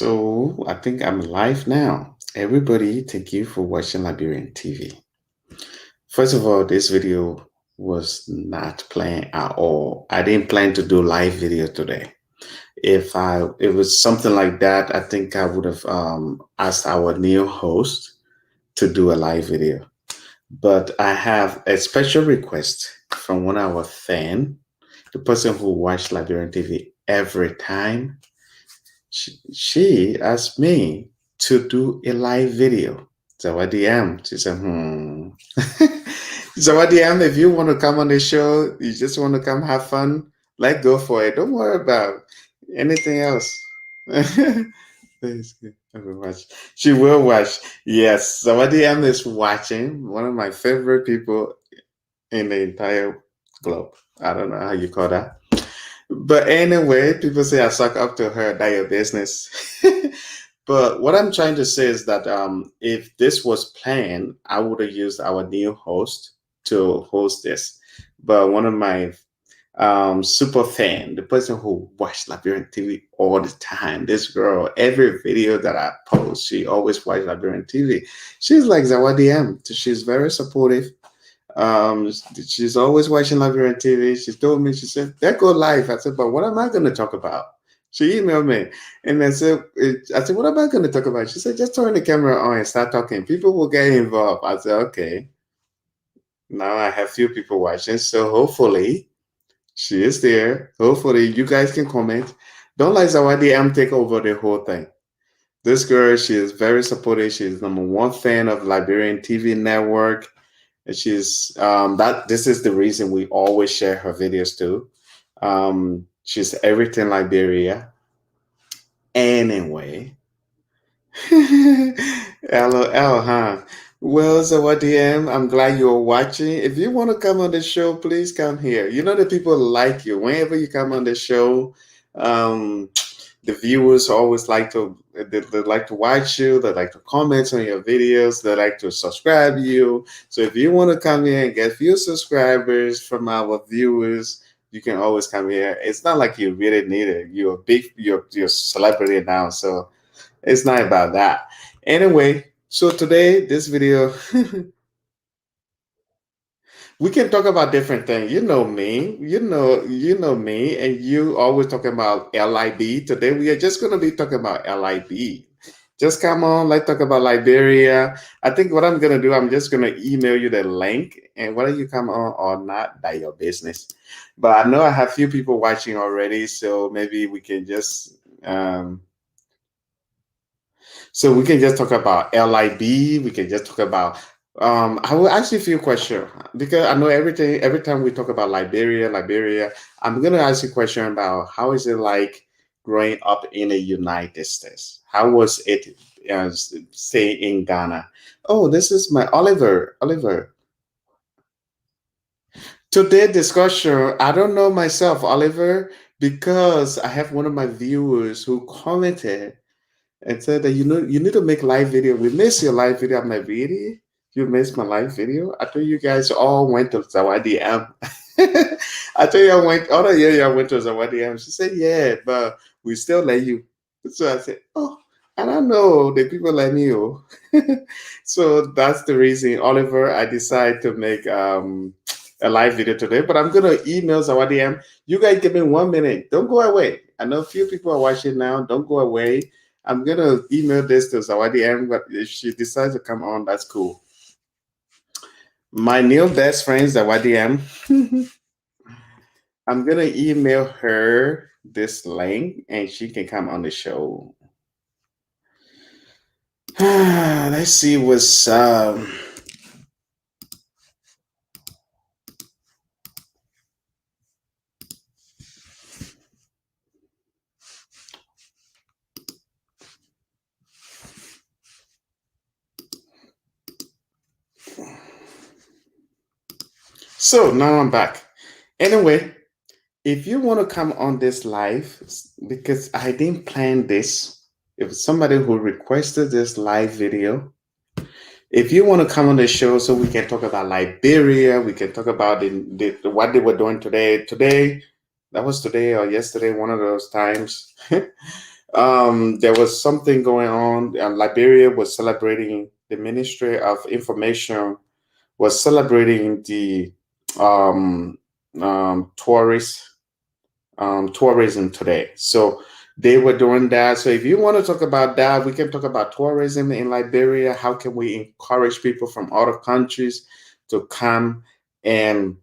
So I think I'm live now. Everybody, thank you for watching Liberian TV. First of all, this video was not planned at all. I didn't plan to do live video today. If it was something like that, I think I would have asked our new host to do a live video. But I have a special request from one of our fan, the person who watched Liberian TV every time. She asked me to do a live video. So what DM? She said, So what DM, if you want to come on the show, you just want to come have fun, let go for it. Don't worry about anything else. Thanks very much. She will watch. Yes. So what DM is watching. One of my favorite people in the entire globe. I don't know how you call that. But anyway, people say I suck up to her, that your business. But what I'm trying to say is that if this was planned, I would have used our new host to host this. But one of my super fan, the person who watched Liberian TV all the time, this girl, every video that I post, she always watches Liberian TV. She's like Zawadi M. She's very supportive. She's always watching Liberian TV. She told me, she said, "That go live." I said, "But what am I going to talk about?" She emailed me, and I said, "What am I going to talk about?" She said, "Just turn the camera on and start talking. People will get involved." I said, "Okay." Now I have few people watching, so hopefully she is there. Hopefully you guys can comment. Don't let Zawadi M take over the whole thing. This girl, she is very supportive. She's number one fan of Liberian TV network. And she's that this is the reason we always share her videos too. She's everything Liberia. Anyway. LOL, huh? Well, so what DM, I'm glad you're watching. If you want to come on the show, please come here. You know the people like you. Whenever you come on the show, um, the viewers always they like to watch you, they like to comment on your videos, they like to subscribe you. So if you want to come here and get few subscribers from our viewers, you can always come here. It's not like you really need it. You're a celebrity now, so it's not about that. Anyway, so today this video we can talk about different things. You know me, you know me, and you always talking about LIB. Today we are just gonna be talking about LIB. Just come on, let's talk about Liberia. I think what I'm gonna do, I'm just gonna email you the link, and whether you come on or not, that your business. But I know I have few people watching already, so maybe we can just we can just talk about LIB. We can just talk about. I will ask you a few questions because I know everything. Every time we talk about Liberia, I'm gonna ask you a question about how is it like growing up in the United States? How was it, say in Ghana? Oh, this is my Oliver. Oliver. Today discussion. I don't know myself, Oliver, because I have one of my viewers who commented and said that you need to make live video. We miss your live video. I'm like, really? You missed my live video? I thought you guys all went to Zawadi M. I thought you went. Oh no, yeah, y'all went to Zawadi M. She said, yeah, but we still let you. So I said, oh, and I know the people let me. Oh. So that's the reason, Oliver. I decided to make a live video today, but I'm gonna email Zawadi M. You guys give me 1 minute. Don't go away. I know a few people are watching now. Don't go away. I'm gonna email this to Zawadi M, but if she decides to come on, that's cool. My new best friend, Zawadi M. I'm gonna email her this link and she can come on the show. Let's see what's so now I'm back. Anyway, if you want to come on this live, because I didn't plan this, if somebody who requested this live video, if you want to come on the show so we can talk about Liberia, we can talk about what they were doing today. Today, that was today or yesterday, one of those times. There was something going on. Liberia was celebrating the Ministry of Information was celebrating the um, tourist tourism today. So they were doing that. So if you want to talk about that, we can talk about tourism in Liberia. How can we encourage people from other countries to come and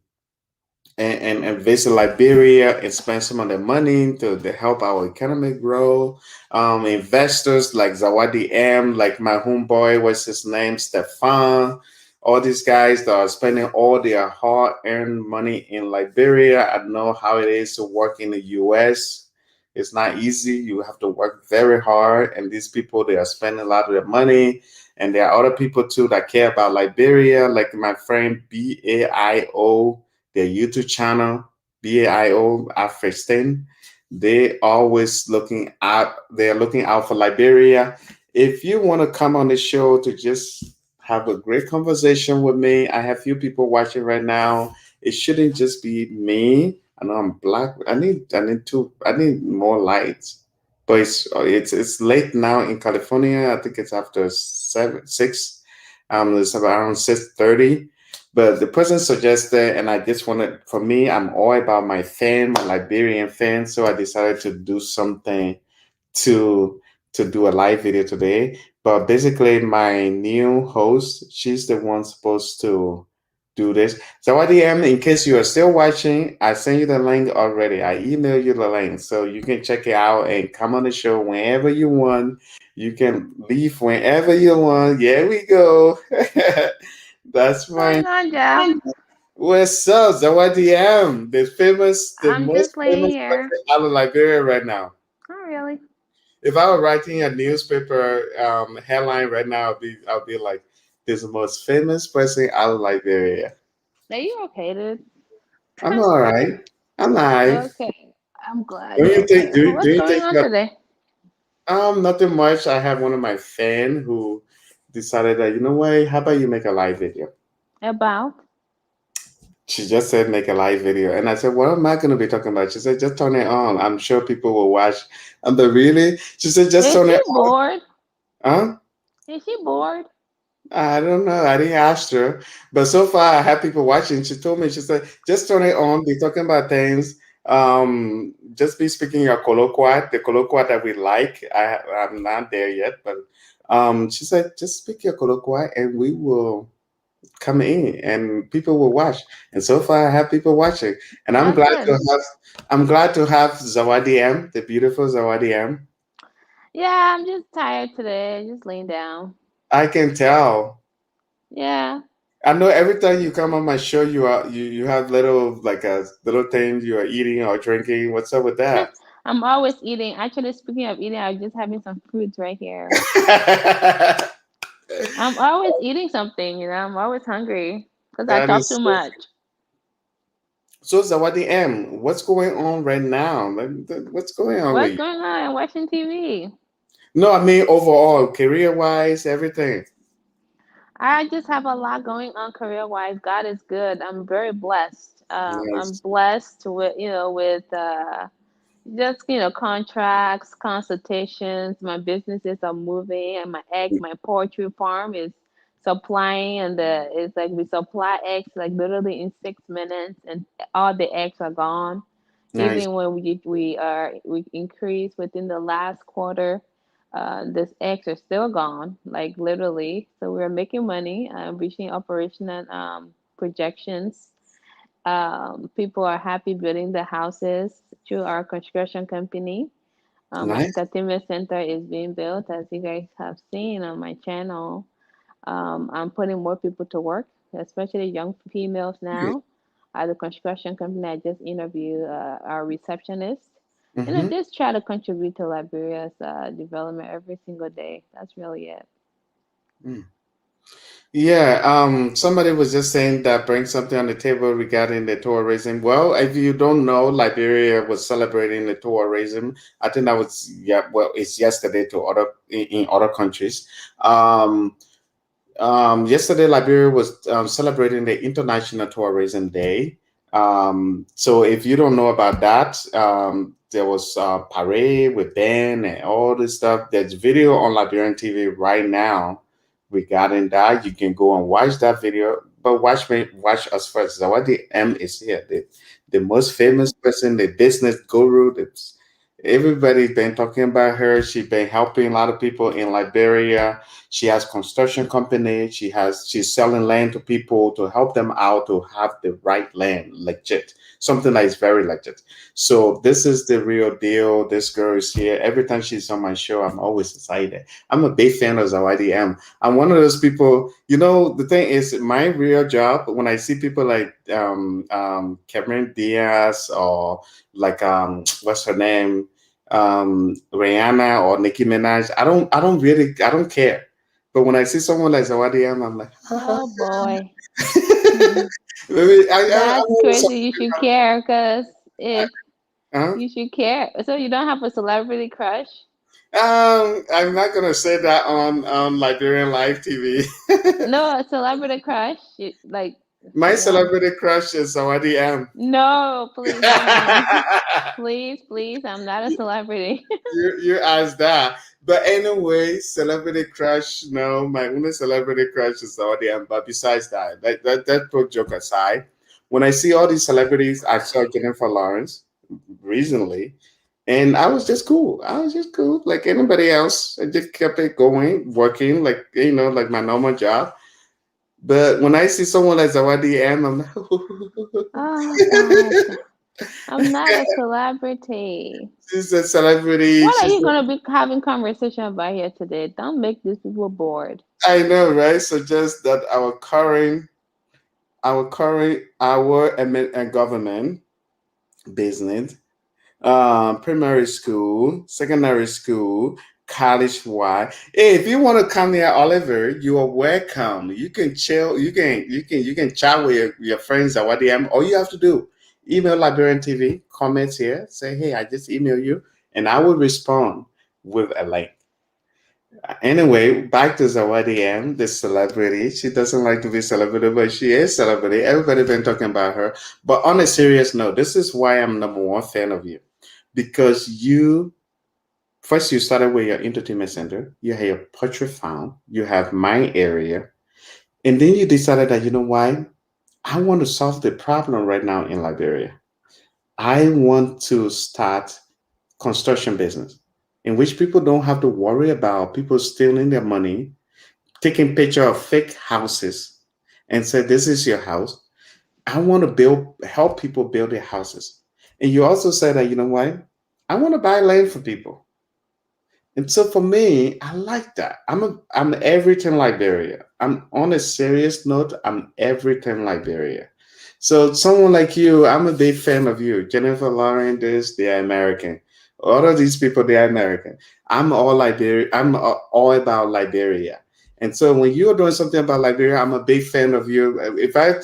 and visit Liberia and spend some of their money to help our economy grow. Investors like Zawadi M, like my homeboy, what's his name, Stefan, all these guys that are spending all their hard-earned money in Liberia. I know how it is to work in the U.S. It's not easy. You have to work very hard, and these people they are spending a lot of their money. And there are other people too that care about Liberia, like my friend BAIO, their YouTube channel, BAIO Afristan. They always looking out. They're looking out for Liberia. If you want to come on the show to just have a great conversation with me, I have few people watching right now. It shouldn't just be me. I know I'm black. I need more lights. But it's late now in California. I think it's after 7 6. It's around 6:30. But the person suggested, and I just wanted, for me, I'm all about my fan, my Liberian fan. So I decided to do something to do a live video today. But basically, my new host, she's the one supposed to do this. So at the end, in case you are still watching, I sent you the link already. I emailed you the link, so you can check it out and come on the show whenever you want. You can leave whenever you want. Yeah, we go. That's What's my going on, Jeff? what's up, Zawadi M, the I'm most just laying famous here. person out of Liberia right now. Not really. If I were writing a newspaper headline right now, I'll be like, "This the most famous person out of Liberia." Are you okay, dude? I'm all right. I'm alive. Okay. I'm glad Don't you're you think? okay. Do What's you going think on that? today? Nothing much. I have one of my fan who decided that, you know what? How about you make a live video? About? She just said make a live video, and I said, "What am I going to be talking about?" She said, "Just turn it on. I'm sure people will watch." And the really, she said, "Just Is turn she it on." bored? Huh? Is she bored? I don't know. I didn't ask her, but so far I have people watching. She told me, she said, "Just turn it on. Be talking about things. Just be speaking your colloquy, the colloquy that we like." I'm not there yet, but she said, "Just speak your colloquy, and we will come in, and people will watch." And so far, I have people watching, and That's good. I'm glad to have Zawadi M, the beautiful Zawadi M. Yeah, I'm just tired today. Just laying down. I can tell. Yeah. I know every time you come on my show, you have little like a little things you are eating or drinking. What's up with that? I'm always eating. Actually, speaking of eating, I'm just having some fruits right here. I'm always eating something, I'm always hungry because I That talk is too so. much. So Zawadi M, what's going on right now? What's going on with What's you? going on? I'm watching TV. No, I mean overall, career wise, everything. I just have a lot going on career wise. God is good. I'm very blessed. I'm Nice, blessed with just contracts, consultations. My businesses are moving, and my poultry farm is supplying, and it's like we supply eggs like literally in 6 minutes, and all the eggs are gone. nice, Even when we increase within the last quarter, this eggs are still gone, like literally. So we're making money, reaching operational projections. People are happy building the houses through our construction company. My nice. entertainment center is being built, as you guys have seen on my channel. I'm putting more people to work, especially young females now. At the construction company, I just interviewed our receptionist. Mm-hmm. Just try to contribute to Liberia's development every single day. That's really it. Yeah, somebody was just saying that bring something on the table regarding the tourism. Well, if you don't know, Liberia was celebrating the tourism. I think that was, yeah, well, it's yesterday to in other countries. Um, Yesterday, Liberia was celebrating the International Tourism Day. So if you don't know about that, there was a parade with band and all this stuff. There's video on Liberian TV right now regarding that. You can go and watch that video, but watch us first. Zawadi M is here, the most famous person, the business guru. That's everybody's been talking about her. She's been helping a lot of people in Liberia. She has construction company. She's selling land to people to help them out to have the right land, legit, something that is very legit. So this is the real deal. This girl is here. Every time she's on my show, I'm always excited. I'm a big fan of Zawadi M. I'm one of those people. You know, the thing is, my real job when I see people like Cameron Diaz or like what's her name, Rihanna or Nicki Minaj, I don't care. But when I see someone like Zawadi M, I'm like, Oh boy. maybe I That's always, crazy. You should care, because if huh? you should care. So you don't have a celebrity crush? I'm not gonna say that on Liberian Live TV. No, a celebrity crush? Like, My you know? celebrity crush is Zawadi M. No, please, no. Please, please, I'm not a celebrity. You asked that, but anyway, celebrity crush. No, my only celebrity crush is Zawadi M. But besides that, that put joke aside, when I see all these celebrities, I saw Jennifer Lawrence recently. And I was just cool. I was just cool, like anybody else. I just kept it going, working, like like my normal job. But when I see someone like Zawadi M, I'm like, Oh gosh. I'm not a celebrity. she's a celebrity. What are She's you gonna be having conversation about here today? Don't make these people bored. I know, right? So just that our government business, primary school, secondary school, college wide. Hey, if you want to come here, Oliver, you are welcome. You can chill. You can chat with your friends at what they am. All you have to do, email Liberian TV, comment here, say, hey, I just email you, and I will respond with a link. Anyway, back to Zawadi M, the celebrity. She doesn't like to be celebrity, but she is celebrity. Everybody been talking about her. But on a serious note, this is why I'm number one fan of you. Because you started with your entertainment center, you have your portrait farm, you have my area, and then you decided that, you know why? I want to solve the problem right now in Liberia. I want to start construction business in which people don't have to worry about people stealing their money, taking picture of fake houses and say this is your house. I want to help people build their houses. And you also said that, you know what? I want to buy land for people. And so for me, I like that. I'm everything Liberia. I'm on a serious note, I'm everything Liberia. So someone like you, I'm a big fan of you. Jennifer Lawrence, they're American. All of these people, they're American. I'm all Liberia. All about Liberia. And so when you're doing something about Liberia, I'm a big fan of you. If I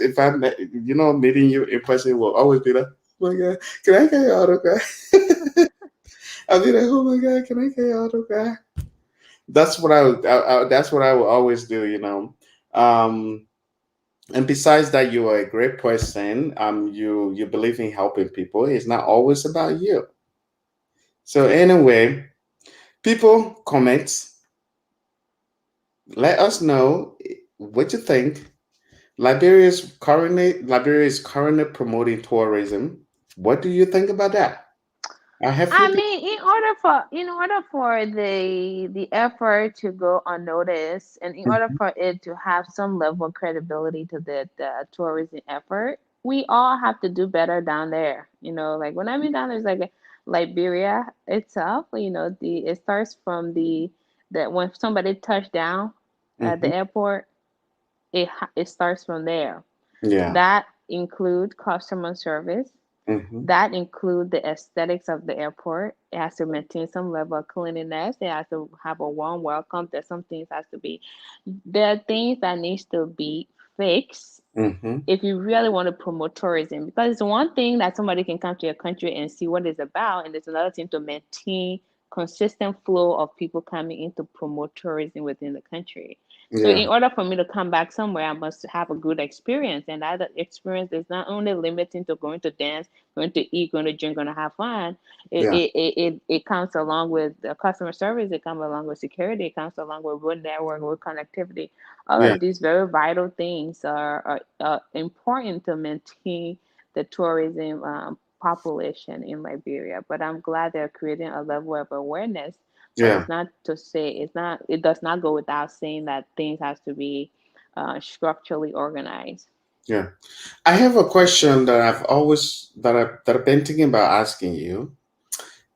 meeting you in person, will always be like, oh my God, can I get your autograph? I'll be like, oh my God, can I get your autograph? That's what I will always do, and besides that, you are a great person. You believe in helping people. It's not always about you. So anyway, people comment. Let us know what you think. Liberia is currently promoting tourism. What do you think about that? I have few I people. mean, in order for the effort to go unnoticed, and in order for it to have some level of credibility to the tourism effort, we all have to do better down there. Like when I mean down there, it's like Liberia itself. It starts from the when somebody touched down at Hmm. the airport, it starts from there. Yeah. That include customer service, Hmm. that include the aesthetics of the airport. It has to maintain some level of cleanliness. It has to have a warm welcome. There's some things has to be. There are things that needs to be fixed Hmm. if you really want to promote tourism. Because it's one thing that somebody can come to your country and see what it's about, and there's another thing to maintain consistent flow of people coming in to promote tourism within the country. So Yeah. in order for me to come back somewhere, I must have a good experience, and that experience is not only limiting to going to dance, going to eat, going to drink, going to have fun. Yeah. It comes along with customer service. It comes along with security. It comes along with road network, with connectivity. All Yeah. of these very vital things are important to maintain the tourism population in Liberia. But I'm glad they're creating a level of awareness, but Yeah. it's not to say it does not go without saying that things has to be structurally organized. Yeah. I have a question that I've been thinking about asking you.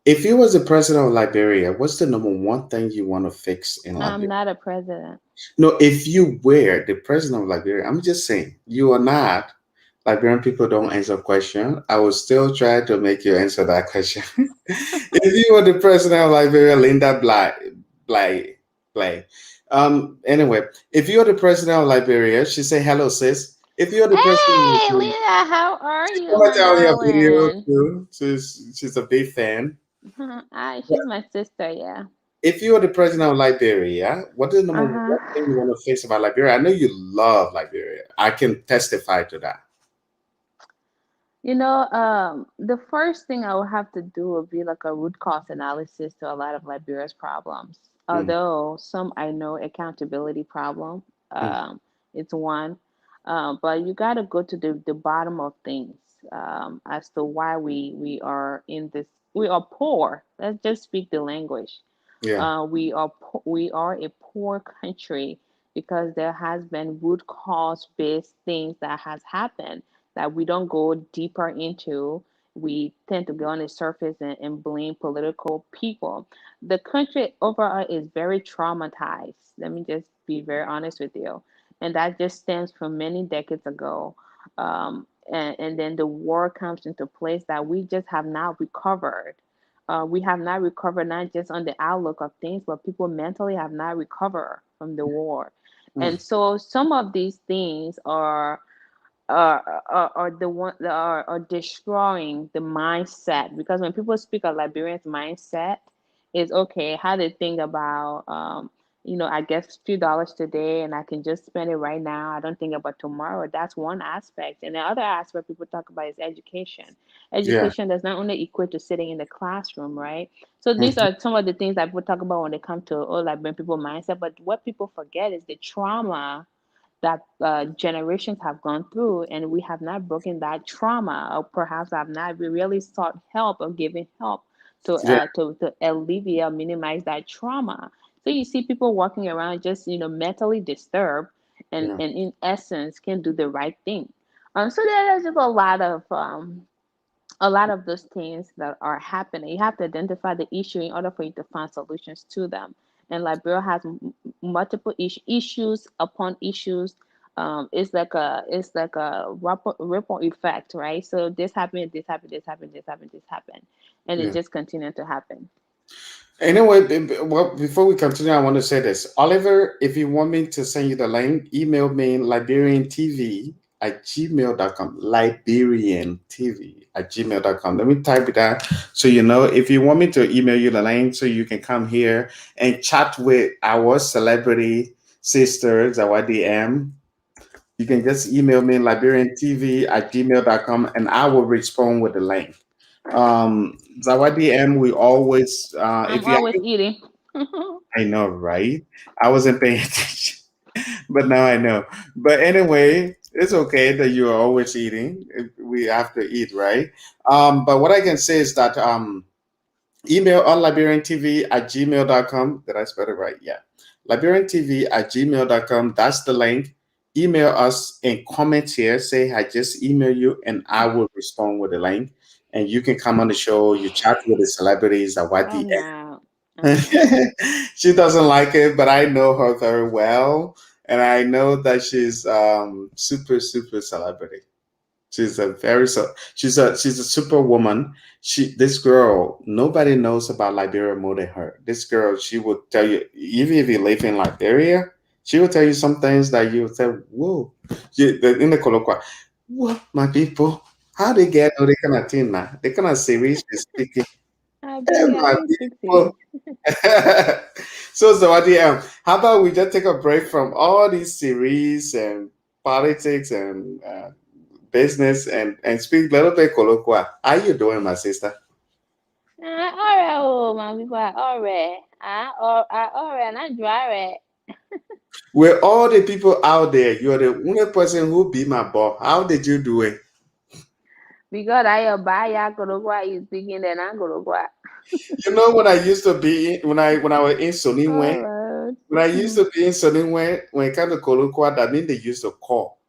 If you was the president of Liberia, what's the number one thing you want to fix in I'm Liberia? not a president. No, if you were the president of Liberia, I'm just saying you are not. Liberian people don't answer question. I will still try to make you answer that question. If you were the president of Liberia, Linda Bly, Bly. Anyway, if you're the president of Liberia, she say hello, sis. If you're the president of Hey, Liberia, Leah, how are she's you, gonna my tell you a video darling? too. She's a big fan. She's my sister, yeah. If you were the president of Liberia, what is the number Uh-huh. one thing you want to fix about Liberia? I know you love Liberia. I can testify to that. The first thing I would have to do would be like a root cause analysis to a lot of Liberia's problems. Mm, Although some I know accountability problem, mm, it's one, but you got to go to the bottom of things as to why we are in this. We are poor. Let's just speak the language. yeah, We are a poor country because there has been root cause based things that has happened that we don't go deeper into. We tend to go on the surface and blame political people. The country overall is very traumatized. Let me just be very honest with you. And that just stems from many decades ago. And then the war comes into place that we just have not recovered. We have not recovered not just on the outlook of things, but people mentally have not recovered from the war. mm, And so some of these things are the one that are destroying the mindset, because when people speak of Liberians mindset is okay, how they think about I guess few dollars today and I can just spend it right now. I don't think about tomorrow. That's one aspect. And the other aspect people talk about is education. yeah, Education does not only equate to sitting in the classroom, right? So these mhm, are some of the things that people talk about when they come to Liberian people mindset. But what people forget is the trauma that generations have gone through, and we have not broken that trauma, or perhaps have not really sought help or given help yeah, to alleviate or minimize that trauma. So you see people walking around just mentally disturbed, yeah, and in essence can do the right thing. So there's just a lot of those things that are happening. You have to identify the issue in order for you to find solutions to them. And Liberia has multiple issues upon issues. It's like a ripple effect, right? So this happened, this happened, this happened, this happened, this happened, and it yeah. just continued to happen. Anyway, well, before we continue, I want to say this. Oliver, if you want me to send you the link, email me liberiantv@gmail.com. Liberiantv@gmail.com. Let me type it out so you know. If you want me to email you the link so you can come here and chat with our celebrity sisters, our DM, you can just email me liberiantv@gmail.com and I will respond with the link. Zawadi M, we always, I'm if you, always eating. I know, right? I wasn't paying attention, but now I know. But anyway, it's okay that you are always eating. We have to eat, right? But what I can say is that email on liberiantv@gmail.com. Did I spell it right? Yeah. liberiantv@gmail.com. That's the link. Email us and comment here. Say, I just email you and I will respond with the link. And you can come on the show. You chat with the celebrities. Awadi. I'm not. I'm not. She doesn't like it, but I know her very well. And I know that she's super, super celebrity. She's a very she's a superwoman. This girl, nobody knows about Liberia more than her. This girl, she would tell you, even if you live in Liberia, she will tell you some things that you would say, "Whoa!" In the colloquy, what my people? How they get all they kind of thing now? They kind of serious speaking. bring it. My Let me fix it. people. So, Zawadi, how about we just take a break from all these series and politics and business and speak a little bit colloquial. How you doing, my sister? All right, oh, my people, all right. All right, not dry, With all the people out there, you're the only person who be my boss. How did you do it? because I buy ya Gorogwa is speaking then I'm Gorogwa. You know when I used to be when I was in Soningwe, All right. when I used to be in Soningwe, when it came to colloquial, that means they used to call.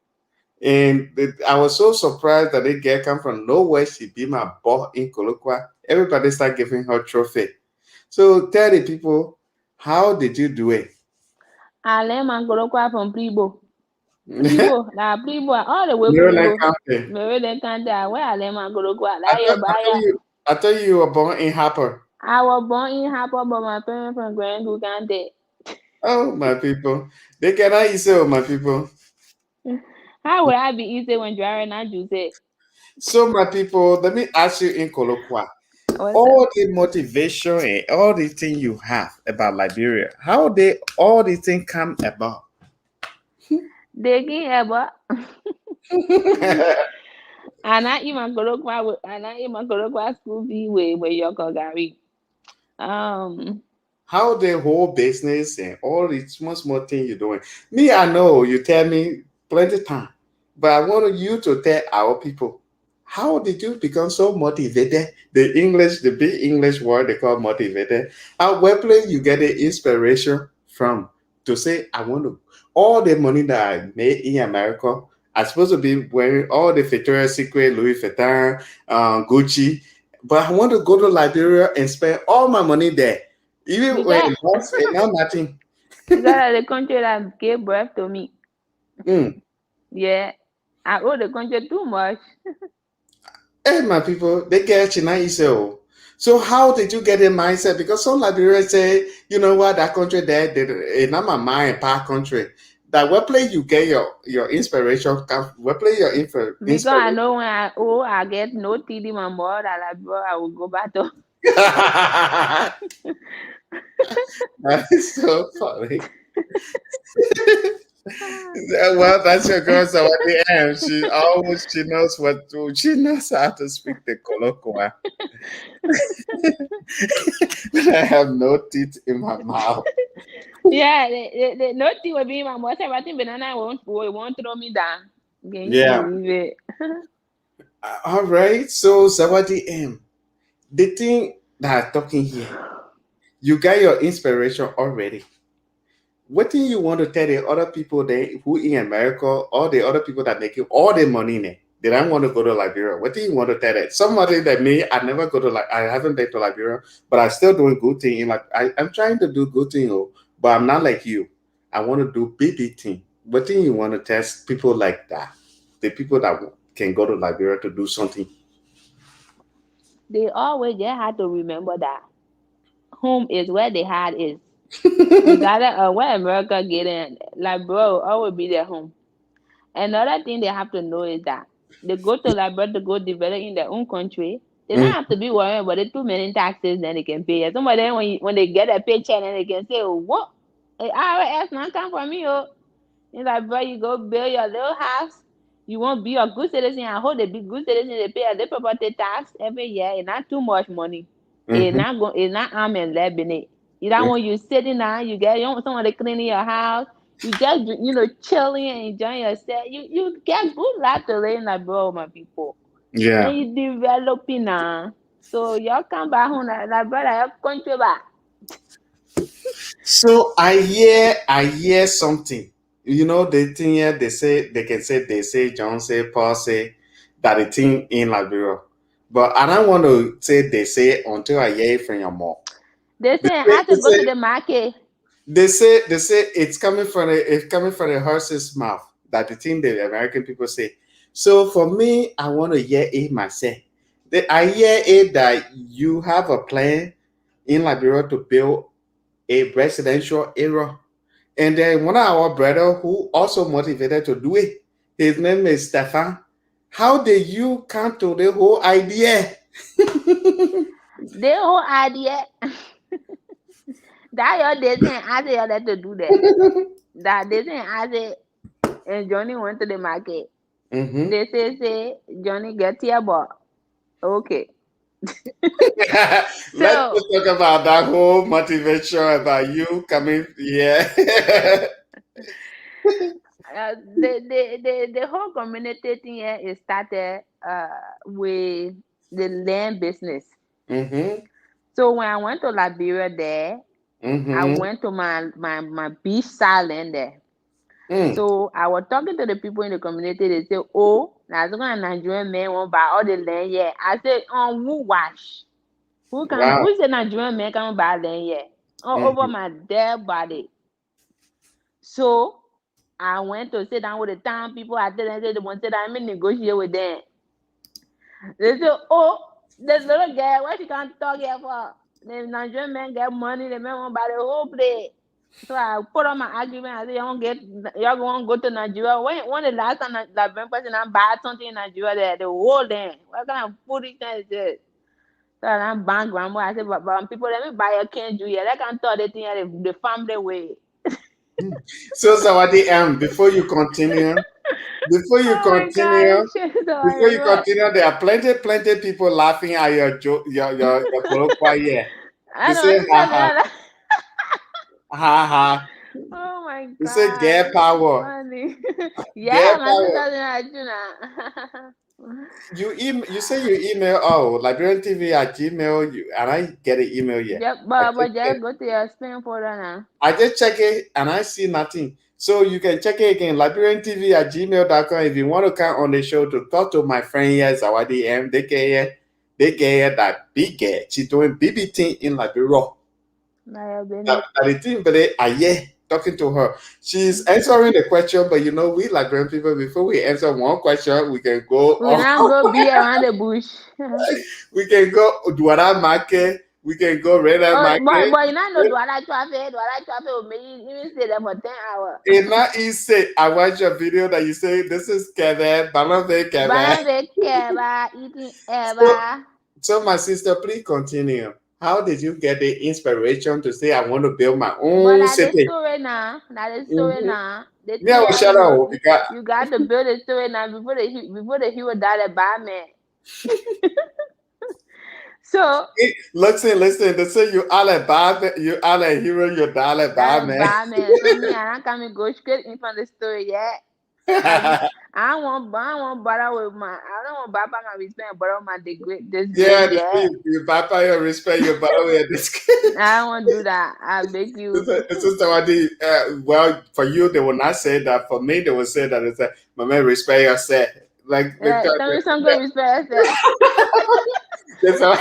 And I was so surprised that they girl come from nowhere. She be my boss in Kolokwa. Everybody start giving her trophy. So tell the people, how did you do it? I learn my Gorogwa from Plibo. Plibo, now Plibo, all the way Maryland Plibo. County. Maybe they can't tell where I learn my Gorogwa. I Like thought, you I buy thought ya. you I thought you were born in Harper. I was born in Hapa, but my parents from Grand Gugande. Oh my people. They cannot easy, oh my people. How would I be easy when driving not juice it? So my people, let me ask you in Kolokwa. What's up? All the motivation and all the thing you have about Liberia, how they all the thing come about? Digging ever. And I even Gorogwa school fee where you Gary. Um, How the whole business and all the small small thing you're doing. Me, I know you tell me plenty time, but I want you to tell our people. How did you become so motivated? The big English word they call motivated. Where place you get the inspiration from to say I want to all the money that I made in America. I'm supposed to be wearing all the Victoria's Secret, Louis Vuitton, Gucci, but I want to go to Liberia and spend all my money there. Even when because it's not nothing. because of the country that gave birth to me. Mm. Yeah, I owe the country too much. Hey, my people, they get you nice. So how did you get a mindset? Because some Liberians say, you know what, that country there, it's not my mind, part country. That where play you get your inspiration come, where play your Because I inspiration. know when I get no TD my mother like bro, I will go back to That is so funny. Well, that's your girl, so at the end, she knows she knows how to speak the colloquial. But I have no teeth in my mouth. Yeah, the no tea will be my mother. Everything banana won't throw me down. Can you Yeah. believe it? All right. So Zawadi M, the thing that I'm talking here, you got your inspiration already. What do you want to tell the other people there who in America, all the other people that making all the money in it? They don't want to go to Liberia. What do you want to tell them? Somebody that me, I never go to like I haven't been to Liberia, but I still doing good thing. Like I'm trying to do good thing, but I'm not like you. I want to do big thing. What do you want to tell people like that? The people that can go to Liberia to do something. They always just had to remember that home is where the heart is. Regardless of where America get in, like bro, always be their home. Another thing they have to know is that they go to Liberia to go develop in their own country. They don't Mm, have to be worrying about the too many taxes then they can pay. Some of them when they get a paycheck and they can say, oh, what? IRS not come from me, oh. It's like, bro, you go build your little house. You won't be a good citizen. I hope they be good citizen. They pay a little property tax every year. It's not too much money. mhm, It's not arm and leg in it. You don't mm, want you sitting down. You get you want someone to clean your house. You just chilling and enjoying yourself. You get good life to live like bro, my people. And yeah. you developing now. So y'all come back home like brother, your country back. So I hear something. You know the thing here they say John say Paul say that the thing in Liberia. But I don't want to say they say until I hear it from your mom. They They say I say, have to go to the market. they say it's coming from the horse's mouth that the thing the American people say. So for me, I want to hear it myself. I hear it that you have a plan in Liberia to build a residential area. And then one of our brother who also motivated to do it, his name is Stefan. How did you come to the whole idea? The whole idea that your they saying I say you let to do that. That they saying I say and Johnny went to the market. Mm-hmm. They say Johnny get here, but okay. Let's So just talk about that whole motivation about you coming here. the whole community thing here is started with the land business. Mm-hmm. So when I went to Liberia there, I Mm-hmm. went to my beach side land there. Mm. So I was talking to the people in the community. They say, "Oh, now some kind of Nigerian man won't buy all the land here." I said, who wash? Wow. Who is a Nigerian man can buy land here? Oh, over Mm-hmm. my dead body." So I went to sit down with the town people. I tell them, say they want to sit down and negotiate with them. They say, "Oh, this little girl, what she can't talk here for? The Nigerian man get money, the man want buy the whole place." So I put on my argument. I say, y'all gonna go to Nigeria. When the last time that Ben person I buy something in Nigeria, the whole thing. What kind of foolishness is this? So I'm bang grandma. I said, but people let me buy a can do here. They can talk the thing the family way. So, Zawadi M, before you Oh my gosh. continue, So I before you what? continue, there are plenty people laughing at your joke, your colloquy here. I They don't say, ha understand ha, that. ha ha. Oh my They say, god, get it's power, funny. get Yeah, my power. sister did that too now. You say you email, oh, Liberian TV at Gmail, and I get an email yet. Yep, I but just check. just go to your spam folder now. I just check it and I see nothing. So you can check it again, Liberian TV at gmail.com. If you want to come on the show to talk to my friend here, Zawadi M, they get here that big girl. She's doing BB thing in Liberia. Now you've been That, it. that the thing, but I yeah, talking to her. She's answering the question, but you know, we Liberian people, before we answer one question, we can go We on. now go be around the bush. We can go Douala Market. We can go Red Oh, Market. but you know, do I like traffic? Do I like traffic? Will make you even stay there for 10 hours. In that he say, I watch your video that you say this is Kevin, Banove Kevin. But they care about eating So, ever. so my sister, please continue. How did you get the inspiration to say I want to build my But own that is city? story now. That is story Mm-hmm. now. The Yeah, thing well, is, shut up because you got to build a story now before the hero died a bad man. So listen. They say you are a bad, you are a hero, you are a that bad a man. bad man. So me, I don't come and go straight in from the story, yeah. Cause I don't want bother with my, I don't want bother my respect and bother my disgrace, Yeah, yeah. you papa, you respect your brother. This. I don't want to do that. I beg you. This is somebody, well, for you, they will not say that. For me, they will say that. It's like, my man, respect yourself. Like, Yeah, because tell me some good respect. there's a,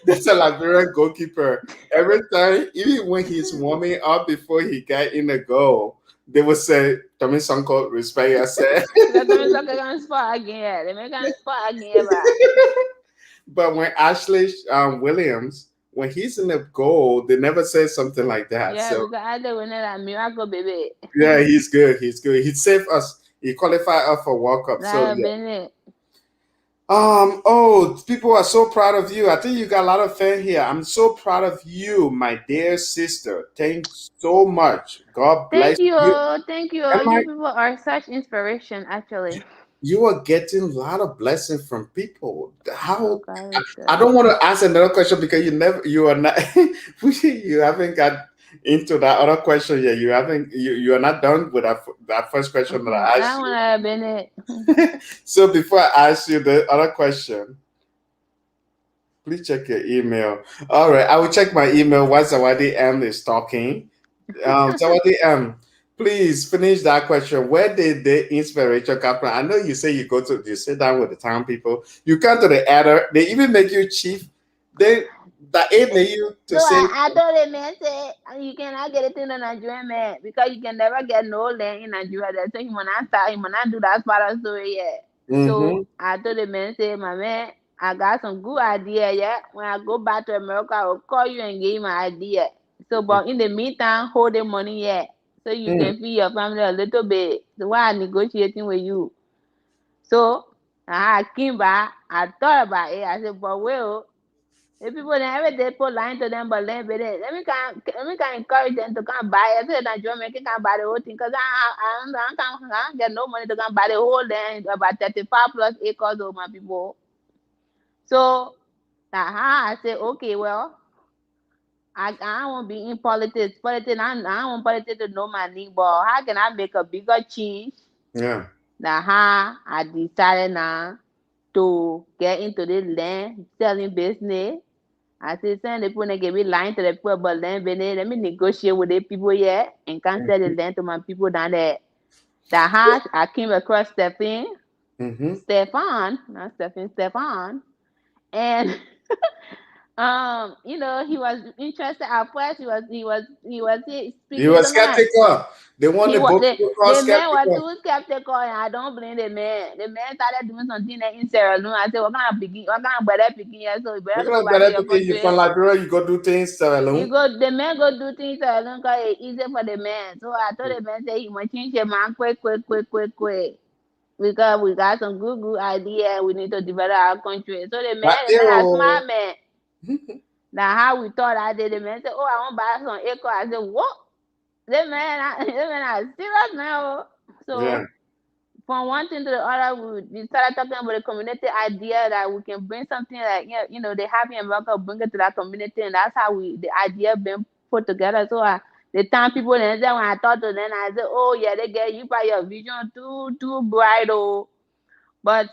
there's a Liberian goalkeeper. Every time, even when he's warming up before he got in the goal, they will say, Tommy Sonko, respect yourself. Because tell me some good spot again. Yeah. They make a spot again, but But when Ashley Williams, when he's in the goal, they never say something like that. yeah, So, because I did win that miracle, baby. yeah, he's good. He's good. He saved us. He qualified us for World Cup. So, That have yeah. been it. Oh, people are so proud of you. I think you got a lot of fans here. I'm so proud of you, my dear sister. Thanks so much. God bless Thank you. you. Thank you. Am You I, people are such inspiration, actually. you are getting a lot of blessings from people. Oh, How God is I good. don't want to ask another question because you are not you haven't got into that other question yet. You are not done with that first question that I That asked one you. have been it. So before I ask you the other question, please check your email. All right, I will check my email while Zawadi M is talking. Zawadi M, please finish that question. Where did the inspiration come from? I know you say you sit down with the town people. You come to the editor. They even make you chief. They that enable you to So say, I told the man say you cannot get it in the Nigerian man because you can never get no land in Nigeria. That's why he will not start, he will not do that part of story yet. So mm-hmm, I told the man say, my man, I got some good idea, yeah. When I go back to America, I will call you and give you my idea. So but in the meantime, hold the money yet. So you mm-hmm. can feed your family a little bit. So why I negotiating with you? So I came back, I thought about it. I said, but well. If people every day put line to them, but let me can encourage them to come buy it. So that you make it can buy the whole thing. Cause I don't get no money to come buy the whole land about 35 plus acres of my people. So I say okay, well, I won't be in politics. I don't want politics to know my name, but how can I make a bigger change? Yeah. I decided now to get into the land selling business. I say, send the people and give me line to the people about land business. Let me negotiate with the people here and can sell the land to my people down there. I came across Mm-hmm. Not Stefan, and he was interested at first. He was You speaking were some kind of skeptical. The one he that was both people call the man was skeptical. too skeptical, and I don't blame the man. The man started doing something in Sierra Leone. I said, what kind of brother picking here? So you You're better go gonna back to better your because you from country. Liberia, you go do things You alone. go, the man go do things Sierra Leone because it's easy for the man. So I told the man say he must change your man quick, quick, quick, quick, quick. Because we got some good idea. We need to develop our country. So But the man a ew. smart man. Now how we thought I did. The man said, "Oh, I want to buy some acre." I said, "What?" The man a serious man. Oh. Yeah. So from one thing to the other, we started talking about the community idea that we can bring something like they have in America, bring it to that community, and that's how the idea been put together. So the time people then said when I talked to them, I said, "Oh yeah, they get you by your vision too bright, oh." But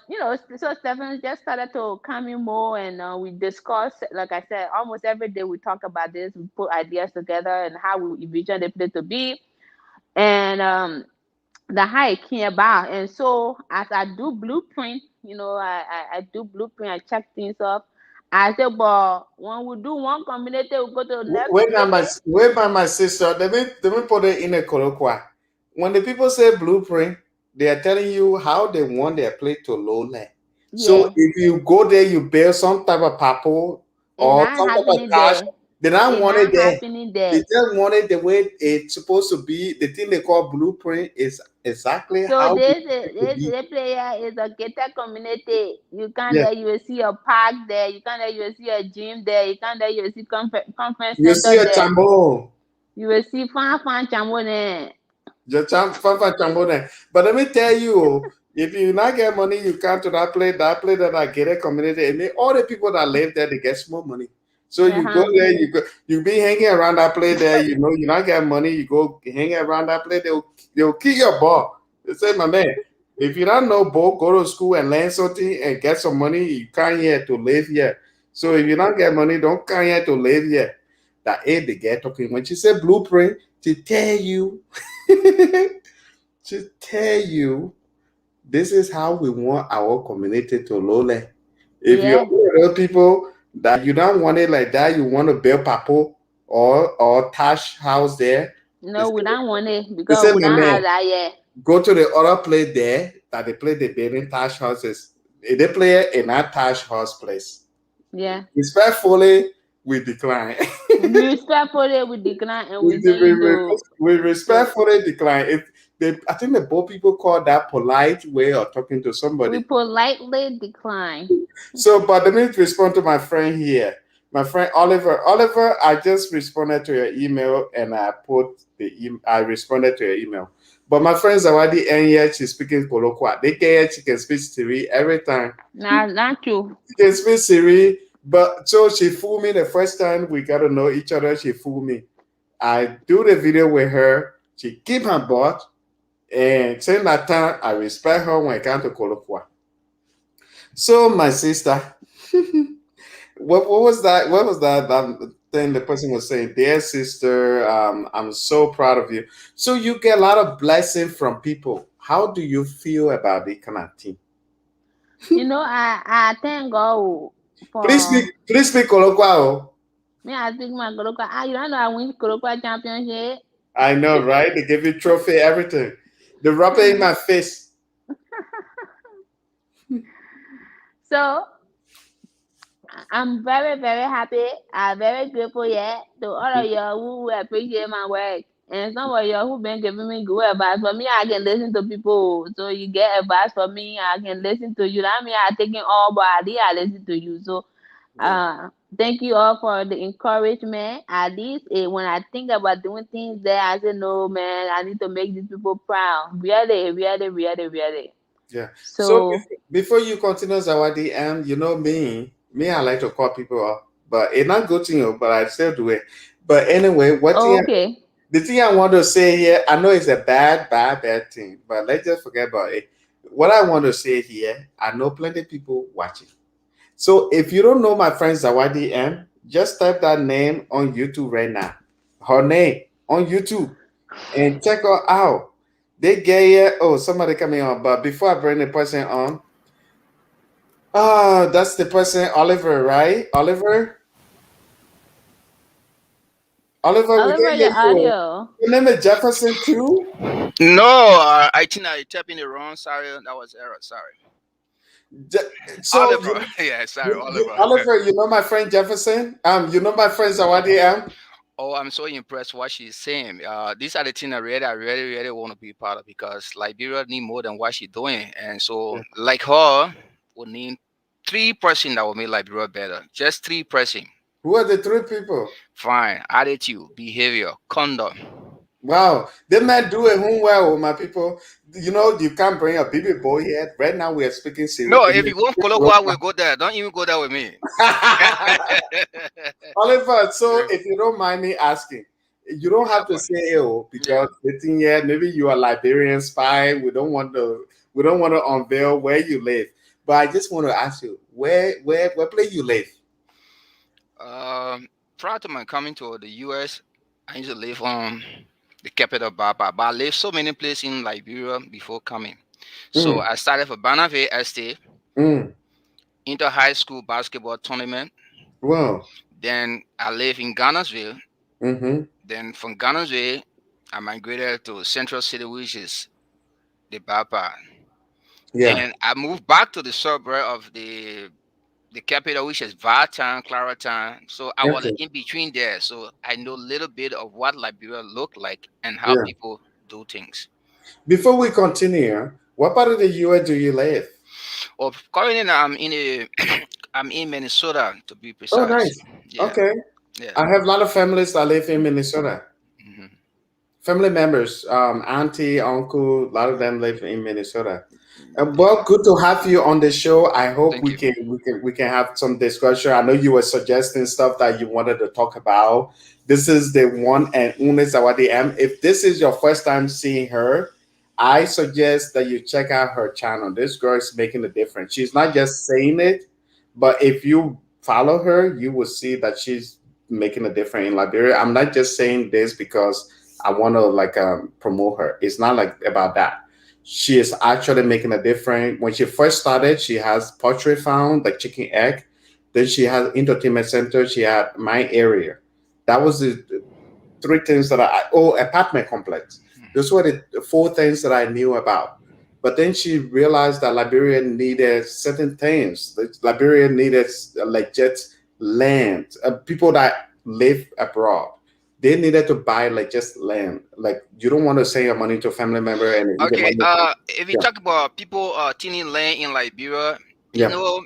so Stephen just started to come in more, and we discuss. Like I said, almost every day we talk about this. We put ideas together and how we envision the place to be, and the how it came about. And so as I do blueprint, I do blueprint, I check things off. I say, but when we do one community, we go to the next community. Wait by my sister. Let me put it in a colloquy. When the people say blueprint, they are telling you how they want their plate to low land. So Yeah, if you go there, you build some type of papo it's or not some type of happening cash. there. They don't It's want it not there. happening They there. just want it the way it's supposed to be. The thing they call blueprint is exactly So how we want it to be. this player is a gated community. You can Yeah. there you will see a park there. You can there you will see a gym there. You can there you will see conference You see center a there. tambo. You will see fan chamo there. Fanfa Chambone. But let me tell you, if you not get money, you come to that place that I get a community, and all the people that live there, they get small money. So you go Uh-huh. there, you be hanging around that place there, you not get money, you go hang around that place, they'll kill your ball. They say, my man, if you don't know ball, go to school and learn something and get some money, you come here to live here. So if you don't get money, don't come here to live here. That ain't the get talking. When she said blueprint, to tell you to tell you this is how we want our community to look like. If you're Yeah. one of those people that you don't want it like that, you want to build papo or tash house there. They No, say, we don't want it they because say, we my don't man, have that yet. go to the other place there that they play the building tash houses. If they play it in that tash house place, Yeah. respectfully, we decline. We respectfully we decline and we, we we, send you we, we to respectfully decline. I think the both people call that polite way of talking to we somebody. politely decline. So, but let me respond to my friend here. My friend Oliver. Oliver, I just responded to your email and I responded to your email. But my friends already and yet she's speaking Kolokwa. They can she can speak Siri every time. Not you. She can speak Siri, but so she fooled me the first time we got to know each other. She fooled me. I do the video with her. She keep her butt. And saying that time, I respect her when it comes to Kolokwa. So, my sister, what was that? What was that thing the person was saying? Dear sister, I'm so proud of you. So you get a lot of blessing from people. How do you feel about the kind of thing? I thank God for Please speak Kolokwa. me. I think my Kurokwa. You don't know I win Kurokwa championship. I know, right? They give you trophy, everything. The rubber in my face. So I'm very, very happy. I'm very grateful, yeah, to all of you who appreciate my work. And some of you who been giving me good advice. For me, I can listen to people. So you get advice from me, I can listen to you. That means I taking all body, I listen to you. So Yeah. Thank you all for the encouragement. At least when I think about doing things there, I say, no, man, I need to make these people proud. Really, really, really, really. Yeah. So So, before you continue, Zawadi, you know me, I like to call people up, but it's not good to you, but I still do it. But anyway, okay. the thing I want to say here, I know it's a bad thing, but let's just forget about it. What I want to say here, I know plenty of people watching. So if you don't know my friend Zawadi just type that name on YouTube right now. Her name on YouTube and check her out. They get here. Oh, somebody coming on. But before I bring the person on, that's the person, Oliver, right? Oliver, we Oliver, can hear your you. audio. Your name is Jefferson too. No, I think I tapped in the wrong. Sorry, that was error. Sorry, Je- so Oliver. Yeah, sorry, you, Oliver. Oliver, you know my friend Jefferson. You know my friend Zawadi Oh, I'm so impressed what she's saying. These are the things I really want to be part of because Liberia need more than what she's doing, and so Yeah. like her, we need 3% that will make Liberia better. Just 3%. Who are the three people? Fine, attitude, behavior, conduct. Wow, they might do a home well, my people. You know, you can't bring a baby boy here. Right now, we are speaking serious. No, if you go colloquial, we'll go there. Don't even go there with me. Oliver, so if you don't mind me asking, you don't Yeah, have to fine. say ill Yeah. because the thing here, maybe you are Liberian spy. We don't want to unveil where you live. But I just want to ask you, where place you live? Um, Prior to my coming to the US, I used to live on the capital Baba, but I lived so many places in Liberia before coming. So Mm, I started for Banavie Estate, mm, inter high school basketball tournament. wow. Then I lived in Ghana's. Mm-hmm. Then from Ghana's, I migrated to Central City, which is the Baba. Yeah. Then I moved back to the suburb of the capital, which is Vartan, Claratan. So I was Okay. in between there. So I know a little bit of what Liberia look like and how Yeah. people do things. Before we continue, what part of the US do you live? Or currently I'm in a I'm in Minnesota to be Oh, precise. nice. Yeah, Okay. yeah. I have a lot of families that live in Minnesota. Hmm. Family members, auntie, uncle, a lot of them live in Minnesota. Yeah. Well, good to have you on the show. I hope Thank you. we can have some discussion. I know you were suggesting stuff that you wanted to talk about. This is the one and only Zawadi M. If this is your first time seeing her, I suggest that you check out her channel. This girl is making a difference. She's not just saying it, but if you follow her, you will see that she's making a difference in Liberia. I'm not just saying this because I want to like promote her. It's not like about that. She is actually making a difference. When she first started, she has poultry farm, like chicken egg. Then she has entertainment center. She had my area. That was the three things that apartment complex. Those were the four things that I knew about. But then she realized that Liberia needed certain things. That Liberia needed legit land. People that live abroad, they needed to buy like just land. Like you don't want to send your money to a family member and the Okay. money. If you Yeah, talk about people thinning land in Liberia, you yeah, know,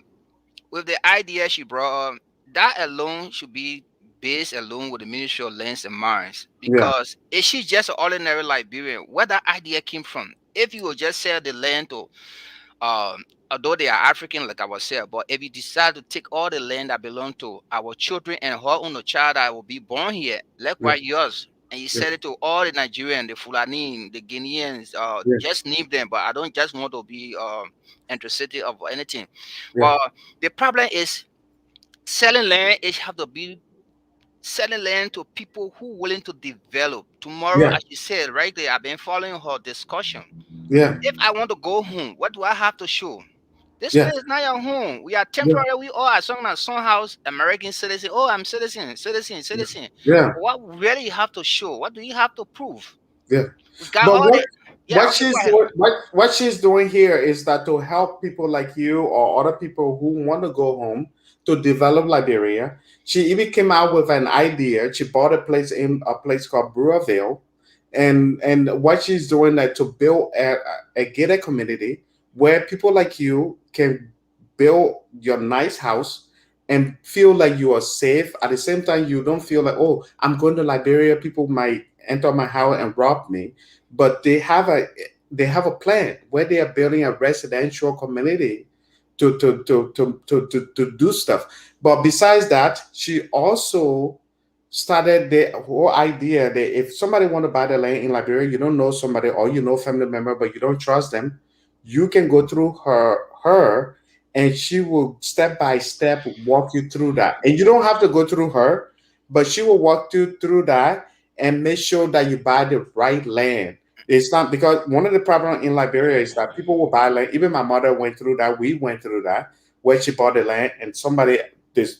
with the idea she brought up, that alone should be based alone with the Ministry of Lands and Mines. yeah, Because if she's just an ordinary Liberian, where that idea came from? If you would just sell the land to, um, although they are African, like I was saying, but if you decide to take all the land that belong to our children and her own child that will be born here, yeah, likewise yours, and you yeah, sell it to all the Nigerians, the Fulani, the Guineans, yeah, just name them, but I don't just want to be interested of anything. yeah, But the problem is selling land is have to be selling land to people who willing to develop. Tomorrow, yeah, as you said right there, I've been following her discussion. yeah, If I want to go home, what do I have to show? This yeah, place is not your home. We are yeah, temporary. We all are some house American citizen. Oh, I'm citizen. yeah, What really you have to show? What do you have to prove? yeah. We got But all the yeah. what Okay, go she's ahead. doing what she's doing here is that to help people like you or other people who want to go home to develop Liberia. She even came out with an idea. She bought a place called Brewerville, and what she's doing that to build a gated community where people like you can build your nice house and feel like you are safe. At the same time, you don't feel like, oh, I'm going to Liberia, people might enter my house and rob me. But they have a plan where they are building a residential community to do stuff. But besides that, she also started the whole idea that if somebody want to buy the land in Liberia, you don't know somebody or you know family member, but you don't trust them, you can go through her, and she will step by step walk you through that. And you don't have to go through her, but she will walk you through that and make sure that you buy the right land. It's not because one of the problems in Liberia is that people will buy land. Even my mother went through that. We went through that where she bought the land and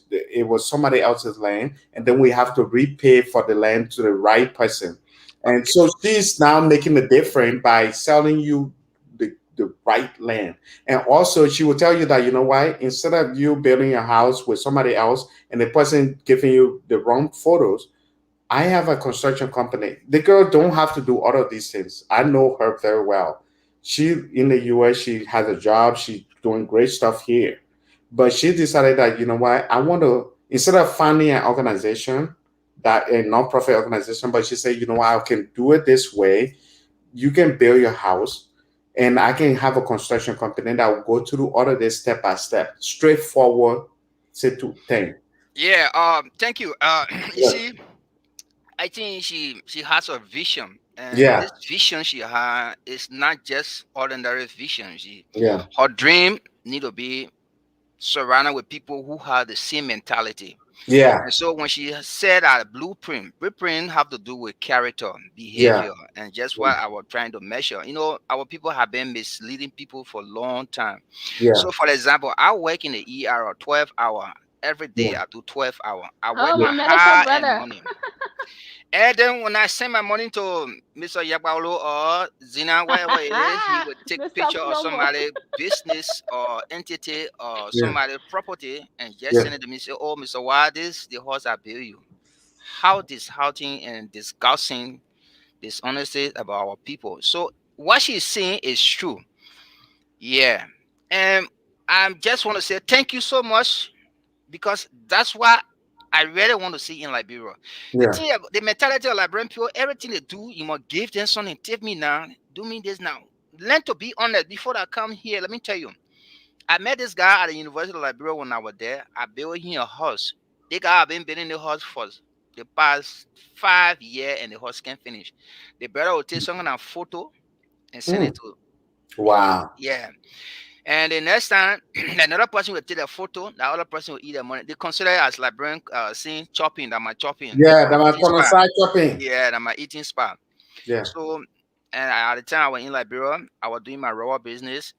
it was somebody else's land, and then we have to repay for the land to the right person. And Okay. so she's now making the difference by selling you the right land. And also, she will tell you that, you know why? Instead of you building a house with somebody else and the person giving you the wrong photos, I have a construction company. The girl don't have to do all of these things. I know her very well. She in the US, she has a job. She's doing great stuff here. But she decided that, you know what, I want to, instead of finding an organization, that a nonprofit organization, but she said, you know what, I can do it this way. You can build your house and I can have a construction company that will go through all of this step by step, straightforward thing. Yeah. Thank you. You Yeah. see, I think she has a vision, and Yeah. this vision she has is not just ordinary vision. Yeah. Her dream need to be surrounded with people who have the same mentality. Yeah. And so when she said that blueprint have to do with character, Yeah. behavior, and just what I was trying to measure. Our people have been misleading people for a long time. Yeah. So for example, I work in the ER 12 hour every day. Yeah. I do 12 hour. I work Oh, Yeah. my medical hard and brother. money. And then when I send my money to Mr. Yabalo or Zina, whatever it is, he would take Mr. picture of Flomo. somebody business or entity or Yeah. somebody property and just Yeah. send it to me. Say, "Oh, Mr. Why this the horse I bill you?" How disheartening and disgusting dishonesty about our people. So what she's saying is true. Yeah, and I just want to say thank you so much because that's what I really want to see in Liberia. The Yeah. thing, the mentality of Liberian people, everything they do, you must give them something. Take me now, do me this now. Learn to be honest before I come here. Let me tell you, I met this guy at the University of Liberia when I was there. I built him a house. The guy have been building the house for the past 5 years, and the house can't finish. The brother will take some kind of photo and send Mm. it to Wow. yeah. And the next time, another person will take a photo, the other person will eat the money. They consider it as like bring seeing chopping, that my chopping, Yeah, my that was eating on the spot. side shopping. Yeah, that my eating spot. Yeah. So, and at the time I was in Liberia, I was doing my rubber business.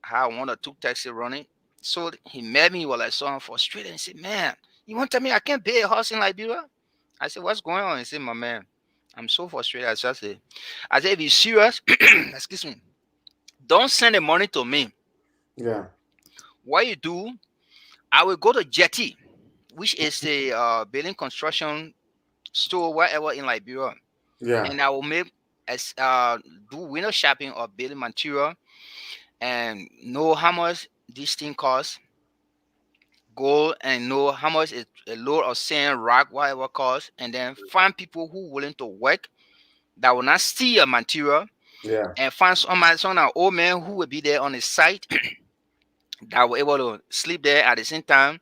I had one or two taxi running. So he met me while I saw him frustrated and said, "Man, you want to tell me I can't pay a house in Liberia?" I said, "What's going on?" He said, "My man, I'm so frustrated." I said, "If you're serious, excuse me, don't send the money to me. Yeah. What you do, I will go to Jetty, which is the building construction store wherever in Liberia, Yeah. and I will make as do window shopping or building material and know how much this thing costs. Go and know how much a load of sand, rock, whatever costs, and then find people who willing to work that will not steal your material, Yeah. and find some old man who will be there on the site that will able to sleep there at the same time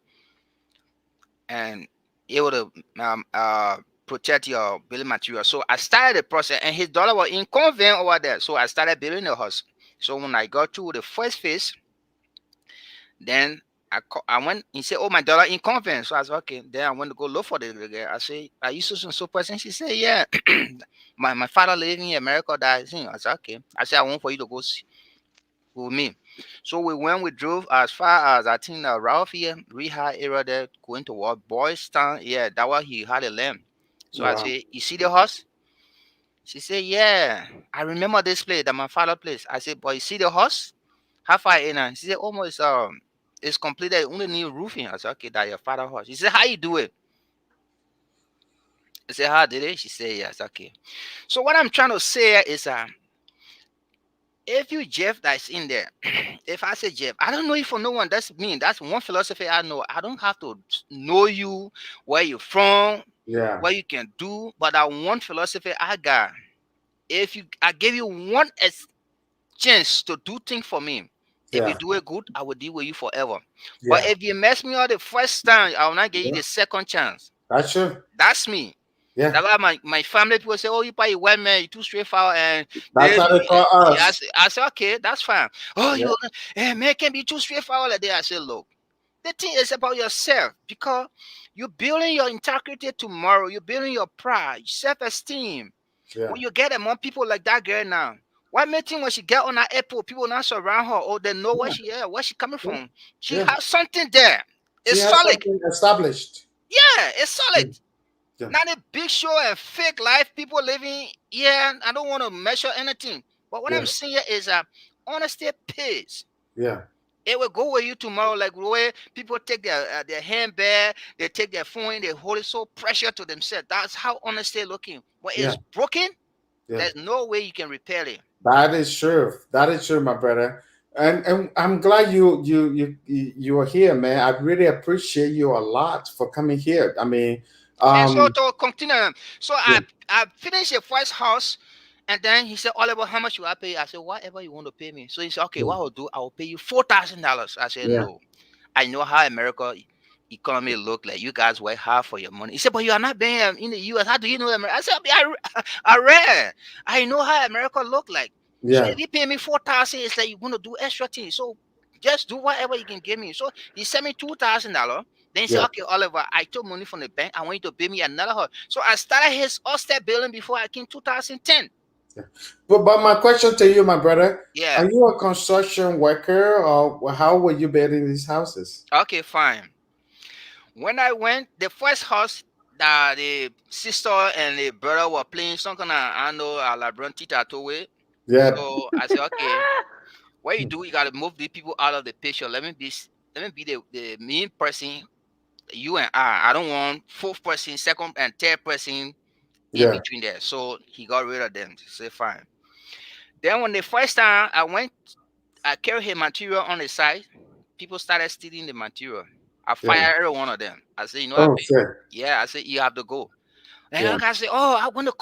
and able to protect your building material." So I started the process, and his daughter was inconvenient over there. So I started building the house. So when I got through the first phase, then I went. He said, "Oh, my daughter inconvenient." So I said, "Okay." Then I went to go look for the girl. I say, "Are you so and so person?" She said, "Yeah." my father living in America. That thing. I said, "Okay." I said, "I want for you to go see with me." So we went, we drove as far as I think Ralph here, Rehab area there, going toward Boys Town. Yeah, that was he had a lamb. So I Wow. said, "You see the horse?" She said, "Yeah, I remember this place that my father place." I said, "But you see the horse? How far in?" And she said, "Almost it's completed, only need roofing." I said, "Okay, that your father horse." She said, "How you do it?" I said, "How did it?" She said, "Yes." Okay. So what I'm trying to say is If you Jeff that's in there, if I say Jeff, I don't know you for no one. That's me. That's one philosophy I know. I don't have to know you, where you from, Yeah. what you can do, but that one philosophy I got. If you, I give you one chance to do things for me. If you Yeah. do it good, I will deal with you forever. But Yeah. if you mess me up the first time, I will not give you Yeah. the second chance. That's true. That's me. Yeah. That's why my family people say, "Oh, you probably white man, you too straightforward." And That's they, how they call us. I say, "Okay, that's fine." Oh, Yeah. you, man can't be too straightforward like that. I say, "Look, the thing is about yourself because you're building your integrity tomorrow. You're building your pride, self-esteem. Yeah. When you get more people like that girl now, what makes when she get on that airport, people not surround her or they know Yeah. where she coming Yeah. from. She Yeah. has something there. She It's has solid. something established. Yeah, it's solid. Yeah. Yeah. Not a big show and fake life people living. Yeah, I don't want to measure anything. But what I'm Yeah. saying is honesty pays. Yeah. It will go with you tomorrow, like the way people take their handbag, they take their phone, they hold it so pressure to themselves. That's how honesty looking. When Yeah. it's broken, Yeah. there's no way you can repair it. That is true. That is true, my brother. And I'm glad you are here, man. I really appreciate you a lot for coming here. I mean, And so um, to continue, so yeah, I finished the first house, and then he said, Oliver, how much will I pay you? I said, whatever you want to pay me. So he said, okay, yeah, what I'll do, I will pay you $4,000. I said, yeah, no. I know how America economy look like. You guys work hard for your money. He said, but you are not being in the US. How do you know America? I said, I read. I know how America look like. So yeah, if you pay me 4,000, it's like you're gonna do extra things. So just do whatever you can give me. So he sent me $2,000. Then he said, yeah. okay, Oliver, I took money from the bank. I want you to pay me another house. So I started his Ulster building before I came 2010. Yeah. But my question to you, my brother, Yeah. are you a construction worker or how were you building these houses? Okay, fine. When I went, the first house that the sister and the brother were playing some kind of I know a Liberian tita to it. Yeah. So I said, okay, what you do, you gotta move the people out of the picture. Let me be the main person, you and I. I don't want fourth person, second and third person in Yeah. between there. So he got rid of them. Say fine. Then when the first time I went, I carried his material on the side. People started stealing the material. I Yeah. fired every one of them. I said, you know what, Oh babe? shit. Yeah, I said you have to go. And Yeah. I guy said, oh, I want to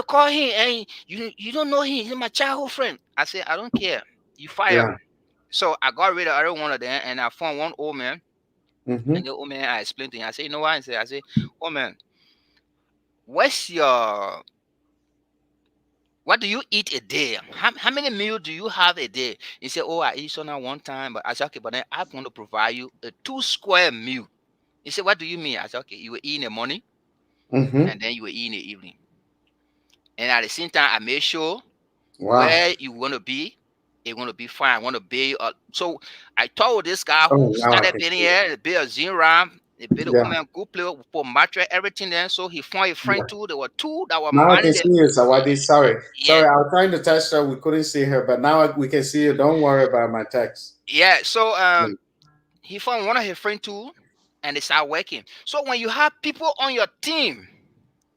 call him. And you don't know him. He's my childhood friend. I said, I don't care. You fire Yeah. him. So I got rid of every one of them, and I found one old man. Mm-hmm. And the old man, I explained to him. I said, you know what? I said, oh man, what's your what do you eat a day? How many meals do you have a day? He said, oh, I eat something one time, but I said, okay, but then I'm going to provide you a 2 square meal. He said, what do you mean? I said, okay, you will eat in the morning Mm-hmm. and then you will eat in the evening. And at the same time, I made sure Wow. where you want to be, it's going to be fine. I want to be. So I told this guy who Oh, now I started can building see it. here, the build a zero ram, the build a Yeah. woman good play for mattress, everything there. So he found a friend Yeah. too. There were two that were Now I married. can see you, Sawadi. Sorry. Yeah, Sorry, I was trying to text her. We couldn't see her, but now we can see you. Don't worry about my text. yeah. So Yeah. he found one of his friends too, and they start working. So when you have people on your team,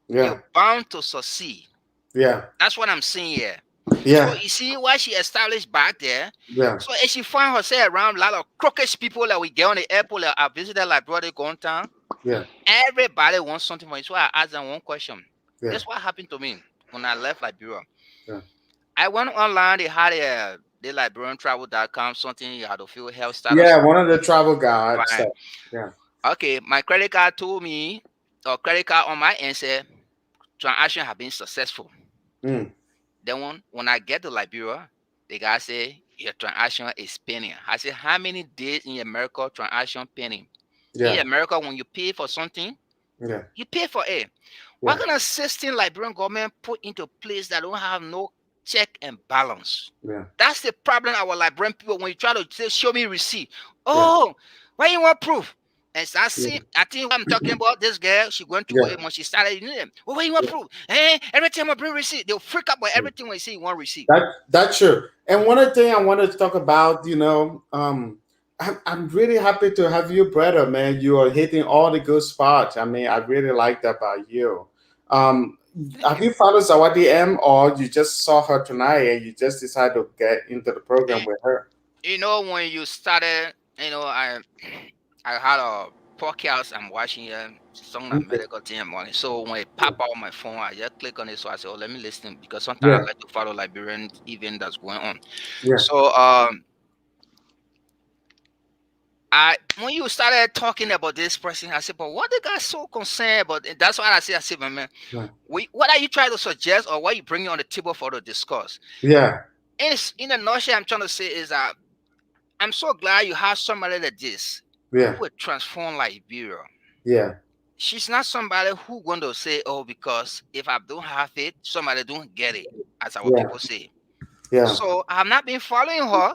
you're Yeah. bound to succeed. Yeah. That's what I'm saying here. So Yeah. you see what she established back there. Yeah. So if she find herself around a lot of crookish people that we get on the airport, like I visited like brother gone town. Yeah. Everybody wants something from it. So I asked them one question. Yeah. This what happened to me when I left Liberia. Yeah. I went online, they had a the LiberianTravel.com, something you had to fill health status. Yeah. One of the travel guides. Fine. Yeah. Okay, my credit card told me, or credit card on my end said transaction have been successful. Mm. Then when I get to Liberia, the guy say your transaction is pending. I said, how many days in America transaction pending? In Yeah. America, when you pay for something, Yeah. you pay for it. What Yeah. kind of system Liberian government put into place that don't have no check and balance? Yeah. That's the problem our Liberian people when you try to say show me receipt. Yeah. Oh, why you want proof? And so I Yeah. see, I think what I'm talking about, this girl, she went through Yeah. it when she started using them. Oh, why you want proof? Eh, every time I bring receipt, they'll freak up with Yeah. everything when you see one receipt. That's true. And one of the thing I wanted to talk about, I'm really happy to have you, brother, man. You are hitting all the good spots. I mean, I really like that about you. have you followed Zawadi M, or you just saw her tonight and you just decided to get into the program Y- with her? You know, when you started, I had a podcast I'm watching here, something like Okay. medical thing in the morning. So when it pop out on my phone, I just click on it. So I say, oh, let me listen because sometimes I Yeah, like to follow Liberian event that's going on. yeah, So I when you started talking about this person, I said, but what the guy so concerned about? And that's why I said, man, yeah, what are you trying to suggest or what you bringing on the table for to discuss? yeah, In a nutshell, I'm trying to say is that I'm so glad you have somebody like this who yeah, will transform Liberia. yeah, She's not somebody who going to say, oh, because if I don't have it, somebody don't get it, as our yeah, people say. yeah, So I've not been following her,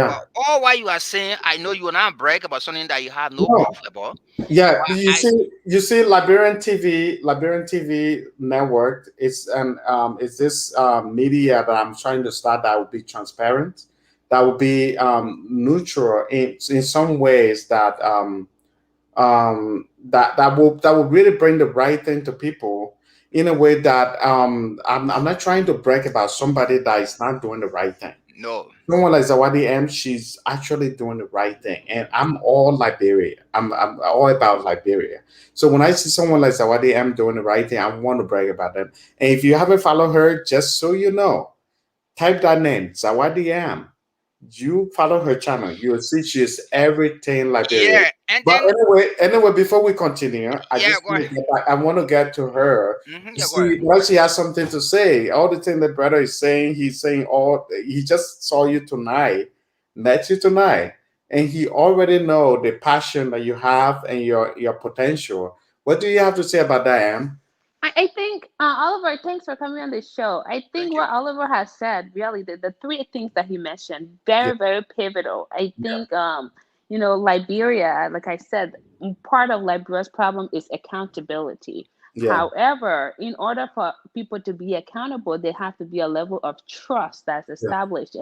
but yeah. all what you are saying, I know you will not brag about something that you have no No, proof about. yeah. But You see, Liberian TV network is this media that I'm trying to start that will be transparent, that will be neutral in some ways that will really bring the right thing to people in a way that I'm not trying to brag about somebody that is not doing the right thing. no, Someone like Zawadi M, she's actually doing the right thing, and I'm all Liberia. I'm all about Liberia. So when I see someone like Zawadi M doing the right thing, I want to brag about them. And if you haven't followed her, just so you know, type that name, Zawadi M. You follow her channel, you'll see she's everything Liberia. yeah, and But then anyway, before we continue, I yeah, just go want ahead. to get back, I want to get to her to Yeah, go ahead. see what she has something to say. All the thing the brother is saying, he's saying all he just saw you tonight, met you tonight, and he already know the passion that you have and your potential. What do you have to say about that, Am? I think Oliver, thanks for coming on the show. I think Thank you. what Oliver has said, really, the three things that he mentioned, Yeah, very, very pivotal. I yeah, think, Liberia, like I said, part of Liberia's problem is accountability. yeah, However, in order for people to be accountable, there has to be a level of trust that's yeah, established.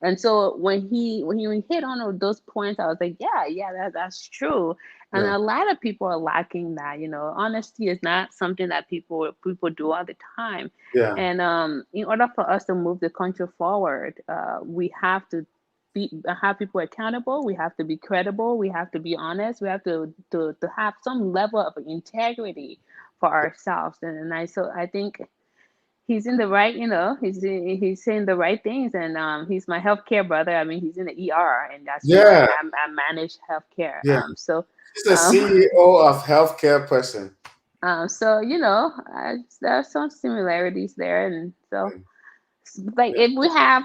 And so when he hit on those points, I was like, yeah, that's true. And yeah, a lot of people are lacking that. Honesty is not something that people do all the time. yeah, And in order for us to move the country forward, we have to have people accountable. We have to be credible. We have to be honest. We have to have some level of integrity for ourselves. And I think he's in the right, he's saying the right things. And he's my healthcare brother. I mean, he's in the ER, and that's where yeah, I manage healthcare. yeah. So She's the um, CEO of healthcare person. there are some similarities there. And so, like, if we have,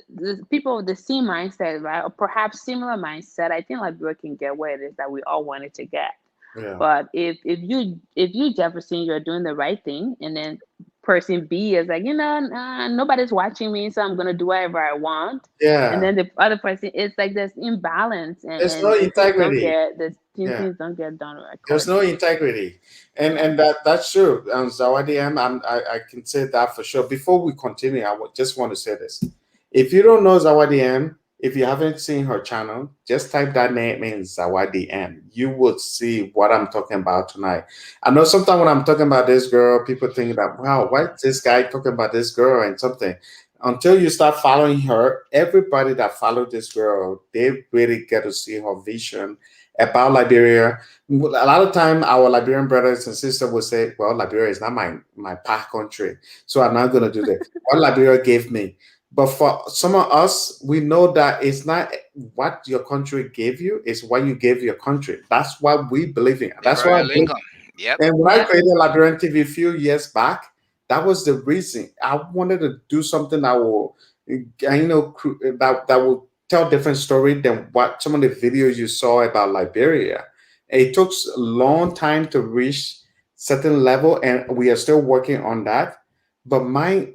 the people with the same mindset, right, or perhaps similar mindset, I think Liberia can get where it is that we all wanted to get. Yeah, But if you Jefferson, you're doing the right thing, and then person B is like, nobody's watching me, so I'm gonna do whatever I want. And yeah. then the other person, it's like there's imbalance, and There's no and, and things don't integrity. get the Yeah. things don't get done There's no accordingly. integrity, and Yeah. that's true. Zawadi M, I can say that for sure. Before we continue, just want to say this: if you don't know Zawadi M, if you haven't seen her channel, just type that name in Zawadi M. You will see what I'm talking about tonight. I know sometimes when I'm talking about this girl, people think that wow, why is this guy talking about this girl and something. Until you start following her, everybody that followed this girl, they really get to see her vision about Liberia. A lot of time our Liberian brothers and sisters will say, well, Liberia is not my pack country, so I'm not going to do that. What Liberia gave me. But for some of us, we know that it's not what your country gave you, it's what you gave your country. That's what we believe in. That's why I Abraham believe. Lincoln. Yep. And when I Yep. created Liberian TV a few years back, that was the reason I wanted to do something that will, that will tell different story than what some of the videos you saw about Liberia. It took a long time to reach certain level, and we are still working on that. But my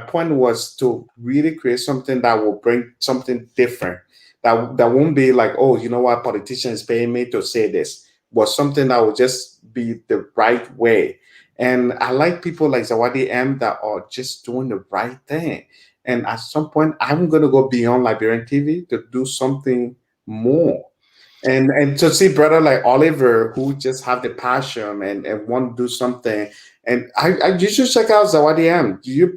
point was to really create something that will bring something different. That won't be like, oh, you know what, politicians paying me to say this, was something that would just be the right way. And I like people like Zawadi M that are just doing the right thing. And at some point, I'm gonna go beyond Liberian TV to do something more. And to see brother like Oliver who just have the passion and want to do something And you should check out Zawadi M. You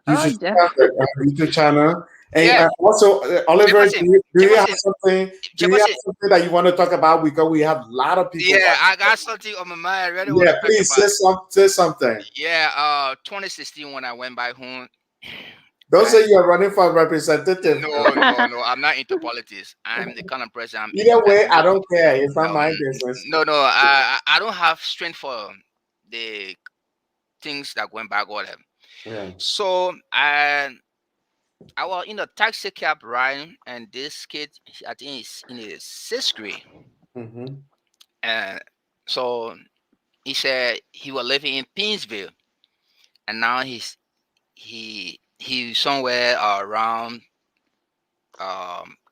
Oh, should check out the Jeff. YouTube channel. And Yeah, also, Oliver, Jefferson, do you have Jefferson, something? Do you have Jefferson. something that you want to talk about? Because we have a lot of people Yeah, I watching. got something on my mind. I really want Yeah, to talk please about. say something. Yeah, 2016 when I went back home, Don't I say you're running for representative. no, I'm not into politics. I'm the kind of person I'm Either way, I no, don't care. It's not no, my business. no, no. I don't have strength for the things that went back all them. Yeah. So I was in a taxi cab ride, and this kid, I think he's in his sixth grade, Mm-hmm. and so he said he was living in Pinsville, and now he's somewhere around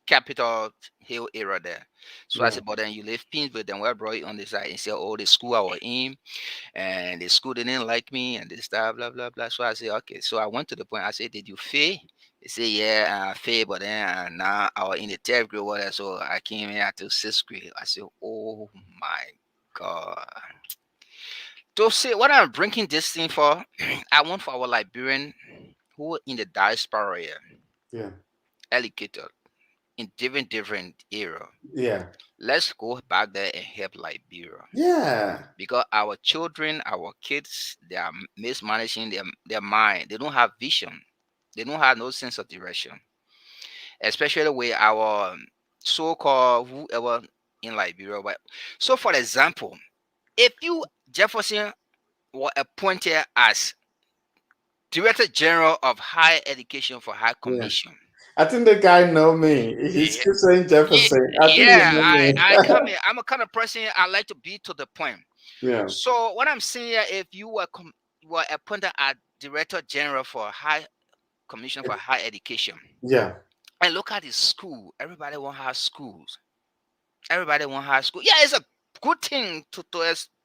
Capitol Hill area there. So I Yeah. said, but then you live Pinsville, then where brought you on the side? He said, oh, the school I was in, and the school didn't like me, and this stuff, blah blah blah. So I said, okay. So I went to the point. I said, did you fail? He said, yeah, I failed, but then now I was in the third grade, whatever. So I came here to sixth grade. I said, oh my god. To say what I'm bringing this thing for, I want for our Liberian who in the diaspora here, Yeah. educated in different era. Yeah. Let's go back there and help Liberia Yeah. because our children, our kids, they are mismanaging their mind. They don't have vision. They don't have no sense of direction, especially with our so-called whoever in Liberia. But so, for example, if you Jefferson were appointed as Director General of Higher Education for High Yeah. Commission. I think the guy know me. He's Yeah, keep saying Jefferson. I think he yeah, know I me. come here. I'm a kind of person I like to be to the point. Yeah. So what I'm saying here, if you were appointed as Director General for High Commission for High Education, Yeah. and look at the school, everybody want high schools. Everybody want high school. Yeah, it's a good thing to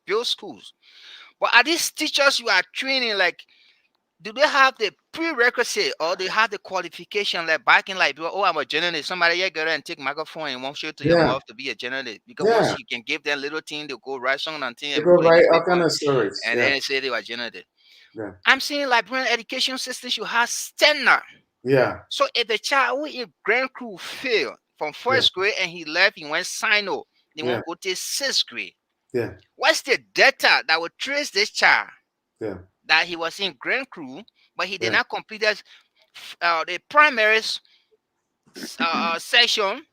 build schools. But are these teachers you are training like? Do they have the prerequisite or they have the qualification like back in like oh I'm a journalist somebody yeah go there and take microphone and won't show it to your Yeah. mouth to be a journalist because once Yeah. you can give them little thing they go write something and thing They and go put in the write all paper kind of stories. and Yeah. then they say they were journalists. Yeah. I'm saying Liberian education system should have standard. Yeah. So if the child who in grand crew failed from Yeah. first grade and he left he went sign up they Yeah. won't go to sixth grade. Yeah. What's the data that will trace this child Yeah. that he was in grand crew but he did Yeah. not complete the primary section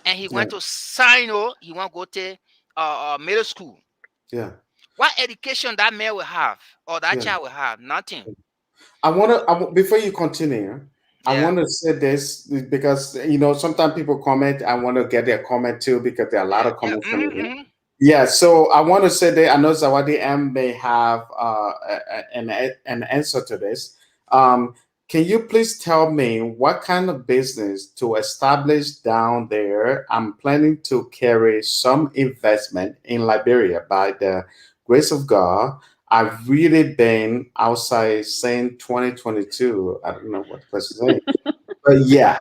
and he Yeah. went to sign up he want to go to middle school. Yeah. What education that man will have or that Yeah. child will have? Nothing. Before you continue, I Yeah, want to say this because sometimes people comment. I want to get their comment too because there are a lot yeah, of yeah. comments coming Mm-hmm, in. mm-hmm. Yeah, so I want to say that I know Zawadi M may have an answer to this. Um, can you please tell me what kind of business to establish down there? I'm planning to carry some investment in Liberia by the grace of God. I've really been outside saying 2022. I don't know what the person is saying, but yeah,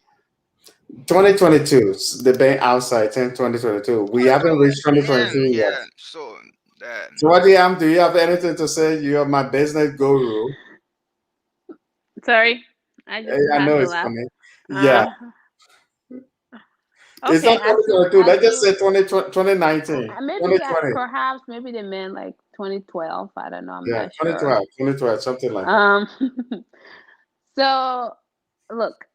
2022. The bank outside saying 2022. We haven't reached Yeah, 2023 yet. yeah. So that So what do you have anything to say? You are my business guru. Sorry, I just I had know to it's laugh. funny. Yeah. Uh, It's okay, not 2022. as Let's just you say 2019, maybe 2020. perhaps maybe they meant like 2012. I don't know. I'm Yeah, not sure. 2012, something like that. Um, so look,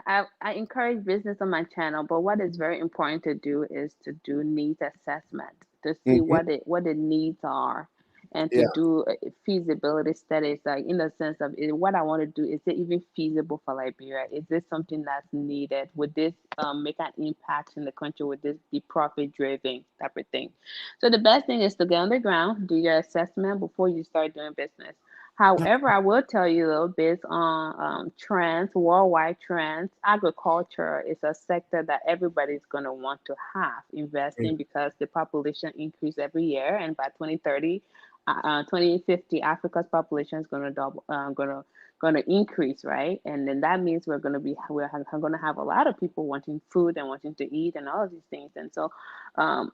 I encourage business on my channel, but what is very important to do is to do needs assessment to see Hmm. what the needs are and to Yeah, do feasibility studies, like in the sense of what I want to do, is it even feasible for Liberia? Is this something that's needed? Would this make an impact in the country? Would this be profit driven type of thing? So the best thing is to get on the ground, do your assessment before you start doing business. However, I will tell you though, based on trends, worldwide trends, agriculture is a sector that everybody's going to want to have invest in because the population increase every year, and by 2030, 2050, Africa's population is going to double, going to increase, right? And then that means we're going to have a lot of people wanting food and wanting to eat and all of these things, and so um,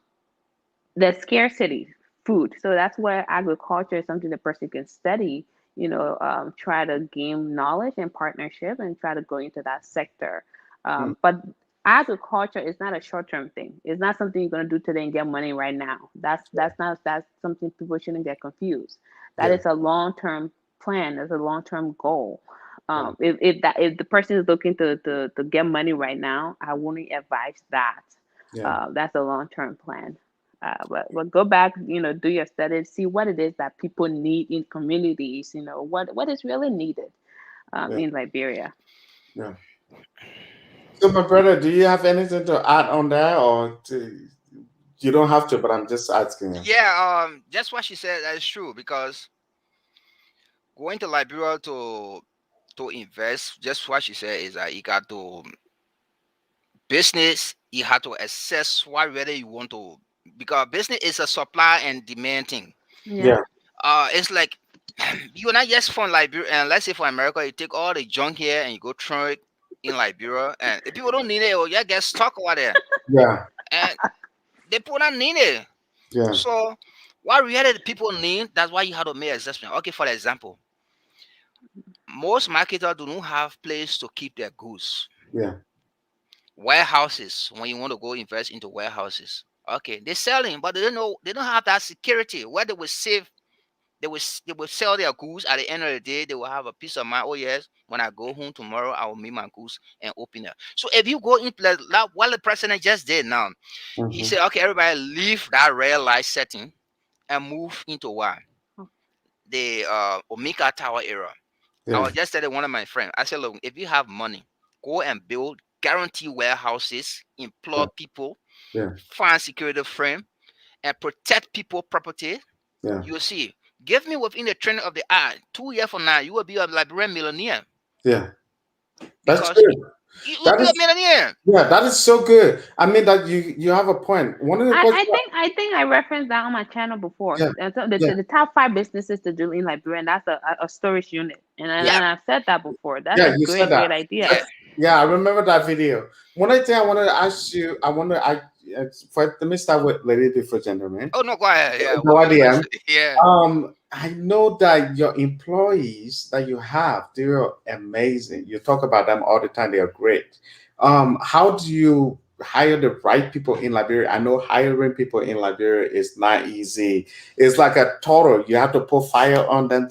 there's scarcity food. So that's where agriculture is something the person can study, try to gain knowledge and partnership and try to go into that sector. Mm. But agriculture is not a short term thing. It's not something you're gonna do today and get money right now. That's something people shouldn't get confused. That Yeah. is a long term plan. That's a long term goal. Yeah. If the person is looking to get money right now, I wouldn't advise that. Yeah. That's a long term plan. But go back, do your studies, see what it is that people need in communities. What is really needed Yeah. in Liberia. Yeah. So, my brother, do you have anything to add on that, or you don't have to? But I'm just asking you. Yeah, just what she said, that is true, because going to Liberia to invest, just what she said is that you got to business, you have to assess what really you want to, because business is a supply and demand thing. Yeah. Yeah. It's like you're not just from Liberia, and let's say for America, you take all the junk here and you go throw it in Liberia, and if people don't need it, or you get stuck over there, Yeah. and the people don't need it. Yeah. So what really the people need, that's why you have to make assessment. Okay, for example, most marketers do not have place to keep their goods. Yeah. Warehouses, when you want to go invest into warehouses, okay, they're selling, but they don't have that security where they will save. They will sell their goods at the end of the day. They will have a peace of mind. Oh yes, when I go home tomorrow, I will meet my goods and open it. So if you go in like what the president just did now, he Mm-hmm. said, okay, everybody leave that red light setting and move into what the Omega Tower era. I Yeah. was just telling one of my friends, I said, look, if you have money, go and build guarantee warehouses, employ Yeah. people, Yeah. find security frame, and protect people property. Yeah. You'll see. Give me within the trend of the eye. 2 years from now, you will be a Liberian millionaire, Yeah. That's because good. you will That be a is. millionaire. Yeah. That is so good. I mean that you have a point. One of the I, questions. I think I think I referenced that on my channel before. Yeah. And so the, Yeah. the top five businesses to do in Liberia, and that's a storage unit. And Yeah. I've said that before. That's a Yeah. You said great that. idea. Yeah, That's, yeah. I remember that video. One other thing I wanted to ask you. Let me start with lady before gentlemen. oh no, go ahead. Yeah, Go what were at you the going to end. say? Yeah. I know that your employees that you have, they're amazing. You talk about them all the time. They are great. How do you hire the right people in Liberia? I know hiring people in Liberia is not easy. It's like a total. You have to put fire on them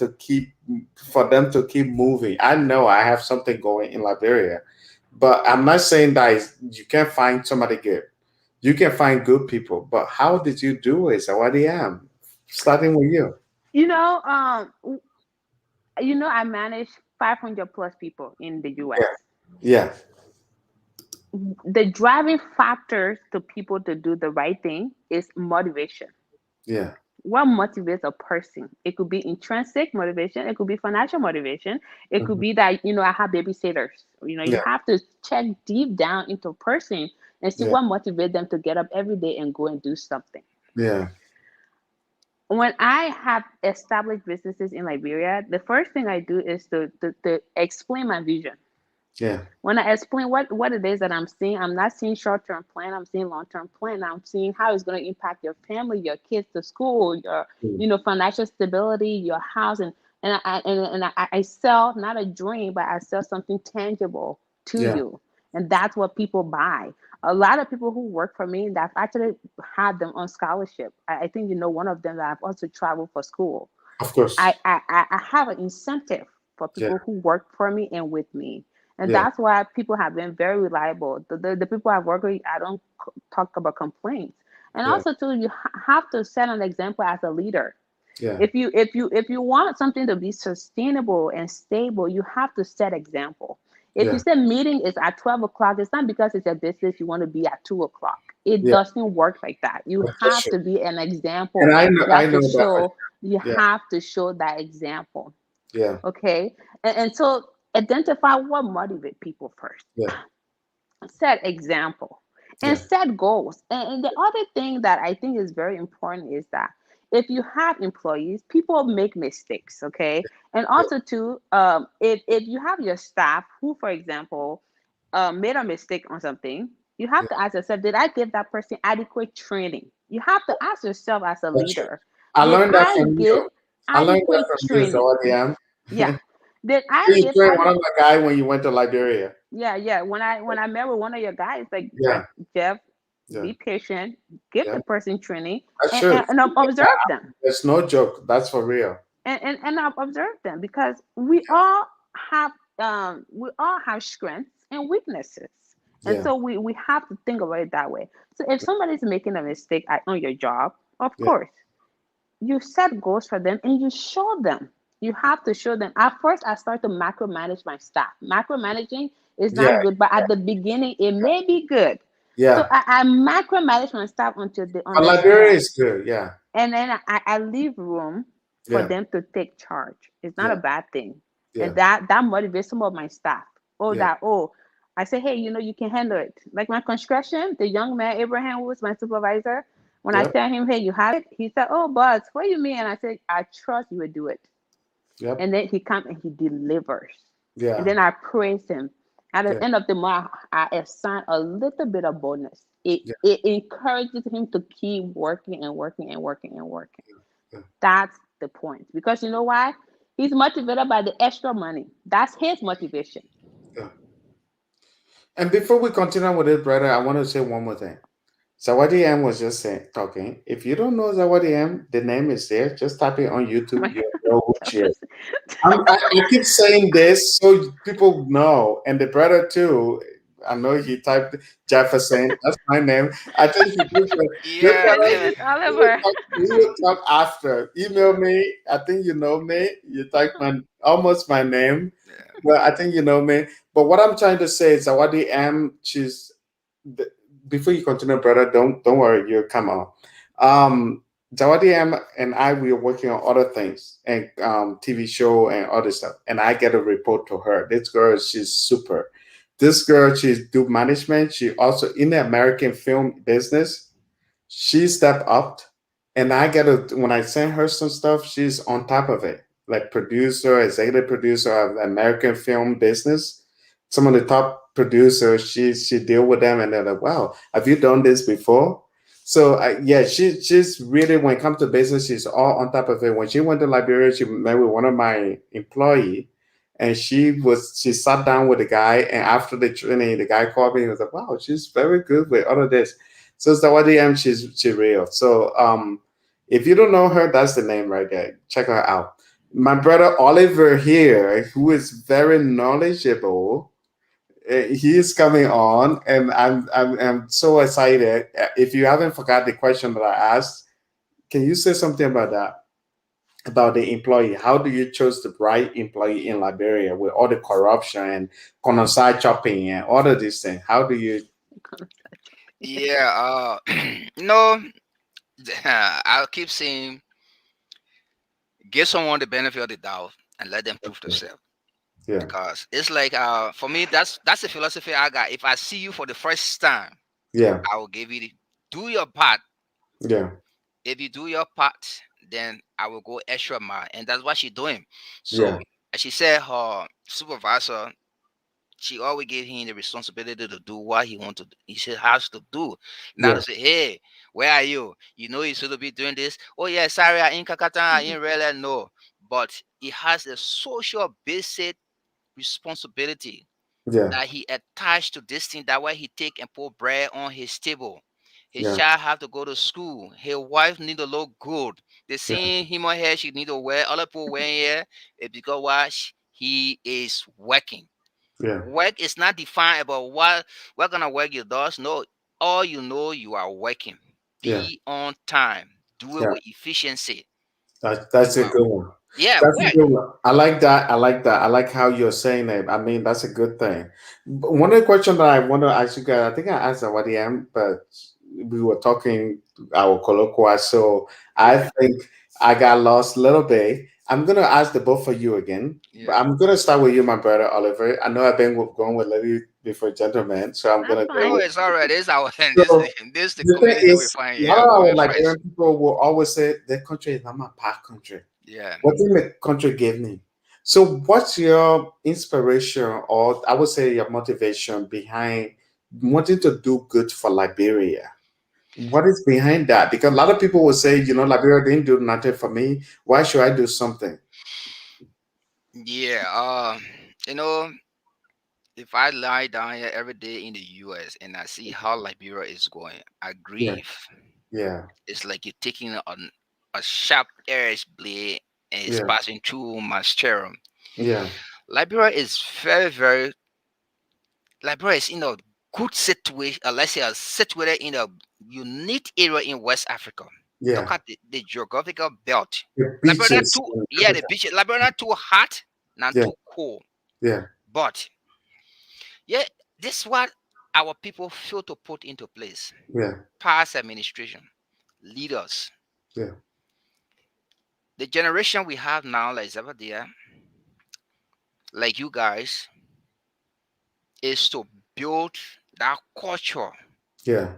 for them to keep moving. I know I have something going in Liberia, but I'm not saying that you can't find somebody good. You can find good people, but how did you do it? So what I am starting with you. You know, I manage 500 plus people in the Yeah, U.S. yeah, The driving factors to people to do the right thing is motivation. yeah, What motivates a person? It could be intrinsic motivation, it could be financial motivation, it could mhm, be that I have babysitters. You yeah, have to check deep down into a person and see yeah, what motivates them to get up every day and go and do something. yeah, When I have established businesses in Liberia, the first thing I do is to explain my vision. yeah, When I explain what it is that I'm seeing, I'm not seeing short term plan. I'm seeing long term plan. I'm seeing how it's going to impact your family, your kids, the school, your mm, financial stability, your house, and I sell not a dream, but I sell something tangible to yeah. you, and that's what people buy. A lot of people who work for me, that I've actually had them on scholarship. I think one of them that I've also traveled for school. Of course. I have an incentive for Yeah, people who work for me and with me. And yeah, that's why people have been very reliable. The people I've worked with, I don't talk about complaints. And yeah, also, too, you have to set an example as a leader. yeah, If you want something to be sustainable and stable, you have to set example. If you yeah. say meeting is at 12 o'clock, it's not because it's a business you want to be at 2 o'clock. It Yeah. doesn't work like that. You That's have true. to be an And example. I know that for You sure. Yeah, have to show that example. yeah, Okay. And so identify what motivate people first. yeah, Set example and yeah, set goals. And the other thing that I think is very important is that if you have employees, people make mistakes. Okay. And yeah, also too, if you have your staff who, for example, made a mistake on something, you have yeah. to ask yourself, did I give that person adequate training? You have to ask yourself as a That's true. leader, I Then learned that I from give you. I learned that adequate from you, training. Zawadi. Yeah. Then So I you give trained one adequate. of my guy when you went to Liberia. Yeah, yeah. When I met with one of your guys, like Yeah, Jeff, yeah, be patient, give yeah. the person training, That's and, true. and, and observe them, There's no joke. That's for real. and observe them, because have we all have strengths and weaknesses, and Yeah, so we have to think about it that way. So if somebody's making a mistake on your job, of yeah, course you set goals for them and you show them. You have to show them. At first, I start to macromanage my staff. Macromanaging is yeah, not good, but at the beginning, it may be good. So yeah. I macromanage my staff until they But Liberia understand, is good. Yeah, and then I leave room for yeah, them to take charge. It's not a yeah, bad thing, yeah, and that motivates some of my staff. yeah. I say, hey, you can handle it. Like my construction, the young man Abraham, who was my supervisor. When I Yep, tell him, hey, you have it, he said, oh, boss, what do you mean? And I said, I trust you will do it. yep, And then he comes and he delivers. And yeah, then I praise him. At yeah, the end of the month, I assign a little bit of bonus. It yeah, it encourages him to keep working and working and working and working. yeah, That's the point. Because you know why? He's motivated by the extra money. That's his motivation. yeah. And before we continue with it, brother, I want to say one more thing. Zawadi M was just saying, talking. If you don't know Zawadi M, the name is there. Just type it on Oh YouTube. my You'll know who she is. God. I keep saying this so people know, and the brother too. I know he typed Jefferson. That's my name. I think he did. This Yeah. My brother, name is we will Oliver. talk, we will talk after. Email me. I think you know me. You type my almost my name, Yeah. but I think you know me. But what I'm trying to say is Zawadi M. She's the, before you continue, brother. Don't worry. You come on. Um, Zawadi M and I, we are working on other things and TV show and other stuff. And I get a report to her. This girl, she's super. This girl, she's do management. She also in the American film business. She stepped up, and I get a when I send her some stuff, she's on top of it. Like producer, executive producer of American film business. Some of the top producers, she deal with them, and they're like, "Wow, have you done this before?" So yeah, she's really when it comes to business, she's all on top of it. When she went to Liberia, she met with one of my employee, and she sat down with the guy, and after the training, the guy called me and was like, "Wow, she's very good with all of this." So Zawadi M, she's real. So if you don't know her, that's the name right there. Check her out. My brother Oliver here, who is very knowledgeable, he is coming on, and I'm so excited. If you haven't forgot the question that I asked, can you say something about that? About the employee? How do you choose the right employee in Liberia with all the corruption and conocide chopping and all of these things? How do you? Yeah. No, I'll keep saying, give someone the benefit of the doubt and let them prove themselves. Yeah, Because it's like, for me, that's the philosophy I got. If I see you for the first time, yeah, I will give you do your part. yeah, If you do your part, then I will go extra mile, and that's what she's doing. yeah, So as she said, her supervisor, she always gave him the responsibility to do what he want to do. He should has to do. Not yeah, to say, hey, where are you? You know you should be doing this. Oh yeah, sorry, I ain't kakata, I ain't really no. But he has a social basic responsibility yeah, that he attached to this thing. That way he take and put bread on his table. His yeah, child have to go to school. His wife need to look good. They yeah, seeing him or her, she need to wear other people wearing here. It's because what he is working. yeah, Work is not defined about what kind of work you does. No, all you know you are working. yeah, Be on time. Do it yeah. with efficiency. That's You a are good one. yeah, That's a work. good one. I like that. I like that. I like how you're saying it. I mean, that's a good thing. But one of the questions that I want to ask you guys, I think I asked Awadi M, but we were talking our colloquy, so Yeah, I think I got lost a little bit. I'm gonna ask the both of you again. But yeah. I'm gonna start with you, my brother Oliver. I know I've been going with lady before gentlemen, so I'm That's gonna No, go fine. with it's all right. This our this so this the the thing community we is, find a lot here. of our Going Liberian first. people will always say the country is not my park country. Yeah. What did the country give me? So, what's your inspiration, or I would say your motivation behind wanting to do good for Liberia? What is behind that? Because a lot of people will say, Liberia didn't do nothing for me. Why should I do something? Yeah, you know, if I lie down here every day in the US and I see how Liberia is going, I Yeah, grieve. yeah, It's like you're taking a sharp edge blade and it's yeah, passing through my sternum. yeah, Liberia is very, very, Liberia is in a good situation, let's say, situated in a unique area in West Africa. Look yeah. at the geographical belt. The Liberia not beaches too, and yeah, the everything. beach. Liberia not too hot, not Yeah, too cold. yeah, But yeah, this is what our people fail to put into place. yeah, Past administration, leaders, yeah, the generation we have now, like over there, like you guys, is to build that culture yeah,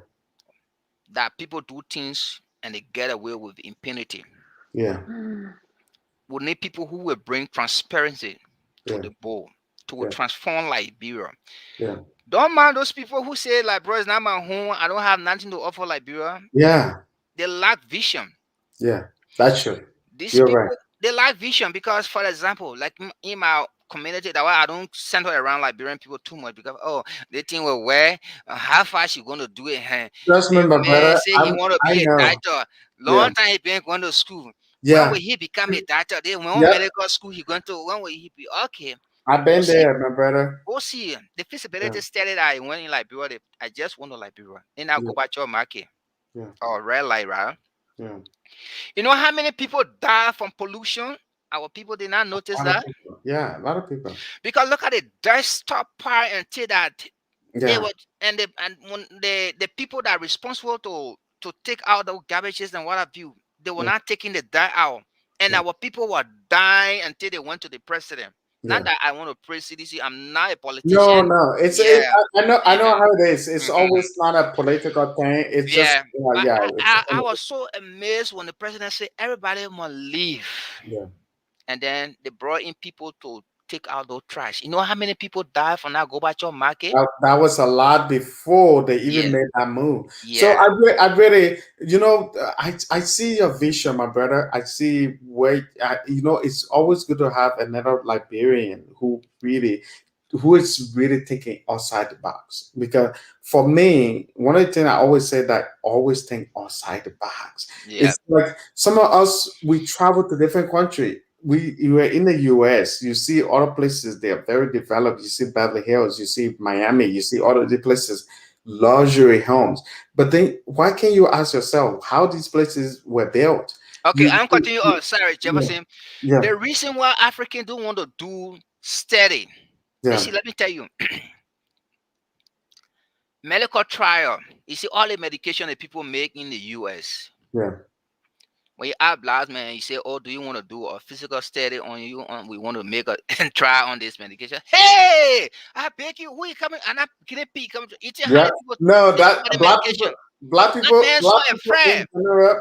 that people do things and they get away with impunity. yeah, We need people who will bring transparency to yeah, the bowl, to yeah, transform Liberia. yeah, Don't mind those people who say, like, bro, it's not my home. I don't have nothing to offer Liberia. yeah, They lack vision. yeah. That's true. These You're right. people, they lack vision because, for example, like in my community, that why I don't center around Liberian people too much because, oh, they think, well, where, how fast you going to do it? Huh? Trust me, The my man brother. say he want to I be a know. doctor. Yeah, Long time he been going to school. When will yeah, he become a doctor? Then when yep. medical school he going to, when will he be? Okay. I've Go been see, there, my brother. go see the Yeah, feasibility study that I went in Liberia. I just went to Liberia. Then I yeah, go back to your market yeah, or red light, right? yeah. You know how many people die from pollution? Our people did not notice A lot of that people. Yeah, a lot of people. because look at the desktop part until that they Yeah, were and when the people that are responsible to take out the garbages and what have you, they were yeah, not taking the dye out, and yeah, our people were dying until they went to the president. Not yeah. that I want to praise CDC. I'm not a No, politician. no. Yeah. I know Mhm, how it is. It's mhm. always not a political thing. It's just, Yeah. But yeah, I was so amazed when the president said everybody must leave. yeah. And then they brought in people to take out those trash. You know how many people died from that Gobacho market? That was a lot before they even Yeah, made that move. So yeah, I really, I see your vision, my brother. I see where, it's always good to have another Liberian who is really thinking outside the box. Because for me, one of the things I always say that always think outside the box. yeah, It's like some of us, we travel to different country. You were in the US, you see other places, they are very developed. You see Beverly Hills, you see Miami, you see all of the places, luxury homes. But then why can't you ask yourself how these places were built? okay, You, I'm continuing. Oh, sorry, yeah, Jefferson. yeah, The reason why Africans don't want to do steady. You yeah, see, let me tell you, medical trial. You see, all the medication that people make in the US. yeah, When you have blast man, you say, "Oh, do you want to do a physical study on you? We want to make a trial on this medication." Hey, I beg you, who you coming? And I'm gonna be coming to each how yeah. the people No, think that about the medication. That man so afraid.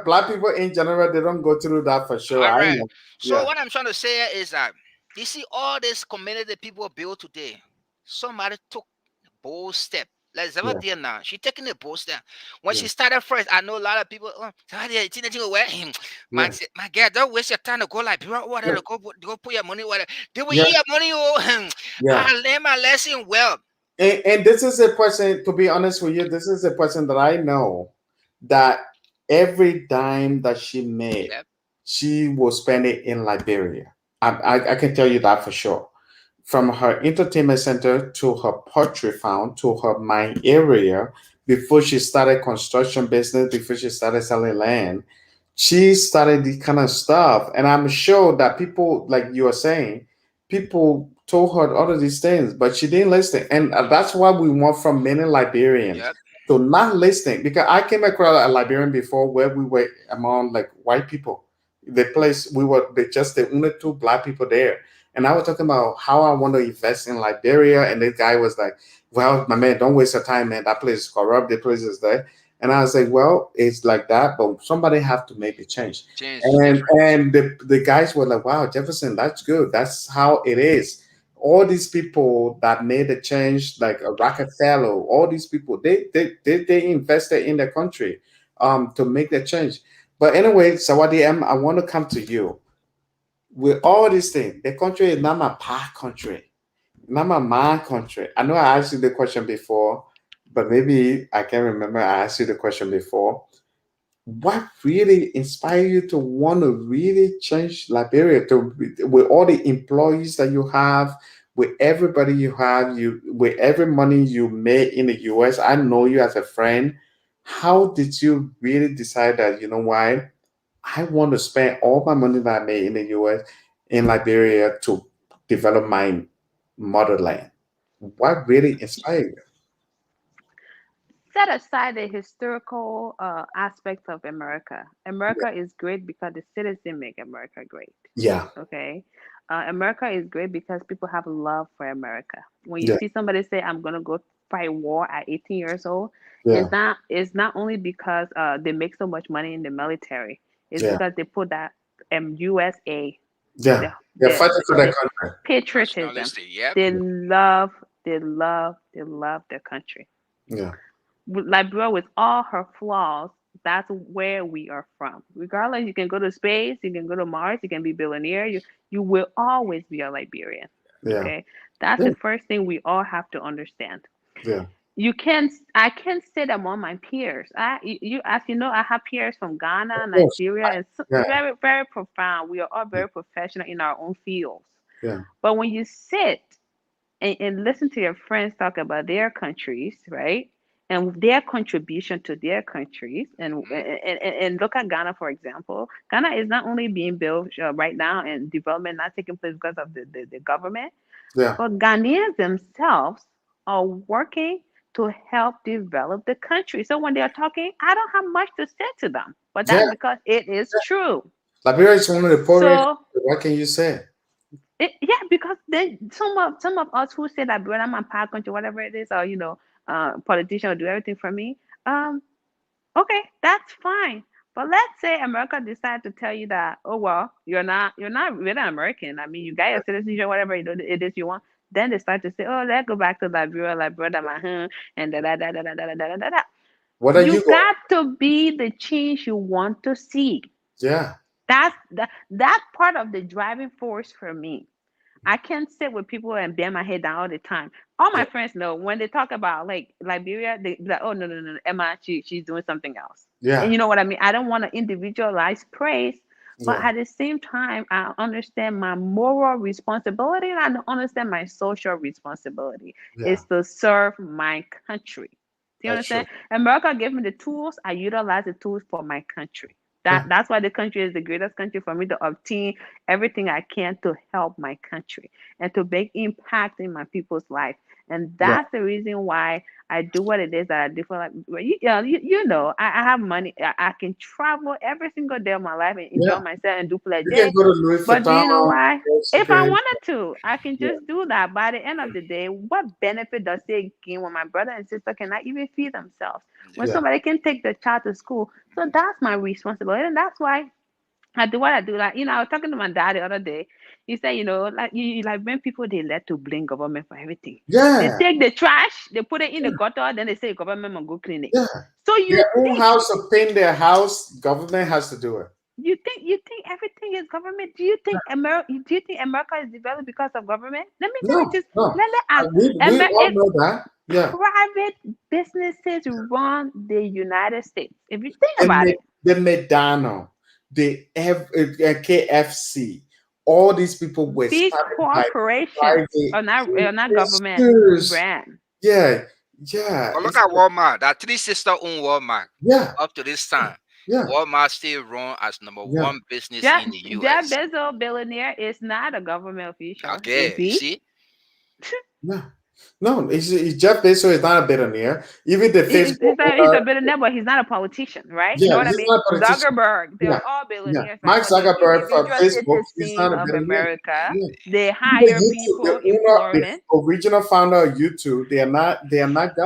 black people in general, they don't go through that for sure. All I right. know. So Yeah, what I'm trying to say is that you see all this community people build today. Somebody took a bold step. Like yeah, Zavadia now, she taking a bold step. When yeah, she started first, I know a lot of people. Oh, Zavadia, it's anything away. Man, yeah, my girl, don't waste your time to go like bro, yeah, whatever. Go put your money where they will yeah, eat your money. Oh, yeah. I learned my lesson well. And this is a person, to be honest with you, this is a person that I know that every dime that she made, Yep, she will spend it in Liberia. I can tell you that for sure. From her entertainment center to her poultry farm to her mine area, before she started construction business, before she started selling land, she started this kind of stuff. And I'm sure that people, like you are saying, people told her all of these things, but she didn't listen. And that's what we want from many Liberians yep, to not listen. Because I came across a Liberian before where we were among like white people. The place we were just the only two black people there. And I was talking about how I want to invest in Liberia. And this guy was like, well, my man, don't waste your time, man. That place is corrupt. The place is there. And I was like, well, it's like that, but somebody have to make the change. change And difference. the guys were like, wow, Jefferson, that's good. That's how it is. All these people that made the change, like a Rockefeller, all these people, they invested in the country. to make that change. But anyway, Sawadi M, I want to come to you with all these things. The country is not my pa country, not my mom country. I know I asked you the question before, but maybe I can't remember. I asked you the question before. What really inspired you to want to really change Liberia to with all the employees that you have, with everybody you have, you with every money you made in the US? I know you as a friend. How did you really decide that, you know why? I want to spend all my money that I made in the US in Liberia to develop my motherland. What really inspired Set aside the historical aspects of America. you? America is great because the citizens make America great. Yeah, Okay. America is great because people have love for America. When you yeah, see somebody say, "I'm gonna go fight war at 18 years old," yeah, it's not only because they make so much money in the military. It's yeah, because they put that USA, yeah. the They're the fighting for their the country. patriotism. Nationalistic. Yep. They love, they love their country. Yeah, Liberia, with all her flaws, that's where we are from. Regardless, you can go to space, you can go to Mars, you can be billionaire. You will always be a Liberian. yeah, Okay, that's yeah, the first thing we all have to understand. yeah. I can't sit among my peers. As you know, I have peers from Ghana, Of course. Nigeria, and Yeah, very, very profound. We are all yeah, very professional in our own fields. yeah, But when you sit and listen to your friends talk about their countries, right? And their contribution to their countries, Hmm. and look at Ghana, for example. Ghana is not only being built right now and development not taking place because of the government, yeah, but Ghanaians themselves are working to help develop the country. So when they're talking, I don't have much to say to them, but yeah. that's because it is true. Liberia is one of the poorest. So What can you say? yeah, because then some of us who say that brother, I'm a power country, whatever it is, or politician will do everything for me. Okay, that's fine. But let's say America decide to tell you that, oh well, you're not really American. I mean, you got your citizenship, whatever it is you want. Then they start to say, oh, let's go back to Liberia, Liberia, and da da da da da da da da da. What are you You going? got to be the change you want to see. Yeah, That part of the driving force for me. I can't sit with people and bang my head down all the time. All yeah, my friends know when they talk about like Liberia, they be like, "Oh no, no, no, no, Emma, she's doing something else." And yeah, you know what I mean? I don't want to individualize praise, but yeah, at the same time, I understand my moral responsibility and I understand my social responsibility yeah. is to serve my country. Do you That's true. understand? America gave me the tools. I utilize the tools for my country. Yeah, That's why the country is the greatest country for me to obtain everything I can to help my country and to make impact in my people's life. And yeah, that's the reason why I do what it is that I do for like well, you know, I have money. I can travel every single day of my life and enjoy yeah. myself and do You can pleasure. go to Louis But do you know Vuitton. why? Yes, you If I can. wanted to, I can Yeah, just do that. By the end of the day, what benefit does it gain when my brother and sister cannot even feed themselves? When Yeah. yeah, somebody can take the child to school. So that's my responsibility. And that's why I do what I do. Like, I was talking to my dad the other day. He said, like like when people they let to blame government for everything. They yeah, take the trash, they put it in the gutter, then they say government will go clean it. yeah. So you Their own think house to paint their house, government has to do it. you think everything is government? Do you think America is developed because of government? Let me No, just no. let me ask. We all know that. Yeah. Private businesses run the United States. If you think The, about it, the McDonald, KFC, all these people were big started by corporations private are not government investors. brand. Yeah, yeah, But look it's at Walmart. That three sister own Walmart. yeah, Up to this time, yeah, Walmart still run as number yeah, one business Jeff in the Jeff US. Bezos, billionaire, is not a government official, is Okay, you he? see? yeah. No, Jeff Bezos is not a billionaire. Even the Facebook He's owner, a billionaire, but he's not a politician, right? You know yeah, what I he's mean? not a politician. Zuckerberg, Yeah, they're all yeah. billionaires, right? Mark But the Zuckerberg for individual Facebook, he's not citizens a of billionaire. America, Yeah. they Even hire YouTube, the people, owner, the employment. original founder of YouTube, they are not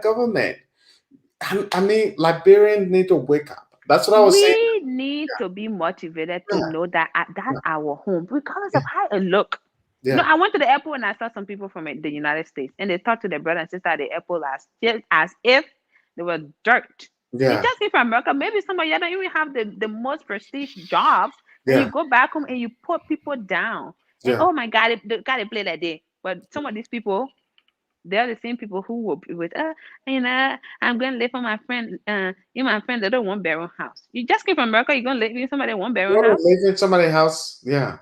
government. I mean, Liberians need to wake up. That's what I was saying. We need to be motivated to Yeah, know that that's yeah, our home, regardless yeah, of how it look. yeah, I went to the airport and I saw some people from the United States, and they talked to their brother and sister at the airport as if they were dirt. You Yeah. just came from America. Maybe some of you don't even have the most prestige jobs, and you Yeah. go back home and you put people down. And Yeah. oh my God, the guy they play that day. But some of these people, they're the same people who will be with, I'm going to live for my friend. My friend, they don't want barren house. You just came from America. You're going to live in somebody that want You barren want to house. live in somebody's house? Yeah.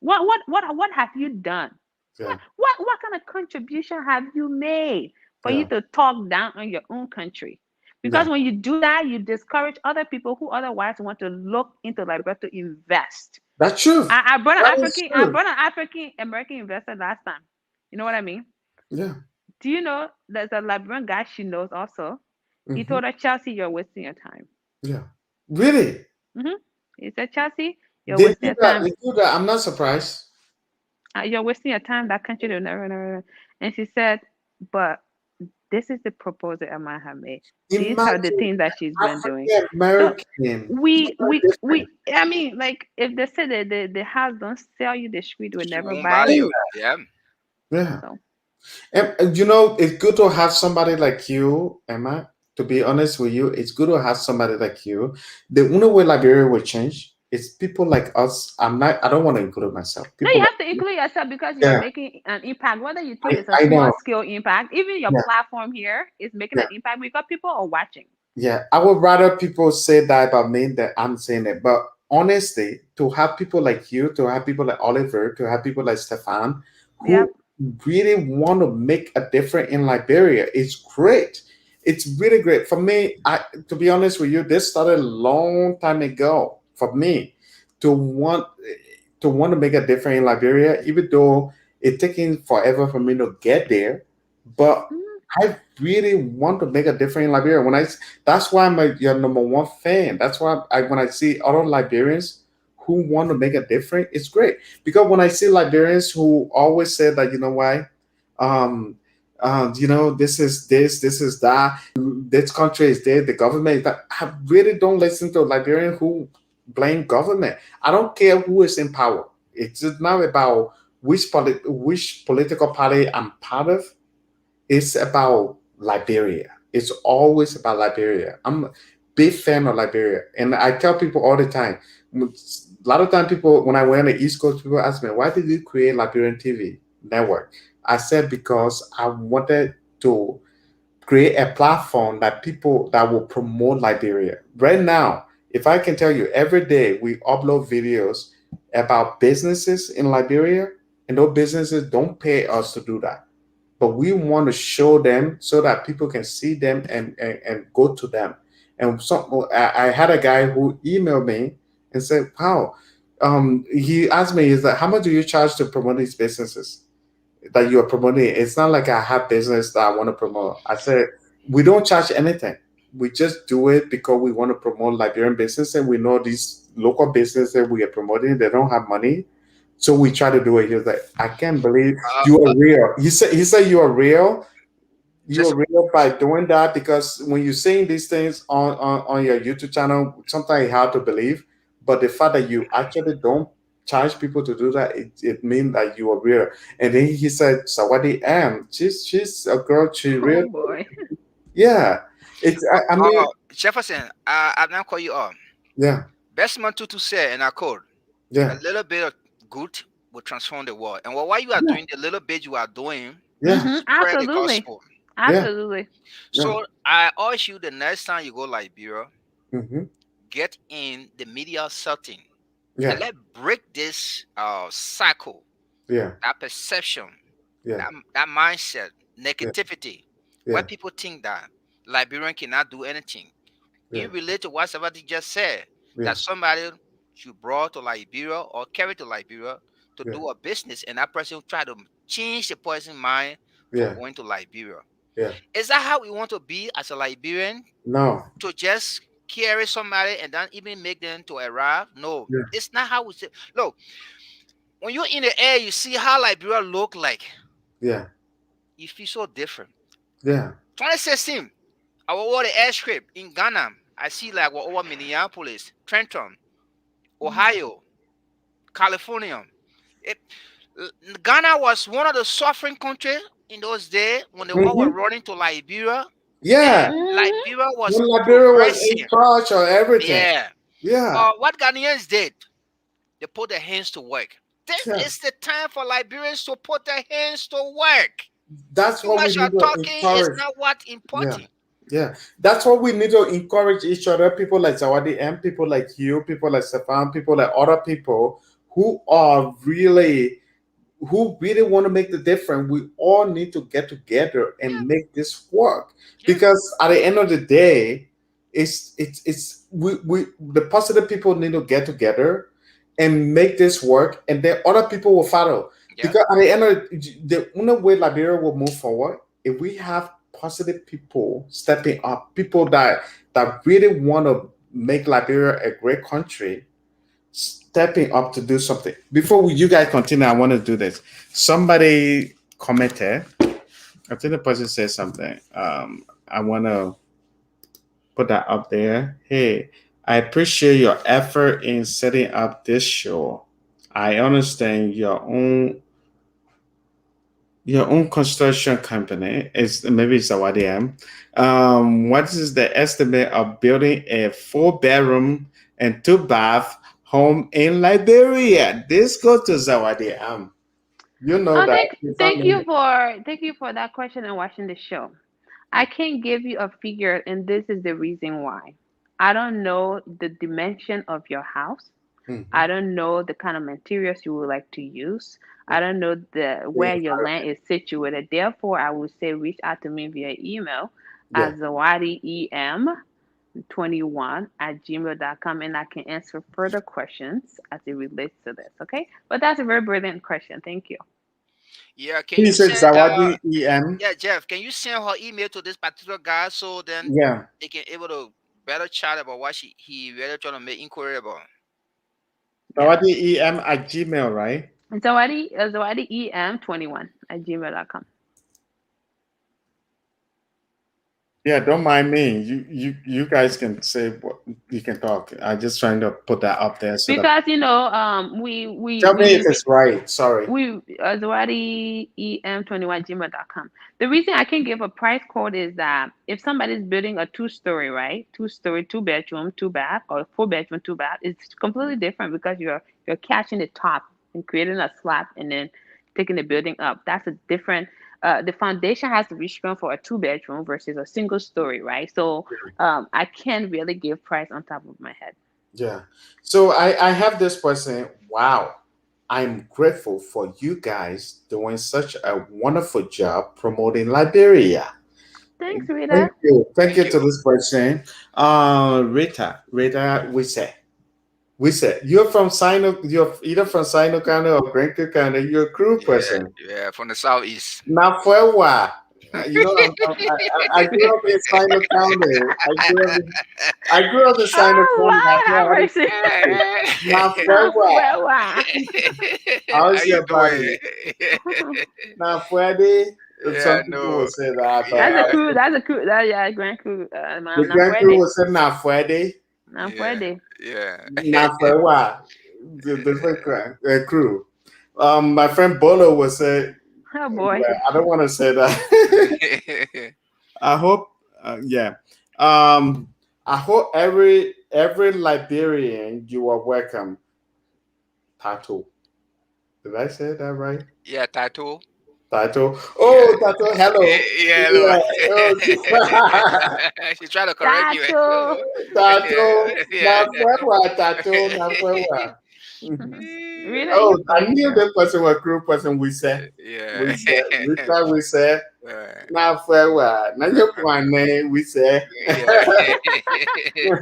What have you done? Yeah. What kind of contribution have you made for you Yeah. to talk down on your own country? Because Yeah. when you do that, you discourage other people who otherwise want to look into Liberia to invest. That's true. I brought an That is African I true. brought an African American investor last time. You know what I mean? Yeah. Do you know there's a Liberian guy she knows also? He Hmm. told her, Chelsea, you're wasting your time. Yeah. Really? Hmm. He said, Chelsea, you're They wasting do your that. time. They do that. I'm not surprised. You're wasting your time. That country will never, never. And she said, but this is the proposal Emma have made. These are the Imagine things that she's been doing. African So American. It's very different. I mean, like if they say that the house don't sell you, the street will She never won't buy buy you. you. Yeah. Yeah. So And you know, it's good to have somebody like you, Emma. To be honest with you, it's good to have somebody like you. The only way Liberia will change is people like us. I don't want to include myself. no, you People like have to include yourself because you're yeah, making an impact. Whether you think it's a I small know. scale impact, even your Yeah, platform here is making yeah. an impact because people are watching. Yeah, I would rather people say that about me than I'm saying it. But honestly, to have people like you, to have people like Oliver, to have people like Stefan, Yep. who really want to make a difference in Liberia, is great. It's really great for me. I, to be honest with you, this started a long time ago for me to want to make a difference in Liberia, even though it's taking forever for me to get there. But Mhm. I really want to make a difference in Liberia. That's why I'm your number one fan. That's why when I see other Liberians who want to make a difference, it's great. Because when I see Liberians who always say that, you know why, um, this is this is that, this country is there, the government is that. I really don't listen to Liberian who blame government. I don't care who is in power. It's just not about which political party I'm part of. It's about Liberia. It's always about Liberia. I'm a big fan of Liberia, and I tell people all the time. A lot of time, people when I went on the East Coast, people ask me, "Why did you create Liberian TV network?" I said because I wanted to create a platform that people that will promote Liberia. Right now, if I can tell you, every day we upload videos about businesses in Liberia, and those businesses don't pay us to do that, but we want to show them so that people can see them and go to them. And so I had a guy who emailed me and said, "Wow." He asked me, "Is that how much do you charge to promote these businesses that you are promoting?" It's not like I have business that I want to promote. I said, "We don't charge anything. We just do it because we want to promote Liberian business, and we know these local businesses we are promoting, they don't have money, so we try to do it." He was like, "I can't believe Uh, you uh, are real." He said you are real. You just are real by doing that, because when you're saying these things on your YouTube channel, sometimes it's hard to believe. But the fact that you actually don't charge people to do that, it means that you are real. And then he said, Sawadi M, she's a girl, she Oh real. boy. Yeah. It's I mean, Jefferson, I'm not call you on. yeah, Best man to say, and I code a yeah, little bit of good will transform the world. And while you are yeah, doing the little bit you are doing, yeah, spread the Absolutely. gospel. yeah, Absolutely. yeah. So I urge you the next time you go Liberia, Hmm. get in the media setting and Yeah, let break this cycle, yeah, that perception, yeah, that mindset, yeah, negativity, where yeah, people think that Liberian cannot do anything. yeah, In relate to what somebody just said, yeah, that somebody you brought to Liberia or carry to Liberia to yeah, do a business, and that person try to change the person's mind for yeah, going to Liberia. yeah. Is that how we want to be as a Liberian? No. To just carry somebody and then even make them to arrive? No, Yeah, it's not how we say. Look, when you're in the air, you see how Liberia look like. yeah, You feel so different. yeah. 2016, I was over the airstrip in Ghana. I see like we're over Minneapolis, Trenton, Ohio, California. It, Ghana was one of the suffering countries in those days when the war Hmm. was running to Liberia. Yeah, And Mhm. Liberia was when Liberia was in progressing. charge of everything. Yeah. Yeah, But what Ghanaians did, they put their hands to work. This yeah. is the time for Liberians to put their hands to work. That's Too what we much need of to talking is encourage. not what Yeah, important. yeah. That's what we need to encourage each other. People like Zawadi and people like you, people like Stefan, people like other people who really want to make the difference. We all need to get together Yeah, and make this work, yeah, because at the end of the day, it's we the positive people need to get together and make this work, and then other people will follow. yeah, Because at the end of the only way Liberia will move forward, if we have positive people stepping up, people that really want to make Liberia a great country, stepping up to do something. Before you guys continue, I want to do this. Somebody commented. I think the person said something. I want to put that up there. Hey, I appreciate your effort in setting up this show. I understand your own construction company is maybe it's what I am. What is the estimate of building a 4 bedroom and 2 bath home in Liberia? This goes to Zawadi. You know Oh, that. If I'm in thank you for that question and watching the show. I can't give you a figure, and this is the reason why. I don't know the dimension of your house. Mhm. I don't know the kind of materials you would like to use. I Mhm. don't know the The where your land environment. is situated. Therefore, I would say reach out to me via email Yeah. at zawadiem21@gmail.com, and I can answer further questions as it relates to this. Okay, but that's a very brilliant question. Thank you. yeah. Can He you said send Zawadi EM. yeah, Jeff, can you send her email to this particular guy so then Yeah. they can able to better chat about what he really trying to make inquiry about? Yeah, Zawadi EM at Gmail, right? zawadiem21@gmail.com. Yeah, don't mind me. You guys can say what you can talk. I just trying to put that up there so that Because we tell me if we it's right. Sorry. we Zawadi em21gmail.com. The reason I can give a price quote is that if somebody's building a two-story, right, two-story, two-bedroom, two-bath, or four-bedroom, two-bath, it's completely different because you're catching the top and creating a slab and then taking the building up. That's a different. The foundation has to be strong for a two-bedroom versus a single story, right? So I can't really give price on top of my head. Yeah. So I have this person. Wow. I'm grateful for you guys doing such a wonderful job promoting Liberia. Thanks, Rita. Thank you. Thank Thank you to you. this person. Rita, we said you're from Sino, you're either from Sino County or Granco County. You're a crew Yeah, person. yeah, from the southeast. Now, for what? I grew up in Sino County. I grew up in Sino Oh, County. I wow, know have how to mercy. speak. Now, for Now, what? wow. How How's you your body? doing? Now, Freddy, Yeah, some people will no. say that, but That's a Yeah, cool. That's a cool. That yeah, grand cool. the Now grand crew Friday. will say, now, Freddy, Now yeah, Friday. yeah. now, for what? The different crew. My friend Bolo will say, Oh boy. well, I don't want to say that. I hope, yeah. Um, I hope every Liberian you are welcome. Tato. Did I say that right? Yeah, tattoo. Tato. Yeah, Oh, Tato. Hello. yeah, hello. Yeah. Oh, She tried to correct you. Tattoo. Tato. Yeah, Na fuewa. Tato. Na fuewa. Rita, Oh, you I funny knew girl. the person was group person. We said. We yeah. said. Rita. We said. Uh, Na fuewa. Na yo kwane. We said. yeah.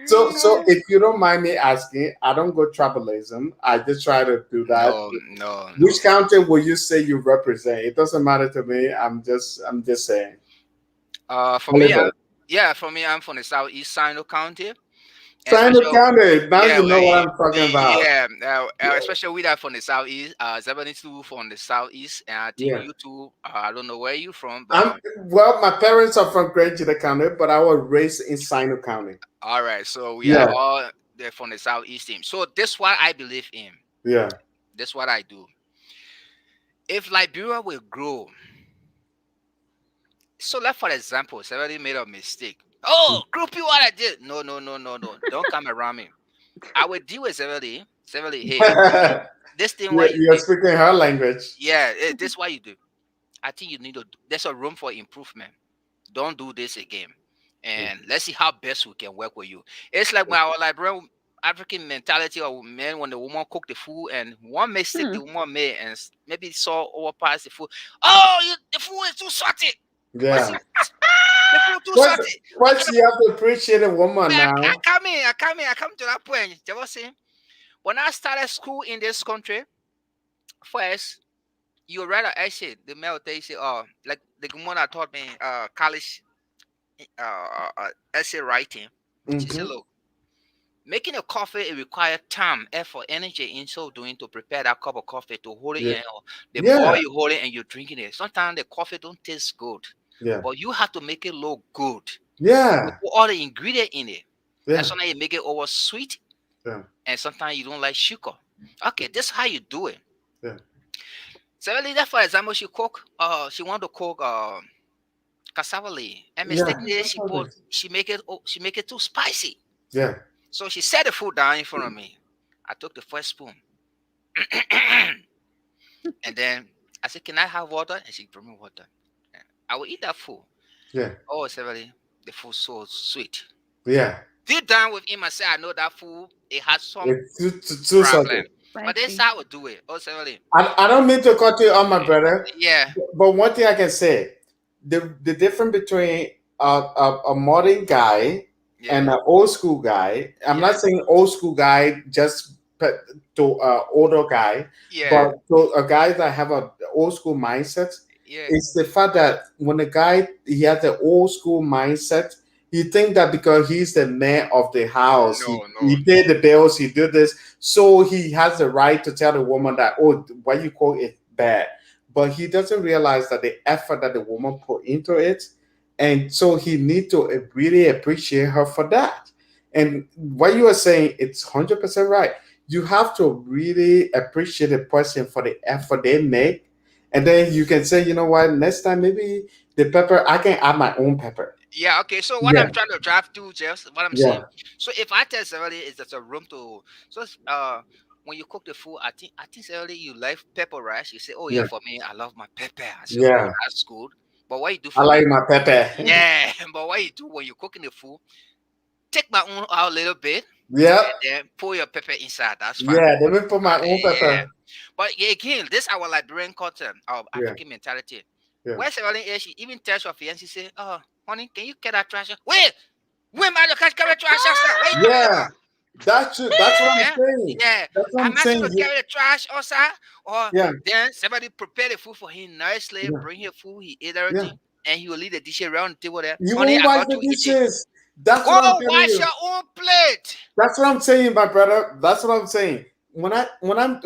So if you don't mind me asking, I don't go tribalism. I just try to do that. No, no, no. Which county will you say you represent? It doesn't matter to me. I'm just saying. For me, Oliver. yeah, for me, I'm from the southeast Sino County, Sino especially County. Now yeah, you know what I'm talking about. yeah, Yeah. especially we are from the southeast. 72 from the southeast, and I think Yeah. you two. I don't know where you from, I'm but well, my parents are from Grand Gita County, but I was raised in Sino County. all right. So we are Yeah. all there from the southeast team. So this what I believe in. Yeah. This what I do. If Liberia will grow, So like for example, somebody made a mistake. Oh, group you what I did. No, no, no, no, no. Don't come around me. I will deal with somebody. Somebody, hey, this thing what you You're did. speaking her language. Yeah, this what you do. I think you need to. There's a room for improvement. Don't do this again. And let's see how best we can work with you. It's like my Liberian African mentality of men when the woman cook the food and one mistake Hmm. the woman made and maybe saw overpass the food. Oh, the food is too salty. What's Yeah. it? The food too First, salty. What first kind of you have to appreciate a woman man? I now. come in. I come to that point. They were saying when I started school in this country, first you read an essay. The male they say, oh, like the woman that taught me college essay writing. She said, Mm-hmm. look, making a coffee it requires time, effort, energy in so doing to prepare that cup of coffee to hold it Yeah. in. Or the more Yeah. you hold it and you're drinking it, sometimes the coffee don't taste good. Yeah. But you have to make it look good. You Yeah. put all the ingredient in it. And Yeah. sometimes you make it over sweet Yeah. and sometimes you don't like sugar. Okay, this is how you do it. Yeah. So really that for example, she want to cook cassava leaf and Yeah. mistakenly That's all this. she make it too spicy. Yeah. So she set the food down in front of me. I took the first spoon. And then I said, can I have water? And she brought me water. Yeah. I will eat that food. Yeah. Oh, severely, the food so sweet. Yeah. Deep down within myself, I know that food, it has some It's too problem. something. But this Spicy. how I would do it. Oh, severely. I don't mean to cut you on, my brother, Yeah, but one thing I can say, the difference between a modern guy and yeah, an old school guy. I'm not yeah, saying old school guy just to older guy, yeah, but to a guy that have a old school mindset. yeah. It's the fact that when a guy he has the old school mindset, he think that because he's the man of the house, No, no. he paid the bills, he did this, so he has the right to tell the woman that, oh, what you call it bad. But he doesn't realize that the effort that the woman put into it, and so he need to really appreciate her for that. And what you are saying, it's 100% right. You have to really appreciate a person for the effort they make, and then you can say, you know what, next time maybe the pepper I can add my own pepper. Yeah, okay. So what I'm Yeah, trying to drive to, just what I'm saying. yeah, So if I tell somebody is there's a room to when you cook the food, I think somebody you like pepper rice. You say, oh yeah, yeah, for me, I love my pepper. I say, oh yeah. that's good. But what you do I for me? like my pepper. Yeah, but what you do when you're cooking the food, take my own out a little bit Yep. and then pour your pepper inside. That's fine. Yeah, let me put my own Yeah. pepper. But yeah, again, this our Liberian culture, our Yeah, African mentality. yeah, When somebody else, she even tells your fiancé, say, oh, honey, can you get that trash out? Wait, man, you can't carry trash outside. What are you talking yeah. about? That's what I'm Yeah, saying. yeah. That's what I'm I'm asking saying. to carry the trash outside, or Yeah, then somebody prepare the food for him nicely, yeah, bring him food, he eat yeah. everything, and he will leave the dishes around the table there. You Honey, won't I wash got the to eat it. dishes. That's Go what I'm telling wash you. your own plate. That's what I'm saying, my brother. That's what I'm saying. When I'm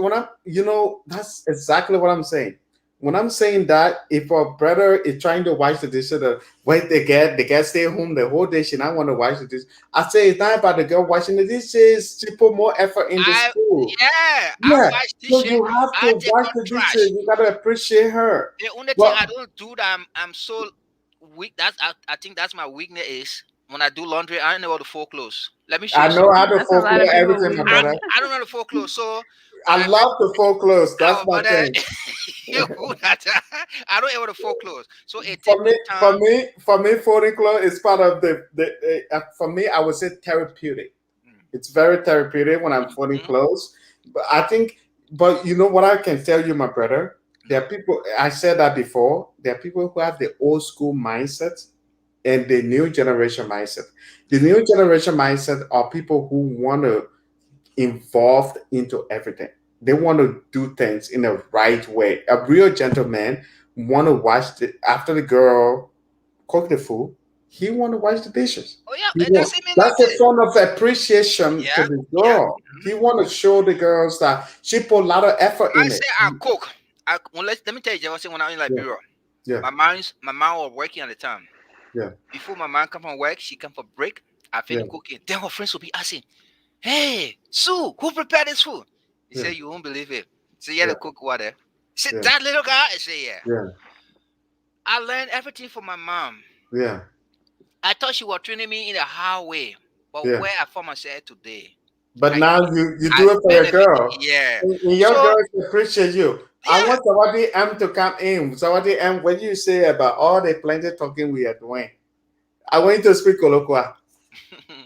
that's exactly what I'm saying. When I'm saying that, if a brother is trying to wash the dishes, wait, they get stay home the whole day, she not want to wash the dishes. I say it's not about the girl washing the dishes. She put more effort in the I school. Yeah, I Yeah. wash So dishes. you have I to take wash out the dishes. trash. You gotta appreciate her. The only thing But I don't do that I'm so weak. I think that's my weakness is when I do laundry. I don't know how to fold clothes. Let me show I you know how something. to That's a lot of folklore people everything, my I weakness. brother. I don't know how to fold clothes. So when I I make love the folklore. That's our my mother, thing. you good at that. I don't able to fold clothes. So it For take me, me for time. me, for me, folding clothes is part of for me, I would say therapeutic. It's very therapeutic when I'm folding Mm-hmm, clothes. But I think, but you know what I can tell you, my brother? There are people. I said that before. There are people who have the old school mindset and the new generation mindset. The new generation mindset are people who want to involved into everything. They want to do things in the right way. A real gentleman want to wash the after the girl cook the food. He want to wash the dishes. oh yeah, He it want, doesn't mean that's a nothing. form of appreciation to Yeah, the yeah. girl. He want to show the girls that she put a lot of effort I in it. say I cook. Let me tell you, Jesse, when I was in Yeah, Liberia, yeah, my mom was working at the time. yeah, Before my mom come from work, she come for break. I yeah, finish cooking. Then her friends will be asking, "Hey, Sue, who prepared this food?" He yeah, said, "You won't believe it." Say, "Yeah, yeah, the cook water." He said, yeah, "That little guy." I say, "Yeah." yeah. I learned everything from my mom. Yeah. I thought she was training me in a hard way, but Yeah. where I found myself today, But I now you I do it for your benefit. girl. Yeah. And your So girls appreciate you. I yeah. want somebody M to come in. Somebody M, when you say about all the plenty talking we are doing, I want you to speak Kolokwa.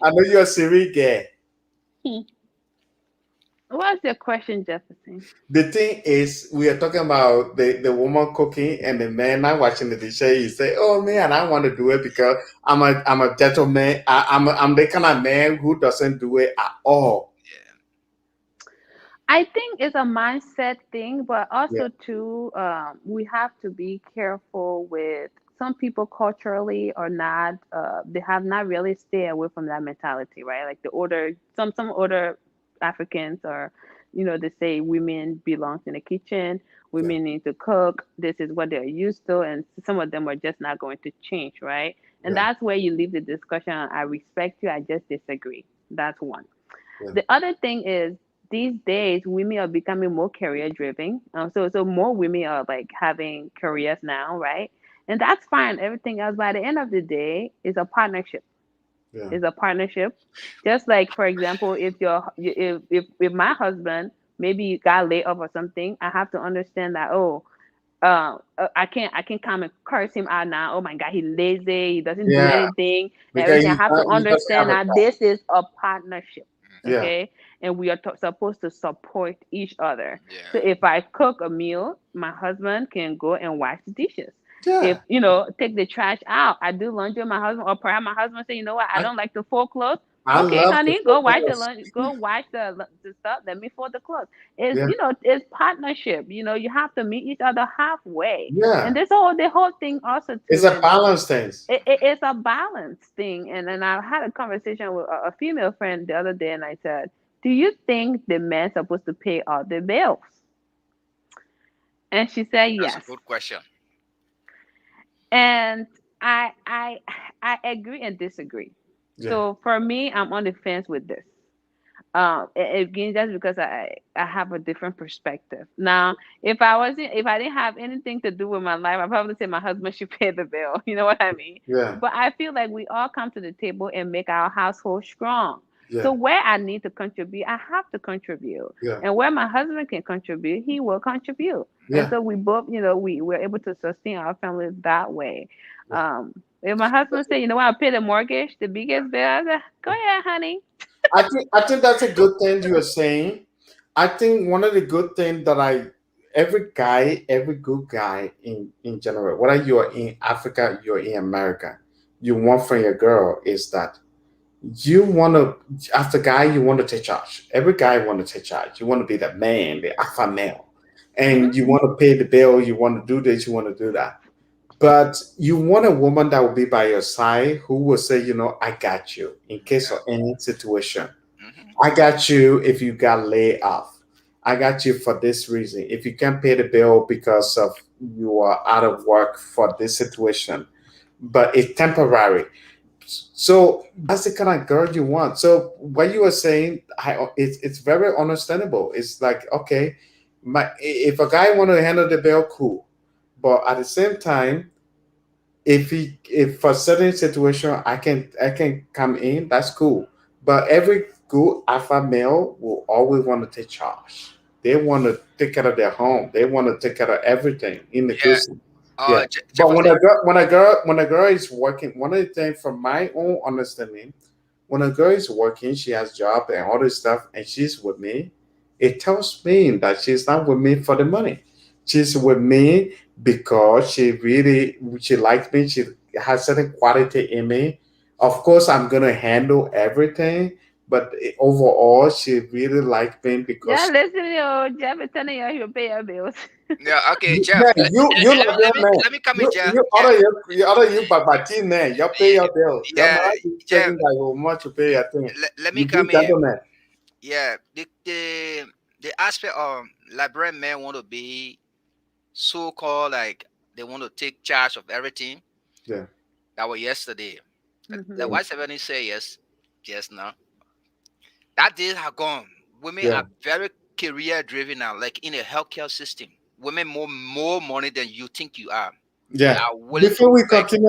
I know you're a Siri girl. Hmm. What's your question, Jefferson? The thing is, we are talking about the woman cooking and the man not watching the dish. You say, "Oh man, I want to do it because I'm a gentleman. I'm the kind of man who doesn't do it at all." Yeah. I think it's a mindset thing, but Yeah, also too, we have to be careful with some people culturally or not. They have not really stayed away from that mentality, right? Like the older, some older Africans are, they say women belongs in the kitchen, yeah, women need to cook. This is what they're used to, and some of them are just not going to change, right? And yeah, that's where you leave the discussion. I respect you. I just disagree. That's one. yeah, The other thing is these days women are becoming more career driven. So more women are like having careers now, right? And that's fine. Everything else, by the end of the day, is a partnership. yeah, Is a partnership. Just like for example, if my husband maybe got laid off or something, I have to understand that I can't come and curse him out now. Oh my God, he's lazy. He doesn't do yeah. anything and Because everything. I have to he doesn't have understand a that job. this is a partnership, Yeah, okay? And we are supposed to support each other. So Yeah. if I cook a meal, my husband can go and wash the dishes. If yeah. take the trash out, I do laundry with my husband, or perhaps my husband say, you know what, I I don't like to fold clothes. I Okay, love the honey, go wash the focus. laundry, go wash the stuff. Let me fold the clothes. It's Yeah, it's partnership. You have to meet each other halfway, and yeah. the whole thing also It's too a is balance thing. it's a balance thing. And then I had a conversation with a female friend the other day, and I said, "Do you think the man's supposed to pay all the bills?" And she said That's a yes. good question. And I agree and disagree. Yeah, So for me, I'm on the fence with this. Again, that's because I have a different perspective. Now, if I didn't have anything to do with my life, I probably say my husband should pay the bill. You know what I mean? yeah, But I feel like we all come to the table and make our household strong. So yeah, where I need to contribute, I have to contribute, yeah, and where my husband can contribute, he will contribute. And yeah, so we both, we're able to sustain our family that way. yeah. If my husband say, you know what, I pay the mortgage, the biggest bill, I say, go ahead, honey. I think that's a good thing you are saying. I think one of the good things that every good guy in general, whether you're in Africa, you're in America, you want from your girl is that you want to, as a guy, you want to take charge. Every guy want to take charge. You want to be the man, the alpha male, Hmm. and you want to pay the bill. You want to do this. You want to do that. But you want a woman that will be by your side who will say, I got you in case Yeah. of any situation. Hmm. I got you if you got laid off. I got you for this reason. If you can't pay the bill because of you are out of work for this situation, but it's temporary. So that's the kind of girl you want. So what you are saying, it's very understandable. It's like, okay, if a guy want to handle the bill, cool. But at the same time, if for certain situation I can come in, that's cool. But every good alpha male will always want to take charge. They want to take care of their home. They want to take care of everything in the Yeah. case. Yeah. But when Jefferson. a girl is working, one of the things from my own understanding, when a girl is working, she has job and all this stuff, and she's with me, it tells me that she's not with me for the money. She's with me because she likes me. She has certain quality in me. Of course, I'm gonna handle everything, but overall, she really likes me Yeah, because listen, Jeff is telling you he'll pay your bills. Yeah. Okay, man, Jeff. you Liberian man. Let me come in, You Jeff. you Yeah. order you order you babati man. You pay your bill. Your Yeah. man is Jeff. taking like how much you pay your thing. Let me You be come in. gentleman. Yeah. The aspect of Liberian men want to be so called like they want to take charge of everything. Yeah, That was yesterday. Like Hmm. what 70 say yes, just now. That days are gone. Women yeah, are very career driven now, like in a healthcare system. Women more money than you think you are. They Yeah. are willing to Before we work. continue,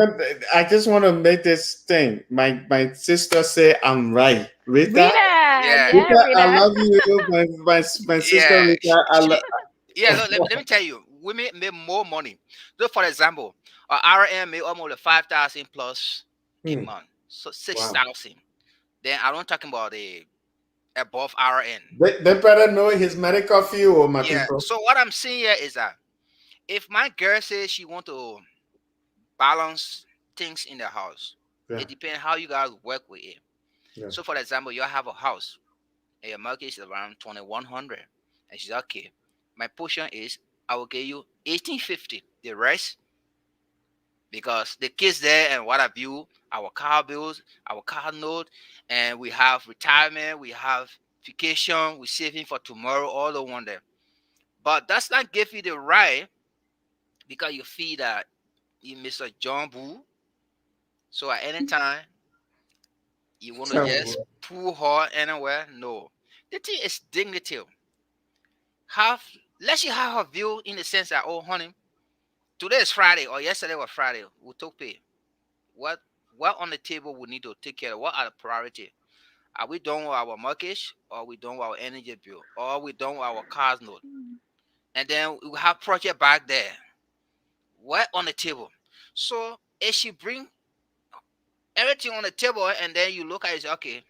I just want to make this thing. My sister say I'm right. Rita, Rita, Yeah, yeah, Rita, I Rita. love you. My sister yeah. Rita, Yeah. Look, let me tell you, women make more money. So, for example, RN make almost like 5,000 plus a Hmm, month, so six wow. thousand. Then I don't talking about the above RN. They better know his medical field, my Yeah. people. So what I'm saying here is that if my girl says she want to balance things in the house, Yeah, it depends how you guys work with it. yeah. So, for example, you have a house and your mortgage is around 2,100, and she's okay. My portion is I will give you 1,850. The rest, because the kids there and what have you, our car bills, our car note, and we have retirement, we have vacation, we're saving for tomorrow, all the one there. But that's not give you the right because you feel that you Mr. John Boo. So at any time you want to just So, pull her anywhere. No. The thing is dignity. Have let you have her view in the sense that, oh honey, today is Friday or yesterday was Friday. We took pay. What what on the table we need to take care of? What are the priority? Are we done with our mortgage, or we done with our energy bill, or we done with our cars note? And then we have project back there. What on the table? So if she bring everything on the table and then you look at it and say, okay,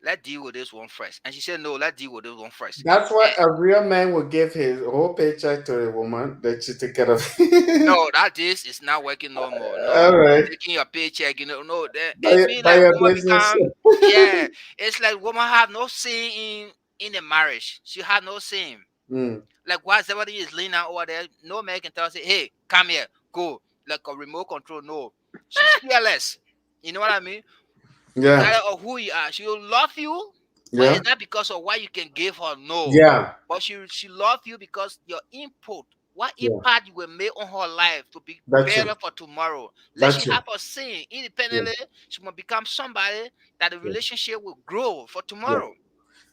let's deal with this one first. And she said, no, let's deal with this one first. that's why And a real man will give his whole paycheck to a woman that you take care of. no, that this is not working no more. No, All right. taking your paycheck, no, then it mean By like your woman business. become, yeah, it's like woman have no say in the marriage. She had no say. Mm, Like why somebody is leaning out over there, no man can tell her, say, hey, come here, go, like a remote control. No, she's fearless. You know what I mean? yeah, Regardless of who you are, she will love you, but yeah, it's not because of what you can give her. No, yeah, but she love you because your input, what yeah. impact you will make on her life to be That's better true. for tomorrow. Let she That's true. have her saying Yeah, independently. She will become somebody that the yeah, relationship will grow for yeah. tomorrow.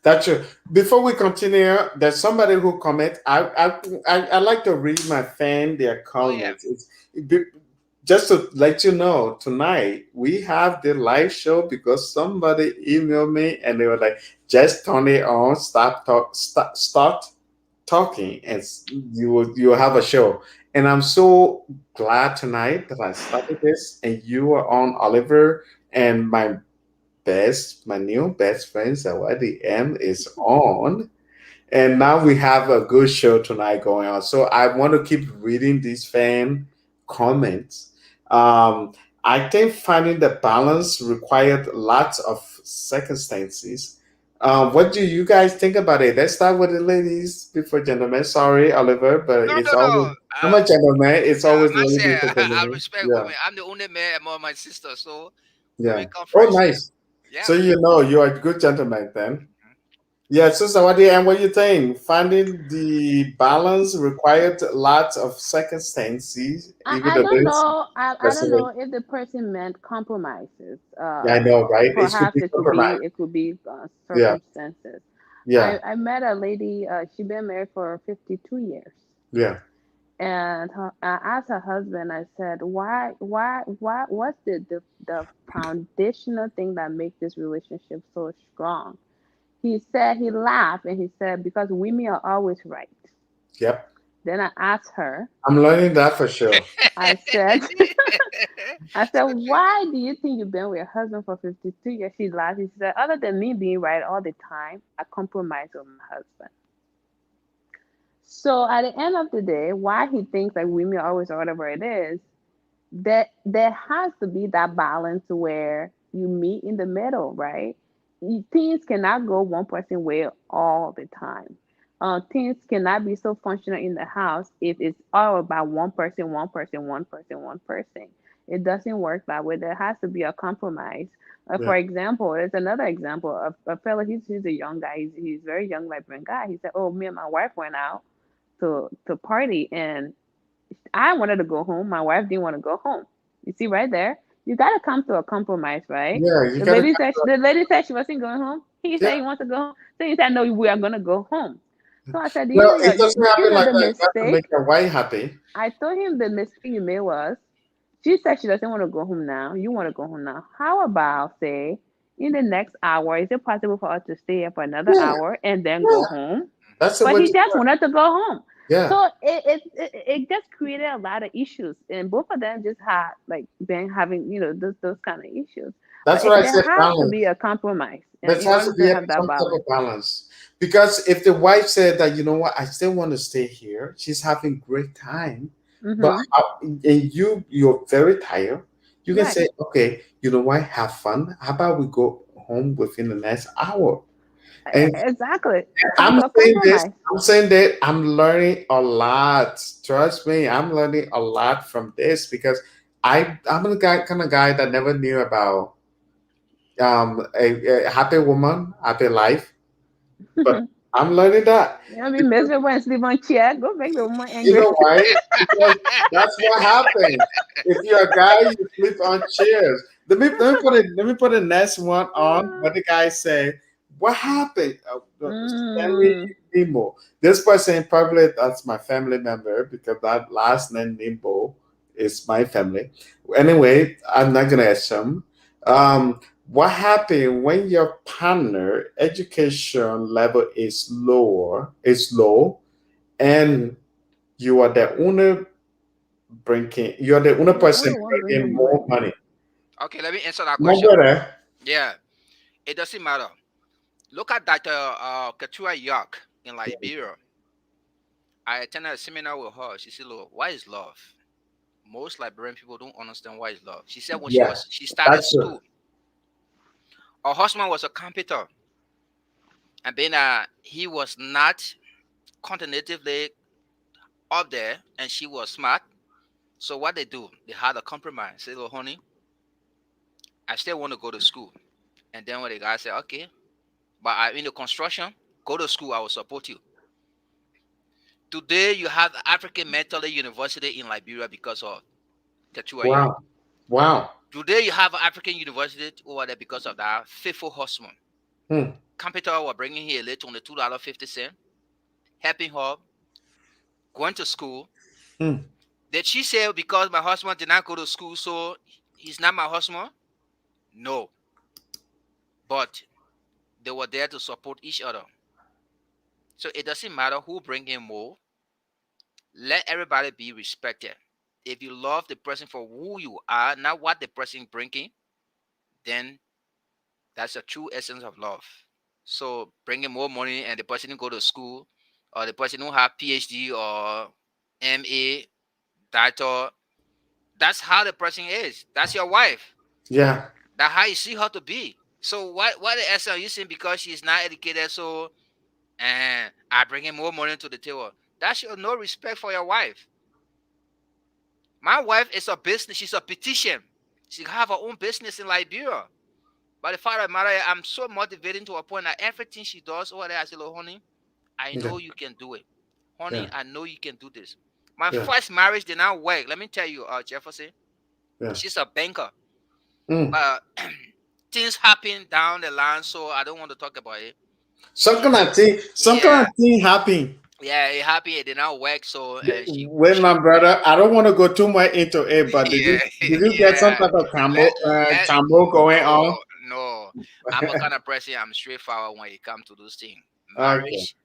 That's true. Before we continue, there's somebody who comment. I like to read my fan their Oh yeah. comments. Be- just to let you know, tonight we have the live show because somebody emailed me and they were like, "Just turn it on, start talking, and you will have a show." And I'm so glad tonight that I started this, and you are on, Oliver, and my new best friend Zawadi M is on. And now we have a good show tonight going on. So I want to keep reading these fan comments. Um, I think finding the balance required lots of circumstances. What do you guys think about it? Let's start with the ladies before gentlemen. Sorry, Oliver, but No, it's no, no. always, I'm a gentleman. It's I always must lady say, before I gentlemen. respect Yeah, women. I'm the only man among my sisters, so women yeah. come Oh, first. nice. Yeah. So you know you are a good gentleman then. Yeah, so Sawadi, and what do you think? Finding the balance required lots of circumstances, even I though don't this know. I don't specific. know if the person meant compromises. Yeah, I know, right? It should Perhaps be compromised. it could be Yeah, circumstances. yeah, I met a lady. She been married for 52 years, yeah, and I asked her husband. I said, why? What's the foundational thing that makes this relationship so strong? He said he laughed and he said because women are always right. yep. Then I asked her. I'm learning that for sure. I said. I said, So true. why do you think you've been with your husband for 52 years? She laughed. She said, other than me being right all the time, I compromise with my husband. So at the end of the day, why he thinks like women are always or whatever it is, that there has to be that balance where you meet in the middle, right? Things cannot go one person way all the time. Things cannot be so functional in the house if it's all about one person, one person, one person, one person. It doesn't work that way. There has to be a compromise. Yeah, For example, there's another example of a fellow. He's a young guy. He's very young, Liberian guy. He said, "Oh, me and my wife went out to party, and I wanted to go home. My wife didn't want to go home. You see right there? You got to come to a compromise, right? yeah. You gotta. The lady said she wasn't going home. He said Yeah, he wants to go home. So he said, no, we are going to go home. So I said, do you No, know it doesn't you happen know like the that. You have to make mistake? your wife happy. I told him the mistake you made was she said she doesn't want to go home now. You want to go home now. How about say in the next hour, is it possible for us to stay here for another Yeah, hour and then yeah. go home? That's the But way he to do just it. wanted to go home. Yeah, So it just created a lot of issues, and both of them just had like been having those kind of issues. that's But what I there said. has to Balance. be a compromise There in has to order be to have that some type balance. of balance. Because if the wife said that, you know what, I still want to stay here, she's having great time, but Mm-hmm. and you're very tired, you can Right. say, okay, you know what, have fun. How about we go home within the next hour? And Exactly. Come I'm to a saying this, compromise. I'm saying that I'm learning a lot. Trust me, I'm learning a lot from this because I'm the guy kind of guy that never knew about a happy woman, happy life. But I'm learning that You know, be because miserable and sleep on chair. Go make the woman you angry. know why? Because that's what happens. If you're a guy, you sleep on chairs. Let me put the next one on. What the guy say? What happened? Stanley Mm. Nimbo. This person probably that's my family member because that last name Nimbo is my family. Anyway, I'm not gonna assume. Um, what happened when your partner education level is low, and you are the only you're the only You're the person only one bringing bringing more money. money. Okay, let me answer that More question. better. Yeah, it doesn't matter. Look at Dr. Katua York in Liberia. I attended a seminar with her. She said, "Look, what is love?" Most Liberian people don't understand what is love. She said when Yeah, she started that's true. school, her husband was a carpenter, and then he was not cognitively up there, and she was smart. So what they do, they had a compromise. Say, "Look, honey, I still want to go to school." And then when the guy said, "Okay, but I'm in the construction, go to school. I will support you." Today, you have African Mental University in Liberia because of Keturah York. Wow. Wow. Today, you have African University over there because of that faithful husband. Hmm. Computer were bringing here late on the $2.50, helping her, going to school. Hmm. Did she say because my husband did not go to school, so he's not my husband? No. But they were there to support each other. So it doesn't matter who bring in more. Let everybody be respected. If you love the person for who you are, not what the person bringing, then that's a true essence of love. So bringing more money and the person who go to school, or the person who have PhD or MA, doctor, that's how the person is. That's your wife. Yeah. That's how you see her to be. So what the essence are you saying because she's not educated? So and I bring in more money to the table. That's your no respect for your wife. My wife is a business. She's a petition. She have her own business in Liberia. But the fact of the matter, I'm so motivating to a point that everything she does over there, I say, "Look, honey, I Yeah. know you can do it. Honey, Yeah. I know you can do this." My Yeah. first marriage did not work. Let me tell you, Jefferson, Yeah. she's a banker. Hmm. But things happen down the line, so I don't want to talk about it. Some kind She, of thing. Some kind yeah, of thing happen. yeah, it happened. It did not work. So, and With my brother, I don't want to go too much into it, but did you yeah, did you get some yeah. type of Let, let, tambo going on? no, no. I'm a kind of person, I'm straightforward when it comes to those things. Okay. Marriage,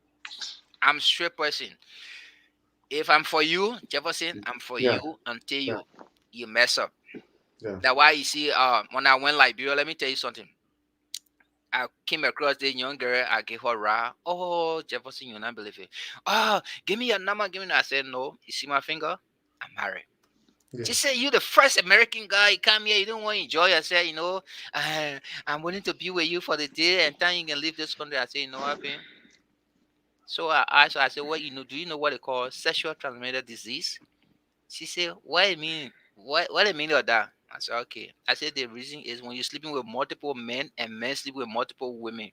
I'm straight person. If I'm for you, Jefferson, I'm for Yeah. you until Yeah. you mess up. Yeah. That's why you see, when I went Liberia, let me tell you something. I came across this young girl. I gave her a ride. Oh, Jefferson, you'll not believe it. Oh, give me your number. Give me. I said no. You see my finger? I'm married. Yeah. She said, "You the first American guy. You come here. You don't want to enjoy yourself. I'm willing to be with you for the day and time you can leave this country." I said, "You know what, babe?" So I asked her. I said, "What you know? Do you know what they call sexual transmitted disease?" She said, "What I mean? What I mean of that?" I said, "Okay." I said, "The reason is when you're sleeping with multiple men and men sleep with multiple women.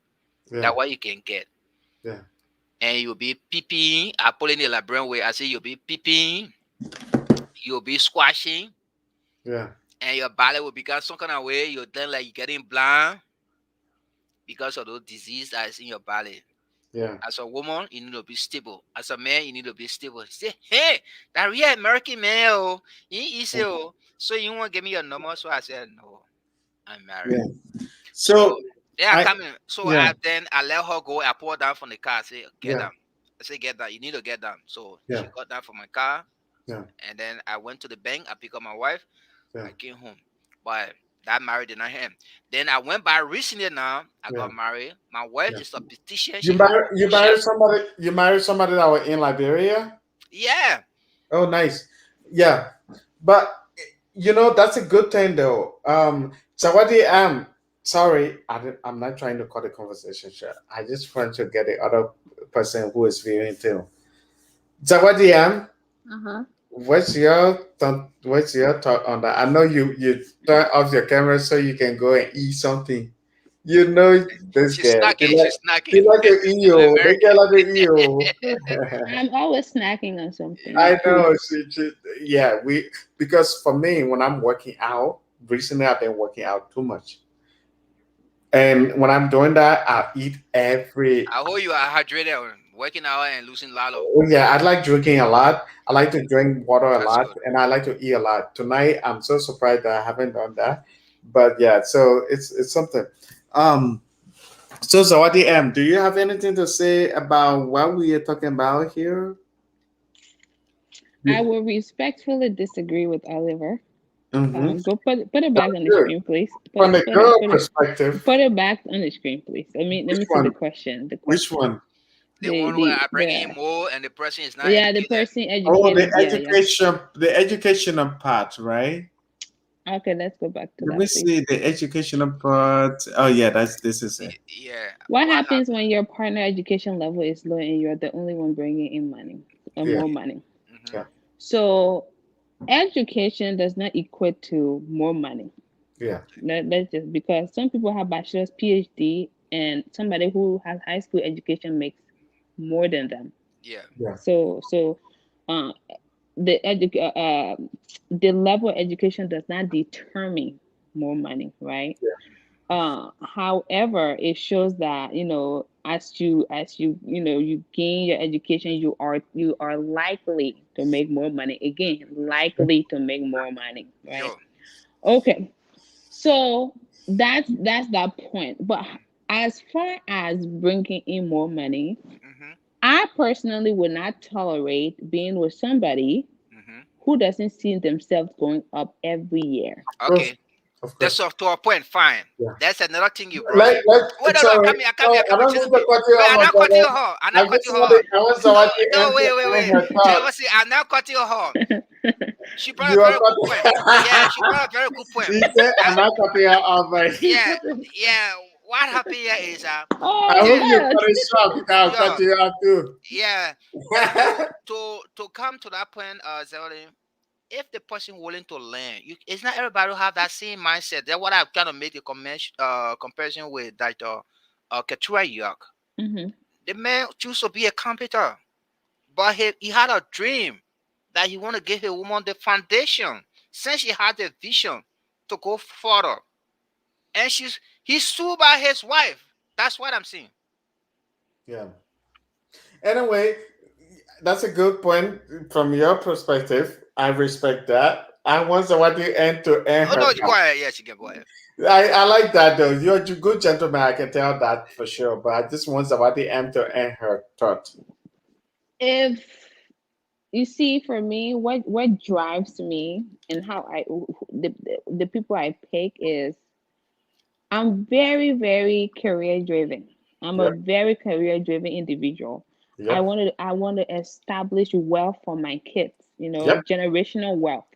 Yeah. That's what you can get. Yeah. And you'll be peeping." I put it in the Liberian way. I say, "You'll be peeping. You'll be squashing." Yeah. And your body will become some kind of way. You're then like you're getting blind because of those disease that is in your body. Yeah. As a woman, you need to be stable. As a man, you need to be stable. He say, hey, that real American man, oh, he is oh. So you want to give me your number? So I said, no, I'm married. Yeah. So So yeah, I coming. So yeah, I let her go. I pour down from the car. I say, get yeah, down. I say, get down. You need to get down. So yeah, she got down from my car, yeah, and then I went to the bank. I picked up my wife. yeah, I came home. But that marriage did not end. Then I went by recently now. I yeah, got married. My wife yeah. is a beautician. You She helped married me you chef. married somebody that was in Liberia? Yeah. Oh, nice. Yeah. But that's a good thing though. Zawadi, sorry, I'm not trying to cut the conversation short. I just want to get the other person who is viewing too. Zawadi, Uh-huh. what's your thought on that? I know you turn off your camera so you can go and eat something. You know this She's girl. snacking. She's She snacking. like to eat I'm you. This American. girl like to eat you. I'm always snacking on something, I on food. know. Yeah, because for me, when I'm working out, recently I've been working out too much, and when I'm doing that, I eat every. I hope you are hydrated, working out and losing a lot of Oh, yeah, I like drinking a lot. I like weight. to drink water a That's lot, good. and I like to eat a lot. Tonight, I'm so surprised that I haven't done that, but yeah, so it's something. Um, so Zawadi M, do you have anything to say about what we are talking about here? I Yeah. will respectfully disagree with Oliver. Mm-hmm. Go put it back That's on the good. screen, please. From the girl perspective, Put it back on the screen, please. Let which me see the one? question. The Which question. one? The one where I bring The in more and the person is not Yeah, the educated. person Oh, educated. Yeah, yeah. the educational part, right? Okay, let's go back to Let that, me please. see the educational part. Oh yeah, this is it. Yeah. What What happens happened? when your partner education level is low and you're the only one bringing in money or Yeah, more money? Hmm. yeah, So education does not equate to more money. yeah, That's just because some people have bachelor's, PhD, and somebody who has high school education makes more than them. Yeah. yeah, So uh, the the level of education does not determine more money, right? However, it shows that you gain your education, you are likely to make more money. Again, likely to make more money, right? Yo. Okay, so that's that point. But as far as bringing in more money, Hmm. I personally would not tolerate being with somebody Hmm. who doesn't see themselves going up every year. of course, Okay. of That's course. off to a point. Fine. Yeah. That's another thing you brought in. Wait, no, no. Sorry, Come here. Come here. no, I Come here. don't Just need to be. cut you Wait, off, I'm my not cutting you brother. off. I'm I not cutting just you off. I want No, Zawadi no. M to Wait. end her thought. Jealousy. I'm not cutting you off. She brought a You are very good point. Yeah, cut. she brought a very good point. He said, Uh, "I'm not cutting her off," but he yeah, cut it. yeah. What happened here is I Oh, hope if you look. cut it short because I'll cut yeah, you off too. yeah, to come to that point, Zelda, if the person willing to learn, it's not everybody who have that same mindset. That's what I kind of make a comparison with that Keturah York. Hmm. The man choose to be a carpenter, but he had a dream that he want to give a woman the foundation. Since he had the vision to go further, and he stood by his wife. That's what I'm saying. Yeah. Anyway, that's a good point from your perspective. I respect that. I want somebody to end Oh her no, go thought. ahead. Yes, you can go ahead. I like that though. You're a good gentleman. I can tell that for sure. But I just want somebody to end her thought. If you see, for me, what drives me and how the people I pick is I'm very, very career driven. I'm a Yep. very career driven individual. Yep. I want to establish wealth for my kids, Yep. generational wealth.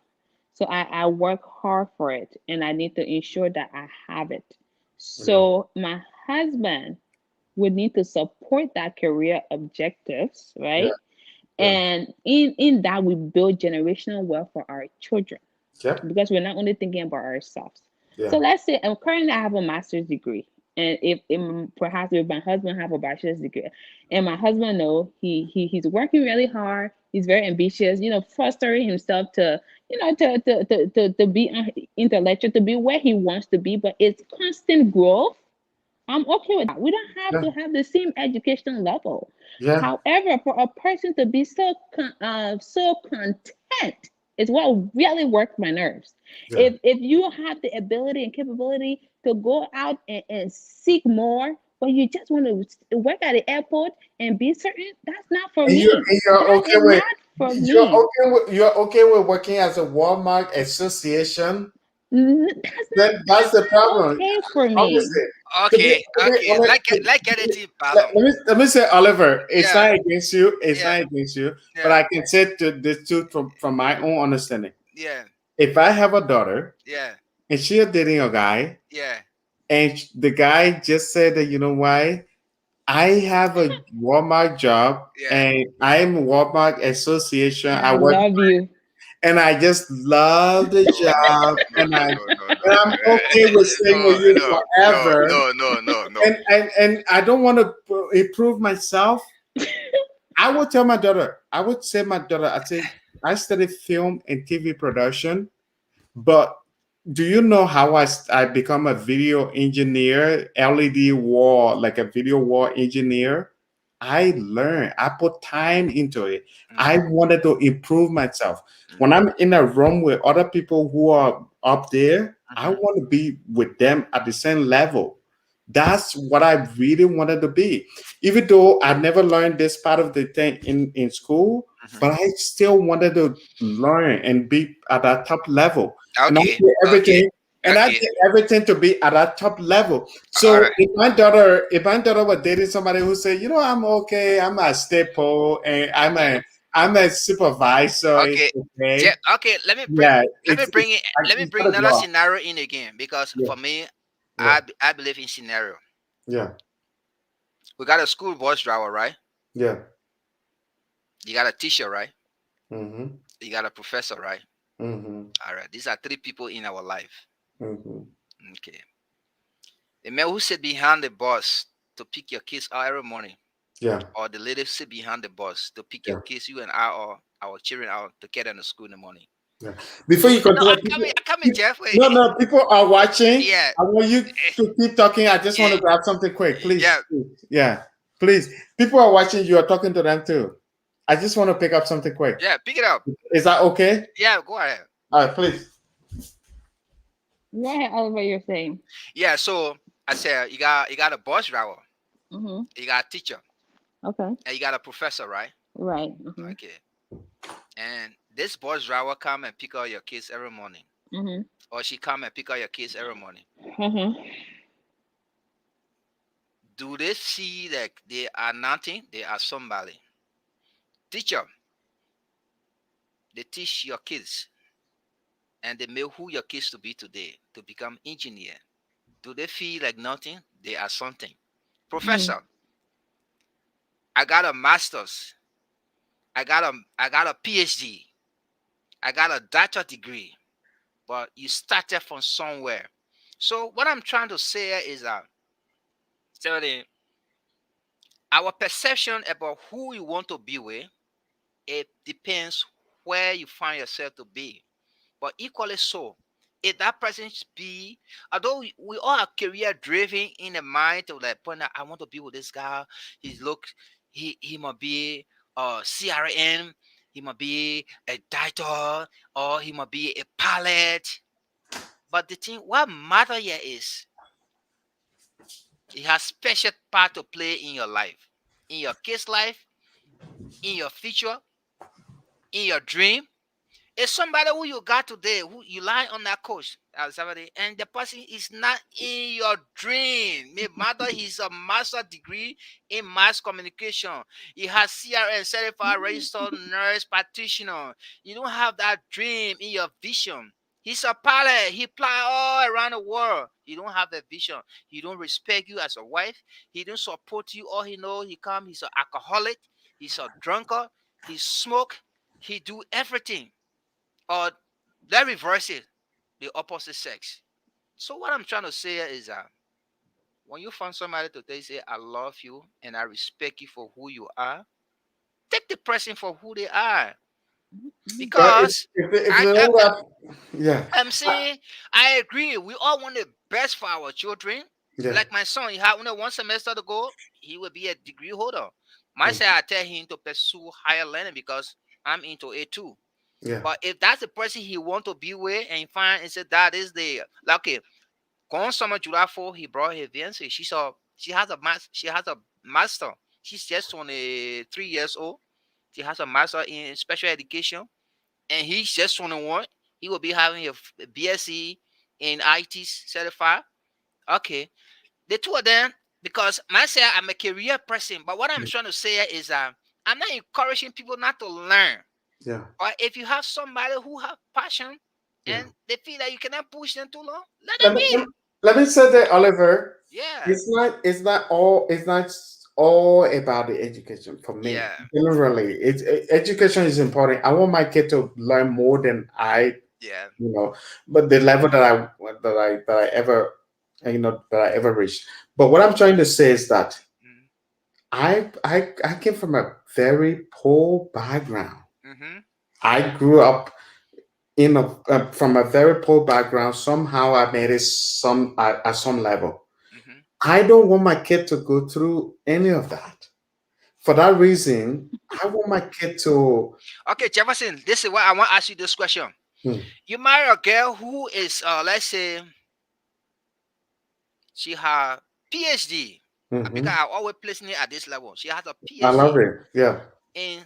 So I work hard for it and I need to ensure that I have it. Yeah. So my husband would need to support that career objectives, Yeah. right? Yeah. And in that we build generational wealth for our children Yep. because we're not only thinking about ourselves. Yeah. So let's say currently I have a master's degree, and if perhaps if my husband have a bachelor's degree, and my husband know he's working really hard, he's very ambitious, fostering himself to to be intellectual, to be where he wants to be, but it's constant growth. I'm okay with that. We don't have Yeah, to have the same education level. yeah, However, for a person to be so content is what really works my nerves. yeah. If you have the ability and capability to go out and seek more, but you just want to work at the airport and be certain, that's not for me. And you're That okay is with not for me. you're okay with working as a Walmart association. That's That's the not problem. okay for me. Obviously, Okay, okay. Oli- Like get it in let, bottom. let me say, Oliver, it's Yeah, not against you. It's yeah, not against you. But yeah, I can say to this too from my own understanding. yeah, If I have a daughter yeah, and she is dating a guy, yeah, and the guy just said that, you know why? I have a Walmart job yeah. and I'm Walmart Association. And I I work love you. and I just love the No, job no, no, no, no, and no, I'm okay with staying with no, you no, no, forever. no, no, no, no. And I don't want to improve myself. I would tell my daughter, I would say my daughter, I say I studied film and TV production, but do you know how I become a video engineer, LED wall, like a video wall engineer? I learned, I put time into it. I Mm-hmm, wanted to improve myself. When mm-hmm, I'm in a room with other people who are up there, I mm-hmm, want to be with them at the same level. That's what I really wanted to be. Even though I never learned this part of the thing in school, mm-hmm. but I still wanted to learn and be at that top level. And I Okay, did okay, everything, and I okay. did everything to be at that top level. All So right. if my daughter was dating somebody who said, you know, I'm okay, I'm a staple, and Okay, I'm a supervisor, it's okay. okay. Okay. Yeah, Let me it's bring it. like Let me it's bring gotta another go. scenario in again because Yeah, for me, yeah, I believe in scenario. yeah, We got a school bus driver, right? yeah. You got a teacher, right? Mm-hmm. You got a professor, right? Mm-hmm. All right. These are three people in our life. Mm-hmm. Okay. The man who sit behind the bus to pick your kids out every morning, Yeah, or the lady sit behind the bus to pick your yeah, kids, you and I, or our children out to get them to school in the morning. yeah. Before Do you no, continue, I'm coming, Jeff. no, no, people are watching. Yeah, I want you to keep talking. I just want yeah, to grab something quick, yeah, please. Please. Yeah, please. People are watching. You are talking to them too. I just want to pick up something quick. yeah. Pick it up. Is that okay? Yeah, go ahead. All right, please. Go ahead, Oliver, you're saying. Yeah. So I said you got a bus driver, Mm-hmm. you got a teacher, Okay. and you got a professor, right? Right. Mm-hmm. Okay. And this bus driver come and pick up your kids every morning, Mm-hmm. or she come and pick up your kids every morning. Mm-hmm. Do they see that they are nothing? They are somebody. Teacher, they teach your kids, and they make who your kids to be today to become engineer. Do they feel like nothing? They are something. Mm-hmm. Professor, I got a master's. I got a PhD. I got a doctor degree. But you started from somewhere. So what I'm trying to say is that certainly our perception about who you want to be with, it depends where you find yourself to be. But equally so, if that person be, although we all are career driven in the mind of like point out, I want to be with this guy. He look, he might be a CRM, he might be a director, or he might be a pilot. But the thing, what matter here is he has special part to play in your life, in your kid's life, in your future, in your dream. It's somebody who you got today, who you lie on that couch, somebody, and the person is not in your dream. No matter he's a master degree in mass communication, he has CRN, certified registered nurse practitioner. You don't have that dream in your vision. He's a pilot. He fly all around the world. You don't have that vision. He don't respect you as a wife. He don't support you. All he know, he come. He's an alcoholic. He's a drunkard. He smoke. He do everything, or let reverse it, the opposite sex. So what I'm trying to say is that when you find somebody to tell you, say, I love you and I respect you for who you are, take the person for who they are. But Because if they don't have, yeah, I'm saying I agree. We all want the best for our children. Yeah. Like my son, he had only one semester to go. He will be a degree holder. Mm. Myself, I tell him to pursue higher learning because I'm into it too. Yeah. But if that's the person he want to be with and find and say that is the like okay, gone summer July 4, he brought her fiance. She has a master. She's just 23 years old. She has a master in special education, and he's just 21. He will be having a BSc in IT certified. Okay, the two of them, because myself, I'm a career person. But what I'm trying to say is I'm not encouraging people not to learn. Yeah. Or if you have somebody who have passion Yeah. and they feel that you cannot push them too long, let them Let me, let me be. let me say that, Oliver. Yeah, It's not all about the education for me. yeah, Generally, education is important. I want my kid to learn more than I, yeah. you know, but the level that I ever reached. But what I'm trying to say is that Mm-hmm. I came from a very poor background. Mm-hmm. I grew up from a very poor background. Somehow I made it at some level. Mm-hmm. I don't want my kid to go through any of that. For that reason, I want my kid to. Okay, Jefferson, this is what I want to ask you this question. Hmm, You marry a girl who is, let's say, she has PhD, because mhm. I always placing it at this level. She has a I love PhD it. Yeah, in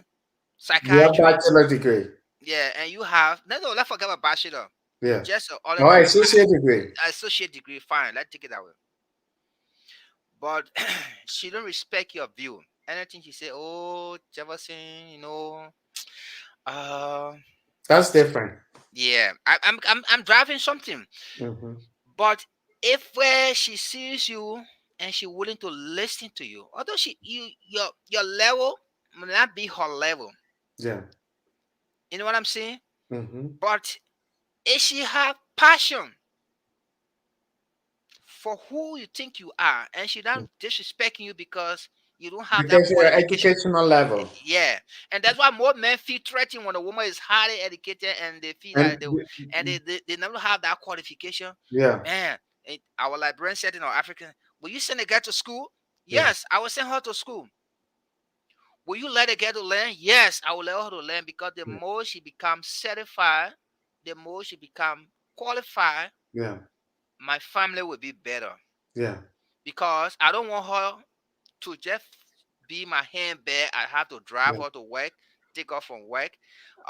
you have psychiatry. bachelor degree. Yeah, and you have no, let's forget about bachelor. Yeah, Just an or ordinary associate degree. associate degree. Fine, let's take it that way. But she don't respect your view. Anything she say, oh Jefferson, uh, That's different. yeah, I'm driving something. Hmm. But if where she sees you and she willing to listen to you, although your level may not be her level, Yeah. you know what I'm saying? Hmm. But if she have passion for who you think you are, and she not disrespecting you because you don't have that Because your qualification. educational level, Yeah, and that's why more men feel threatened when a woman is highly educated and they feel and that they never have that qualification. yeah, Man, our Liberian said in our African, will you send a girl to school? yeah, Yes, I will send her to school. Will you let a girl to learn? Yes, I will let her to learn, because the yeah, more she becomes certified, the more she become qualified, yeah, my family will be better. yeah, Because I don't want her to just be my handbag. I have to drive yeah, her to work, take her from work.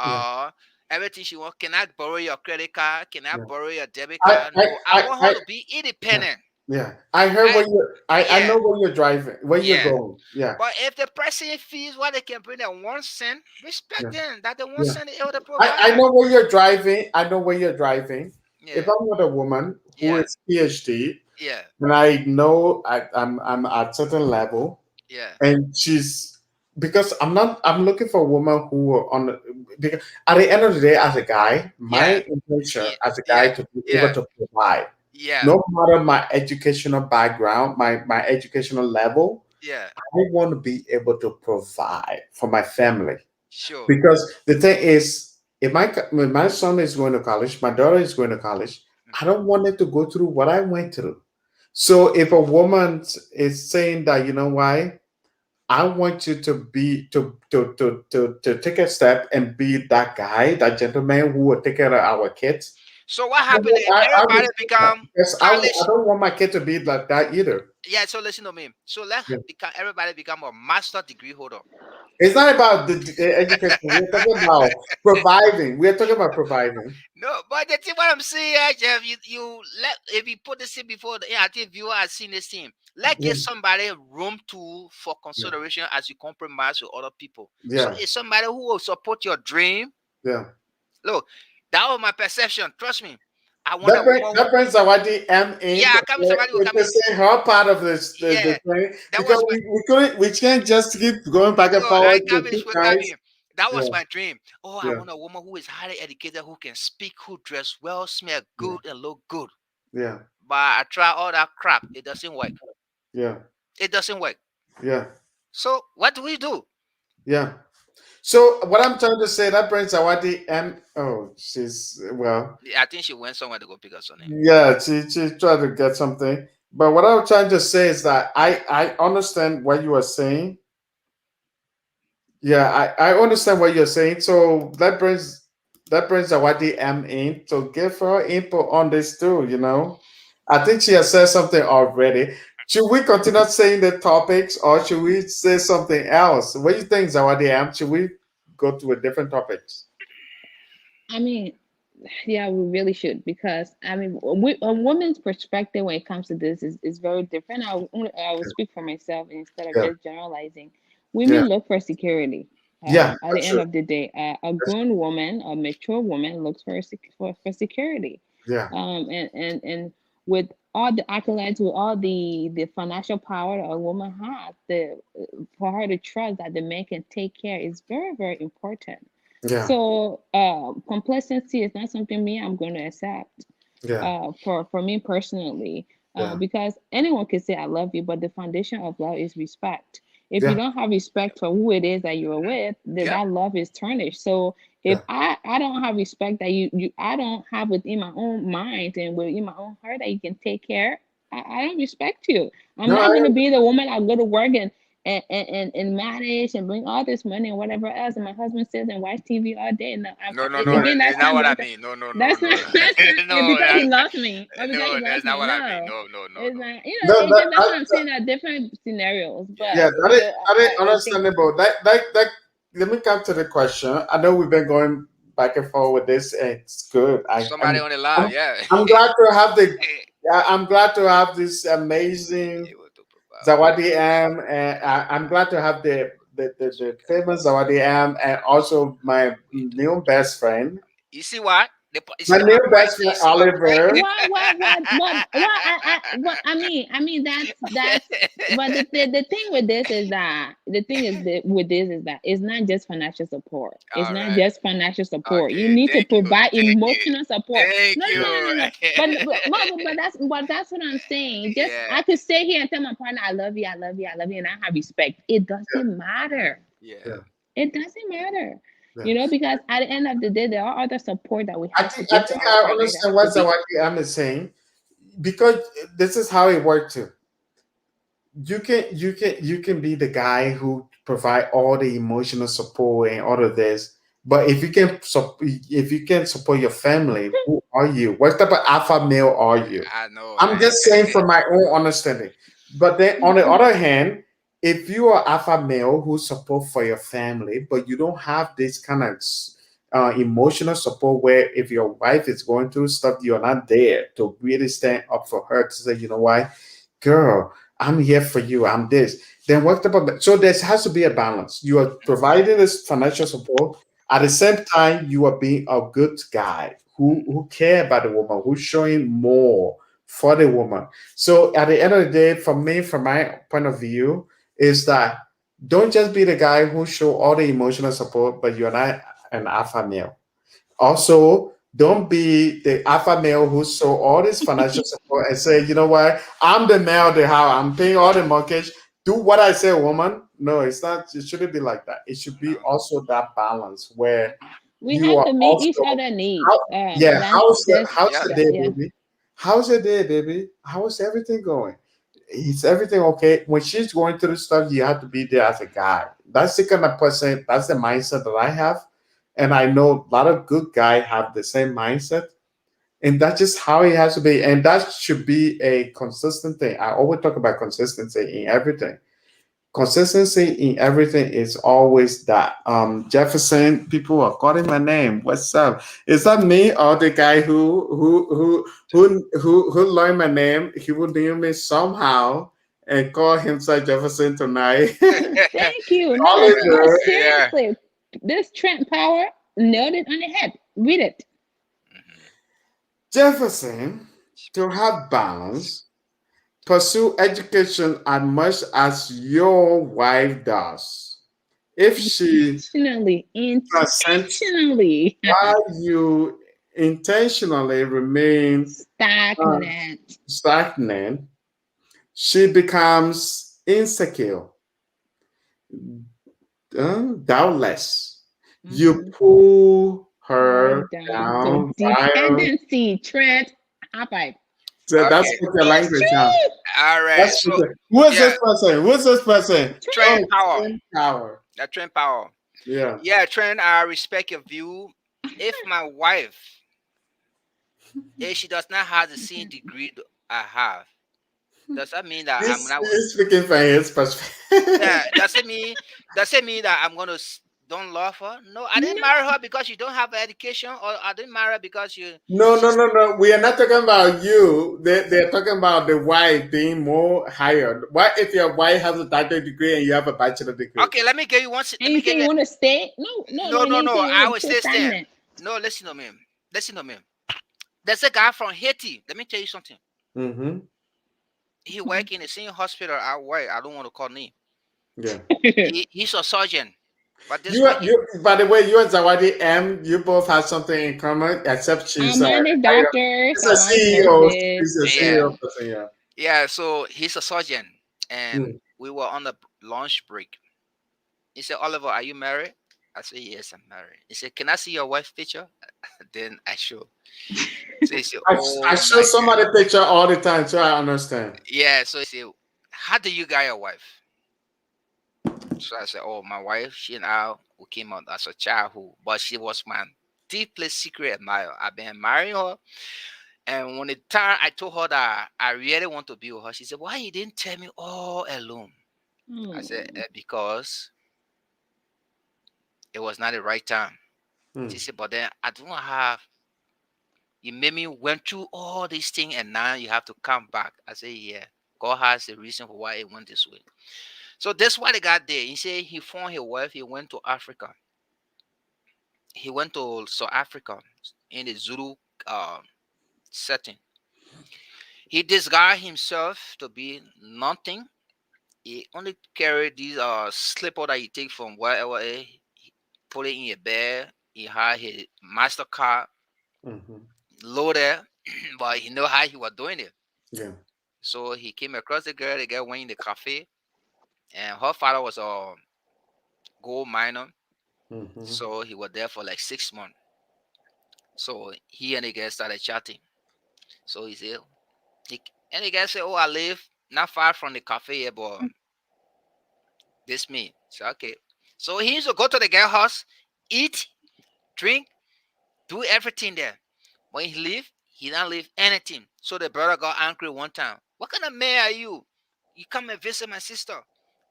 yeah, Uh, Everything she wants. Can I borrow your credit card? Can I yeah. borrow your debit I, card? I, No, I I, want I her to be yeah, independent. yeah. I heard I where you. I Yeah, know where you're driving, where you're yeah. going. Yeah, But if the person feels what they can bring at 1 cent, yeah, respect them that the one yeah. cent is able to I provide. know where you're driving. I know where you're driving. If Yeah, I'm with a woman who yeah, is PhD, yeah, and I know I'm at certain level, yeah, and she's because I'm looking for a woman who are because at the end of the day, as a guy, yeah, my intention yeah, as a guy yeah, to be able yeah, to provide, yeah, no matter my educational background, my educational level, yeah. I want to be able to provide for my family. Sure. Because the thing is, when my son is going to college, my daughter is going to college, I Hmm. don't want them to go through what I went through. So if a woman is saying that, you know why, I want you to be to take a step and be that guy, that gentleman who will take care of our kids. So what I, happened if I everybody respect that become because I college? don't want my kid to be like that either. Yeah. So listen to me. So let Yeah. become everybody become a master degree holder. It's not about the education. We're talking about providing. We're talking about providing. No, but the thing what I'm saying, Jeff, you let if you put this in before the I think viewer has seen this thing. Let Yeah, give somebody room to for yeah, consideration as you compromise with other people. So yeah, it's somebody who will support your dream. yeah. Look, that was my perception. Trust me. I want a That brings woman who, that brings Awadi M in yeah, I come somebody will come to in. say her part of this the Yeah, thing that because was my we can't just keep going back and no, I forward come with in, two she will come guys. in. That was Yeah, my dream. Oh, I yeah, want a woman who is highly educated, who can speak, who dress well, smell yeah, good, and look good. yeah, But I try all that crap. It doesn't work. yeah, It doesn't work. yeah, So what do we do? yeah. So what I'm trying to say, that brings Awadi M. Oh, she's well. I think she went somewhere to go pick up something. Yeah, she tried to get something. But what I'm trying to say is that I understand what you are saying. Yeah, I understand what you're saying. So that brings Awadi M in. So give her input on this too, you know. I think she has said something already. Should we continue saying the topics or should we say something else? What do you think, Zawadi M? Should we go to a different topics? I mean, yeah, we really should because I mean, a woman's perspective when it comes to this is very different. I will speak for myself instead of Yeah, just generalizing. yeah, Women look for security. yeah, At the that's end true. of the day, a That's, grown woman, a mature woman, looks for security. yeah, And with all the accolades, with all the financial power that a woman has, the for her to trust that the man can take care is very important. yeah, So complacency is not something me I'm going to accept. yeah, For me personally, yeah, because anyone can say I love you, but the foundation of love is respect. If you yeah, don't have respect for who it is that you're with, then Yep. that love is tarnished. So if yeah. I don't have respect that you I don't have within my own mind and within my own heart that you can take care, I don't respect you. I'm No, not gonna be the woman that go to work and manage and bring all this money and whatever else. And my husband sits and watch TV all day. And No, no, no. no, again, That's that's not not what I my. mean. No, no, no, That's no, not. That's not no. because he That, loves me or because he no, loves that's not me. what I mean. No, No, no, no, it's no. not. no, It's just that's what I'm saying. Are different scenarios, Yeah. but yeah, that is I think. understandable. That let me come to the question. I know we've been going back and forth with this, and it's good. Somebody on the line. I'm, Yeah. I'm glad to have I'm glad to have this amazing Able to provide for Zawadi others. M, and I'm glad to have the famous Zawadi M, and also my new best friend, You see what? You my see my new point? best You friend see my point? Oliver. What I mean that's but the thing with this is that the thing is that with this is that it's not just financial support. It's All not right. just financial support. You Okay. need to Thank you. provide Thank you. emotional support. Thank No, no, no, you. no, no. But that's what I'm saying. Just Yeah. I could sit here and tell my partner I love you, I love you, I love you, and I have respect. It Yeah, doesn't matter. Yeah. yeah, It doesn't matter. yeah. Because at the end of the day, there are other support that we I have to think I give to think our I partner. It understand has what to be. Zawadi M is saying because this is how it worked too. You can be the guy who provide all the emotional support and all of this, but if you can support your family, who are you? What type of alpha male are you? I know, I'm right? just saying from my own understanding. But then on the other hand, if you are alpha male who support for your family, but you don't have this kind of emotional support where if your wife is going through stuff, you're not there to really stand up for her to say, you know what, girl, I'm here for you. I'm this. Then what type of so there has to be a balance. You are providing this financial support. At the same time, you are being a good guy who care about the woman, who's showing more for the woman. So at the end of the day, for me, from my point of view, is that don't just be the guy who show all the emotional support, but you're not an alpha male. Also, don't be the alpha male who saw all this financial support and say, you know what, I'm the male of the house, I'm paying all the mortgage. Do what I say, woman. No, it's not. It shouldn't be like that. It should be No. also that balance where We you have are to meet each also. other needs. How, yeah, how's the That's how's Yep. the that, day, yeah. baby? How's your day, baby? How's everything going? Is everything okay? When she's going through stuff, you have to be there as a guy. That's the kind of person. That's the mindset that I have, and I know a lot of good guys have the same mindset, and that's just how it has to be, and that should be a consistent thing. I always talk about consistency in everything. Consistency in everything is always that. Jefferson, people are calling my name. What's up? Is that me or the guy who learned my name? He will name me somehow and call himself Jefferson tonight. Thank you. No, no, no. Oliver Yeah. Seriously, this Trent Power nailed it on the head. Read it. Mhm. Jefferson, to have balance, pursue education as much as your wife does. If she Intentionally, transcends intentionally while you intentionally remain uh, stagnant. stagnant, she becomes insecure, doubtless. You Mm-hmm. pull Her her down. So down while dependency, Trent. High five. So that's Okay. what your It's language, huh? true. All right. That's So what who is yeah, this person? Who's this person? Trent. Oh, Trend Power. Twin Tower. Trend Power. Yeah. Yeah, Trend. I respect your view. If my wife, if she does not have the same degree I have, does that mean that I'm not? He's speaking from his perspective. Yeah, does it mean that I'm gonna don't love her? No, I didn't No, marry her because you don't have education, or I didn't marry her because you. No, no, She's no, no. We are not talking about you. They're talking about the wife being more higher. What if your wife has a doctorate degree and you have a bachelor degree? okay. Let me give you one. and Let you me say give you you. want to stay? No, no, no. No, And no, then you say no. you I want will to stay stay stand. stagnant. No, listen to me. Listen to me. There's a guy from Haiti. Let me tell you something. Mm-hmm. He work in the same hospital I work. I don't want to call name. Yeah. He's a surgeon, but this You, one are- you. By the way, you and Zawadi M, you both have something in common, except I she's manage doctors. she's I a manage CEO. nurses. She's a yeah, CEO Yeah. person. Yeah. yeah. So he's a surgeon, and Mm. we were on the lunch break. He said, "Oliver, are you married?" I said, "Yes, I'm married." He said, "Can I see your wife's picture?" Then I show. So he said, I "Oh show my God." somebody picture all the time, so I understand. Yeah. So he said, "How do you get your wife?" So I said, "Oh, my wife, she and I, we came out as a childhood, but she was my deeply secret admirer. I've been admiring her. And when the time I told her that I really want to be with her, she said, "Why you didn't tell me all alone?" I said, Hmm. Because it was not the right time." She Mm. said, "But then I don't have, you made me went through all these things and now you have to come back." I said, "Yeah, God has a reason for why it went this way." So that's why they got there. He said he found his wife, he went to Africa. He went to South Africa in the Zulu setting. He disguised himself to be nothing. He only carried these slipper that you take from wherever, he put it in your bag. He had his MasterCard Mm-hmm. loaded, but he know how he was doing it. Yeah. So he came across the girl went in the cafe, and her father was a gold miner. Mm-hmm. So he was there for like 6 months. So he and the girl started chatting. So he said, and the guy said, "Oh, I live not far from the cafe here, but this me." So okay. So he used to go to the girl house, eat, drink, do everything there. When he leave, he don't leave anything. So the brother got angry one time. "What kind of man are you? You come and visit my sister,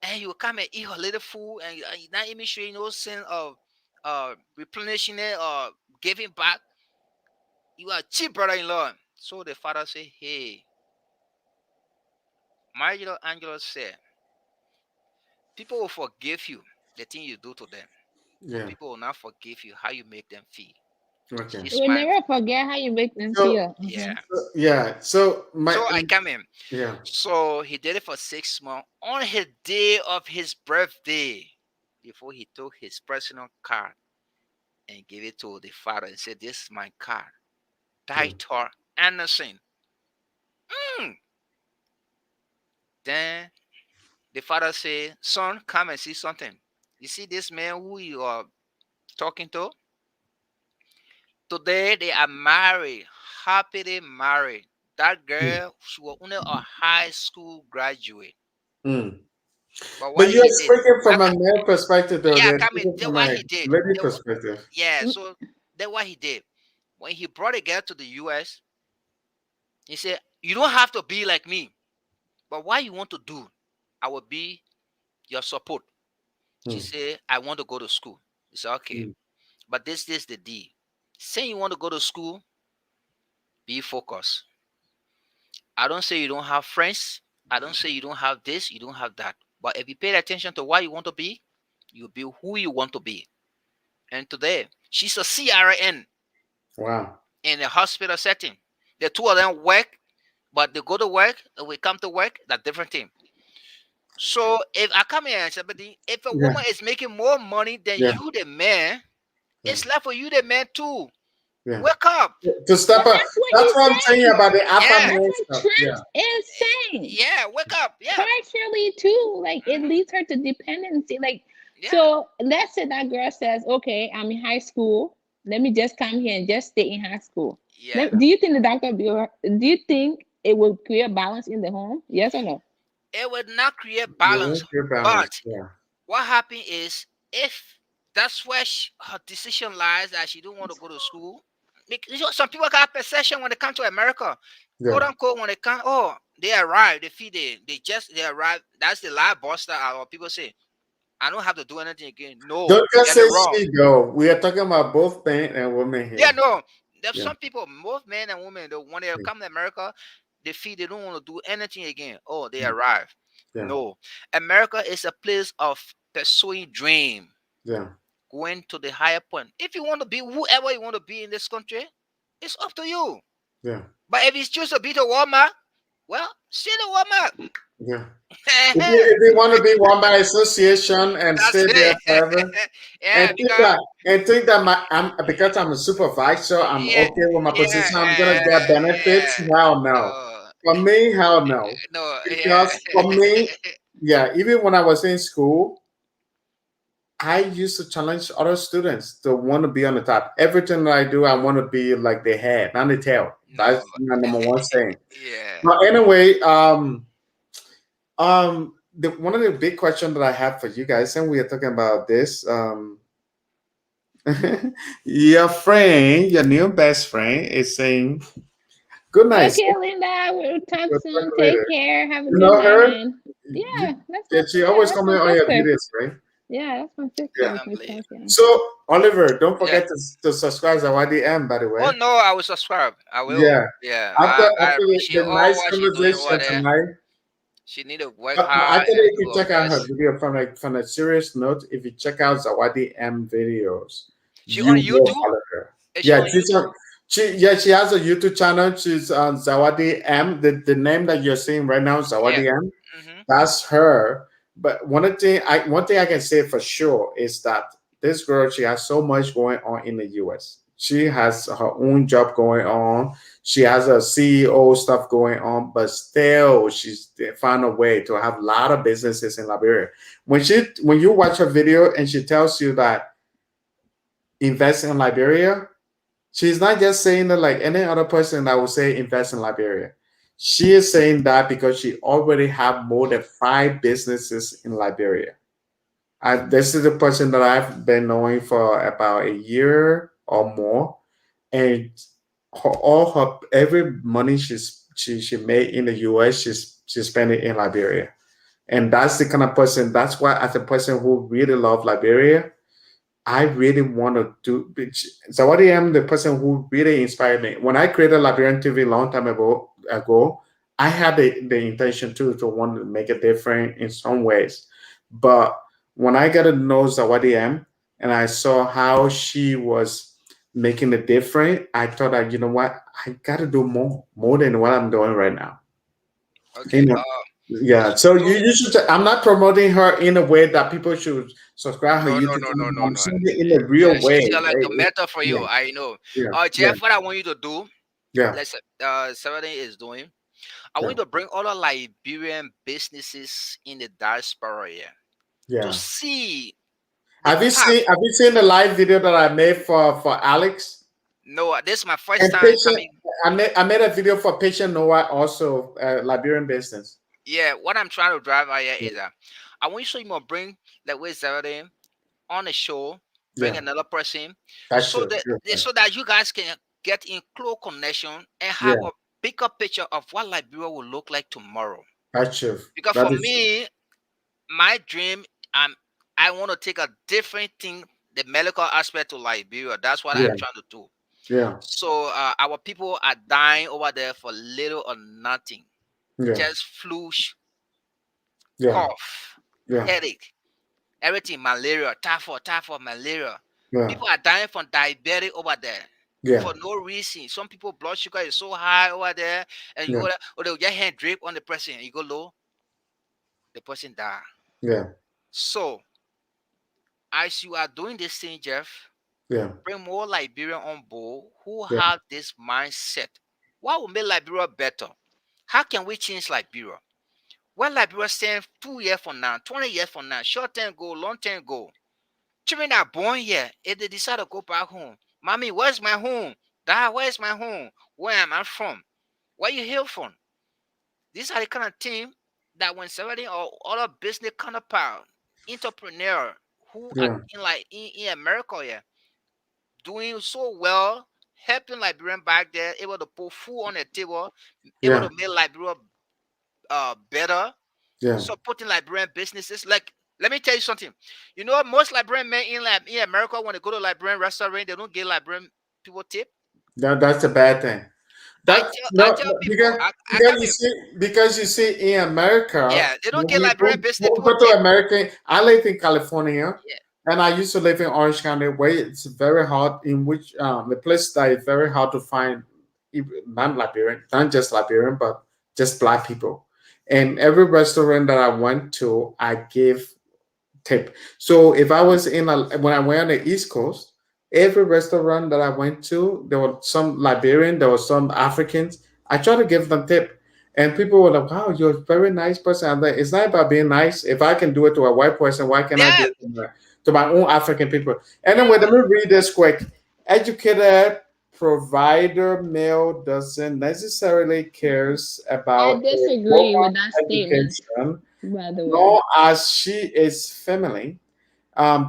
and you come and eat her little food, and you not even sure you no sense of replenishing it or giving back. You are a cheap brother-in-law." So the father said, "Hey, my little Angela said, people will forgive you the thing you do to them, but Yeah. people will not forgive you how you make them feel." Okay. You She's will my never forget how you make them So, feel. yeah. yeah. So my So I come in. yeah. So he did it for 6 months. On his day of his birthday, before he took his personal card and gave it to the father and said, "This is my card. Mm. Titor Anderson." Mm. Then the father said, "Son, come and see something. You see this man who you are talking to? Today they are married, happily married. That Mm. girl, she was only a high school graduate. Mm. But But what you're he did, speaking I, from a male perspective, though. yeah, They're come in. speaking Then from what a he did, lady perspective. yeah. So then what he did when he brought a girl to the U.S., he said, "You don't have to be like me, but what you want to do, I will be your support." She Mm. said, "I want to go to school." He said, "Okay, Mm. but this is the deal. Saying you want to go to school, be focused. I don't say you don't have friends. I don't say you don't have this, you don't have that. But if you pay attention to what you want to be, you'll be who you want to be." And today, she's a CRN Wow. in a hospital setting. The two of them work, but they go to work and we come to work, that's different thing. So if I come here and somebody, if a Yeah. woman is making more money than Yeah. you, the man, Yeah. it's left for you, the man, too. Yeah. Wake up. To But step up. that's what That's he's what I'm saying saying. about the alpha Yeah. That's male what stuff. Yeah. Trent is saying. Yeah, wake up. Yeah. Partially too, like it Hmm. leads her to dependency. Like, Yeah. so let's say that girl says, "Okay, I'm in high school. Let me just come here and just stay in high school." Yeah. Do you think the doctor will be? Do you think? It will create balance in the home. Yes or no? It would not create You balance. won't feel balanced. But Yeah, what happened is, if that's where her decision lies, that she don't want to go to school. You know, some people got perception when they come to America, quote yeah. unquote, when they come, oh, they arrive, they feed it, they arrive. That's the lie buster. Or people say, I don't have to do anything again. No, Don't just get it say wrong. she though. We are talking about both men and women Yeah, here. no. There's Yeah, some people, both men and women, they, when they yeah, come to America, they feel they don't want to do anything again. Oh, they yeah, arrive. yeah, No. America is a place of pursuing dream, yeah, going to the higher point. If you want to be whoever you want to be in this country, it's up to you. yeah, But if you choose to be the Walmart, well, stay the Walmart. yeah. If you want to be one by association and That's stay there it. forever, and Yeah, think because that I'm because I'm a supervisor, I'm yeah, okay with my yeah, position. I'm gonna get benefits. yeah. Hell no. No, For me, hell no. no, yeah. Because for me, yeah, even when I was in school, I used to challenge other students to want to be on the top. Everything that I do, I want to be like the head, not the tail. No, That's my number one thing. yeah. But anyway, one of the big questions that I have for you guys, and we are talking about this, your friend, your new best friend, is saying, "Good night, sis. Okay, Linda. We'll talk We'll talk soon. Take later." care. Have a You good know night, her? man. You, Yeah, yeah, she always that's comment my on your sister. videos, right? Yeah, that's my sister. Yeah. We I can believe. talk. Yeah. So Oliver, don't Yeah. forget to subscribe to YDM, by the Oh way. no, I will subscribe. I will. Yeah. Yeah. I After appreciate the all nice what she's doing over conversation there. tonight, She need to work hard actually, and if do you her check out her best. video from a serious note, if you check out Zawadi M videos, She on you will YouTube? follow her. Is she Yeah, on YouTube? she has a YouTube channel. She's on Zawadi M. The name that you're seeing right now, Yeah. Zawadi M. Mm-hmm. That's her. But one thing I can say for sure is that this girl, she has so much going on in the US. She has her own job going on. She has a CEO stuff going on, but still she's found a way to have a lot of businesses in Liberia. When you watch her video and she tells you that invest in Liberia, she's not just saying that like any other person that would say invest in Liberia. She is saying that because she already have more than 5 businesses in Liberia. This is the person that I've been knowing for about a year or more, and all her every money she made in the US, she's spending in Liberia, and that's the kind of person. That's why as a person who really love Liberia, I really want to do. So what I am the person who really inspired me. When I created Liberian TV a long time ago, I had the intention too to want to make a difference in some ways. But when I got to know Zawadi M and I saw how she was making a difference, I thought that, you know what, I got to do more than what I'm doing right now. Okay. You know, yeah. So So you should. I'm not promoting her in a way that people should subscribe her no, no, YouTube no, no, channel. no, I'm no. saying it in a Yeah, real way. she's like the meta for Yeah, you. I know. yeah, yeah, Jeff, what I want you to do, yeah, let's Saturday is doing. I yeah, want you to bring all the Liberian businesses in the diaspora here to yeah. see the path. Have you seen the live video that I made for Alex No, this is my first and time patient? coming. I made a video for patient Noah also, Liberian business. Yeah, what I'm trying to drive out here Yeah, is that I want you so you to bring like with Saturday on the show, bring yeah, another person, that's true. so that you guys can get in close connection and Yeah, have a bigger picture of what Liberia will look like tomorrow. that's true. Because That for is me, my dream, I want to take a different thing, the medical aspect to Liberia. That's what I'm yeah, trying to do. yeah, So our people are dying over there for little or nothing. yeah, Just flu, yeah, cough, yeah, headache, everything, malaria, typhoid, malaria. yeah, People are dying from diabetes over there yeah, for no reason. Some people blood sugar is so high over there, and you yeah, go there, or they'll get hand drip on the person, and you go low, the person die. yeah, So as you are doing this thing, Jeff, yeah, bring more Liberian on board who yeah. have this mindset. What will make Liberia better? How can we change Liberia? Where Liberia stand 2 years from now, 20 years from now, short term goal, long term goal. Children are born here. If they decide to go back home, mommy, where's my home? Dad, where's my home? Where am I from? Where you hail from? These are the kind of team that when somebody or other business counterpart, entrepreneur who are Yeah, in America here doing so well, helping Liberian back there, able to put food on the table, able yeah, to make Liberia better, yeah. supporting Liberian businesses. Like, let me tell you something. You know, most Liberian men in America, when they go to Liberian restaurant, they don't get Liberian people tip. That's a bad thing. That's I no, tell no, people, I got me. because you see in America, Yeah, they don't when get Liberian business when we people go to tip. America, I live in California, Yeah, and I used to live in Orange County, where it's very hard. In which the place that is very hard to find non-Liberian, not just Liberian, but just black people. And every restaurant that I went to, I gave tip. So if I was when I went on the East Coast, every restaurant that I went to, there were some Liberian, there were some Africans. I try to give them tip, and people were like, "Wow, you're a very nice person." I'm like, "It's not about being nice. If I can do it to a white person, why can't I do yeah, it to my own African people?" Anyway, yeah. let me read this quick. Educated provider male doesn't necessarily cares I about a disagree with that woman's statement, education, by the way. nor as she is feminine,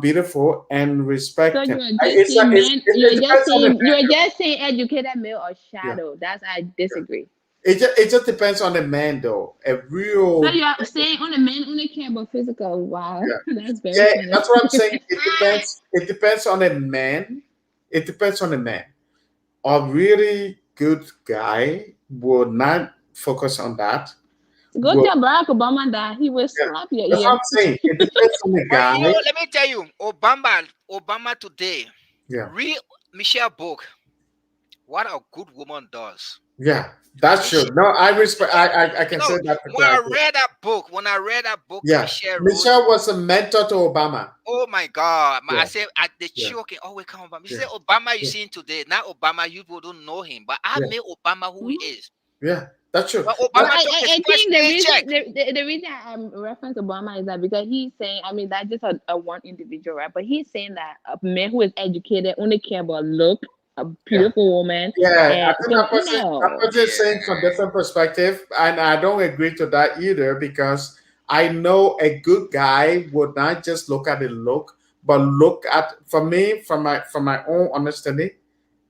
beautiful and So respected. you're just saying man, It depends on the you're man. just saying educated male or Yeah, shadow. That's I yeah. disagree. It just depends on the man, though. A So real, you're saying only men only care about physical. Wow, yeah, that's very yeah. funny. That's what I'm saying. It depends. It depends on the man. It depends on the man. A really good guy will not focus on that. Go Will, tell Barack Obama that he will yeah, slap your that's what I'm ear. saying. It depends on the But guy. let me tell you, Obama today, Yeah, read Michelle book. What a good woman does. yeah. That's true. Michelle, No, I respect. I you can say know, that when because I I do. read that book, Yeah, Michelle wrote. Michelle was a mentor to Obama. Oh my God! I Yeah, said, the yeah, choking always come Obama. You yeah, say Obama you yeah, seeing today, not Obama. You people don't know him, but I yeah, made Obama who he Mhm. is. yeah. That's true. When But Well, Obama took his I first think the paycheck, reason the reason I'm reference Obama is that because he's saying, I mean, that's just a one individual, right? But he's saying that a man who is educated only care about look, a yeah, beautiful woman, yeah. I and think so that no. person is saying from yeah, different perspective, and I don't agree to that either because I know a good guy would not just look at the look, but look at for me from my own understanding.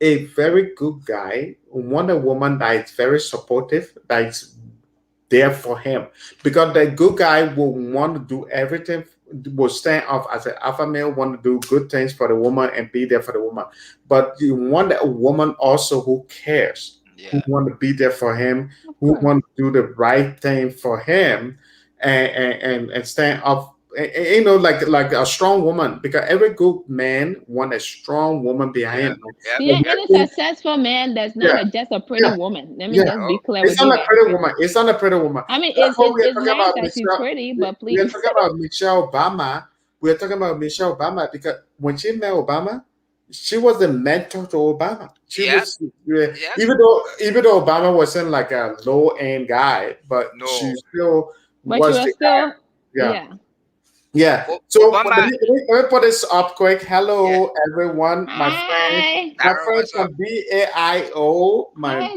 A very good guy want a woman that is very supportive, that is there for him because the good guy will want to do everything, will stand up as an alpha male, want to do good things for the woman and be there for the woman, but you want a woman also who cares, who yeah, want to be there for him, Of who course. want to do the right thing for him, and stand up, like a strong woman, because every good man want a strong woman behind yeah, him. yep, Yeah, yep. any successful man that's Yeah, not just a pretty yeah, woman. Let me yeah. just be No, clear It's with you not a guys. pretty woman. It's not a pretty woman. I mean, That's what we are it's talking nice about, that she's Michelle. pretty, but We are please. talking about Michelle Obama. We are talking about Michelle Obama because when she met Obama, she was the mentor to Obama. She yep, was yep. even though Obama wasn't like a low end guy, but she No, still But she was the was still, guy. Yeah. yeah. Yeah. So well, Obama. let me put this up quick. Yeah, Hello, everyone. Hi, My Darren, friend what's up? from BAIO. hi,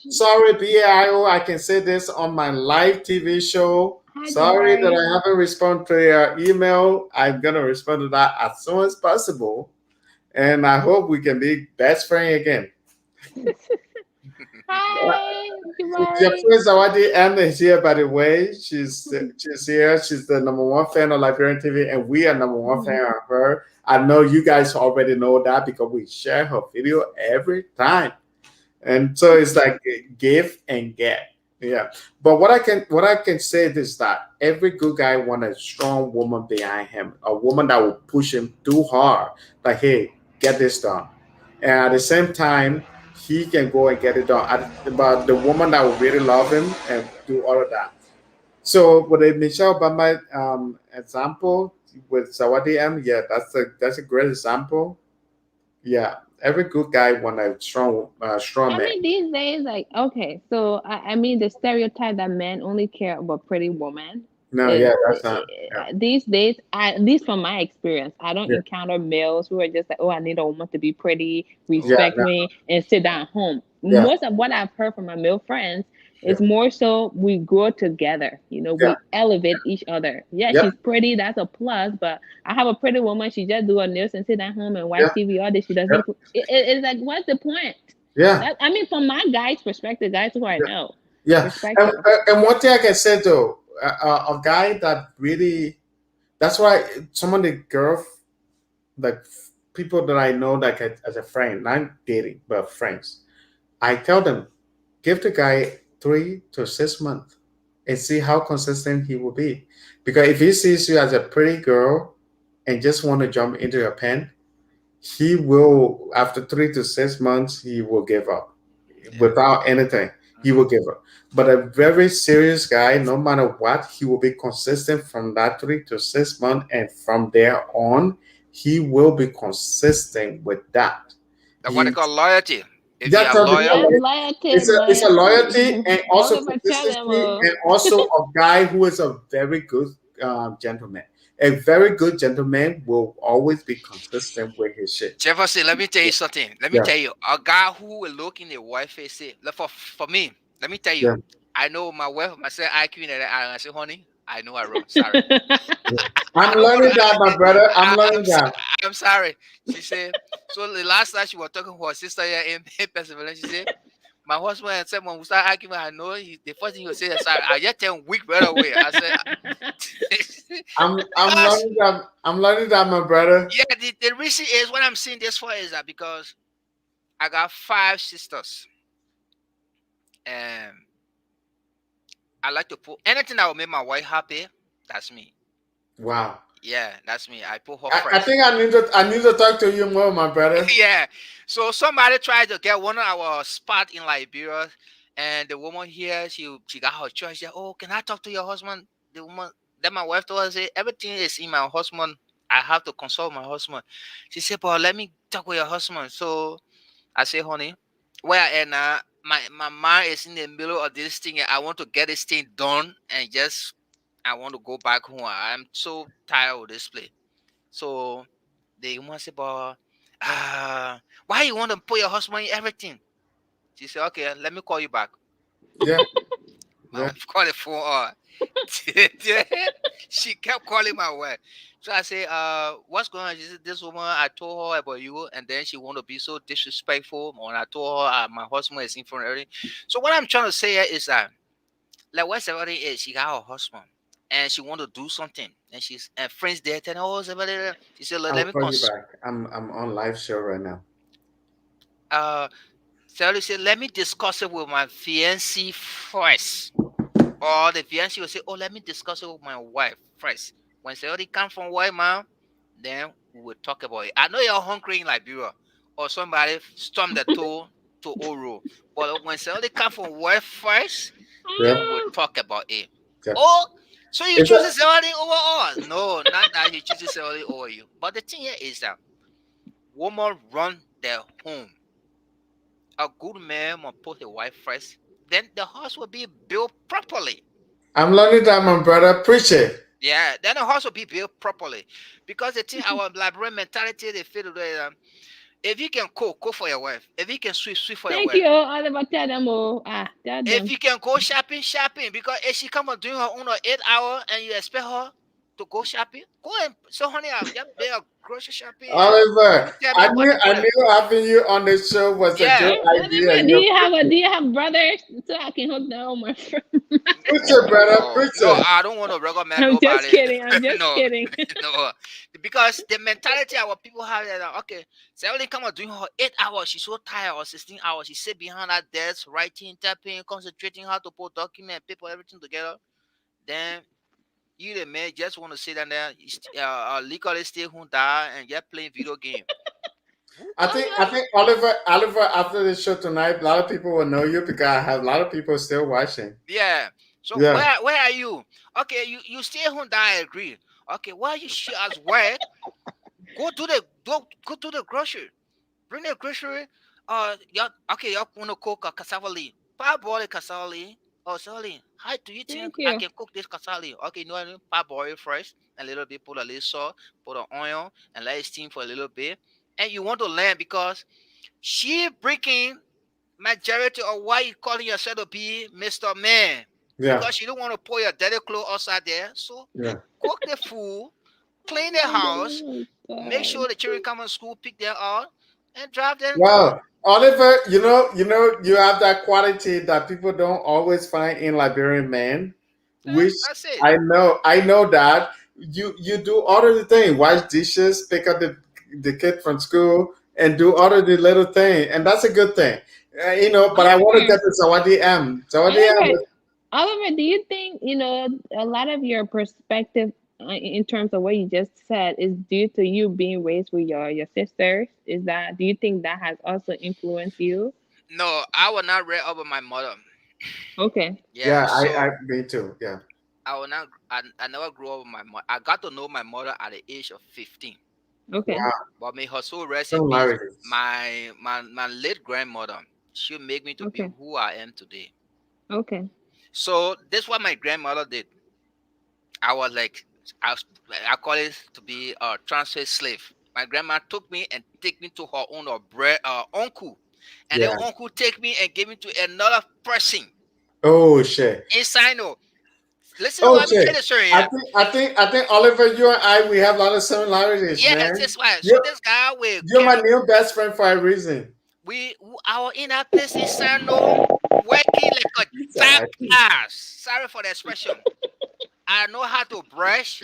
Sorry, BAIO. I can say this on my live TV show. hi, Sorry that Jabari. I haven't responded to your email. I'm gonna respond to that as soon as possible, and I hope we can be best friend again. Hi, Your Jabari. friend Zawadi M is here, by the way. She's here. She's the number one fan of Liberian TV, and we are number one fan of her. I know you guys already know that because we share her video every time, and so it's like give and get. Yeah, but what I can say is that every good guy want a strong woman behind him, a woman that will push him too hard. Like, hey, get this done, and at the same time, he can go and get it done. But the woman that will really love him and do all of that. So with the Michelle Obama example with Sawadi M, yeah, that's a great example. Yeah, every good guy want a strong I man. mean, these days, like, okay, so I mean, the stereotype that men only care about pretty women No, is yeah, that's not. Yeah, these days, at least from my experience, I don't yeah, encounter males who are just like, oh, I need a woman to be pretty, yeah, No, respect no, me, and sit down home. Yeah. most of what I've heard from my male friends Yeah. is more so we grow together. You know, Yeah. we elevate each other. Yeah, Yep. she's pretty, that's a plus. But I have a pretty woman. She just do her nails and sit at home and watch Yeah. TV all day. She Yeah. doesn't. It's like, what's the point? Yeah. That I mean, from my guys' perspective, guys who I Yeah. know Yeah. perspective. And one thing I can say though, a guy that really, that's why some of the like people that I know, like as a friend, not dating, but friends, I tell them, give the guy 3 to 6 months and see how consistent he will be. Because if he sees you as a pretty girl and just want to jump into your pen, he will, after 3 to 6 months, he will give up Yeah. without anything. He Hmm. will give up. But a very serious guy, no matter what, he will be consistent from that 3 to 6 months, and from there on, he will be consistent with that. That's what they He call loyalty. If you That's are what they call loyal, Yes, it. loyalty, It's a loyalty. loyalty and Don't also ever tell them, consistency, oh. and also a guy who is a very good gentleman. A very good gentleman will always be consistent with his shit. Jefferson, let me tell Yeah, you something. Let me yeah, tell you, a guy who will look in the wife face say, like for me, let me tell you, yeah. I know my wife, myself, IQ, and I say, honey, I know I wrong. Sorry. Yeah. I I'm don't want learning to. that, my brother. I'm I'm, learning so- that. I'm sorry. She said, so the last time she was talking to her sister here in Pennsylvania, she said, my husband and said, when we start arguing, I know the first thing you say is, sorry. I just tell him weak right away. I said, I'm because, learning that. I'm learning that, my brother. yeah, the reason is what I'm saying this for is that because I got 5 sisters and I like to put anything that will make my wife happy, that's me. Wow. Yeah, that's me. I put her I first. think I need to talk to you more, my brother. Yeah. So somebody tried to get one of our spot in Liberia, and the woman here, she got her choice. She said, "Oh, can I talk to your husband?" The woman, then my wife told her, "Say everything is in my husband. I have to consult my husband." She said, "But let me talk with your husband." So I say, "Honey, where I am now, my mind is in the middle of this thing. And I want to get this thing done, and just I want to go back home. I'm so tired of this place." So the woman said, but why you want to put your husband in everything? She said, okay, let me call you back. Yeah, My yeah. wife called the phone. She kept calling my wife. So I say, what's going on? She said, this woman, I told her about you, and then she want to be so disrespectful. When I told her my husband is in front of everything. So what I'm trying to say here is that, like what somebody is, she got her husband. And she want to do something, and she's and friends there telling, oh, somebody. She said, I'll let me call you back. I'm on live show right now. uh Sally said, let me discuss it with my fiancé first. Or the fiancé will say, oh, let me discuss it with my wife first. When Sally come from work, man, then we will talk about it. I know you're hungry in Liberia, or somebody storm the toe to Oro. But when Sally come from work first, Yeah, then we will talk about it. yeah. Oh, so you Is choose that Sally over us? No, not that you choose Sally over you. But the thing here is that women run their home. A good man must put his wife first. Then the house will be built properly. I'm learning that, my brother. Preach it. Yeah, then the house will be built properly. Because the thing, our Liberian mentality, they feel that if you can cook, cook for your wife. If you can sweep, sweep for your Thank wife. you. Oliver, tell them, oh. Tell If them. you can go shopping, shopping. Because if she come and doing her own 8 hour and you expect her to go shopping, go and so honey, I'll just be a grocery shopping and Oliver, you tell me I what knew to I put in. knew having you on the show was a Yeah. good idea. Oliver, You're do you have brothers so I can hook them on my friend? preacher, brother. No, no, Preacher. I don't want to recommend I'm just nobody. kidding. I'm just No, kidding. no, because the mentality our people have is that okay, so only come out doing her 8 hours. She's so tired, or 16 hours. She sit behind that desk, writing, tapping, concentrating how to put document, paper, everything together. Then you, the man, just want to sit down there, legally stay home, die, and just playing video game. I What? think I think Oliver after the show tonight, a lot of people will know you because I have a lot of people still watching. Yeah. So Yeah. where are you? Okay, you stay home, die. I agree. Okay, why you shit as work? Go to the grocery. Bring the grocery. Yeah. Okay, y'all wanna cook a cassava leaf? Parboil the cassava leaf. Oh, sorry. How do you think Thank I you. can cook this cassava leaf? Okay, you know what I mean? Parboil it first. A little bit. Put a little salt. Put an onion and let it steam for a little bit. And you want to learn because she breaking. majority of why you calling yourself to be Mr. Man. Yeah. Because you don't want to put your dirty clothes outside there. So Yeah. cook the food, clean the house, Oh make God. sure the children come to school, pick them up, and drive them home. Well, Oliver, you have that quality that people don't always find in Liberian men, Yeah, which that's it. I know that you do all of the thing, wash dishes, pick up the kid from school, and do all of the little thing, and that's a good thing. But I want to Oliver, get to Zawadi M. Zawadi M. Oliver, Oliver, do you think, a lot of your perspective in terms of what you just said is due to you being raised with your sisters? Do you think that has also influenced you? No, I will not read over my mother. Okay. Yeah, Yeah, I so me too. Yeah. I will not. I never grew up with my mother. I got to know my mother at the age of 15. Okay. Wow. But may her soul rest in peace. Similarities. My late grandmother, she made me to be Okay. who I am today. Okay. So this what my grandmother did. I was like, I, was, I call it to be a transfer slave. My grandma took me and take me to her own uncle, and then Yeah. uncle take me and give me to another person Oh shit. inside. No, listen, Oh let me tell shit. you the story. I Yeah, think I think I think Oliver, you and I, we have a lot of similarities, yes, man. that's why. So You're this guy will you're my carry. new best friend for a reason. I was in that place in Sano, working like a It's all right. jackass. Sorry for the expression. I know how to brush,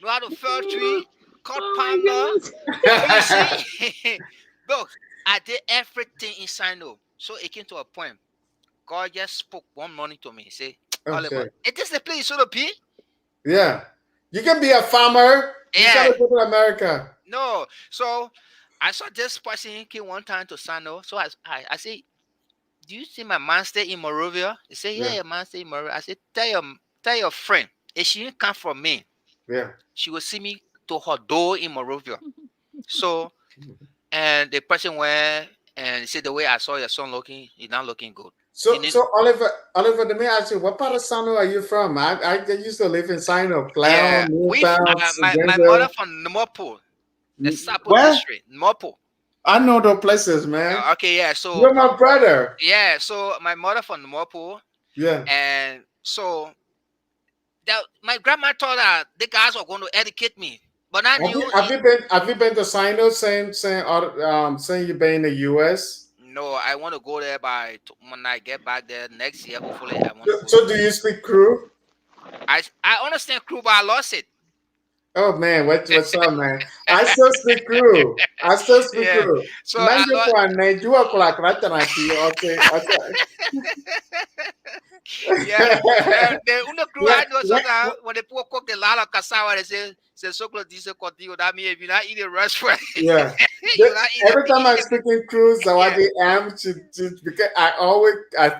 know how to fell Oh, tree, cut oh my panda. goodness. So you see, look, I did everything in Sano. So it came to a point. God just spoke one morning to me. He said, Oh Oliver, shit. is this the place you should be? Yeah. You can be a farmer. You Yeah. gotta go to America. No. So I saw this person came one time to Sano. So I said, do you see my man stay in Morovia? He said, yeah, Yeah. your man stay in Morovia. I said, tell your friend, if she didn't come from me, Yeah. she will see me to her door in Morovia. So, and the person went and he said, the way I saw your son looking, he's not looking good. He So need, so Oliver, let me ask you, what part of Sano are you from? I used to live in Sino, yeah, Clown, Newtown, my mother Greenville. from Nomopo, the Sapo Where? district, Nomopo. I know those places, man. Okay, yeah. So, You're my brother. my mother from Nomopo, Yeah. and so my grandma thought that the guys were going to educate me, but I Have you knew have you been have you been to Sino saying you've been in the US? no, I want to go there when I get back there next year. Hopefully, I want to go So to. do you speak crew? I understand crew, but I lost it. Oh man, what's up, man? I still speak crew. I still speak Yeah. crew. So I Nanjo lost. kwa ne jua kula krata na ti ote. Yeah. The una crew when, I know when, sometimes when they put cook the lot of cassava, they say soclo dice contigo. That means if you not eat the rest for yeah. you not eat Every time I it. speak in crew, Yeah. Zawadi am because I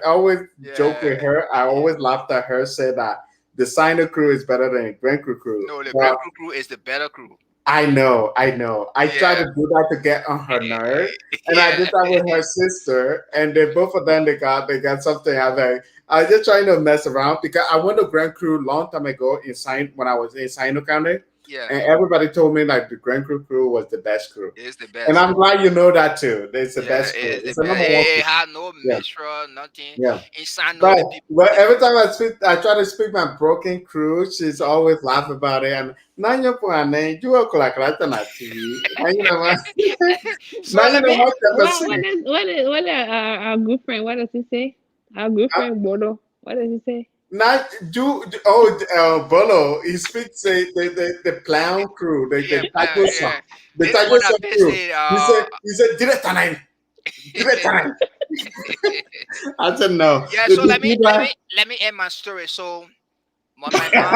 always joke Yeah. with her. I Yeah. always laughed at her, say that the Sino crew is better than the Grand Crew. No, the But Grand Crew is the better crew. I know. I tried Yeah. to do that to get on her nerve, and I did Yeah. that with her sister, and they both of them they got something. I was just trying to mess around because I went to Grand Crew long time ago when I was in Sino County, Yeah. and everybody told me like the Grand Crew was the best crew, It's the and best. I'm glad you know that too. It's the Yeah, best it crew. is the It's the best. number one It crew. had no Yeah, mixture, nothing. yeah. Inside know But the people. but every time I try to speak my broken crew, she's always laugh about it. And nanyo po ane, juo kula kala na TV. Nanyo naman, So nanyo let me. naman What kasi. what is what is what our good friend? What does he say? Our good friend Bodo. What does he say? Not Bolo. He speaks the clown crew, Yeah, taco song, yeah. the They the taco one that song crew. visit. He said direct time. I said no. Yeah. Did So you do that? let me end my story. So when my mom,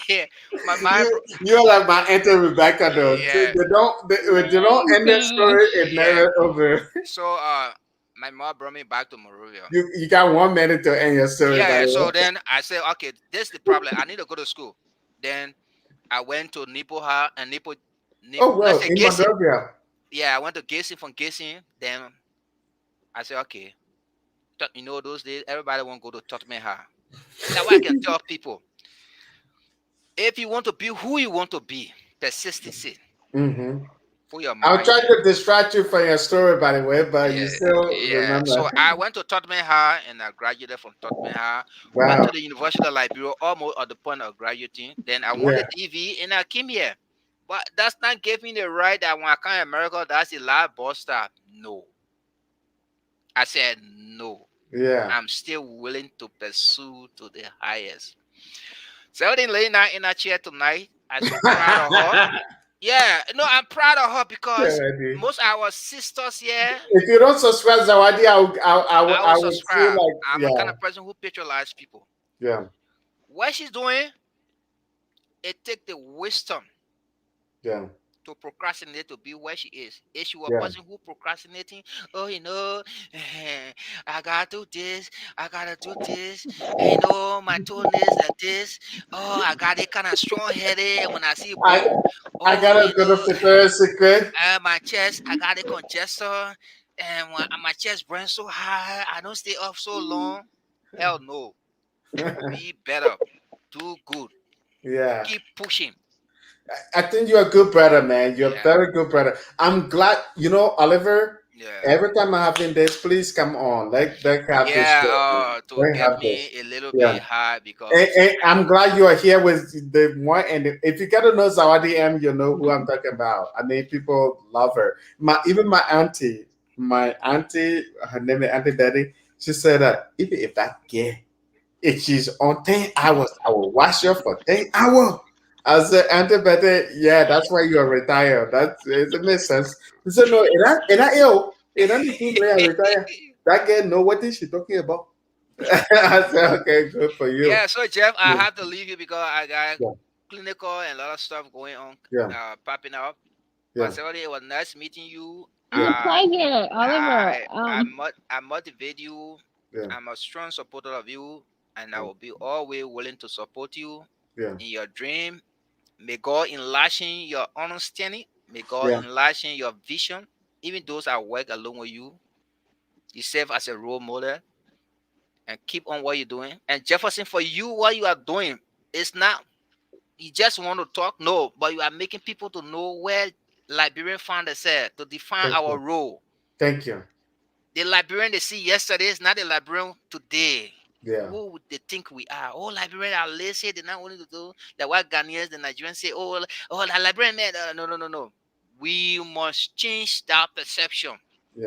yeah, my mom, You're like my Auntie Rebecca though. yeah, They don't Oh end the story. gosh. It yeah. never over. So my mom brought me back to Morovia. You got 1 minute to end your story, by Yeah. the So way. then I said, okay, this is the problem. I need to go to school. Then I went to Nipoha and Oh let's well, say in Gayson. Monrovia. Yeah, I went to Gayson from Gayson. Then I said, okay, those days everybody want to go to Tottenham. That way I can tell people if you want to be who you want to be, persistence. Mm-hmm. Put your I'll mind try there. to distract you from your story, by the way, but you Yeah, still yeah. So remember. I went to Tottenham High and I graduated from Tottenham High. Went Wow. to the University of Liberia almost at the point of graduating. Then I won the Yeah. DV and I came here. But that's not giving me the right that when I come to America, that's the last bus stop. No. I said no. Yeah. I'm still willing to pursue to the highest. So then laying down in that chair tonight, I'm so proud of her. Yeah, no, I'm proud of her because Alrighty. most of our sisters here, If you don't subscribe Zawadi, I will I would feel subscribe. like, I'm a kind yeah, of person who patronize people. yeah, What she's doing, it take the wisdom yeah, to procrastinate to be where she is. If she were a yeah. person who procrastinating, oh, I gotta do this, I gotta do this, and my toenails are this. Oh, I got it kind of strong headed when I see I book. I Oh, gotta go to Victoria's Secret. my chest, I got a congestion, and when my chest burns so high, I don't stay up so long. Hell no. Be better. Do good. Yeah. Keep pushing. I think you're a good brother, man. You're a Yeah. very good brother. I'm glad, Oliver. Yeah. Every time I'm having this, please come on. Let's have this Yeah. show. To Let's get have this. me a little Yeah. bit high because And I'm glad you are here with the one. And if you get to know Zawadi M, you know who I'm talking about. I mean, people love her. Even my auntie, her name is Auntie Betty. She said that even if that girl, if she's on 10 hours, I will watch her for 10 hours. I said, Auntie Betty, yeah, that's why you are retired. It makes sense. She said, no, it ain't ill. It ain't the thing where I retire. That girl know what is she talking about. I said, okay, good for you. yeah. So Jeff, I Yeah, have to leave you because I got yeah, clinical and a lot of stuff going on, yeah, popping up. But yeah, certainly it was nice meeting you. yeah, My pleasure, Oliver. I motivate you. yeah, I'm a strong supporter of you, and I yeah, will be always willing to support you yeah, in your dream. May God enlarge your understanding. May God yeah. enlarge your vision. Even those that work along with you, you serve as a role model and keep on what you're doing. And Jefferson, for you, what you are doing, it's not you just want to talk, no, but you are making people to know where Liberian found themselves to define Thank our you. role. Thank you. The Liberian they see yesterday is not the Liberian today. Yeah. Who would they think we are? Oh, Liberian are lazy. They're not willing to do that. What Ghanaians, the Nigerians say, the Liberian man. No, no, no, no. We must change that perception,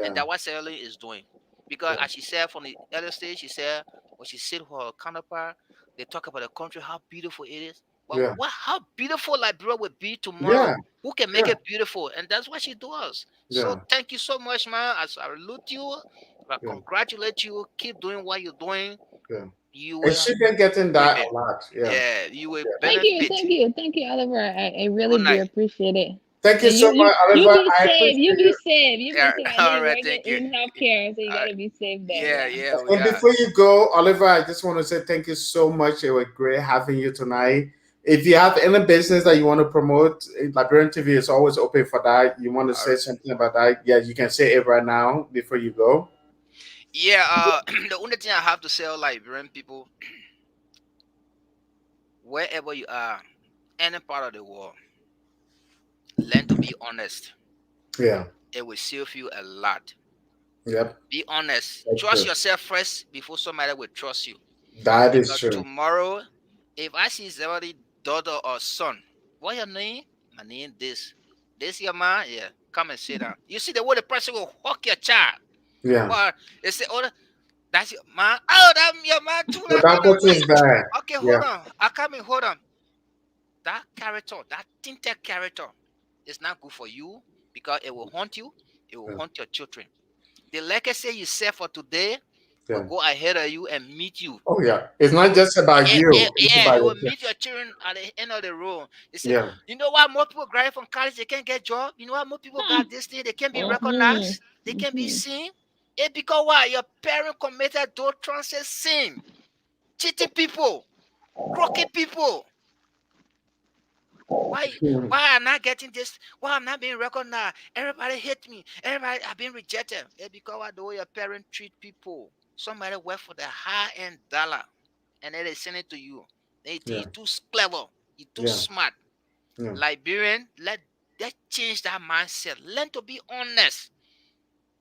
and Yeah. that's what Sarah Lee is doing. Because Yeah. as she said from the earlier stage, she said when she said to her counterpart, they talk about the country, how beautiful it is. But Yeah. how beautiful Liberia will be Yeah. tomorrow? Who can make Yeah. it beautiful? And that's what she does. So Yeah. thank you so much, man. As I salute you, I Yeah. congratulate you. Keep doing what you're doing. Yeah. You And will she been getting reap that it. a lot. Yeah. Yeah, you will Yeah. Thank you, benefit. Oliver. I really Good do night. appreciate it. Thank you And so much, you Oliver. be I safe. appreciate You be you. safe. You be Yeah, safe. I know all you right, work thank you. in healthcare, so you Uh, gotta be safe there. yeah, Yeah. yeah, we And got. before you go, Oliver, I just want to say thank you so much. It was great having you tonight. If you have any business that you want to promote, Liberian TV is always open for that. You want to All say right. something about that? Yeah, you can say it right now before you go. Yeah, the only thing I have to say, Liberian people, wherever you are, any part of the world, learn to be honest. Yeah. It will save you a lot. Yep. Be honest. That's Trust true. yourself first before somebody will trust you. That is Because true. tomorrow, if I see somebody daughter or son, what your name? My name this. This your man? Yeah. Come and sit down. You see the way the person will hawk your child. Yeah. Or they say, oh, that's your man. Oh, that's your man too. So Like, that no, person is wait. bad. Okay, Yeah. hold on. I come in, hold on. That character, that tinted character is not good for you because it will haunt you. It will Yeah. haunt your children. The legacy you set for today will Yeah. go ahead of you and meet you. Oh yeah. It's not just about you. It's Yeah, about it your will kids. meet your children at the end of the road. They say, Yeah. you know why more people graduate from college, they can't get job? You know why more people Hmm. got this thing, they can't be Mhm. recognized, they can't be Mhm. seen? It's because why? Your parent committed those transient sin, cheating people, crooked people. Why Hmm. why I'm not getting this? Why I'm not being recognized? Everybody hate me. Everybody I've been rejected. It's because of the way your parent treat people. Somebody work for the high end dollar and then they send it to you. They think Yeah. you're too clever, you're too Yeah. smart. Yeah. Liberian, let Let's change that mindset. Learn to be honest.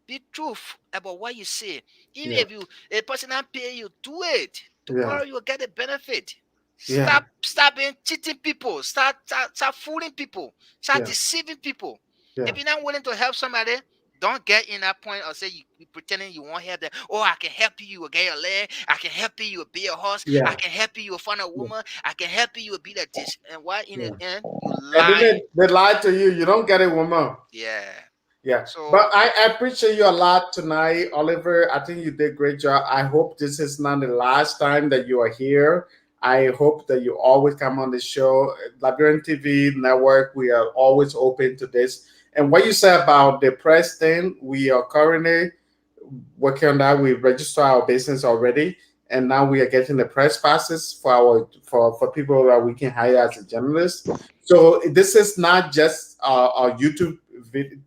Be truth about what you say. Even Yeah. if you a person not pay you, do it. Yeah. Tomorrow you will get a benefit. Yeah. Stop being cheating people. Start fooling people. Start Yeah. deceiving people. Yeah. If you're not willing to help somebody, don't get in that point or say you pretending you won't help them. Oh, I can help you, you will get your leg. I can help you, you will be a horse. I Yeah. can help you, you will find a Yeah. woman. I can help you, you will be the dish. And what in the Yeah. end, you And then lying. they lie to you. You don't get it, woman. Yeah. Yeah, but So I appreciate you a lot tonight, Oliver. I think you did a great job. I hope this is not the last time that you are here. I hope that you always come on the show. Liberian TV network, we are always open to this. And what you said about the press thing, we are currently working on that. We register our business already, and now we are getting the press passes for our for people that we can hire as a journalist. So this is not just a YouTube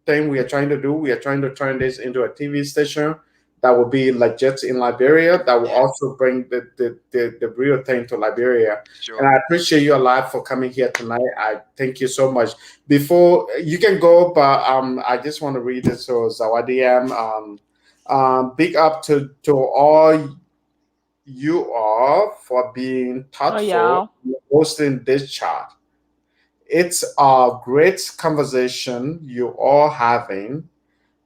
thing we are trying to do. We are trying to turn this into a TV station that will be like just in Liberia. That will yeah, also bring the real thing to Liberia. And sure. I appreciate you a lot for coming here tonight. I thank you so much. Before you can go, but I just want to read it. So Zawadiyam, big up to all you all for being Oh, thoughtful y'all. in hosting this chat. It's a great conversation you all having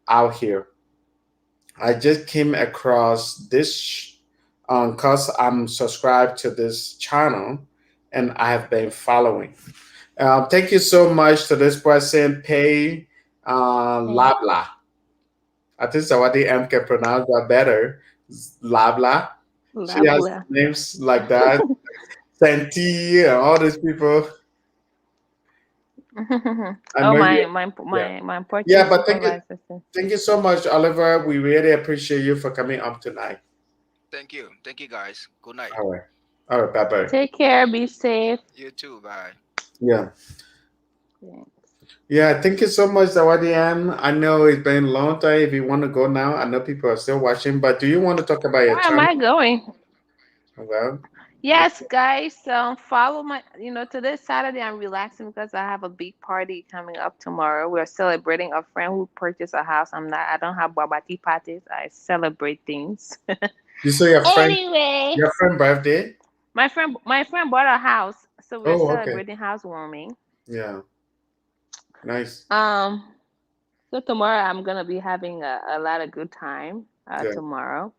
out here. I just came across this because I'm subscribed to this channel and I have been following. Thank you so much to this person, Pay Hey, Labla. I think somebody M can pronounce that better. Labla. She blah has blah. names like that. Senti and all these people. I Oh, know my you. my Yeah. my Yeah, Portuguese but supervisor said. thank you so much, Oliver. We really appreciate you for coming up tonight. Thank you. Thank you guys. Good night. All right. All right. Bye bye. Take care. Be safe. You too. Bye. Yeah. Yeah. Yeah. Thank you so much, Zawadian. I know it's been a long time. If you want to go now, I know people are still watching, but do you want to talk about your Where am channel? I going? Well, you- Yes, guys. Follow my. Today Saturday. I'm relaxing because I have a big party coming up tomorrow. We're celebrating a friend who purchased a house. I don't have babati parties. I celebrate things. you say Anyway, your friend birthday? my friend bought a house, so we're Oh, okay. celebrating housewarming. Yeah. Nice. Um, so tomorrow I'm gonna be having a lot of good time. Yeah. Tomorrow.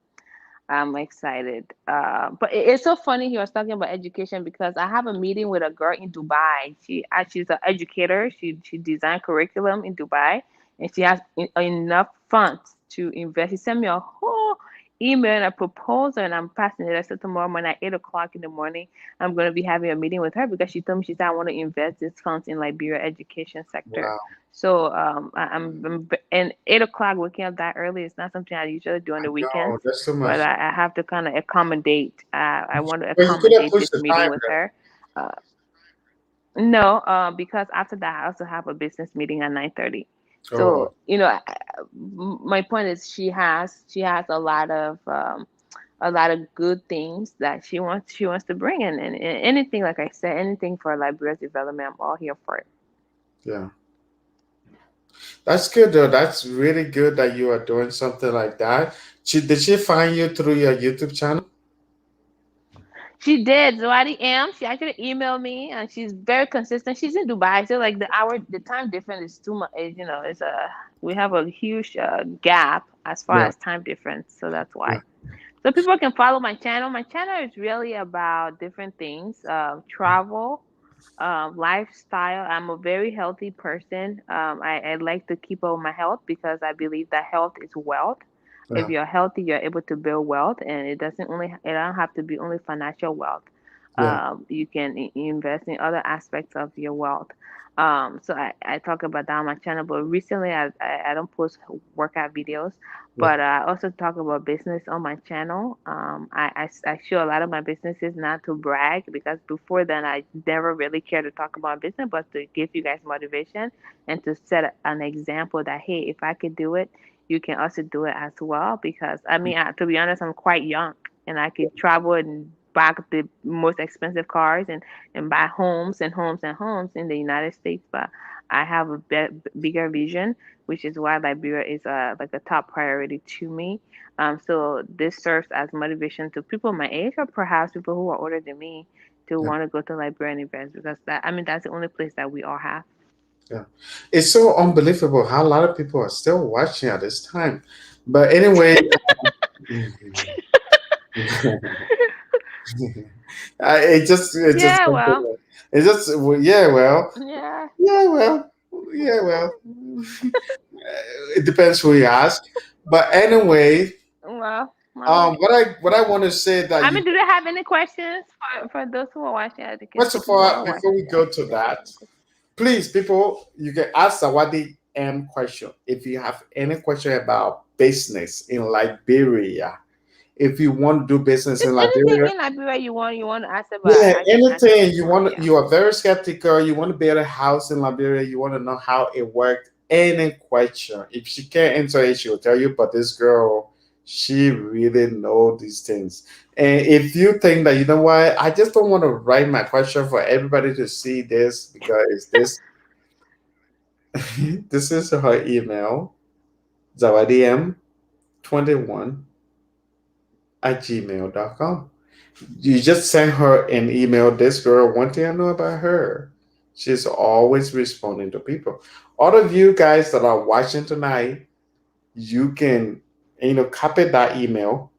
I'm excited. But it's so funny he was talking about education because I have a meeting with a girl in Dubai. She's an educator. She designed curriculum in Dubai, and she has enough funds to invest. She sent me a whole email and a proposal, and I'm passing it. I said tomorrow morning at 8 o'clock in the morning, I'm going to be having a meeting with her because she told me she said I want to invest these funds in Liberia education sector. Wow. So and 8 o'clock waking up that early is not something I usually do on I the weekends, know. That's too but much. I have to kind of accommodate. I want to But you could have accommodate pushed this the meeting time with though. her. Uh, no, because after that I also have a business meeting at 9:30. Oh, So my point is she has a lot of good things that she wants to bring in, and anything, like I said, anything for Liberia's development, I'm all here for it. yeah. That's good though. That's really good that you are doing something like that. Did she find you through your YouTube channel? She did. Zawadi M. She actually emailed me, and she's very consistent. She's in Dubai, so like the time difference is too much. It's a we have a huge gap as far Yeah. as time difference, so that's Yeah. why. So people can follow my channel. My channel is really about different things, travel, lifestyle. I'm a very healthy person. I like to keep up with my health because I believe that health is wealth. If Yeah. you're healthy, you're able to build wealth, and it don't have to be only financial wealth. Yeah. You can invest in other aspects of your wealth. So I talk about that on my channel, but recently I don't post workout videos, Yeah. but I also talk about business on my channel. I show a lot of my businesses, not to brag, because before then I never really cared to talk about business, but to give you guys motivation and to set an example that, hey, if I could do it, you can also do it as well. Because I mean, to be honest, I'm quite young and I could travel and buy the most expensive cars and buy homes and homes and homes in the United States, but I have a bigger vision, which is why Liberia is like a top priority to me. So this serves as motivation to people my age or perhaps people who are older than me to Yeah, want to go to Liberian events because that I mean that's the only place that we all have. yeah. It's so unbelievable how a lot of people are still watching at this time. But anyway, it just, Yeah, well, it just, well, yeah, well, yeah, yeah, well, yeah, well. It depends who you ask. But anyway, well. what I want to say that I you mean, do they have any questions for those who are watching? I can first see of people all, are before watching. we Guys. go to Do they have that, any questions? please, people, you can ask Zawadi M question if you have any question about business in Liberia. If you want to do business Just in anything Liberia, in Liberia you want to ask about. yeah, I can answer anything for you you. want, Yeah. you are very skeptical. You want to build a house in Liberia. You want to know how it worked. Any question, if she can't answer it, she will tell you. But this girl, she really know these things. And if you think that you know what, I just don't want to write my question for everybody to see this because this this is her email, zawadiem21 at gmail.com. You just send her an email. This girl, one thing I know about her, she's always responding to people. All of you guys that are watching tonight, you can, copy that email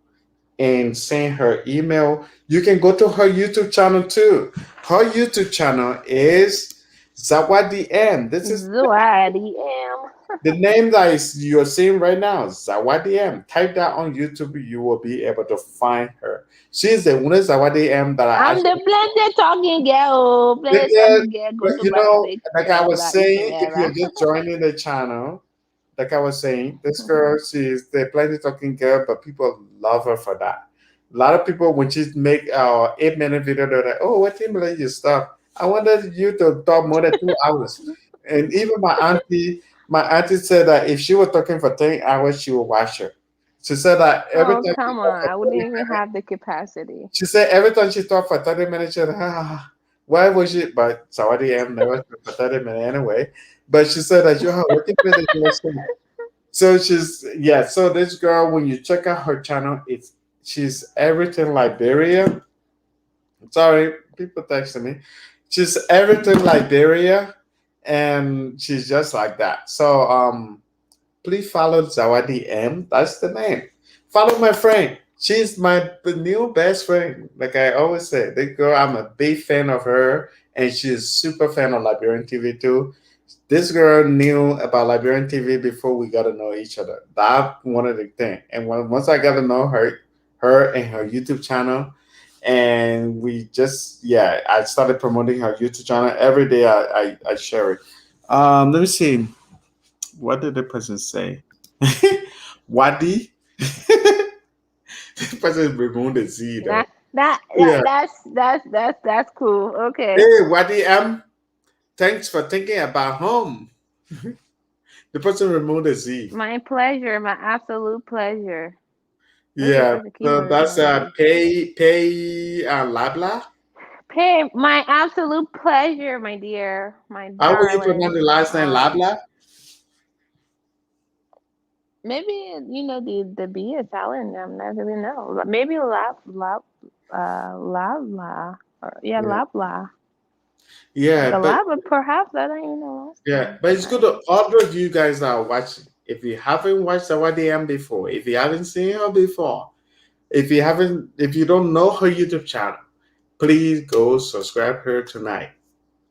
and send her email. You can go to her YouTube channel too. Her YouTube channel is Zawadi M. This is Zuadi M. the name that is you're seeing right now, Zawadi M. Type that on YouTube, you will be able to find her. She's the only Zawadi M that I I'm the actually blended talking girl. Blended yeah, talking girl. Go but to my page. like I was saying, if Instagram. you're just joining the channel, like I was saying, this girl, she's the plenty talking girl, but people love her for that. A lot of people when she make 8 minute video, they're like, "Oh, what time like you stop?" I wanted you to talk more than 2 hours. And even my auntie said that if she was talking for 10 hours, she would watch her. She said that every Oh time she come talked on! for I wouldn't 30 even minutes, have the capacity. she said every time she talked for 30 minutes, she said, why was she? But Saudi M never talked for 30 minutes anyway. But she said that you have working with the so she's yeah. So this girl, when you check out her channel, she's everything Liberia. Sorry, people texting me. She's everything Liberia, and she's just like that. So please follow Zawadi M. That's the name. Follow my friend. She's my new best friend. Like I always say, the girl, I'm a big fan of her, and she's super fan of Liberian TV too. This girl knew about Liberian TV before we got to know each other. That one of the thing. And once I got to know her and her YouTube channel, and we just yeah, I started promoting her YouTube channel every day. I share it. Let me see. What did the person say? Wadi? The person removed the Z That though. that Yeah. that that's cool. Okay. Hey, Wadi M. Thanks for thinking about home. The person removed the Z. My pleasure. My absolute pleasure. Let me Yeah. put the So keyboard that's emoji. pay labla. Hey, my absolute pleasure, my dear, my How will you darling. pronounce the last name labla? Maybe the B is silent. I'm not really know. Maybe la or yeah Yeah. la Yeah, the but la, but perhaps I don't even know last yeah, name. but it's good Right. to all of you guys that are watching. If you haven't watched Awadi M before, if you haven't seen her before, if you don't know her YouTube channel, please go subscribe her tonight.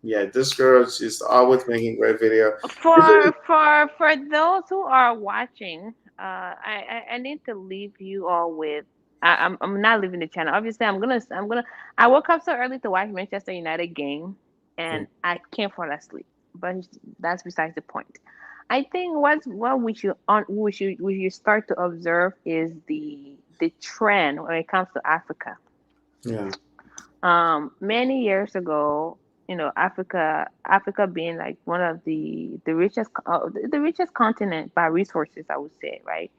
Yeah, this girl is always making great video. For those who are watching, I need to leave you all with. I'm not leaving the channel. Obviously, I'm gonna. I woke up so early to watch Manchester United game, and I can't fall asleep. But that's besides the point. I think what we should start to observe is the trend when it comes to Africa. Yeah, Many years ago, Africa being like one of the richest the richest continent by resources, I would say, right?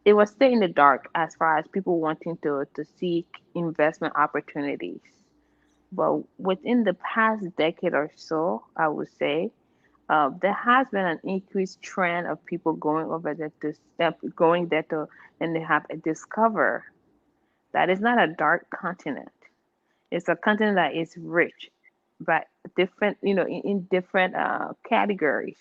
it was still in the dark as far as people wanting to seek investment opportunities. But within the past decade or so, I would say there has been an increased trend of people going over there to going there to, and they have discover that it's not a dark continent. It's a continent that is rich, but different, in different categories.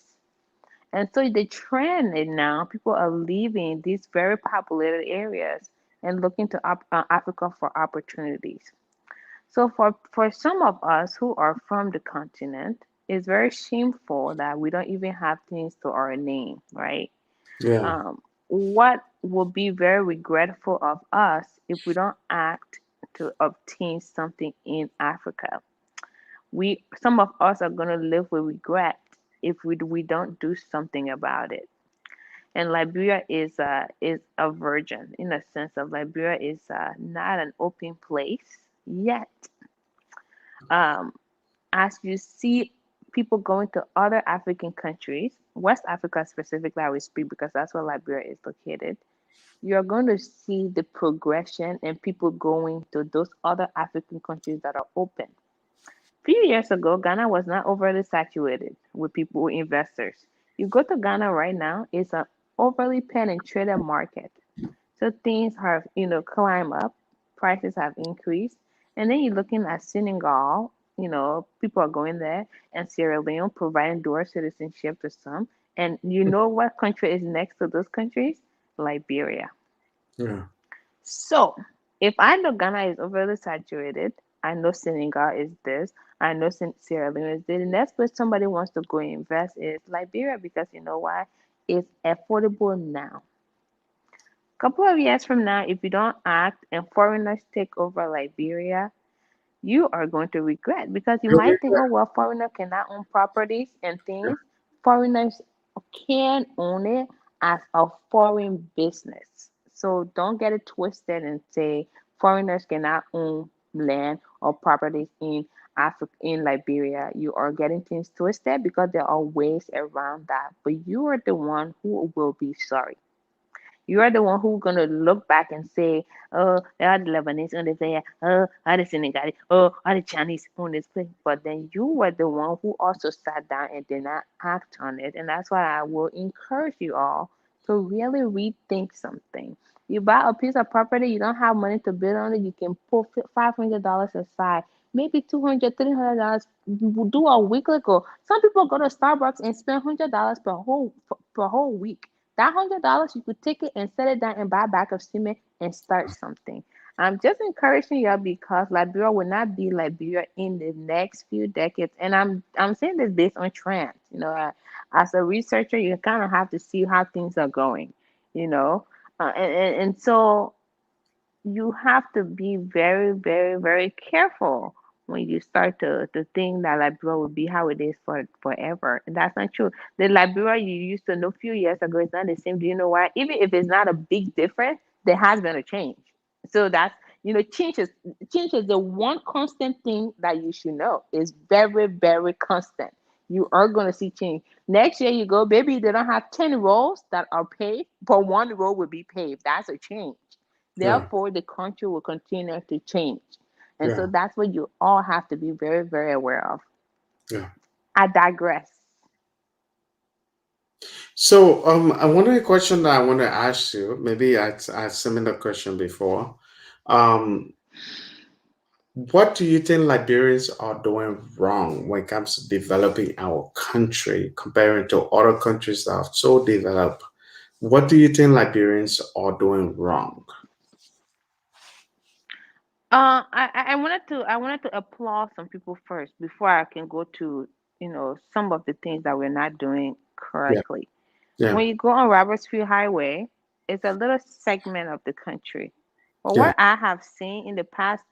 And so the trend is now people are leaving these very populated areas and looking to Africa for opportunities. So for some of us who are from the continent, it's very shameful that we don't even have things to our name, right? Yeah. What would be very regretful of us if we don't act to obtain something in Africa? We Some of us are gonna live with regret if we don't do something about it. And Liberia is a virgin in a sense of Liberia is not an open place yet. Um, as you see people going to other African countries, West Africa specifically, I will speak because that's where Liberia is located. You're going to see the progression and people going to those other African countries that are open. Few years ago, Ghana was not overly saturated with people, with investors. You go to Ghana right now, it's an overly penetrated market. So things have, climb up, prices have increased. And then you're looking at Senegal, people are going there, and Sierra Leone providing dual citizenship to some. And you know what country is next to those countries? Liberia. Yeah. So, if I know Ghana is overly saturated, I know Senegal is this, I know Sierra Leone is this, the next place somebody wants to go invest is Liberia because you know why? It's affordable now. Couple of years from now, if you don't act and foreigners take over Liberia, you are going to regret because you You'll be might think, oh well, foreigner cannot own properties and there. things. Foreigners can own it as a foreign business. So don't get it twisted and say foreigners cannot own land or properties in Africa, in Liberia. You are getting things twisted because there are ways around that. But you are the one who will be sorry. You're the one who's gonna look back and say, "Oh, there are the Lebanese on this area. Oh, are the Senegalese? Oh, are the Chinese on this place?" But then you were the one who also sat down and did not act on it, and that's why I will encourage you all to really rethink something. You buy a piece of property, you don't have money to build on it. You can put $500 aside, maybe 200, $300. Do a weekly goal. Some people go to Starbucks and spend $100 per whole week. That $100 you could take it and set it down and buy a bag of cement and start something. I'm just encouraging y'all because Liberia will not be Liberia in the next few decades, and I'm saying this based on trends. As a researcher, you kind of have to see how things are going. You know, and so you have to be very, very, very careful when you start to think that Liberia will be how it is for forever. And that's not true. The Liberia you used to know a few years ago is not the same. Do you know why? Even if it's not a big difference, there has been a change. So that's change is the one constant thing that you should know. Is very, very constant. You are gonna see change. Next year you go, baby, they don't have 10 roads that are paved, but one road will be paved. That's a change. Yeah. Therefore, the country will continue to change. And so Yeah. that's what you all have to be very, very aware of. Yeah. I digress. So, I wonder a question that I want to ask you. Maybe I asked similar question before. Um, what do you think Liberians are doing wrong when it comes to developing our country comparing to other countries that are so developed? What do you think Liberians are doing wrong? I wanted to applaud some people first before I can go to some of the things that we're not doing Yeah. correctly. Yeah. When you go on Robertsfield Highway, it's a little segment of the country. But Yeah. what I have seen in the past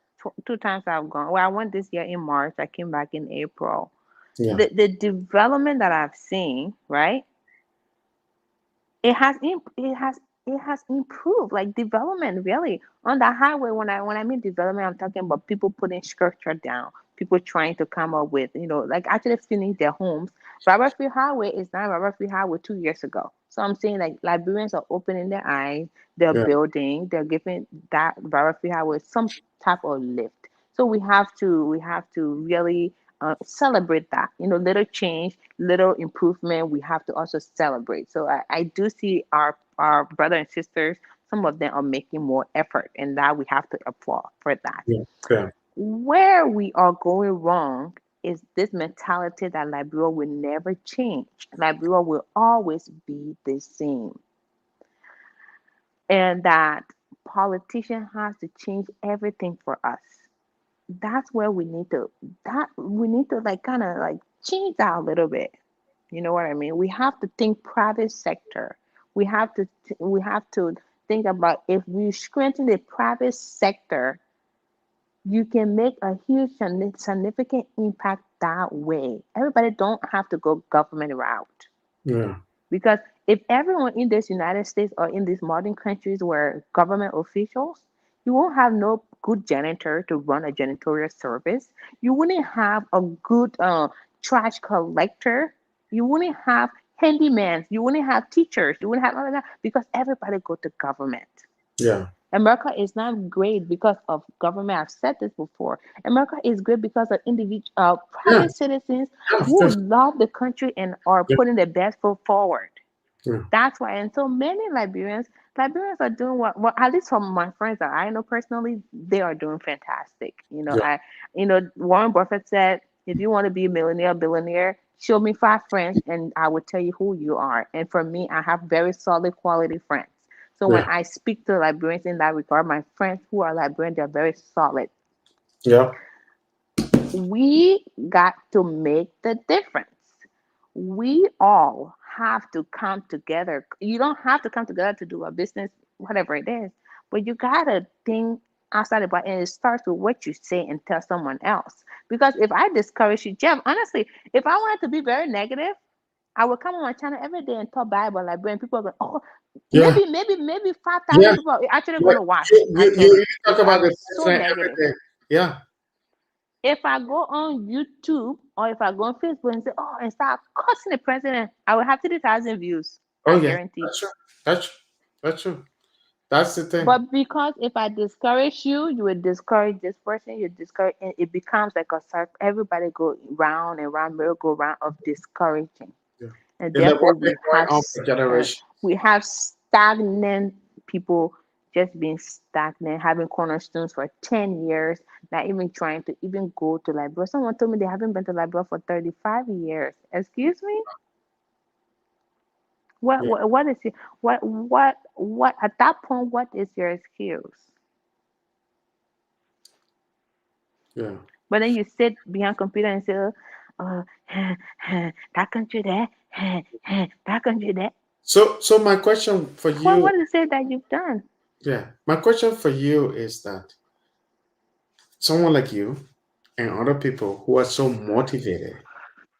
two times I've gone, well, I went this year in March, I came back in April. Yeah. The development that I've seen, right? It has improved, like development really on the highway. When I mean development, I'm talking about people putting structure down, people trying to come up with like actually finish their homes. Robert Free Highway is not Robert Free Highway 2 years ago. So I'm saying like Liberians are opening their eyes, they're yeah, building, they're giving that battlefield highway some type of lift. So we have to really celebrate that. Little change, little improvement. We have to also celebrate. So I do see our brother and sisters. Some of them are making more effort, and that we have to applaud for that. yeah, yeah, Where we are going wrong is this mentality that Liberia will never change. Liberia will always be the same. And that politician has to change everything for us. That's where we need to like kind of like change that a little bit. You know what I mean? We have to think private sector. We have to think about if we strengthen the private sector, you can make a huge significant impact that way. Everybody don't have to go government route. yeah, Because if everyone in this United States or in these modern countries were government officials, you won't have no good janitor to run a janitorial service. You wouldn't have a good trash collector. You wouldn't have handymans. You wouldn't have teachers. You wouldn't have all of that because everybody go to government. yeah, America is not great because of government. I've said this before. America is great because of individual, yeah, private citizens yeah, of who course. love the country and are Yeah, putting their best foot forward. yeah, That's why, and so many Liberians are doing well, at least from my friends that I know personally, they are doing fantastic. yeah, Warren Buffett said, if you want to be a millionaire, billionaire, show me 5 friends, and I will tell you who you are. And for me, I have very solid quality friends. So when yeah, I speak to Liberians in that regard, my friends who are Liberian, they're very solid. yeah, We got to make the difference. We all have to come together. You don't have to come together to do a business, whatever it is, but you gotta think outside the box, and it starts with what you say and tell someone else. Because if I discourage you, Jeff, honestly, if I wanted to be very negative, I would come on my channel every day and talk Bible like and people are going, oh, yeah, maybe 5,000 yeah, people are actually yeah. going to watch, You actually, talk if about I'm the so president every negative. day. Yeah. If I go on YouTube or if I go on Facebook and say, oh, and start cussing the president, I will have 30,000 views. Oh I yeah. guarantee. That's true. That's true. That's true. That's the thing. But because if I discourage you, you will discourage this person, you discourage, and it becomes like a circle. Everybody go round and round, merry-go-round of discouraging. Yeah. And And then therefore what's been going on for generations. we have stagnant people just being stagnant, having cornerstones for 10 years, not even trying to even go to Liberia. Someone told me they haven't been to Liberia for 35 years. Excuse me? What Yeah. what, what is your, what at that point what is your excuse? Yeah. But then you sit behind computer and say, oh, that country there, that country there. So my question for What you, is it that you've done? yeah, my question for you is that someone like you and other people who are so motivated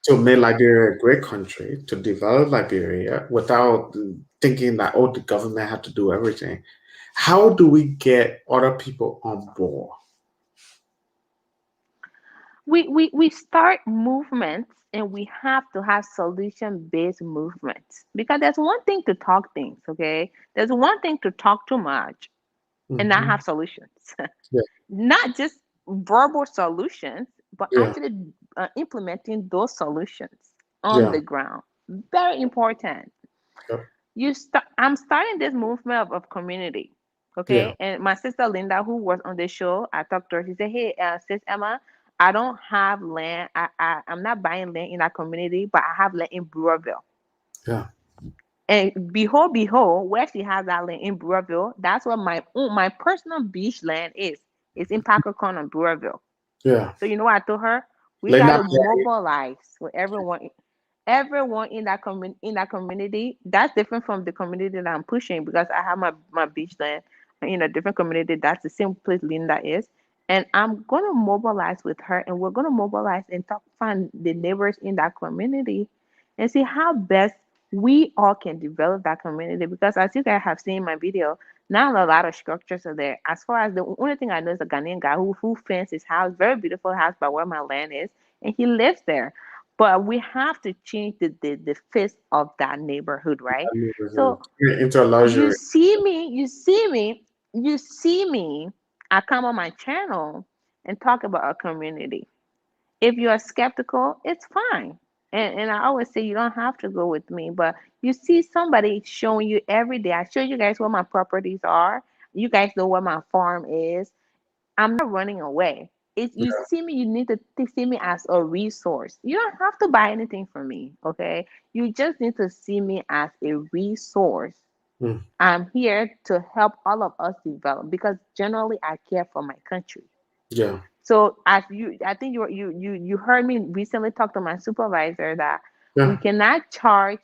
to make Liberia a great country, to develop Liberia without thinking that, oh, the government had to do everything. How do we get other people on board? We start movements, and we have to have solution based movements, because there's one thing to talk things, okay? There's one thing to talk too much and not Hmm. have solutions. Yeah, Not just verbal solutions, but yeah, actually implementing those solutions on yeah, the ground. Very important. yeah, I'm starting this movement of community, yeah, okay? And my sister Linda, who was on the show, I talked to her. She said, hey, sis Emma, I don't have land. I'm not buying land in our community, but I have land in Brewerville. yeah, And behold, where she has that land in Brewerville, that's where my personal beach land is. It's in Packacon on Brewerville. yeah. So you know what I told her? We Like got not, to mobilize with everyone in that community. That's different from the community that I'm pushing, because I have my beach land in a different community. That's the same place Linda is. And I'm gonna mobilize with her, and we're gonna mobilize and talk, find the neighbors in that community and see how best we all can develop that community. Because as you guys have seen in my video, not a lot of structures are there. As far as the only thing I know is a Ghanaian guy who fenced his house, very beautiful house by where my land is, and he lives there. but we have to change the face of that neighborhood, right? So Into a you luxury. see me, you see me, you see me. I come on my channel and talk about our community. If you're skeptical, it's fine. And I always say you don't have to go with me, but you see somebody showing you every day. I show you guys where my properties are. You guys know where my farm is. I'm not running away. If you Yeah. see me, you need to see me as a resource. You don't have to buy anything from me, okay? You just need to see me as a resource. Mm. I'm here to help all of us develop because generally I care for my country. Yeah. So as you, I think you heard me recently talk to my supervisor that we Yeah. cannot charge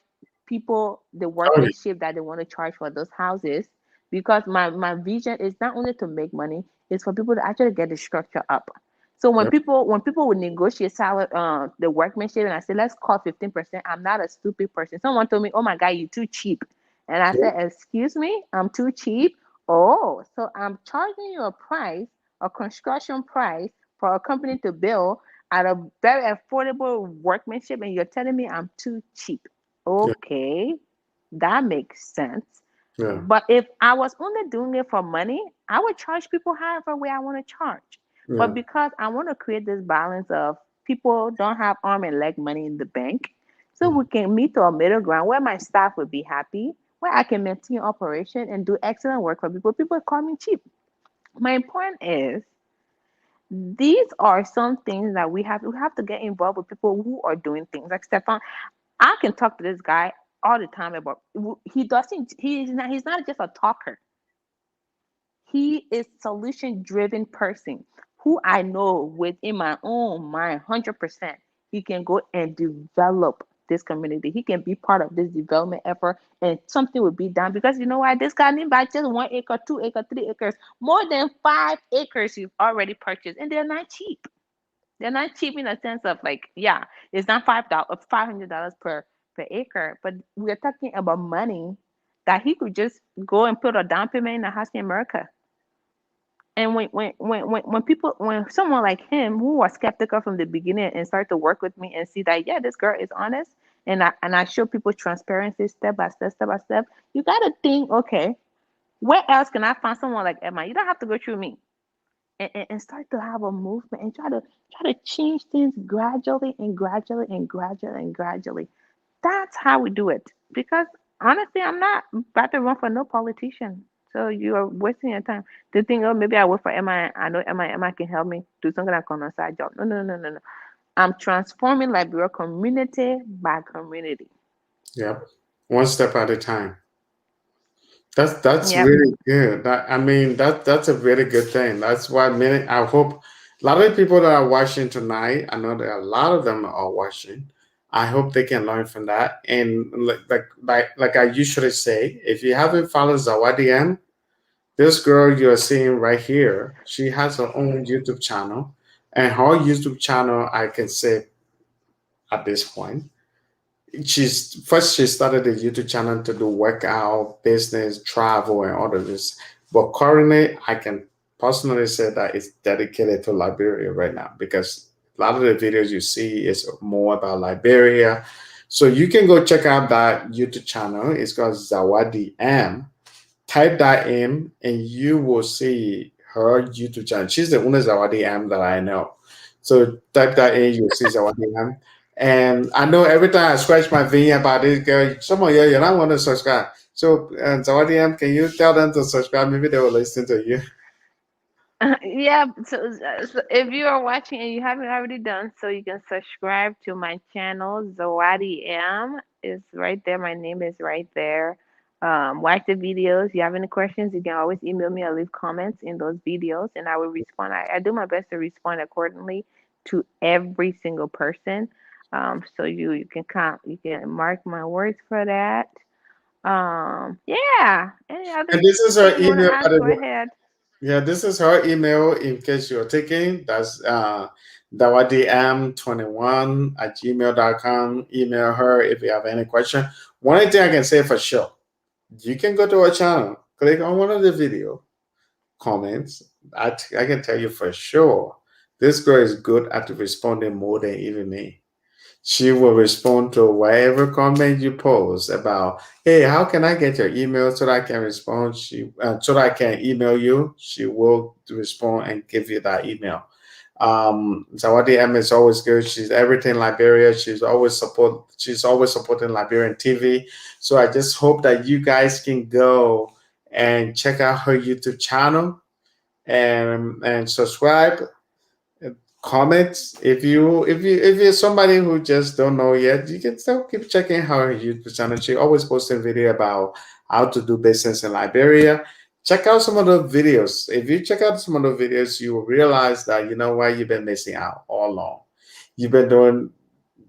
people the Oh, yeah. workmanship that they want to charge for those houses because my vision is not only to make money, it's for people to actually get the structure up. So Yeah. when people would negotiate salary the workmanship and I say let's call 15%, I'm not a stupid person. Someone told me, "Oh my God, you're too cheap," and I Yeah. said, "Excuse me, I'm too cheap." Oh, so I'm charging you a price, a construction price for a company to build at a very affordable workmanship, and you're telling me I'm too cheap. Yeah. Okay, that makes sense. Yeah. But if I was only doing it for money, I would charge people however way I want to charge. But Yeah. because I want to create this balance of people don't have arm and leg money in the bank, so Mm. we can meet to a middle ground where my staff would be happy, where I can maintain operation and do excellent work for people. People call me cheap. My point is these are some things that we have to get involved with people who are doing things like Stefan. I can talk to this guy all the time about he doesn't he's not just a talker. He is solution driven person who I know within my own mind 100% he can go and develop this community. He can be part of this development effort and something will be done because you know why this guy didn't buy just 1 acre, 2 acre, 3 acres, more than 5 acres you've already purchased and they're not cheap. They're not cheap in the sense of like, yeah, it's not $500 per acre, but we're talking about money that he could just go and put a down payment in a house in America. And when someone like him who was skeptical from the beginning and start to work with me and see that yeah, this girl is honest and I show people transparency step by step, you gotta think, okay, where else can I find someone like Emma? You don't have to go through me and start to have a movement and try to change things gradually and gradually and gradually and gradually. That's how we do it. Because honestly, I'm not about to run for no politician. So you are wasting your time to think, oh, maybe I work for Emma. I know Emma can help me do something like on a side job. No, no, no, no, no. I'm transforming Liberia community by community. Yep. One step at a time. That's Yep. really good. I mean that's a really good thing. That's why many I hope a lot of the people that are watching tonight, I know that a lot of them are watching. I hope they can learn from that. And like I usually say, if you haven't followed Zawadi M, this girl you're seeing right here, she has her own YouTube channel. And her YouTube channel, I can say at this point, she started a YouTube channel to do workout, business, travel, and all of this. But currently, I can personally say that it's dedicated to Liberia right now because a lot of the videos you see is more about Liberia. So you can go check out that YouTube channel. It's called Zawadi M. Type that in, and you will see her YouTube channel. She's the only Zawadi M that I know. So type that in, you'll see Zawadi M. And I know every time I scratch my V about this girl, someone here, you don't want to subscribe. So, Zawadi M, can you tell them to subscribe? Maybe they will listen to you. Yeah, so if you are watching and you haven't already done so, you can subscribe to my channel. Zawadi M is right there. My name is right there. Watch the videos. If you have any questions, you can always email me or leave comments in those videos, and I will respond. I do my best to respond accordingly to every single person. So you can count, you can mark my words for that. Yeah. Any other And this is thing her you want to email, by ask? the Go way. ahead. Yeah, this is her email in case you're taking. That's dawadm21 at gmail.com. Email her if you have any question. One thing I can say for sure, you can go to her channel, click on one of the video comments. I can tell you for sure, this girl is good at responding more than even me. She will respond to whatever comment you post about, hey, how can I get your email so that I can respond? So that I can email you. She will respond and give you that email. Zawadi M is always good. She's everything Liberia. She's always supporting Liberian TV. So I just hope that you guys can go and check out her YouTube channel and subscribe, comments. If you're somebody who just don't know yet, you can still keep checking her YouTube channel. She always posting video about how to do business in Liberia. Check out some of the videos. If you check out some of the videos, you will realize that you know what, you've been missing out all along. You've been doing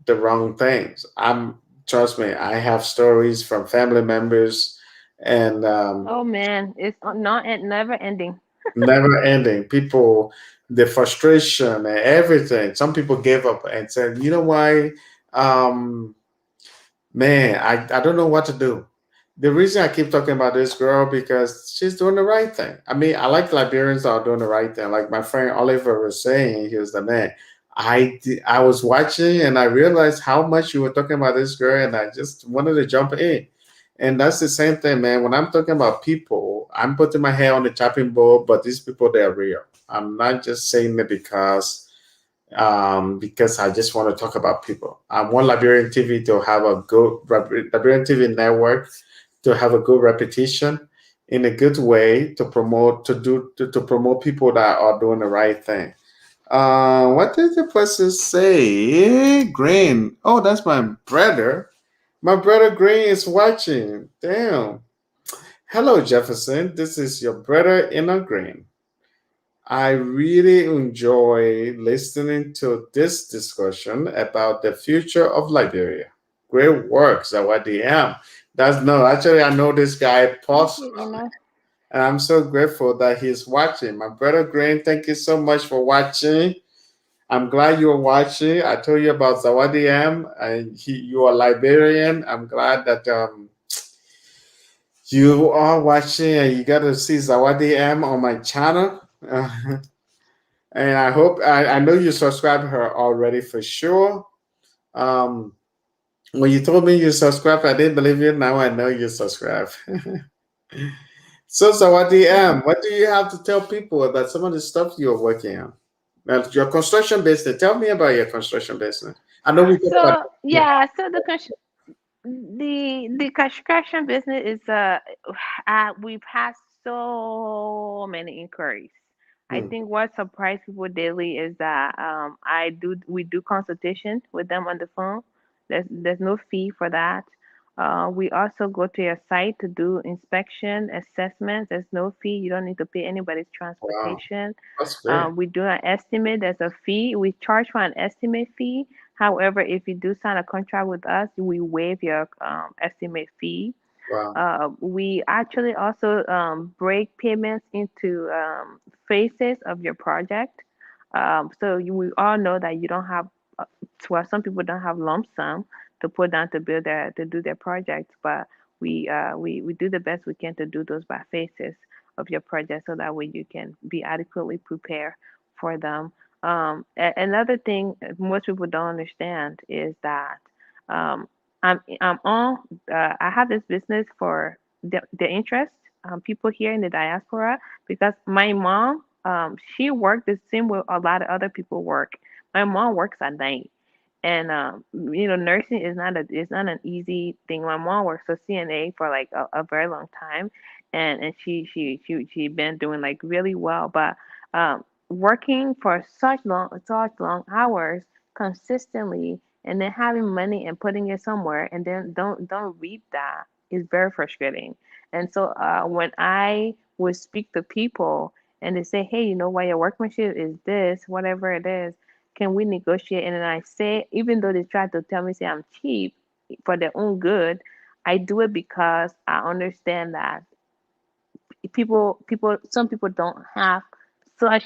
the wrong things. Trust me, I have stories from family members and Oh man, it's not never ending. never ending. People, the frustration and everything. Some people gave up and said, you know why? Um, Man, I don't know what to do. The reason I keep talking about this girl because she's doing the right thing. I mean, I like Liberians that are doing the right thing. Like my friend Oliver was saying, he was the man. I was watching and I realized how much you were talking about this girl, and I just wanted to jump in. And that's the same thing, man. When I'm talking about people, I'm putting my hair on the chopping board, but these people, they're real. I'm not just saying it because I just want to talk about people. I want Liberian TV to have a good Liberian TV network to have a good reputation in a good way to promote to promote people that are doing the right thing. What did the person say? Green. Oh, that's my brother. My brother Green is watching. Damn. Hello, Jefferson. This is your brother in a green. I really enjoy listening to this discussion about the future of Liberia. Great work, Zawadi M. That's no, actually, I know this guy Thank personally, you, Ina. and I'm so grateful that he's watching. My brother Green, thank you so much for watching. I'm glad you're watching. I told you about Zawadi M, and you are Liberian. I'm glad that you are watching and you got to see Zawadi M on my channel. And I know you subscribed her already for sure. Um, when you told me you subscribed, I didn't believe you. Now I know you subscribed. So what DM? What do you have to tell people about some of the stuff you're working on? Your construction business. Tell me about your construction business. I know we talked about. So yeah, so the construction business is we've had so many inquiries. I Hmm, think what surprised people daily is that we do consultation with them on the phone. There's no fee for that. We also go to your site to do inspection assessments. There's no fee. You don't need to pay anybody's wow, transportation. that's great. We do an estimate. There's a fee. We charge for an estimate fee. However, if you do sign a contract with us, we waive your estimate fee. Wow, We actually also break payments into phases of your project. We all know that you don't have, well, some people don't have lump sum to put down to do their projects, but we do the best we can to do those by phases of your project, so that way you can be adequately prepared for them. Another thing most people don't understand is that um, I'm on. I have this business for the interest people here in the diaspora, because my mom, she worked the same way a lot of other people work. My mom works at night, and nursing is not an easy thing. My mom works for CNA for like a very long time, and she been doing like really well, but working for such long hours consistently, and then having money and putting it somewhere, and then don't reap that, is very frustrating. And so when I would speak to people and they say, hey, you know what, your workmanship is this, whatever it is, can we negotiate? And then I say, even though they try to tell me, say I'm cheap for their own good, I do it because I understand that some people don't have such,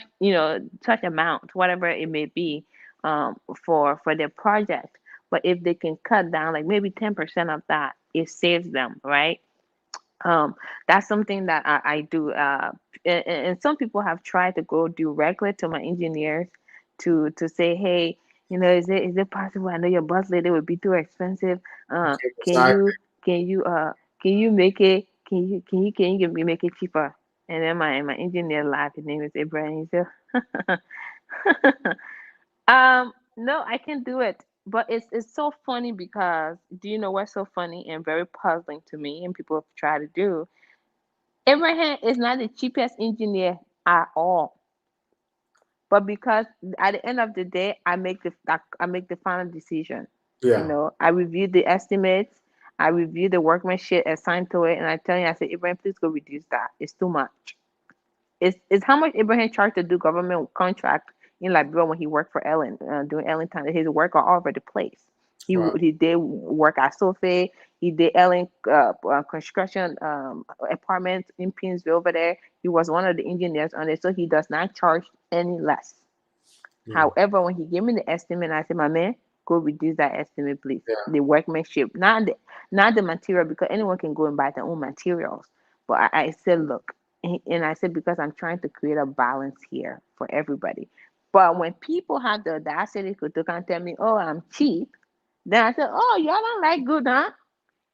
such amount, whatever it may be, for their project. But if they can cut down like maybe 10% of that, it saves them, right? um, that's something that I do. And some people have tried to go directly to my engineers to say, hey, Is it possible? I know your bus lady would be too expensive. Can Exactly. you make it? Can you make it cheaper? And then my engineer laughed. His name is Ibrahim. He said, no, I can do it. But it's so funny because do you know what's so funny and very puzzling to me and people try to do? Abraham is not the cheapest engineer at all. But because at the end of the day, I make the final decision. Yeah. I review the estimates, I review the workmanship assigned to it, and I tell you, I say, Abraham, please go reduce that. It's too much. It's how much Abraham charged to do government contract in Liberia when he worked for Ellen, doing Ellen time. His work all over the place. Wow. He did work at Sophie. He did Ellen construction apartments in Pinsville over there. He was one of the engineers on it, so he does not charge any less. Yeah. However, when he gave me the estimate, I said, "My man, go reduce that estimate, please. Yeah. The workmanship, not the material, because anyone can go and buy their own materials." But I said, "Look," and I said, because I'm trying to create a balance here for everybody. But when people have the audacity to come tell me, "Oh, I'm cheap," then I said, "Oh, y'all don't like good, huh?"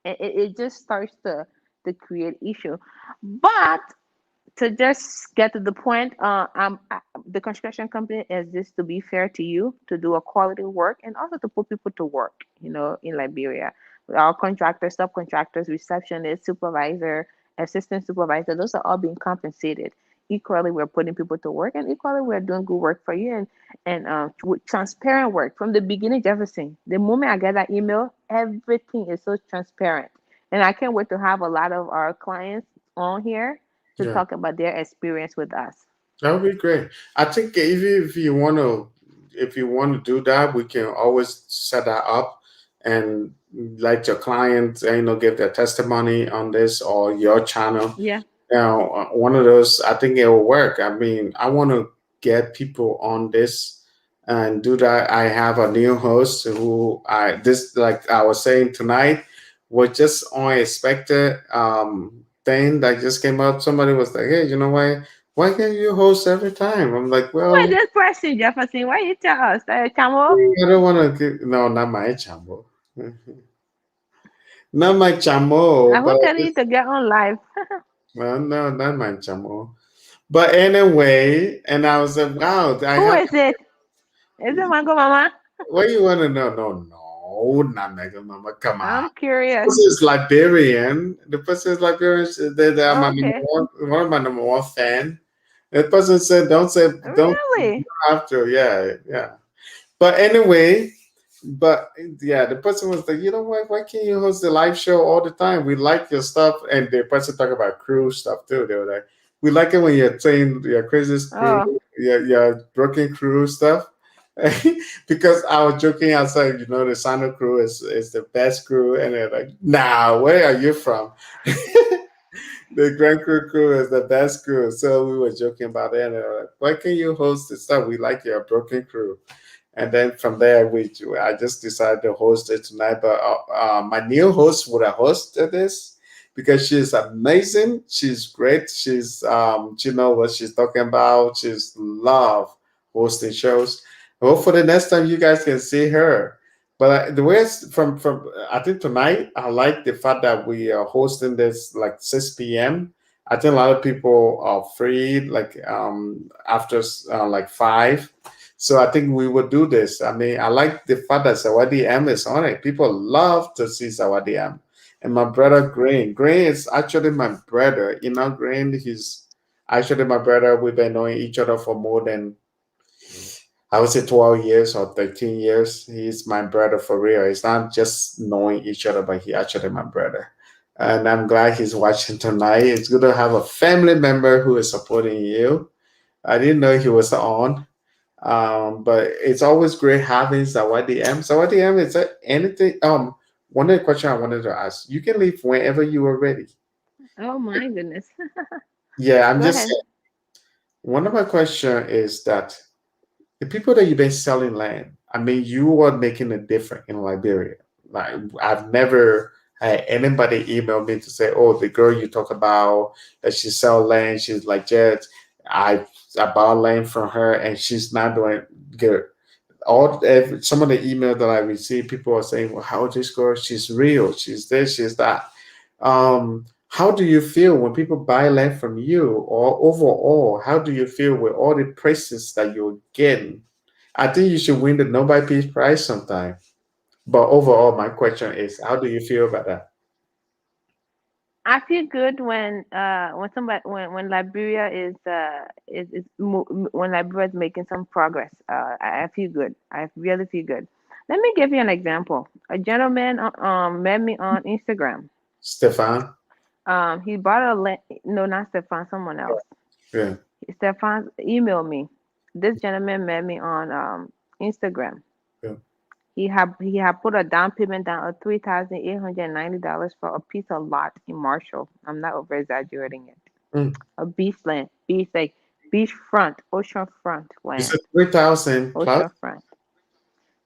And it just starts to create issue. But to just get to the point, the construction company exists to be fair to you, to do a quality work, and also to put people to work. In Liberia, our contractors, subcontractors, receptionists, supervisor, assistant supervisor, those are all being compensated equally. We're putting people to work, and equally we're doing good work for you, and with transparent work from the beginning. Jefferson, the moment I get that email, everything is so transparent, and I can't wait to have a lot of our clients on here to Yeah. talk about their experience with us. That would be great. I think if you want to do that, we can always set that up and let your clients, give their testimony on this or your channel. Yeah. Now, one of those, I think it will work. I mean, I want to get people on this and do that. I have a new host who like I was saying tonight, was just unexpected thing that just came up. Somebody was like, "Hey, you know why? Why can't you host every time?" I'm like, Who "Well, is this person, Jefferson? Why you tell us? Chamo? I don't want to. No, not my chamo, not my chamo, but Who tell you to get on live? well, no, not my chamo." But anyway, and I was like, wow, I Who have. is it? Is it Mango Mama? What you want to know? No, no, not Mega Mama. Come on. I'm curious. This is Liberian. The person is Liberian. They are my number Okay. one of my number one fan. The person said, "Don't say, don't you Really? don't have to." Yeah, yeah. But anyway, but yeah, the person was like, you know what? Why can't you host the live show all the time? We like your stuff, and the person talk about crew stuff too. They were like, we like it when you're saying your crazy crew, Oh. your broken crew stuff. Because I was joking outside, the Sano crew is the best crew, and they're like, nah, where are you from? The Grand Crew is the best crew. So we were joking about it, and they were like, why can't you host the stuff? We like your broken crew. And then from there, I just decided to host it tonight. But my new host would have hosted this because she's amazing. She's great. She know what she's talking about. She's love hosting shows. Hopefully, next time you guys can see her. But the way it's from I think tonight, I like the fact that we are hosting this like 6 p.m. I think a lot of people are free like after like 5, so I think we would do this. I mean, I like the fact that Sawadi M is on it. People love to see Sawadi M. And my brother Green. Green is actually my brother. Green, he's actually my brother. We've been knowing each other for more than, I would say, 12 years or 13 years. He's my brother for real. It's not just knowing each other, but he actually my brother. And I'm glad he's watching tonight. It's good to have a family member who is supporting you. I didn't know he was on. But it's always great having Zawadi M. Zawadi M, is there anything? One of the questions I wanted to ask. You can leave whenever you are ready. Oh my goodness. Yeah, I'm Go just ahead. saying. One of my question is that the people that you've been selling land, I mean, you are making a difference in Liberia. Like I've never had anybody email me to say, "Oh, the girl you talk about that she sell land, she's like Jet. I bought land from her and she's not doing good." some of the email that I receive, people are saying, "Well, how this girl? She's real. She's this. She's that." How do you feel when people buy land from you, or overall, how do you feel with all the praises that you're getting? I think you should win the Nobel Peace Prize sometime. But overall, my question is, how do you feel about that? I feel good when somebody when Liberia when Liberia is making some progress. I feel good. I really feel good. Let me give you an example. A gentleman met me on Instagram. Stefan? He bought a no, not Stefan, someone else. Yeah, Stefan emailed me. This gentleman met me on Instagram. yeah. He had put a down payment down of $3,890 for a piece of lot in Marshall. I'm not over exaggerating it. Mm. A beach land, beachfront, oceanfront You said land, 3,000 plus? oceanfront.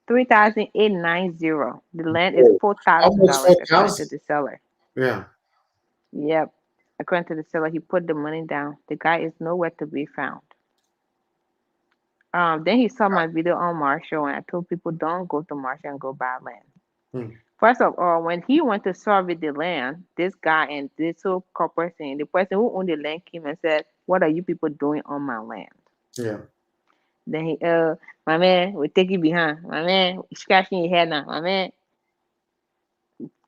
3,890. The land is Whoa. four thousand Almost dollars according to 4,000. the seller. Yeah. Yep, according to the seller, he put the money down. The guy is nowhere to be found. Then he saw my video on Marshall, and I told people don't go to Marshall and go buy land. Mm. First of all, when he went to survey the land, this guy and this whole person, the person who owned the land came and said, "What are you people doing on my land?" Yeah. Then my man, we take you behind. My man, scratching your head now. My man,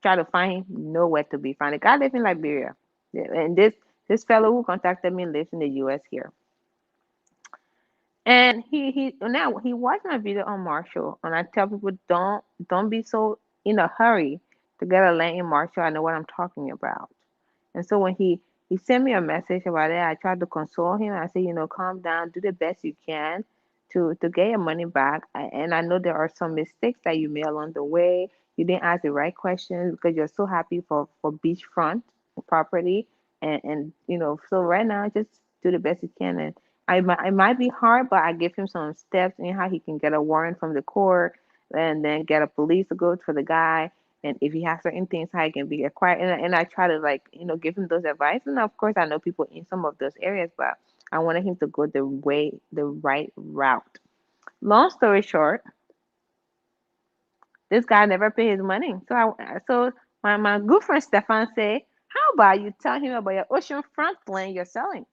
try to find him, nowhere to be found. The guy lives in Liberia, yeah, and this fellow who contacted me lives in the U.S. here. And he now he watched my video on Marshall, and I tell people don't be so in a hurry to get a land in Marshall. I know what I'm talking about. And so when he sent me a message about it, I tried to console him. I said, calm down, do the best you can to get your money back. And I know there are some mistakes that you made along the way. You didn't ask the right questions because you're so happy for beachfront property, and so right now just do the best you can. And it might be hard, but I give him some steps in how he can get a warrant from the court and then get a police to go for the guy, and if he has certain things how he can be acquired, and I try to like give him those advice. And of course I know people in some of those areas, but I wanted him to go the right route. Long story short, this guy never paid his money. So my good friend Stefan say, how about you tell him about your oceanfront land you're selling?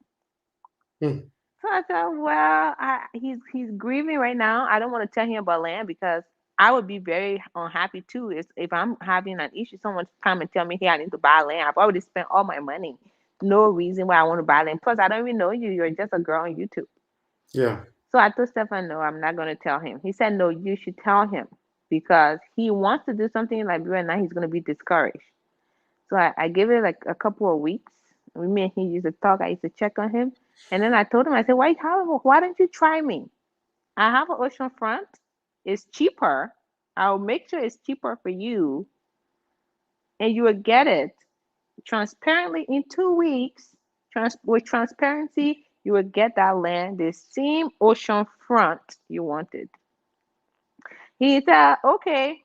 Mm. So I said, well, he's grieving right now. I don't want to tell him about land because I would be very unhappy too if I'm having an issue. Someone come and tell me, hey, I need to buy land. I've already spent all my money. No reason why I want to buy land. Plus, I don't even know you. You're just a girl on YouTube. Yeah. So I told Stefan, no, I'm not going to tell him. He said, no, you should tell him because he wants to do something in Liberia and now he's going to be discouraged. So I gave it like a couple of weeks. Me and he used to talk. I used to check on him. And then I told him, I said, why don't you try me? I have an ocean front. It's cheaper. I'll make sure it's cheaper for you. And you will get it transparently in 2 weeks. With transparency, you will get that land, the same ocean front you wanted. He said, okay.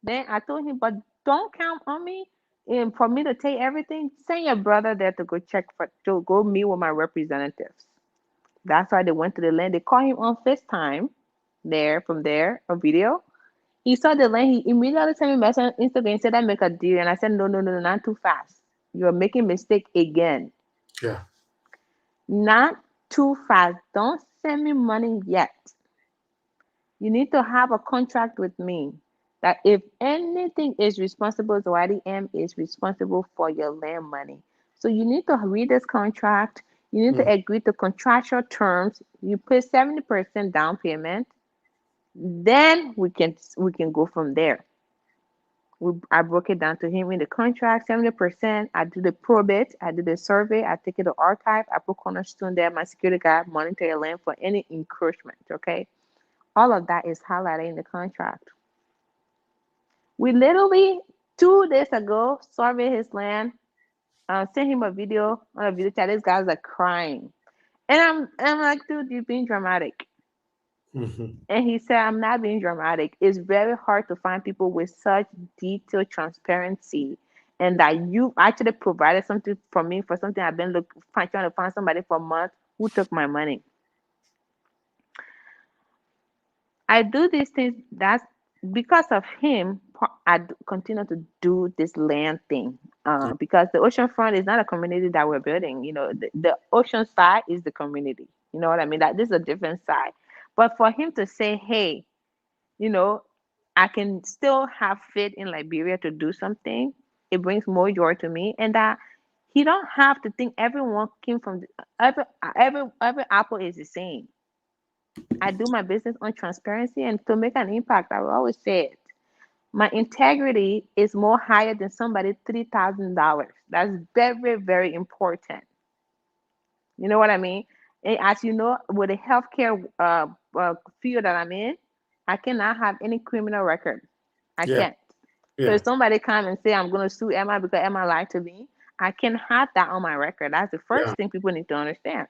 Then I told him, but don't count on me and for me to take everything. Send your brother there to go check to go meet with my representatives. That's why they went to the land. They called him on FaceTime from there, a video. He saw the land. He immediately sent me a message on Instagram and said, I make a deal. And I said, no, no, no, no, not too fast. You're making mistake again. Yeah. Not too fast. Don't send me money yet. You need to have a contract with me that if anything is responsible, so IDM is responsible for your land money. So you need to read this contract. You need to Mm. agree to contractual terms. You pay 70% down payment. Then we can go from there. I broke it down to him in the contract, 70%. I do the probate, I do the survey, I take it to archive, I put cornerstone there, my security guard monitor your land for any encroachment. Okay. All of that is highlighted in the contract. We literally 2 days ago surveyed his land, sent him a video on a video chat. These guys are crying. And I'm like, dude, you're being dramatic. Mhm. And he said, I'm not being dramatic. It's very hard to find people with such detailed transparency and that you actually provided something for me for something I've been trying to find somebody for months who took my money. I do these things. That's because of him. Continue to do this land thing. Because the oceanfront is not a community that we're building. The ocean side is the community. You know what I mean? That this is a different side. But for him to say, "Hey, you know, I can still have faith in Liberia to do something," it brings more joy to me, and that he don't have to think everyone came from every apple is the same. I do my business on transparency and to make an impact. I will always say it. My integrity is more higher than somebody $3,000. That's very, very important. You know what I mean? And as you know, with the healthcare field that I'm in, I cannot have any criminal record. I Yeah, can't. So yeah, if somebody come and say I'm gonna sue Emma because Emma lied to me, I can have that on my record. That's the yeah. first thing people need to understand.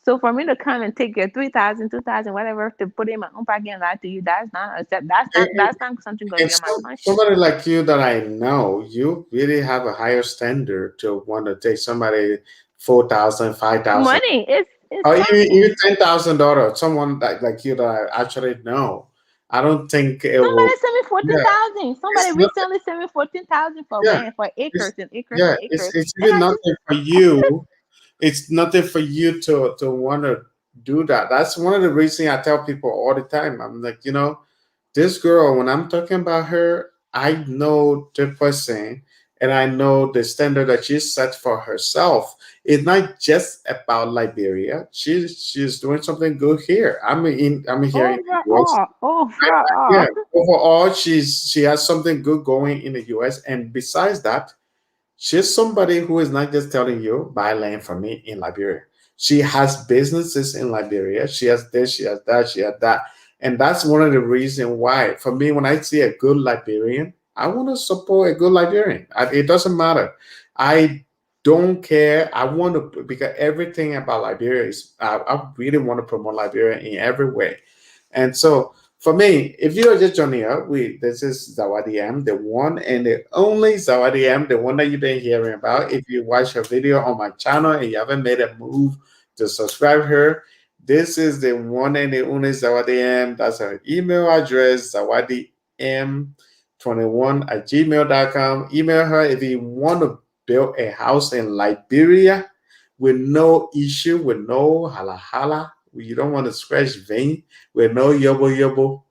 So for me to come and take your 3,000, 2,000, whatever to put in my own pocket and lie to you, that's not accept. That's not something gonna And be on my conscience. somebody like you that I know, you really have a higher standard to want to take somebody 4,000, 5,000, Money, it's or even money. $10,000. Someone like you that I actually know. I don't think it will. Somebody sent me fourteen Yeah, thousand. Somebody it's not. recently sent me 14,000 for Yeah, land for acres it's and acres yeah, and acres. it's And even I just nothing for you. It's nothing for you to want to do that. That's one of the reasons I tell people all the time. I'm like, this girl, when I'm talking about her, I know the person and I know the standard that she set for herself. It's not just about Liberia. She's doing something good here. I'm here in the US. overall, Yeah, overall. overall, she has something good going in the US. And besides that, she's somebody who is not just telling you buy land from me in Liberia. She has businesses in Liberia. She has this, she has that, she has that. And that's one of the reasons why, for me, when I see a good Liberian, I want to support a good Liberian. It doesn't matter. I don't care. I want to, because everything about Liberia is, I really want to promote Liberia in every way. And so for me, if you are just joining up, this is Zawadi M, the one and the only Zawadi M, the one that you've been hearing about. If you watch her video on my channel and you haven't made a move to subscribe her, this is the one and the only Zawadi M. That's her email address, Zawadi M21 at gmail.com. Email her if you want to build a house in Liberia with no issue, with no hala hala. You don't want to scratch vein with no yobo yobo.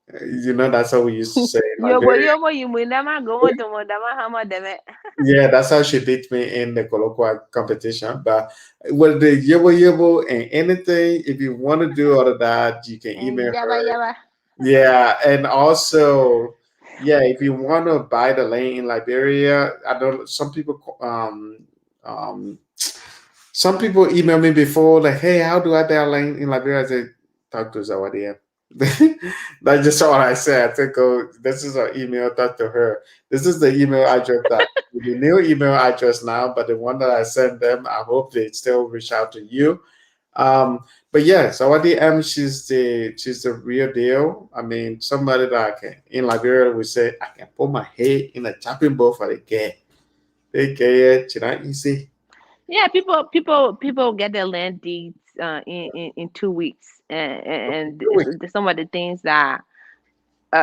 That's how we used to say in Yobo Liberia. yobo yumwindama gomo tumodama hama deme. Yeah, that's how she beat me in the colloquial competition. But with the yobo yobo and anything, if you want to do all of that, you can email Yaba her. yaba. Yeah, and also, yeah, if you want to buy the land in Liberia, I don't. Some people email me before, like, "Hey, how do I dial in Liberia?" I say, "Talk to Zawadia." That's just all I said. I think, "Oh, this is our email. Talk to her." This is the email address that the new email address now, but the one that I sent them, I hope they still reach out to you. But yeah, Zawadi M, she's the real deal. I mean, somebody that I can in Liberia we say I can put my head in a chopping board for the gay. They gay it, not easy. Yeah, people get their land deeds in 2 weeks, and some of the things that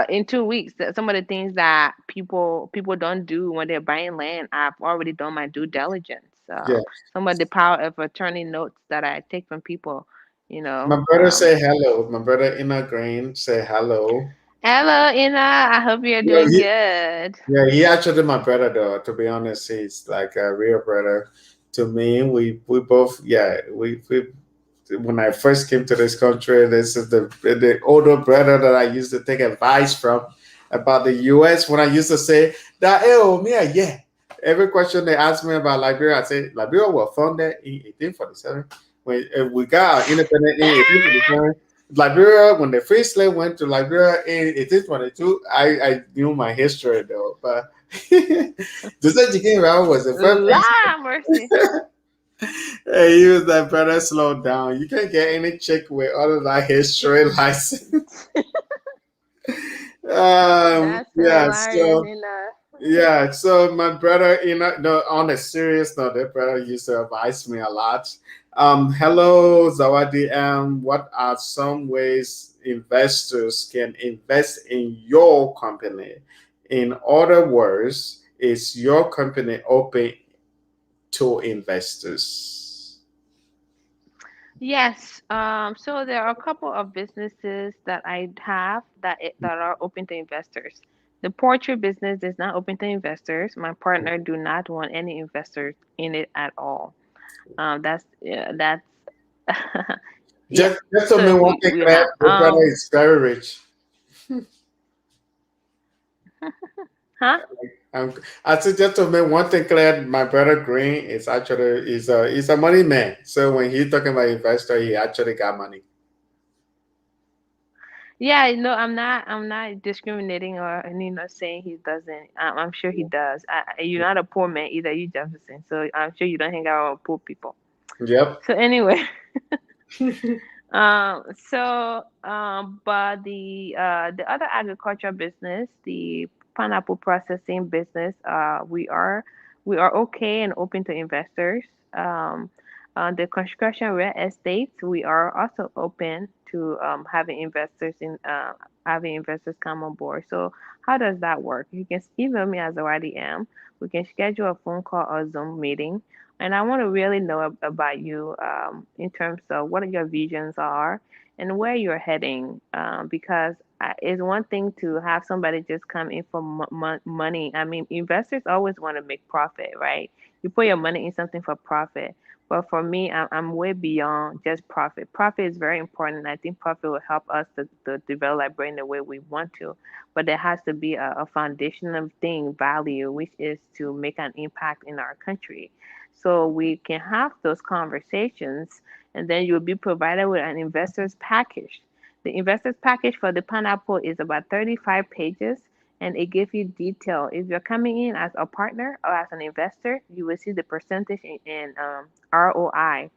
in 2 weeks, some of the things that people don't do when they're buying land, I've already done my due diligence. Yeah. Some of the power of attorney notes that I take from people, you My know. brother say hello. My brother Inna Green say hello. Hello, Ina. I hope you're Yeah, doing good. he actually my brother though. To be honest, he's like a real brother to me. We both we when I first came to this country, this is the older brother that I used to take advice from about the U.S. When I used to say that, oh me, yeah. Every question they ask me about Liberia, I say Liberia was founded in 1847. When we got our independence in 1847, Liberia, when the free slave went to Liberia in 1822, I knew my history though, but Joseph Jikin Rao was the first La mercy. Hey, use that brother. Slow down. You can't get any chick with all of that history license. That's Yeah. hilarious, So Ina. Yeah, so my brother, no, on a serious note, that brother used to advise me a lot. Hello, Zawadi. What are some ways investors can invest in your company? In other words, is your company open to investors? Yes. So there are a couple of businesses that I have that are open to investors. The poultry business is not open to investors. My partner do not want any investors in it at all. That's yeah, that's yeah. Just to me, So one we thing, we're Claire, not. your brother is very rich. Huh? Um, I said just to make one thing clear, my brother Green is actually is a money man. So when he's talking about investor, he actually got money. Yeah, no, I'm not discriminating or saying he doesn't. I'm sure he does. You're not a poor man either, you Jefferson. So I'm sure you don't hang out with poor people. Yep. So anyway, but the other agriculture business, the pineapple processing business, we are okay and open to investors. The construction real estate, we are also open to having investors come on board. So how does that work? You can email me as OIDM. We can schedule a phone call or Zoom meeting, and I want to really know about you in terms of what your visions are and where you're heading. Because it's one thing to have somebody just come in for money. I mean, investors always want to make profit, right? You put your money in something for profit. But for me, I'm way beyond just profit. Profit is very important. I think profit will help us to develop our brain the way we want to. But there has to be a foundational thing, value, which is to make an impact in our country. So we can have those conversations, and then you'll be provided with an investor's package. The investor's package for the pineapple is about 35 pages, and it gives you detail. If you're coming in as a partner or as an investor, you will see the percentage in ROI,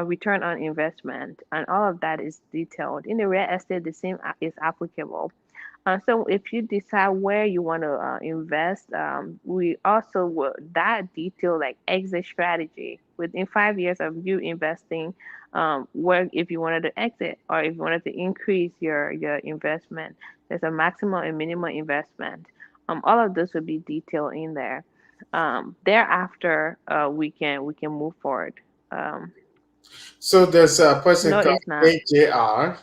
return on investment, and all of that is detailed. In the real estate, the same is applicable. So if you decide where you want to invest, we also will that detail like exit strategy within 5 years of you investing. Where if you wanted to exit or if you wanted to increase your investment, there's a maximum and minimum investment. All of this will be detailed in there. Thereafter, we can move forward. Um, So there's a person no, called it's not. AJR.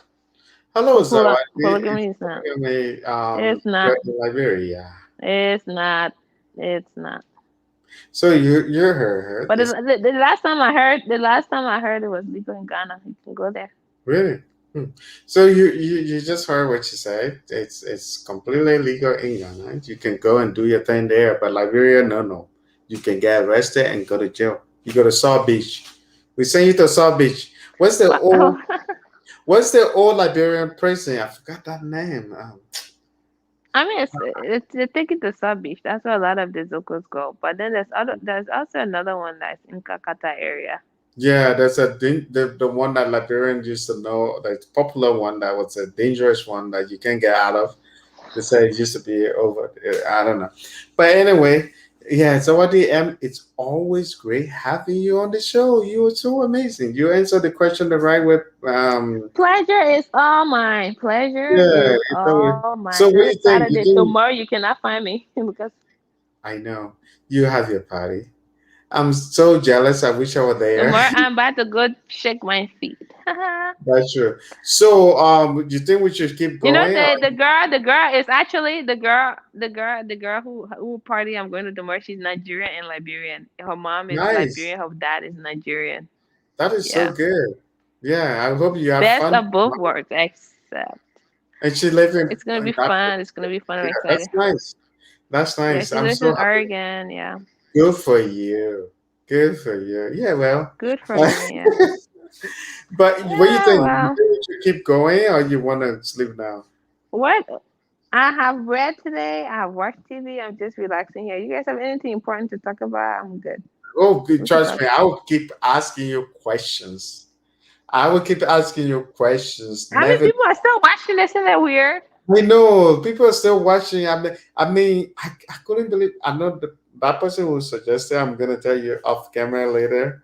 Hello, Zawadi. Polygamy It's is not. me, It's you're not. in Liberia. It's not. It's not. So you heard But this the last time I heard it was legal in Ghana. You can go there. really? Hmm. So you just heard what she said. It's completely legal in Ghana. You can go and do your thing there, but Liberia, no. You can get arrested and go to jail. You go to Saw Beach. We send you to Saw Beach. What's the But old What's the old Liberian prison? I forgot that name. I mean, they take it to Sub Beach. That's where a lot of the Zocos go. But then there's also another one that's in Kakata area. Yeah, there's the one that Liberian used to know, the popular one that was a dangerous one that you can't get out of. They say it used to be over. I don't know, but anyway, yeah. So what the it's always great having you on the show. You are so amazing. You answered the question the right way. Pleasure is all mine. Pleasure Yeah. is It's always, all so mine. what do This you think? You Saturday, think? tomorrow, you cannot find me because I know you have your party. I'm so jealous. I wish I were there. tomorrow I'm about to go shake my feet. That's true. So, do you think we should keep You know going? Or the girl is actually the girl who party I'm going to tomorrow. She's Nigerian and Liberian. Her mom is nice. Liberian. Her dad is Nigerian. That is so Yeah, good. Yeah, I hope you have best fun. of both worlds. Except And she lives it's gonna be in that. fun. It's gonna be fun. I'm Yeah, that's excited. nice. That's Yeah, nice. she I'm lives so in happy. Oregon. Yeah, Good for you. Good for you. Yeah, well. good for me. Yeah. But what do you Yeah. think? You Well, think we should keep going or you want to sleep now? what I have read today. I have watched TV. I'm just relaxing here. You guys have anything important to talk about? I'm good. Oh, good. We can Trust talk. me, I will keep asking you questions. I will keep asking you questions. How many Never. people are still watching this? Isn't that weird? I know people are still watching. I couldn't believe. I know that person who suggested. I'm gonna tell you off camera later.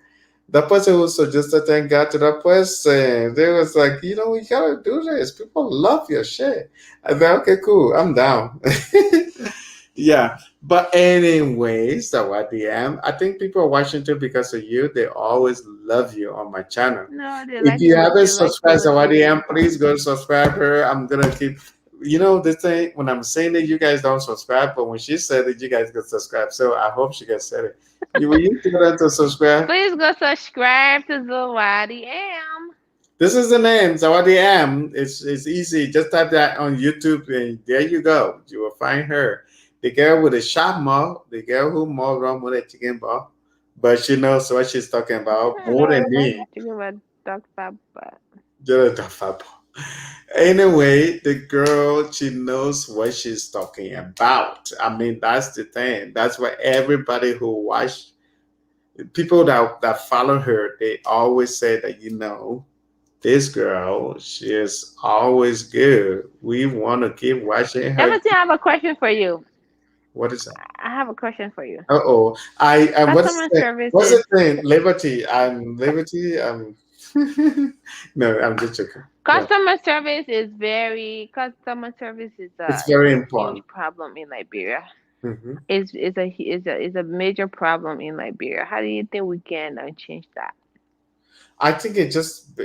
The person who suggested thank God to that person. They was like, we gotta do this. People love your shit. I said, okay, cool. I'm down. Yeah. But anyways, so at the end, I think people are watching too because of you. They always love you on my channel. No, If you haven't they like to subscribed to look YDM, beautiful. please go subscribe her. I'm gonna keep. The thing when I'm saying that you guys don't subscribe, but when she said it, you guys can subscribe. So I hope she gets said it. Will you tell her to subscribe? Please go subscribe to the YDM. This is the name, Zawadi M. It's easy. Just type that on YouTube, and there you go. You will find her. The girl with the shop mall, the girl who more run with a chicken ball, but she knows what she's talking about I more know than what me. I'm talking about dog fab, but Anyway, the girl, she knows what she's talking about. I mean, that's the thing. That's why everybody who watch, people that follow her, they always say that this girl, she is always good. We want to keep watching her. Everything. I have a question for you. What is that? I have a question for you. Uh-oh. I Customer service what's is the thing? Liberty. I'm Liberty. No, I'm just joking. No, customer service it's is very a important. huge problem in Liberia. Hmm. Is a major problem in Liberia. How do you think we can change that? I think it's just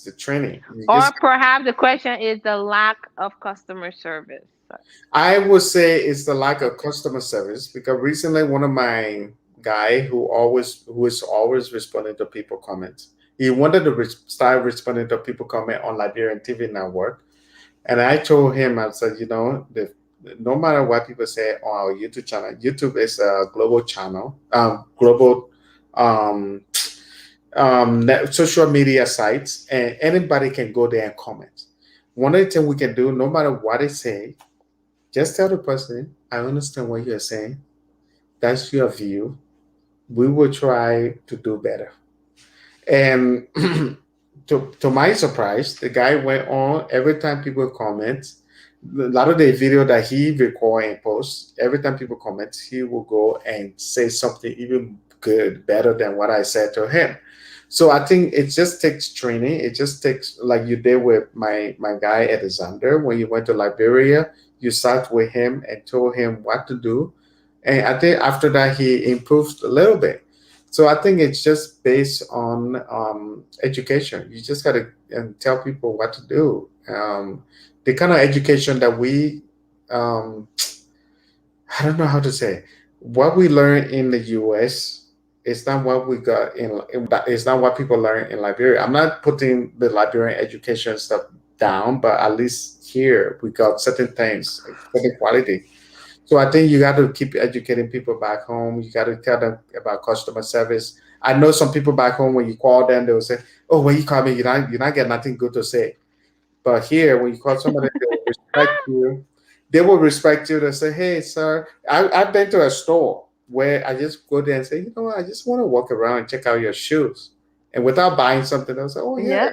the training. You Or just perhaps the question is the lack of customer service. I would say it's the lack of customer service because recently one of my guy who is always responding to people comments. He wanted to start responding to people comment on Liberian TV network, and I told him I said, no matter what people say on our YouTube channel, YouTube is a global channel, global um, social media sites, and anybody can go there and comment. One of the things we can do, no matter what they say, just tell the person, I understand what you're saying. That's your view. We will try to do better. And to my surprise, the guy went on every time people comment. A lot of the video that he record and post, every time people comment, he will go and say something even good, better than what I said to him. So I think it just takes training. It just takes like you did with my guy Alexander when you went to Liberia. You sat with him and told him what to do, and I think after that he improved a little bit. So I think it's just based on education. You just got to tell people what to do. The kind of education that um, I don't know how to say, what we learn in the U.S. is not what we got it's not what people learn in Liberia. I'm not putting the Liberian education stuff down, but at least here we got certain things, certain quality. So I think you got to keep educating people back home. You got to tell them about customer service. I know some people back home when you call them, they will say, "Oh, when you call me, you're not getting nothing good to say." But here, when you call somebody, they will respect you. They will respect you. They say, "Hey, sir, I've been to a store where I just go there and say, what, I just want to walk around and check out your shoes." And without buying something, they'll say, "Oh, yeah,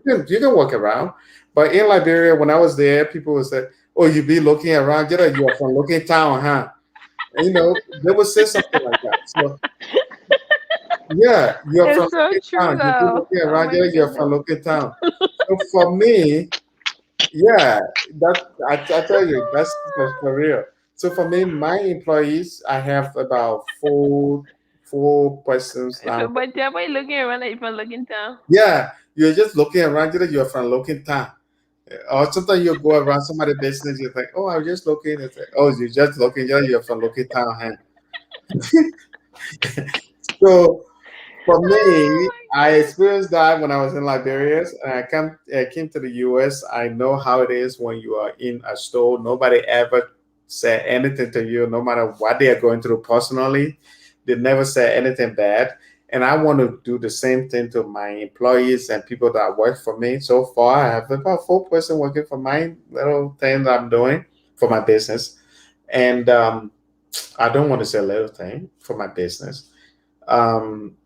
Yeah, you can walk around." But in Liberia, when I was there, people would say, "Oh, you be looking around. You're from looking town, huh?" And, they would say something like that. So, yeah, you're from it's so looking true town. You be though. looking Oh around. my You're from goodness. looking town. So for me, yeah, I tell you, that's for real. So for me, my employees, I have about four persons If now. but yeah, but looking around, like, if I'm looking down. Yeah, you're just looking around. You're from looking town. Or sometimes you go around somebody's business, you think, "Oh, I'm just looking." It's like, "Oh, you're just looking. You're from looking town, huh?" So for me, Oh I experienced that when I was in Liberia, and I came to the US. I know how it is when you are in a store. Nobody ever said anything to you, no matter what they are going through personally. They never say anything bad. And I want to do the same thing to my employees and people that work for me. So far, I have about four-person working for my little thing that I'm doing for my business. And I don't want to say little thing for my business. Um,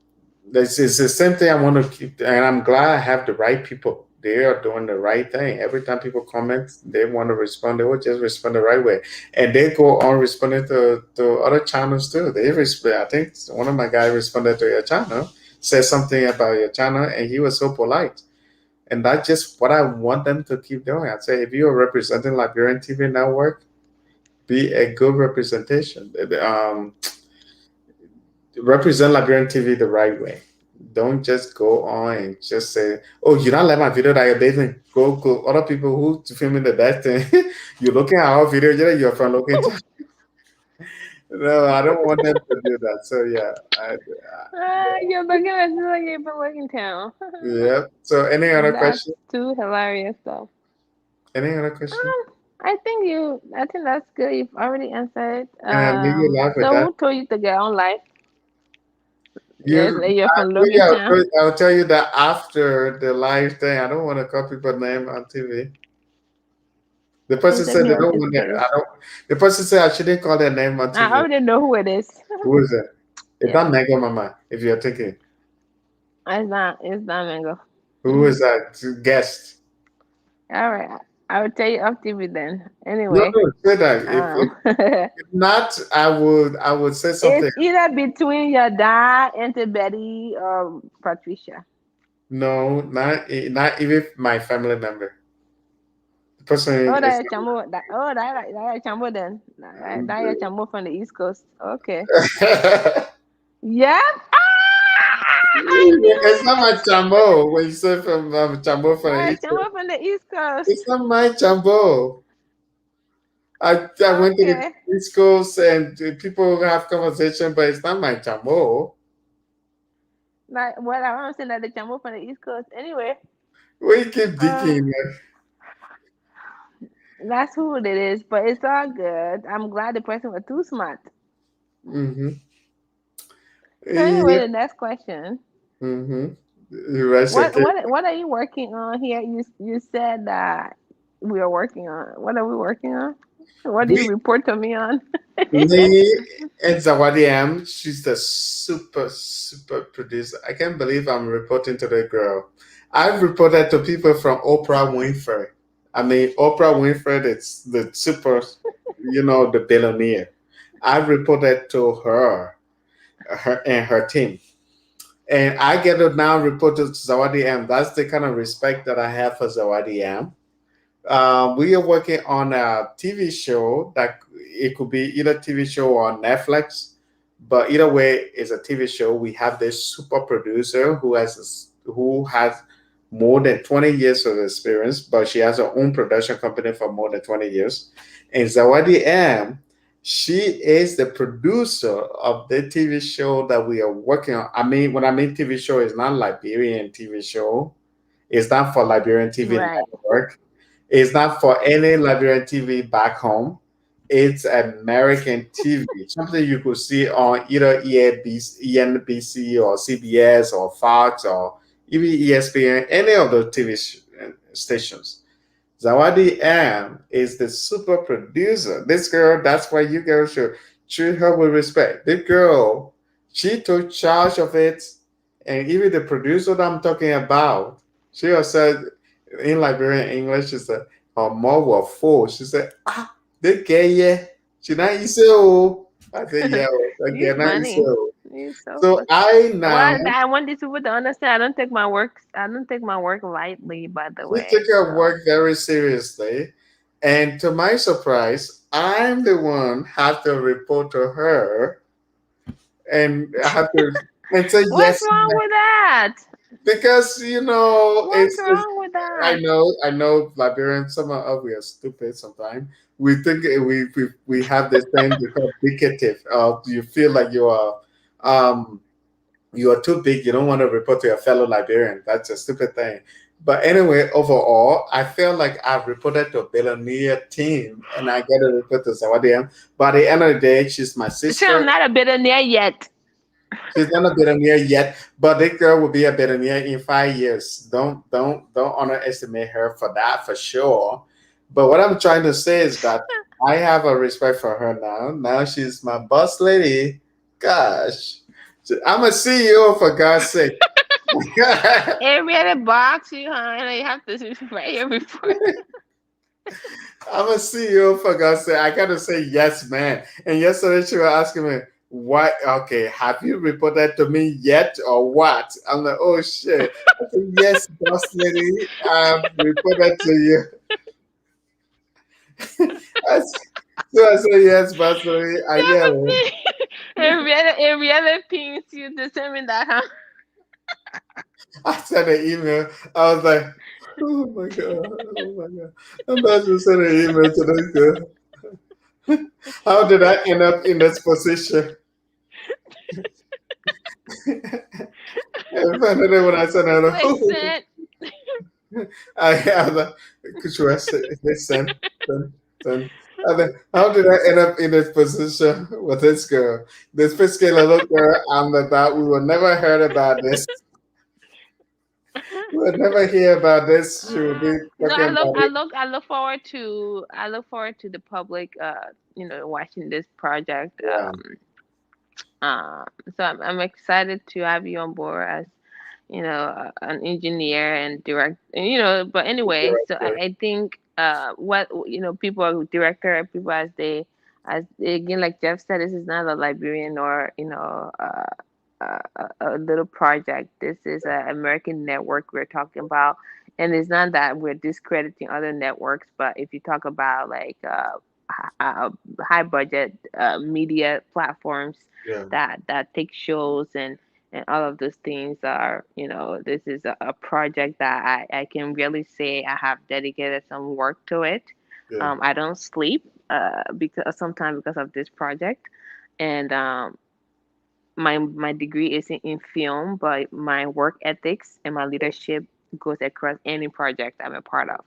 this is the same thing I want to keep, and I'm glad I have the right people. they are doing the right thing. Every time people comment, they want to respond. They will just respond the right way, and they go on responding to other channels too. They respond. I think one of my guys responded to your channel, said something about your channel, and he was so polite. And that's just what I want them to keep doing. I say, if you are representing Liberian TV network, be a good representation. Represent Liberian TV the right way. Don't just go on and just say, "Oh, you don't like my video that you're dating." Go. Other people who filming the best thing. You're looking at our video. You're from looking. No, I don't want them to do that. So yeah, You're looking at me like you've been working town. yeah. So any other That's question? too hilarious, though. Any other question? I think that's good. You've already answered. And leave you laugh with So that. who told you to get on live? You, Yes, you're I, from maybe Logantown. I'll tell you that after the live thing. I don't want to call people name on TV. The You person said said me they don't want that. anticipated. I don't. The person said I shouldn't call their name on I TV. already know who it is. Who is it? It's Yeah, not Mega Mama. If you're thinking, it's not. It's not Mango. who is that? Guest. All right, I will tell you off TV then. No, Anyway, no, say that. um, If not, I would say something. it's either between your dad, Auntie Betty, or Patricia. No, not even my family member. The person Oh, is. that your chambo. That your chambo then. That your chambo from the East Coast. Okay. Yep. I It's not knew my it. chambo. When you say from chambo from the That east, chambo from the East it's Coast. not my chambo. I went to Okay. the East Coast and people have conversation, but it's not my chambo. Like, well, I want to say that the chambo from the East Coast. Anyway, We keep uh, digging. that's who it is. But it's all good. I'm glad the person was too smart. Mm-hmm. So anyway, Yeah. the next question. Mm-hmm. Right, okay. What are you working on here? You said that we are working on. What are we working on? What do you We report to me on? me and Zawadi M, she's the super, super producer. I can't believe I'm reporting to the girl. I've reported to people from Oprah Winfrey. I mean, Oprah Winfrey, it's the super, the billionaire. I've reported to her and her team. And I get to now report to Zawadi M. That's the kind of respect that I have for Zawadi M. We are working on a TV show that it could be either TV show or Netflix, but either way, it's a TV show. We have this super producer who has more than 20 years of experience, but she has her own production company for more than 20 years. And Zawadi M, she is the producer of the TV show that we are working on. I mean, when I mean TV show, it's not Liberian TV show. It's not for Liberian TV Right. network. It's not for any Liberian TV back home. It's American TV, something you could see on either ENBC or CBS or Fox or even ESPN, any of those TV stations. Zawadi M is the super producer. This girl, that's why you girls should treat her with respect. This girl, she took charge of it, and even the producer that I'm talking about, she also said in Liberian English, she said, her mom was full. She said, they get yeah. She not easy. Oh. I said, yeah, You again, not easy. funny. You so So funny. I now, Well, I want these people to understand. I don't take my work lightly. By the we take way, her so work very seriously. And to my surprise, I'm the one have to report to her and I have to and say what's yes, wrong with that? because What's wrong with I that? know Liberians, some of us we are stupid sometimes. We think we have this thing we call indicative. You feel like um you are too big. You don't want to report to your fellow Liberian. That's a stupid thing. But anyway, overall, I feel like I've reported to a billionaire team, and I get to report to Zawadian. By the end of the day, she's my So I'm sister. not a billionaire yet. She's not a billionaire yet, but this girl will be a billionaire in 5 years. Don't underestimate her for that for sure. But what I'm trying to say is that I have a respect for her now. Now she's my boss lady. Gosh, I'm a CEO for God's sake. Every other box you have to write your report. I'm a CEO for God's sake. I gotta say yes, man. And yesterday she was asking me, "What? Okay, have you reported to me yet, or what?" I'm like, "Oh shit!" I said, "Yes, boss lady, I've reported to you." I s- so I said, "Yes, boss lady." That Yeah, was man. me. Every other things you determine that, huh? I sent an email. I was like, "Oh my god, oh my god!" I'm about to send an email to this girl. How did I end up in this position? And finally, when I sent her, Click send. I have a could you listen, listen. And then, how did I end up in this position with this girl? This fiscal little girl I'm about, we will never heard about this. We will never hear about this. She will be No, talking about it. I look forward to the public, watching this project. Yeah, Um, so I'm excited to have you on board as an engineer and direct, but anyway, so director. I think what people are director people as again, like Jeff said, this is not a Liberian or a little project. This is an American network we're talking about, and it's not that we're discrediting other networks, but if you talk about like high budget media platforms Yeah, that take shows and all of those things are, this is a project that I can really say I have dedicated some work to it. yeah, I don't sleep because sometimes because of this project, and my degree is in film, but my work ethics and my leadership goes across any project I'm a part of.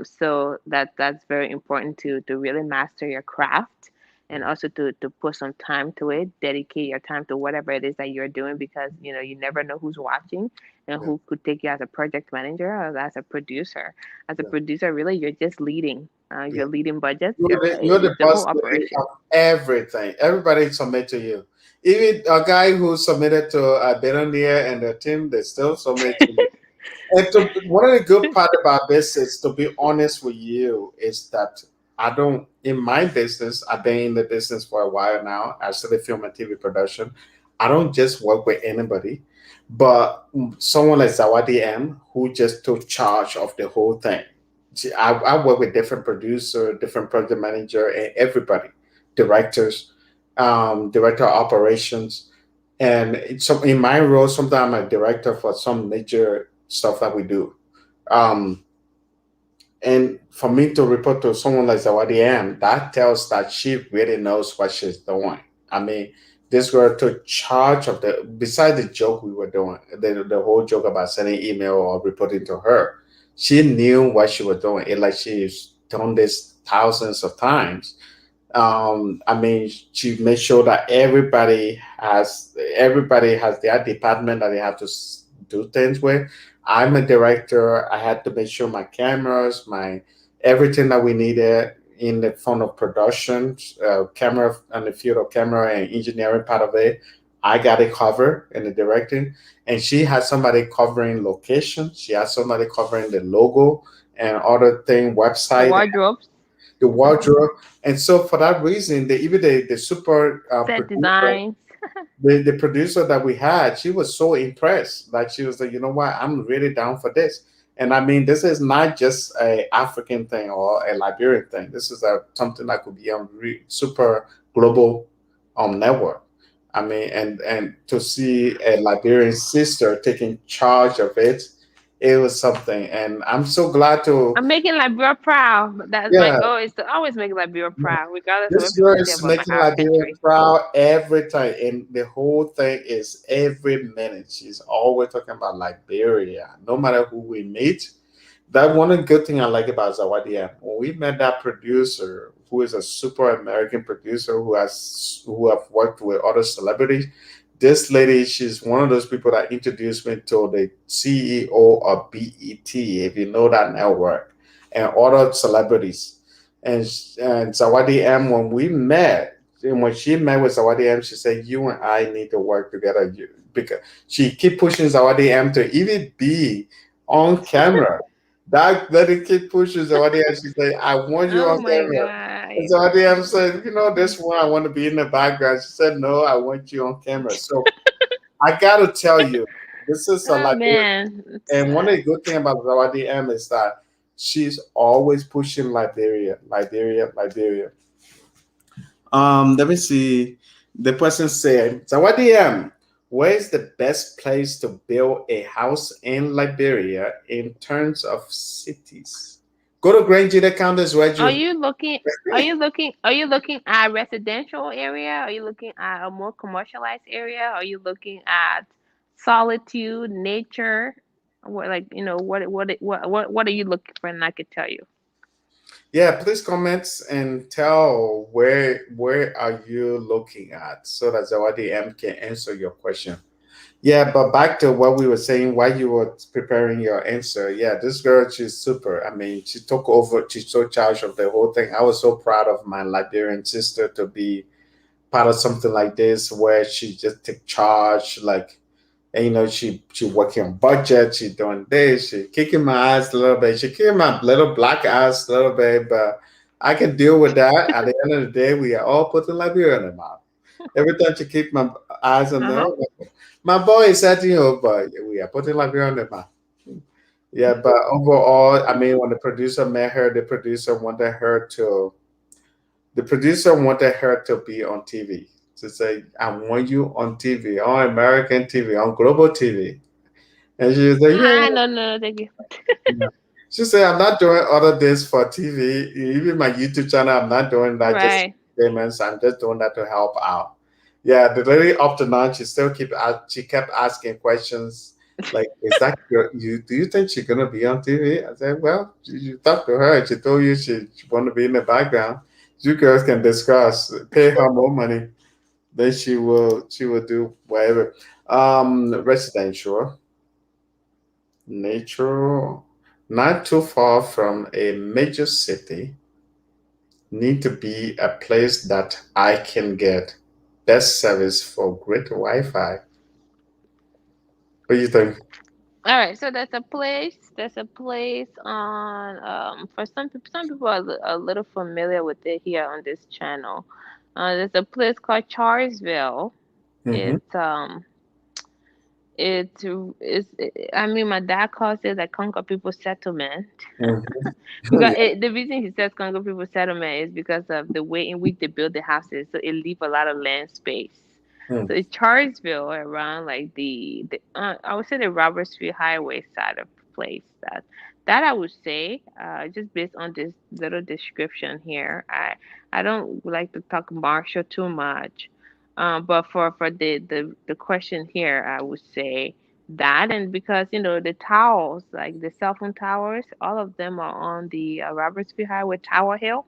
So that's very important to really master your craft and also to put some time to it, dedicate your time to whatever it is that you're doing because you never know who's watching and yeah, who could take you as a project manager or as a producer. As a yeah, producer, really, you're just leading. yeah. You're leading budgets. You're the The whole boss lady operation. of everything. Everybody submit to you. Even a guy who submitted to a billionaire and the team, they still submit to you. And one of the good part about this is to be honest with you is that I don't in my business. I've been in the business for a while now. I started film and TV production. I don't just work with anybody, but someone like Zawadi M who just took charge of the whole thing. See, I work with different producer, different project manager, and everybody, directors, director of operations, and so in my role, sometimes I'm a director for some major stuff that we do. Um, and for me to report to someone like Zawadi M, that tells that she really knows what she's doing. I mean, this girl took charge of besides the joke we were doing, the whole joke about sending email or reporting to her. She knew what she was doing. It like she's done this thousands of times. I mean, to make sure that everybody has their department that they have to do things with. I'm a director. I had to make sure my cameras, my everything that we needed in the front of production, camera and the field of camera and engineering part of it. I got it covered in the directing, and she had somebody covering location. She had somebody covering the logo and other thing, The website, wardrobes, the hmm wardrobe. And so for that reason, even the super set producer, designs. the producer that we had, she was so impressed. Like she was like, you know what, I'm really down for this. And I mean, this is not just a African thing or a Liberian thing. This is something that could be a super global network. I mean, and to see a Liberian sister taking charge of it, it was something. And I'm so glad to, I'm making Liberia proud. That's my yeah. goal is to always make Liberia proud, regardless of This what people girl say is about my making Liberia country. proud every time, and the whole thing is every minute. She's always talking about Liberia, no matter who we meet. That one good thing I like about Zawadia, when we met that producer, who is a super American producer who have worked with other celebrities. This lady, she's one of those people that introduced me to the CEO of BET, if you know that network, and other celebrities and Zawadi M, when we met, And when she met with Zawadi M, she said, "You and I need to work together." Because she keep pushing Zawadi M to even be on camera. That he keep pushing Zawadi M. She said, "I want you Oh on my camera." God. And Zawadi M said, this one I want to be in the background." She said, "No, I want you on camera." So I gotta tell you, this is a Oh Liberian, man, it's and one of sad. the good thing about Zawadi M is that she's always pushing Liberia, Liberia, Liberia. Let me see. The person said, Zawadi M, where is the best place to build a house in Liberia in terms of cities? Go to Granger Counties where Are you you looking? Are you looking at residential area? Are you looking at a more commercialized area? Are you looking at solitude, nature? What like what are you looking for? And I could tell you. yeah, please comment and tell where are you looking at so that Zawadi M can answer your question. Yeah, but back to what we were saying while you were preparing your answer. Yeah, this girl, she's super. I mean, she took over, she took charge of the whole thing. I was so proud of my Liberian sister to be part of something like this where she just took charge, like, and she working on budget, she doing this, she kicking my ass a little bit, she kicking my little black ass a little bit, but I can deal with that. At the end of the day, we are all putting Liberia in the mouth. Every time she keep my eyes on Uh huh. them, my boy is setting up, but we are putting Liberia on the map. Yeah, but overall, I mean, when the producer met her, the producer wanted her to be on TV. To say, I want you on TV, on American TV, on global TV. And she was like, yeah. No, no, no, thank you. Yeah. She said, I'm not doing other this for TV. Even my YouTube channel, I'm not doing that just Right. payments. I'm just doing that to help out. Yeah, the lady up to now, she kept asking questions like, is that you do you think she's gonna be on TV? I said, well, you talk to her. She told you she want to be in the background. You girls can discuss, pay her more money, then she will do whatever. Residential, nature, not too far from a major city, need to be a place that I can get best service for great Wi-Fi. What do you think? All right, so there's a place. There's a place on. For some people are a little familiar with it here on this channel. There's a place called Charlesville. Mm-hmm. It's I mean, my dad calls it a Congo people settlement. Mm-hmm. Because the reason he says Congo people settlement is because of the way in which they build the houses. So it leave a lot of land space. Yeah. So it's Charlesville around like I would say the Robert Street Highway side of the place. That I would say, just based on this little description here. I don't like to talk Marshall too much. But for the question here, I would say that, and because the towers, like the cell phone towers, all of them are on the Robertsville Highway Tower Hill,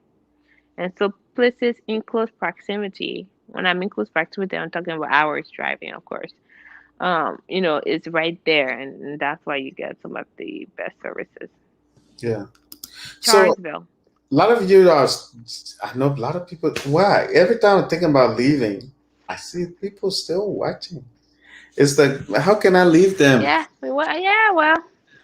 and so places in close proximity. When I'm in close proximity, I'm talking about hours driving, of course. It's right there, and that's why you get some of the best services. Yeah. So Charlesville. a lot of you are, I know a lot of people. Why? Every time I'm thinking about leaving, I see people still watching. It's like, how can I leave them? Yeah, well,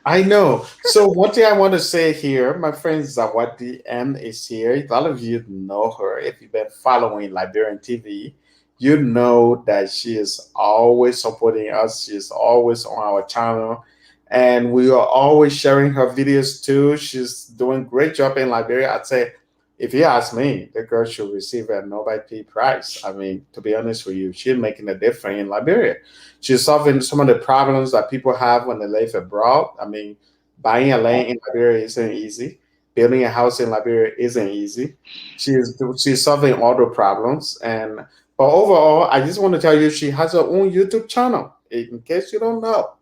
I know. So one thing I want to say here, my friend Zawadi M is here. A lot of you know her. If you've been following Liberian TV, you know that she is always supporting us. She is always on our channel. And we are always sharing her videos too. She's doing great job in Liberia. I'd say, if you ask me, the girl should receive a Nobel Peace Prize. I mean, to be honest with you, she's making a difference in Liberia. She's solving some of the problems that people have when they live abroad. I mean, buying a land in Liberia isn't easy. Building a house in Liberia isn't easy. She's solving all the problems. And but overall, I just want to tell you she has her own YouTube channel. In case you don't know,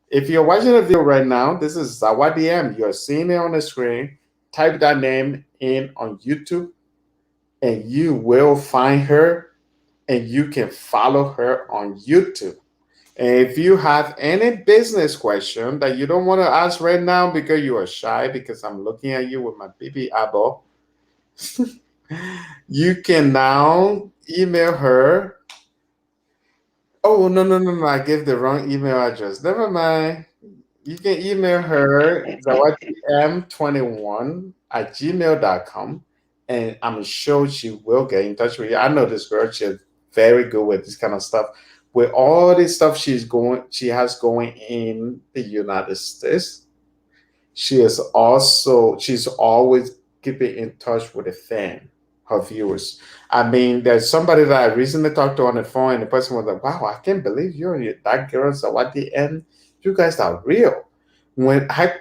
if you're watching a video right now, this is Zawadi M. You're seeing it on the screen. Type that name in on YouTube, and you will find her, and you can follow her on YouTube. If you have any business question that you don't want to ask right now because you are shy, because I'm looking at you with my baby eyeball, you can now email her. Oh, no, no, no, no. I gave the wrong email address. Never mind. You can email her zawatm21@gmail.com, and I'm sure she will get in touch with you. I know this girl; she's very good with this kind of stuff. With all this stuff she has going in the United States, she's always keeping in touch with a fan, her viewers. I mean, there's somebody that I recently talked to on the phone, and the person was like, "Wow, I can't believe that girl Zawadi, and you guys are real." When I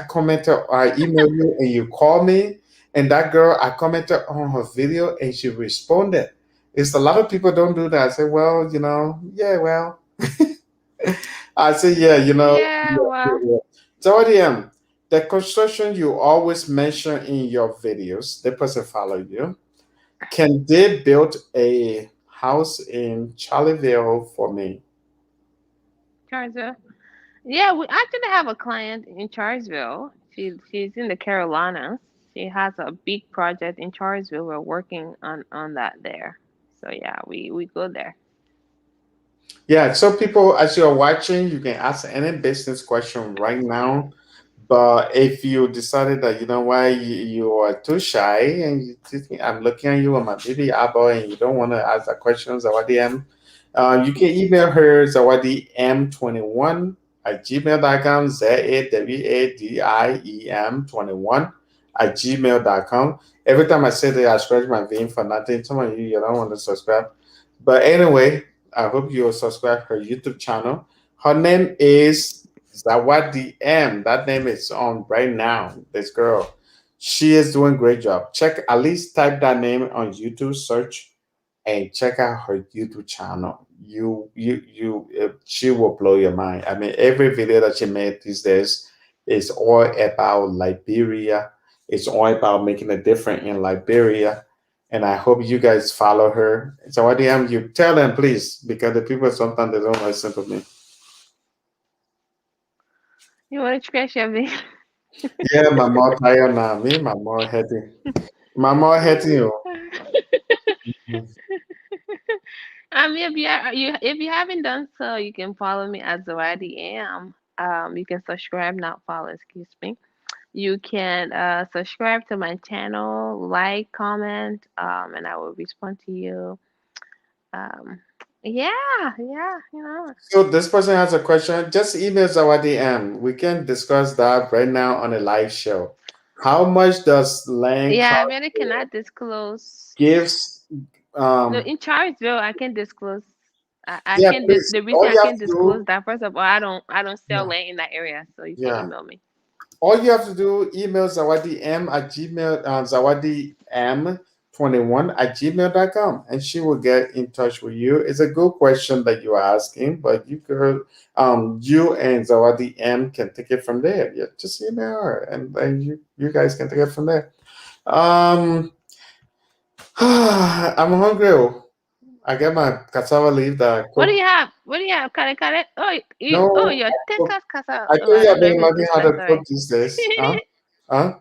commented, I emailed you, and you called me, and that girl, I commented on her video, and she responded. It's a lot of people don't do that. I say, well, yeah, well, I say, yeah, Yeah, yeah, yeah, well, yeah. So what the construction you always mention in your videos, the person follow you. Can they build a house in Charleville for me? Charlottesville. Yeah, we actually have a client in Charlottesville. She's in the Carolinas. She has a big project in Charlottesville. We're working on that there. So yeah, we go there. Yeah, so people, as you're watching, you can ask any business question right now. But if you decided that you are too shy and I'm looking at you on my baby eyeball and you don't want to ask the questions about the you can email her zawadiem21@gmail.com, zawadiem21@gmail.com. Every time I say that, I scratch my vein for nothing. Some of you don't want to subscribe. But anyway, I hope you'll subscribe her YouTube channel. Her name is Zawadi M. That name is on right now. This girl. She is doing great job. Check, at least type that name on YouTube search and check out her YouTube channel. She will blow your mind. I mean, every video that she made these days is all about Liberia. It's all about making a difference in Liberia. And I hope you guys follow her. So what DM you tell them please, because the people sometimes they don't listen to me. You want to scratch your vein? Yeah, my mom tired now. Me, my mom hating. My mom hating you. If you haven't done so, you can follow me at Zawadi Am. You can subscribe, not follow, excuse me. You can subscribe to my channel, like, comment, and I will respond to you. Um, yeah, yeah, you know. So this person has a question. Just email Zawadi M. We can discuss that right now on a live show. How much does land Yeah, I cost really cannot disclose. gives No, um in Charlottesville, I can disclose. I yeah, can please. the reason All I you have can to disclose do, that, first of all, I don't sell yeah, land in that area, so you can yeah. email me. All you have to do, email zawadi m21@gmail.com, and she will get in touch with you. It's a good question that you are asking, but you and Zawadi M can take it from there. Yeah, just email her, and then you guys can take it from there. Um, I'm hungry. Oh. I get my cassava leaf that I What do cook. you have? What do you have? Cut it. Oh, No, your cook. tasteless casa. I Oh, told I you I've don't know been if it's learning how to tasteless. cook Sorry. these days. Huh? Huh?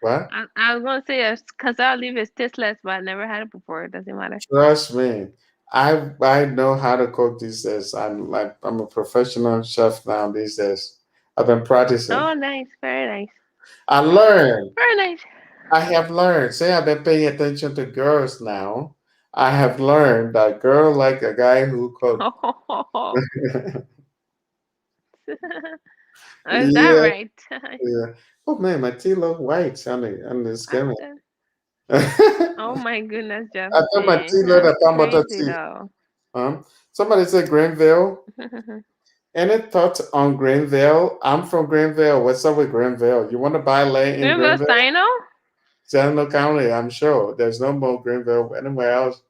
What? I was gonna say a casa leaf is tasteless, but I never had it before. It doesn't matter. Trust me, I know how to cook these days. I'm a professional chef now these days. I've been practicing. Oh, nice. Very nice. I learned. Very nice. I have learned. Say I've been paying attention to girls now. I have learned that girl like a guy who cook. Is that Yeah, right? yeah. Oh man, my tea look white on the I skin. said, I oh my goodness, thought my tea Justin. looked That's like butter crazy tea. though. Somebody said Greenville. Any thoughts on Greenville? I'm from Greenville. What's up with Greenville? You want to buy land in Remember Greenville? Sino? Seminole County, I'm sure. There's no more Greenville anywhere else.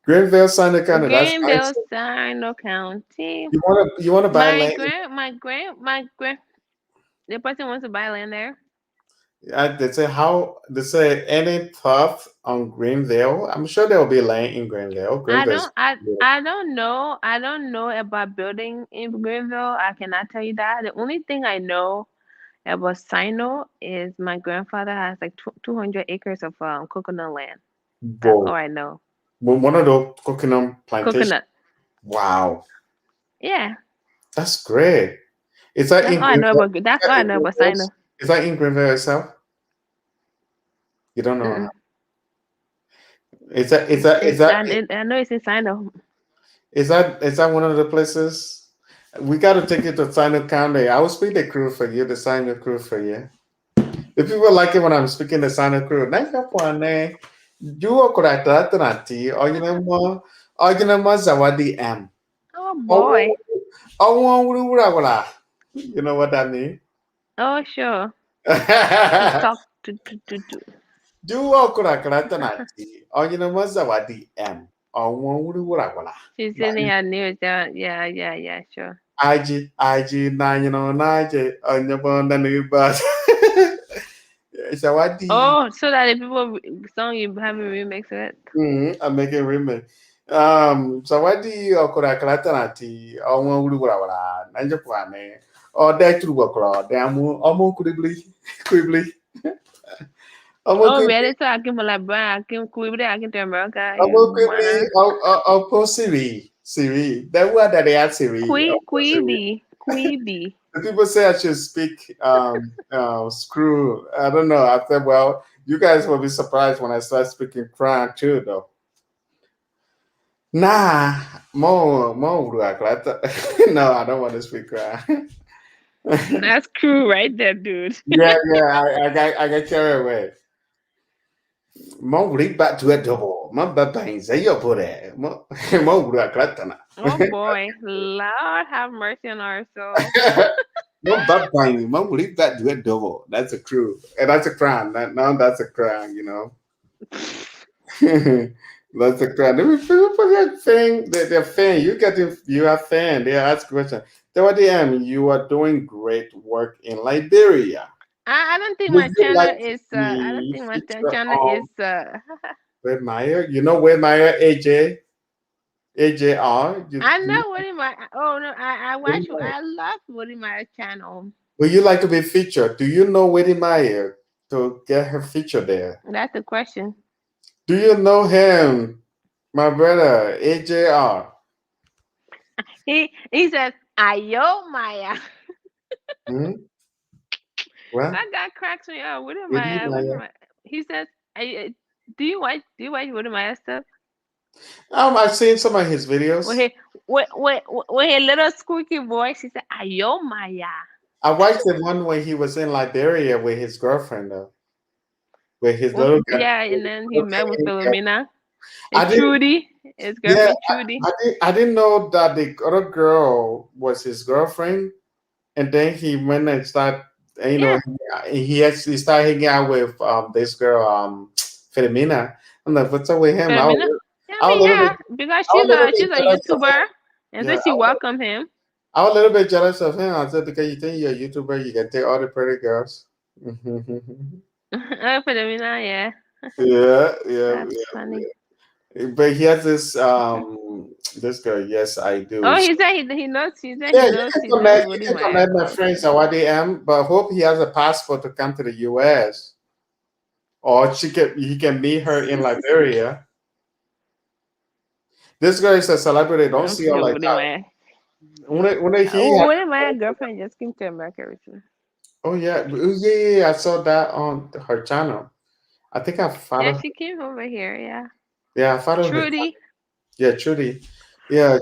Greenville, Seminole County, that's Greenville, nice. Sino County. You wanna buy land? My grand, the person wants to buy land there. They say any thought on Greenville? I'm sure there will be land in Greenville. I Greenville's don't I I don't know. I don't know about building in Greenville. I cannot tell you that. The only thing I know about Sino is my grandfather has like 200 acres of coconut land. That's Whoa. all I know. One of those coconut plantations. Coconut. Wow. Yeah, That's great. Is that that's in all I know Greenville? about. That's all I know about Sino. Is that in Greenville itself? You don't know. Mm-mm. I know it's in Sino. Is that one of the places? We got to take you to Sino County. I will speak the crew for you, the Sino crew for you. The people like it when I'm speaking the Sino crew. Naka pwane, juo kurata tanati, original mo zawadi M. Oh Oh, boy. oh, you know what that means? Oh sure. To talk to. Juo kurata tanati, original mo zawadi M. Oh, She's sitting here near down. Yeah, yeah, yeah, sure. IG na onye bụ ndị na-ebe Zawadi. Oh, so that the people song you having remix of it. I'm making remix. Zawadi ọkụrụ akalata na ti ọnwa wuru gwara na njepụane ọ dị tụrụ gwakọrọ dị ọmụ kwibli ọmụ Oh, kwibli really? So I can like Brian, I can Kuibre, I can to America. ọmụ You kwibli wanna ọkụ Siri that word that they had Siri ọkụ Siri. Queeby. The people say I should speak screw. I don't know. I said, well, you guys will be surprised when I start speaking crack too, though. Nah, more like that. No, I don't want to speak crack. Yeah, That's cool right there, dude. yeah, I got carried away. More read back to a double. My bad say you put it. More like that. Oh boy, Lord have mercy on our soul. No bad buying. Mom, leave that do a double. That's a crew. And that's a crown. Now that's a crown, you know. That's a crown. People forget fan. They're fan. You have fan. They ask question. WDM, you are doing great work in Liberia. I don't think Would my you like channel to is. I don't be think my featured channel on is. Wed Meyer? You know Wed Meyer, AJR? I know what in my. Oh no, I watch. I love what in my channel. Would you like to be featured? Do you know Weddy Meyer to get her featured there? That's the question. Do you know him, my brother, AJR? He says, "Ayo Maya." Hmm? What? That guy cracks me up. What am Weddy I? What am Meyer? I? He says, Do you watch what am I stuff? I've seen some of his With videos. his with his little squeaky voice, he said, "Ayo Maya." I watched the one when he was in Liberia with his girlfriend, though, with his Well, little guy. yeah, and then he met with Philomena I and didn't. Trudy, his Yeah, girlfriend Trudy. I didn't know that the other girl was his girlfriend, and then he went and started. You know, Yeah, he actually started hanging out with this girl, Philomena. I'm like, what's up with him? Philomena. Yeah, I I was a mean, little bit, yeah, because I was a little she's bit a jealous of him. YouTuber, and so Yeah, she welcomed him. I was a little bit jealous of him. I said, because you think you're a YouTuber, you can take all the pretty girls. Philomena, yeah, Yeah, yeah, that's funny. but he has this this girl. Yes, I do. Oh, he said he knows. He said Yeah, he knows you what he can might connect my well. friends at YDM, but hope he has a passport to come to the US. Or he can meet her in Liberia. This girl is a celebrity. Don't I'm see her saying like what that. am I? When he had, What am I? Girlfriend just came to America recently. oh yeah, I saw that on her channel. I think I Yeah, followed her. she came over here. Yeah, Yeah, I followed her. Trudy. Yeah, Trudy. Yeah,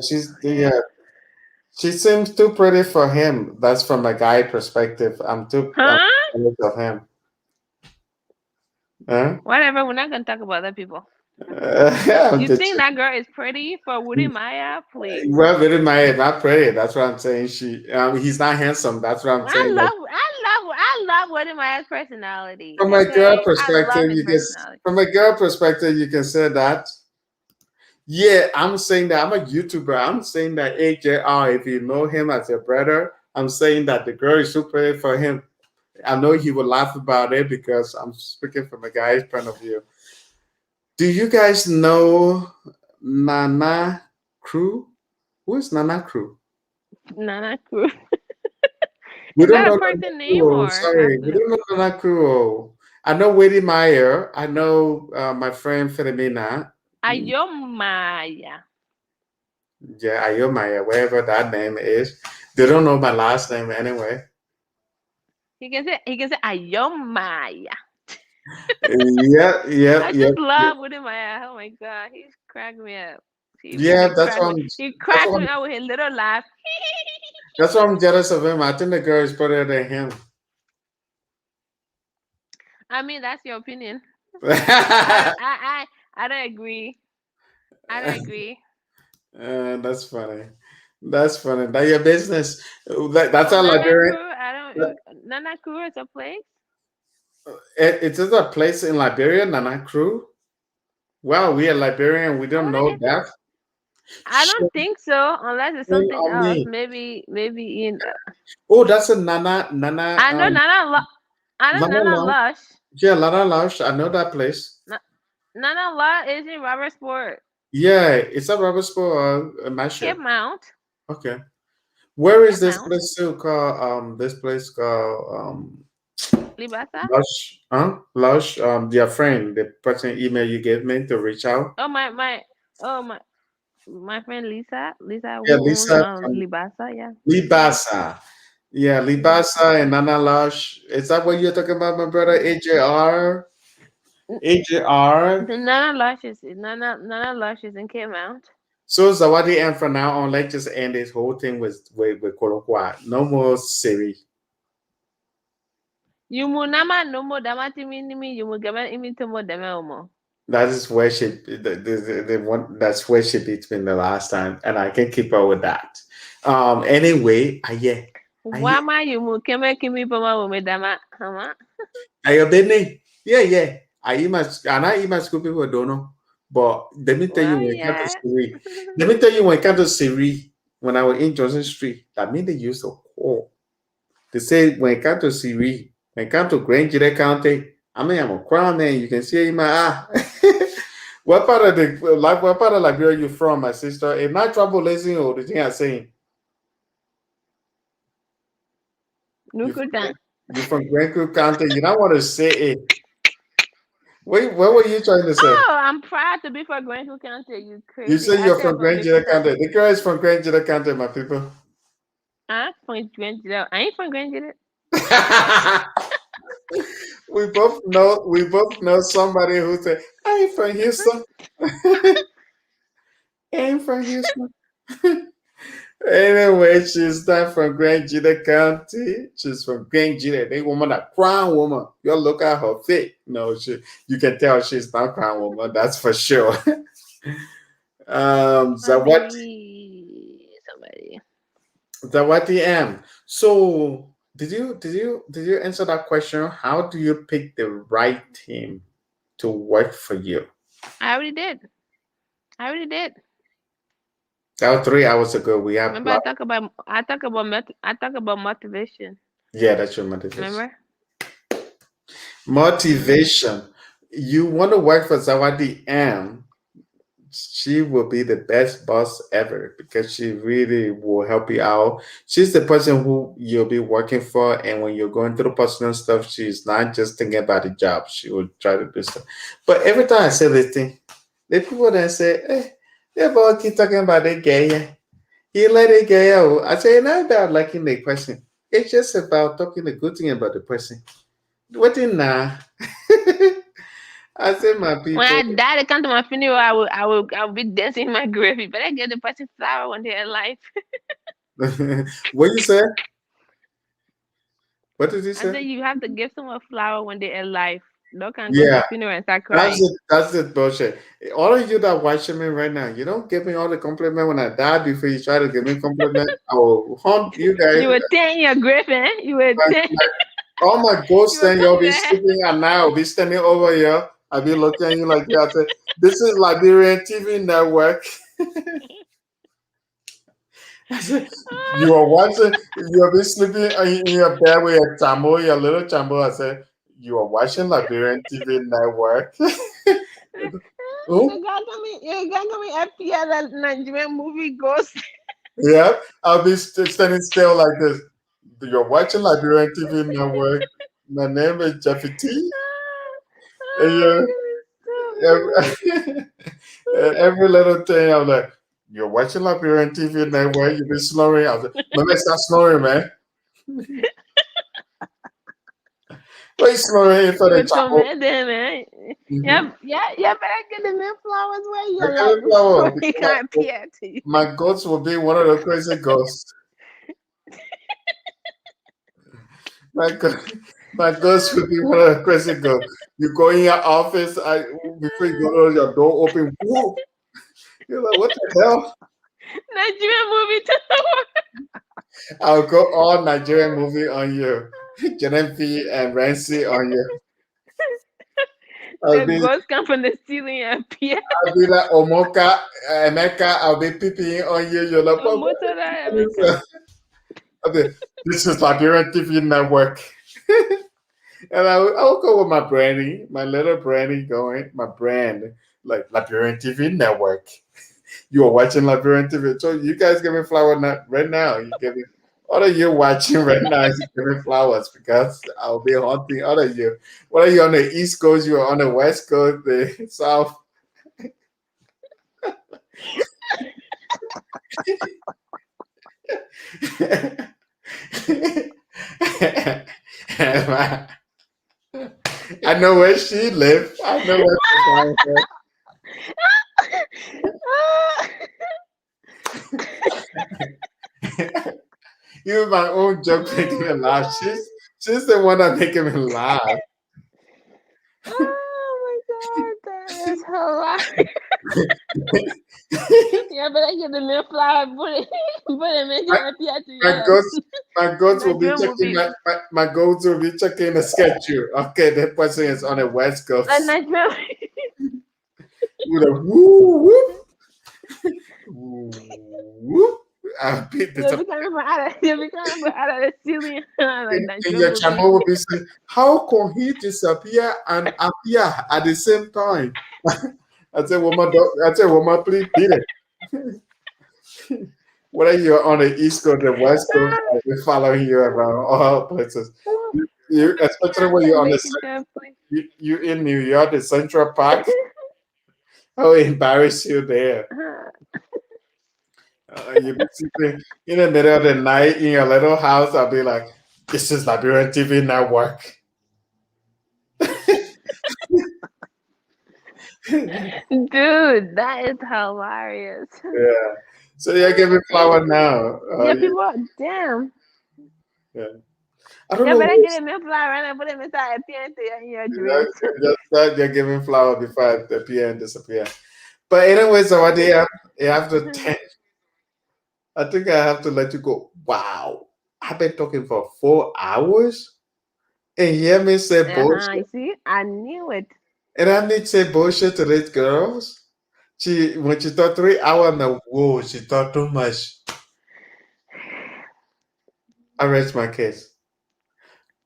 she seems too pretty for him. That's from a guy perspective. I'm Huh? jealous of him. Huh? Whatever. We're not gonna talk about other people. I'm You just think that girl is pretty for Woody Maya? Please. well, very my not pretty. That's what I'm saying. He's not handsome. That's what I'm saying. Like, I love Woody Maya's personality. from a girl Okay, I love perspective, his personality. from a girl perspective, you can say that. Yeah, I'm saying that I'm a YouTuber. I'm saying that AJR, if you know him as your brother, I'm saying that the girl is super for him. I know he will laugh about it because I'm speaking from a guy's point of view. Do you guys know Nana Crew? Who is Nana Crew? Nana Cruz. We Is don't that a know Nana person name Crew. or I Sorry, don't we know? don't know Nana Crew. I know Wady Meyer. I know my friend Philomena. Mm, Ayomaya. yeah, Ayomaya, wherever that name is. They don't know my last name anyway. He can say Ayomaya. Yeah, yeah, I yeah, just yeah. love Woody Maya. Oh my god, he's cracking me up. He Yeah, really cracked me. He that's cracked why me I'm, up with his little laugh. that's why I'm jealous of him. I think the girl is better than him. I mean, that's your opinion. I don't. uh, I don't agree. I don't agree. that's funny. That's funny. That's your business. That's Oh, a Nana Liberian. Crew. I don't. Nana Crew is a place. It is a place in Liberia, Nana Crew. Well, we are Liberian. We don't What know is it? that. I don't Shame think so, unless it's something on else. me. Maybe in. Oh, that's a Nana Nana I know Nana. I know Nana Nana Lounge. Lush. Yeah, Nana Lounge. I know that place. Na- Nana Lush is in Robertsport, Yeah, it's a rubber sport Cape mashup. Mount, Okay. Where is Cape this Mount, place too called this place called Libasa. Lush? Huh? Lush, your friend, the person email you gave me to reach out. Oh my. Oh my friend Lisa. Lisa Yeah, who owns Lisa from Libasa. Yeah. Mhm. Libasa. Yeah, Mhm. Libasa and Nana Lush. Is that what you're talking about, my brother? Mhm. AJR? N- AJR? The Nana Lush is in Cape Mount. So Zawadi, and from now on, let's just end this whole thing with Kolokwa. No more Siri. Yumu nama nomo damati minimi yumu gama imi tomo dama omo. That is where the one that's where she beats me the last time, and I can keep up with that. Anyway, aye, Wama yumu keme kimi pama wome dama hama. aye, Benny, yeah. I eat my school people don't know, but let me tell you Well, when it comes to yeah. Siri, let me tell you when it comes to Siri, when I was in Johnson Street, that mean they used to call. They say when it comes to Siri, when it comes to Grand Jide County, I mean I'm a crown man. You can see it in my eye. What part of Liberia you from, my sister? If not trouble listening or the thing I'm saying, you from Nukuta. you from Grand Creek County. You don't want to say it. Wait, what were you trying to say? Oh, I'm proud to be from Granville County. You You crazy? say I you're say I'm from from Grand Jide Nukuta. County. The girl is from Grand Jide County, my people. I'm from Granville. I ain't from Granville. We both know somebody who said, I ain't from Houston. I ain't from Houston. Anyway, she's not from Grand Jide County. She's from Grand Jide. The woman, a crown woman. You look at her face. No, you can tell she's not crown woman. That's for sure. Somebody. Zawati M. So, did you answer that question? How do you pick the right team to work for you? I already did. I already did. That was 3 hours ago. We have Remember, I talk about motivation. yeah, that's your motivation. Remember? Mhm. Motivation. You want to work for Zawadi M. She will be the best boss ever because she really will help you out. She's the person who you'll be working for, and when you're going through personal stuff, she's not just thinking about the job. She will try to do stuff. But every time I say this thing, the people then say, they both keep talking about the gay. Yeah. You let it go. I say, not about liking the person. It's just about talking the good thing about the person. What in nah? I say, my When people. I die, they come to my funeral. I will be dancing in my grave. You better give the person flower when they're alive. What you say? What did he I say? said you have to give someone flower when they're alive. No can go to Yeah, the funeral and start that's crying. it. That's it, bullshit. All of you that watching me right now, you don't give me all the compliment when I die before you try to give me compliment. I will haunt you guys. You were 10 in your grave, eh? You were Like, 10. all my ghosts, You will then come you'll to be your head. sleeping at night. I'll be standing over here. I'll be looking at you like that. I say, this is Liberian TV network. I said, you are watching, you'll be sleeping in your bed with your chambo, your little chambo. I said, you are watching Liberian TV network. Oh, You got me FPL that Nigerian movie Ghost. yeah, I'll be standing still like this. You're watching Liberian TV network. My name is Jeffy T. And Oh my every, every little thing, I'm like, you're watching Liberian TV network, you've been snoring. I was like, man, stop snoring, man. Why you snoring in goodness. You front of would chapel? command them, man. Mm-hmm. Yeah, yeah, yeah, but I get the men flowers where I you give let it flower we because can't appear to you. my ghost will be one of the crazy ghosts. My go- my ghost will be one of the crazy ghosts. You go in your office, before you go to your door open, whoa, you're like, what the hell? Nigerian movie too. I'll go all Nigerian movie on you. Genevieve and Rancy on you. I'll The be ghost come from the ceiling and appear. I'll be like Omoka, Emeka, I'll be peeping on you. You're like, Oh, what motor is America. this? I'll be, this is Liberian TV network. And I'll go with my brandy, my little brandy going, my brand, like Liberian TV network. You are watching Liberian TV. So you guys give me flower right now. You give me what are you watching right now? You give me flowers because I'll be haunting other you. What are you on the East Coast? You are on the West Coast, the South. I know where she lives. I know where to find her. Even my own joke making me laugh. She's the one that making me laugh. Oh my god, that is hilarious. Yeah, but I get the milk flour, put it, make my, it appear to my you. ghost my ghost will be Nigerian checking movie. my ghost will be checking the schedule. Okay, that person is on the West A Coast. Nigerian With a woo whoop whoop. I'll be You'll disappointed. be coming from out of you'll be coming from out of the ceiling like And Nigerian your movie. channel will be saying, how can he disappear and appear at the same time? I said, woman, please beat it. Whether you're on the East Coast, the West Coast, I'll be following you around all places. Especially when I you're on make it that place. you in New York, the Central Park, I will embarrass you there. You be sitting in the middle of the night in your little house. I'll be like, this is Liberian TV network. Dude, that is hilarious. Yeah. So you're giving And flower now. yeah, people are damn. Yeah. I don't Yeah, know but I who. get a milk flour and I put them inside a PNT in your You know, dreams. just start you're giving flower before I appear and disappear. But anyways, so what do you have to I think I have to let you go. Wow. I've been talking for 4 hours and hear me say Uh-huh. bullshit. You see? I knew it. And I need to say bullshit to these girls. She when she thought 3 hours now, whoa, she thought too much. I rest my case.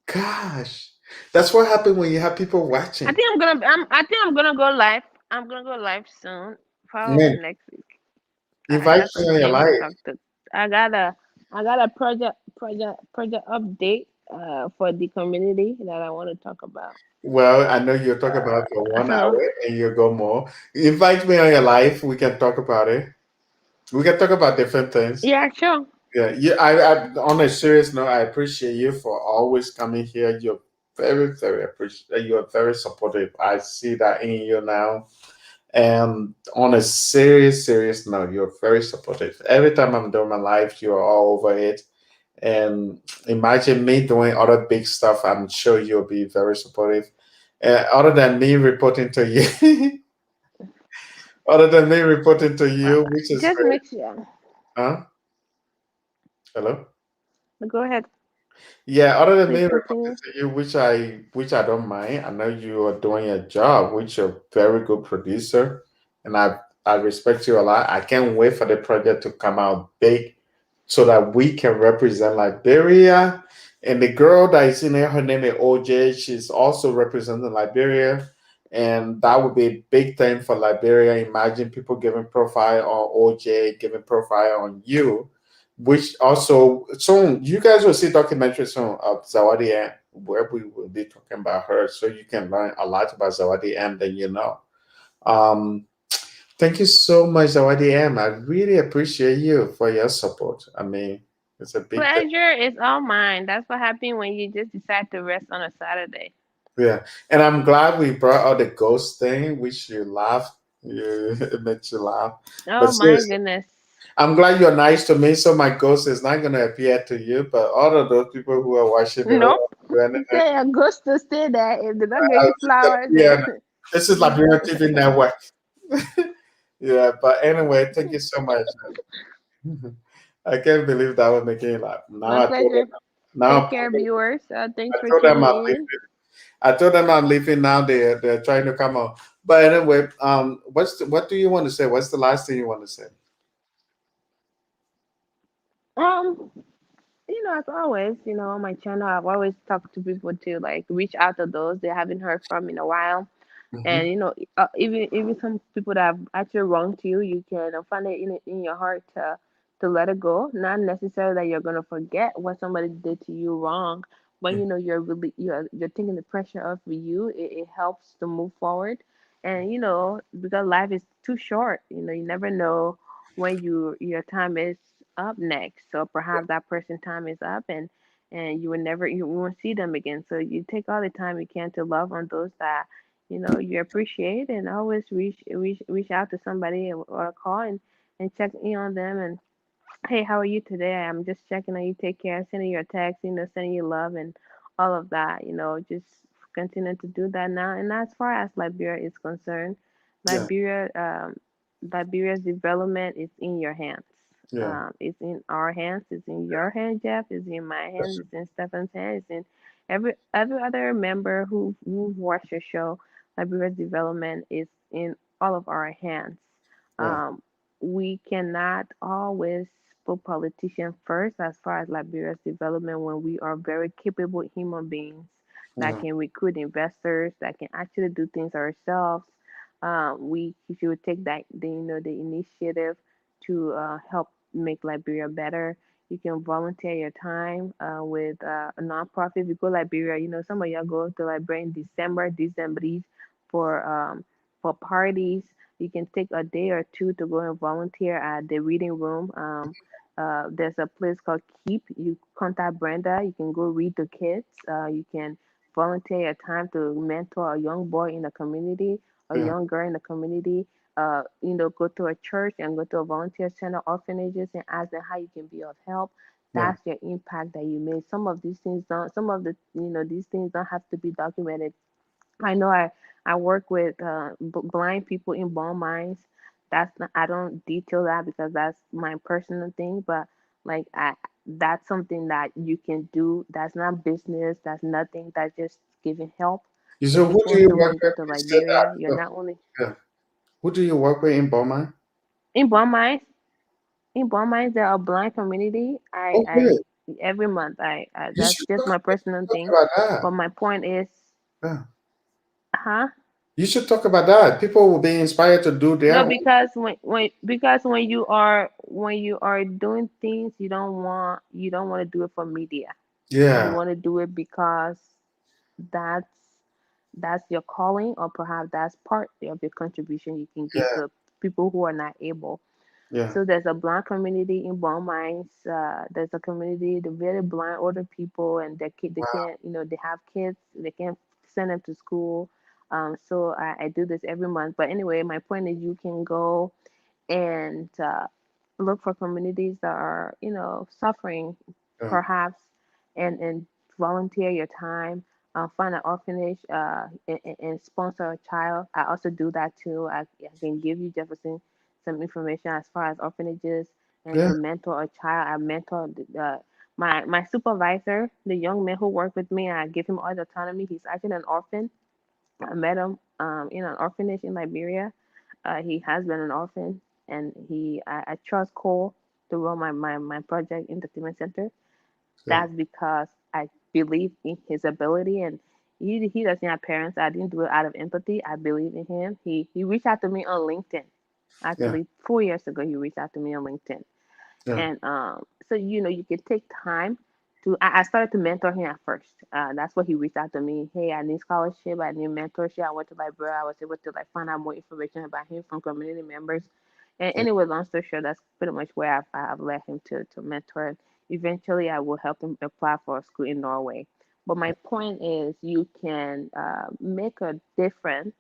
Gosh. That's what happened when you have people I watching. think I think I'm gonna go live. I'm gonna go live soon. Probably Man, next week. I invite got me some on your things to life. talk to. I got a project update for the community that I want to talk about. Well, I know you'll talk about it for one So hour and you'll go more. Invite me on your live. We can talk about it. We can talk about different things. yeah, sure. Yeah, on a serious note, I appreciate you for always coming here. You're very, very appreciate. You're very supportive. I see that in you now. And on a serious note, you're very supportive. Every time I'm doing my life, you're all over it. And imagine me doing other big stuff. I'm sure you'll be very supportive. Other than me reporting to you, other than me reporting to Uh, you, which is just great. make sure. Huh? Hello? Go ahead. Yeah, other than me Please reporting continue. to you, which I don't mind. I know you are doing your job, which you're a very good producer, and I respect you a lot. I can't wait for the project to come out big, so that we can represent Liberia. And the girl that is in there, her name is OJ. She's also representing Liberia, and that would be a big thing for Liberia. Imagine people giving profile on OJ, giving profile on you, which also soon you guys will see documentary soon of Zawadi. where we will be talking about her, so you can learn a lot about Zawadi M than you know. Um, Thank you so much, Zawadi M. I really appreciate you for your support. I mean, it's a big thing. Pleasure is all mine. That's what happened when you just decide to rest on a Saturday. Yeah, and I'm glad we brought out the ghost thing, which you laughed. You, it makes you laugh. But Oh my seriously, goodness. I'm glad you're nice to me, so my ghost is not gonna appear to you. But all of those people who are watching me who Nope. don't do anything, Say a ghost to stay there. If they don't give I'll you just flowers, appear. This is and Liberian TV network. Yeah, but anyway, thank you so much. I can't believe that was making you laugh. Now my I told them. pleasure. Now Take care, viewers. I Thanks for told them tuning I'm in. leaving. I told them I'm leaving now. They're trying to come on. But anyway, what do you want to say? What's the last thing you want to say? Um, as always, on my channel, I've always talked to people to like reach out to those they haven't heard from in a while. Hmm. And even some people that have actually wronged you, you can find it in your heart to let it go. Not necessarily that you're gonna forget what somebody did to you wrong, but you're taking the pressure off of you. It helps to move forward, and because life is too short. You never know when your time is up next. So perhaps that person's time is up, and you won't see them again. So you take all the time you can to love on those that you appreciate, and always reach out to somebody or call and check in on them, and hey, how are you today? I'm just checking on you. Take care. Sending you a text, sending you love and all of that. Just continue to do that now. And as far as Liberia is concerned, Yeah, Liberia, Liberia's development is in your hands. yeah, It's in our hands. It's in your hands, Jeff. It's in my hands. that's, It's in Stefan's hands. It's in every other member who watched your show. Liberia's development is in all of our hands. yeah, Um, we cannot always put politicians first as far as Liberia's development when we are very capable human beings that yeah, can recruit investors, that can actually do things ourselves. We should take the initiative to help make Liberia better. You can volunteer your time with a nonprofit. If you go Liberia, some of y'all go to Liberia in December for parties. You can take a day or two to go and volunteer at the reading room. There's a place called Keep. You contact Brenda. You can go read to kids. You can volunteer your time to mentor a young boy in the community, a yeah, young girl in the community. Go to a church and go to a volunteer center, orphanages, and ask them how you can be of help. yeah. That's your impact that you made. Some of these things don't. Some of the these things don't have to be documented. I know I work with blind people in bone mines. That's not, I don't detail that because that's my personal thing, but like that's something that you can do. That's not business. That's nothing. That's just giving help. So If you who go do you through when work you go with? to Please say that. Liberia, you're So, not only yeah. Who do you work with in Burma? in bone mines. In bone mines, there are blind community. Oh, I good. every month. I You that's should just talk, my personal talk thing. about that. But my point is, Yeah. huh? You should talk about that. People will be inspired to do their No, own. because when you are doing things, you don't want to do it for media. You Yeah, want to do it because that's that's your calling, or perhaps that's part of your contribution you can give yeah, to people who are not able. yeah. So there's a blind community in Bone Mines. There's a community, the very blind older people, and they Wow. can't, they have kids, they can't send them to school. So I do this every month. But anyway, my point is you can go and look for communities that are, suffering, Yeah, perhaps, and volunteer your time. Find an orphanage and sponsor a child. I also do that too. I can give you Jefferson some information as far as orphanages and yeah, to mentor a child. I mentor my supervisor, the young man who worked with me. I give him all the autonomy. He's actually an orphan. I met him in an orphanage in Liberia. He has been an orphan, and I trust Cole to run my project entertainment center. yeah, That's because I believe in his ability, and he doesn't have parents. I didn't do it out of empathy. I believe in him. He reached out to me on LinkedIn. yeah, Actually, 4 years ago, he reached out to me on LinkedIn, yeah, and so you can take time I started to mentor him at first. That's what he reached out to me. Hey, I need scholarship. I need mentorship. I went to Liberia. I was able to like find out more information about him from community members. And Yeah. anyway, long story short, that's pretty much where I've led him to mentor him. Eventually, I will help him apply for a school in Norway. But my point is, you can make a difference.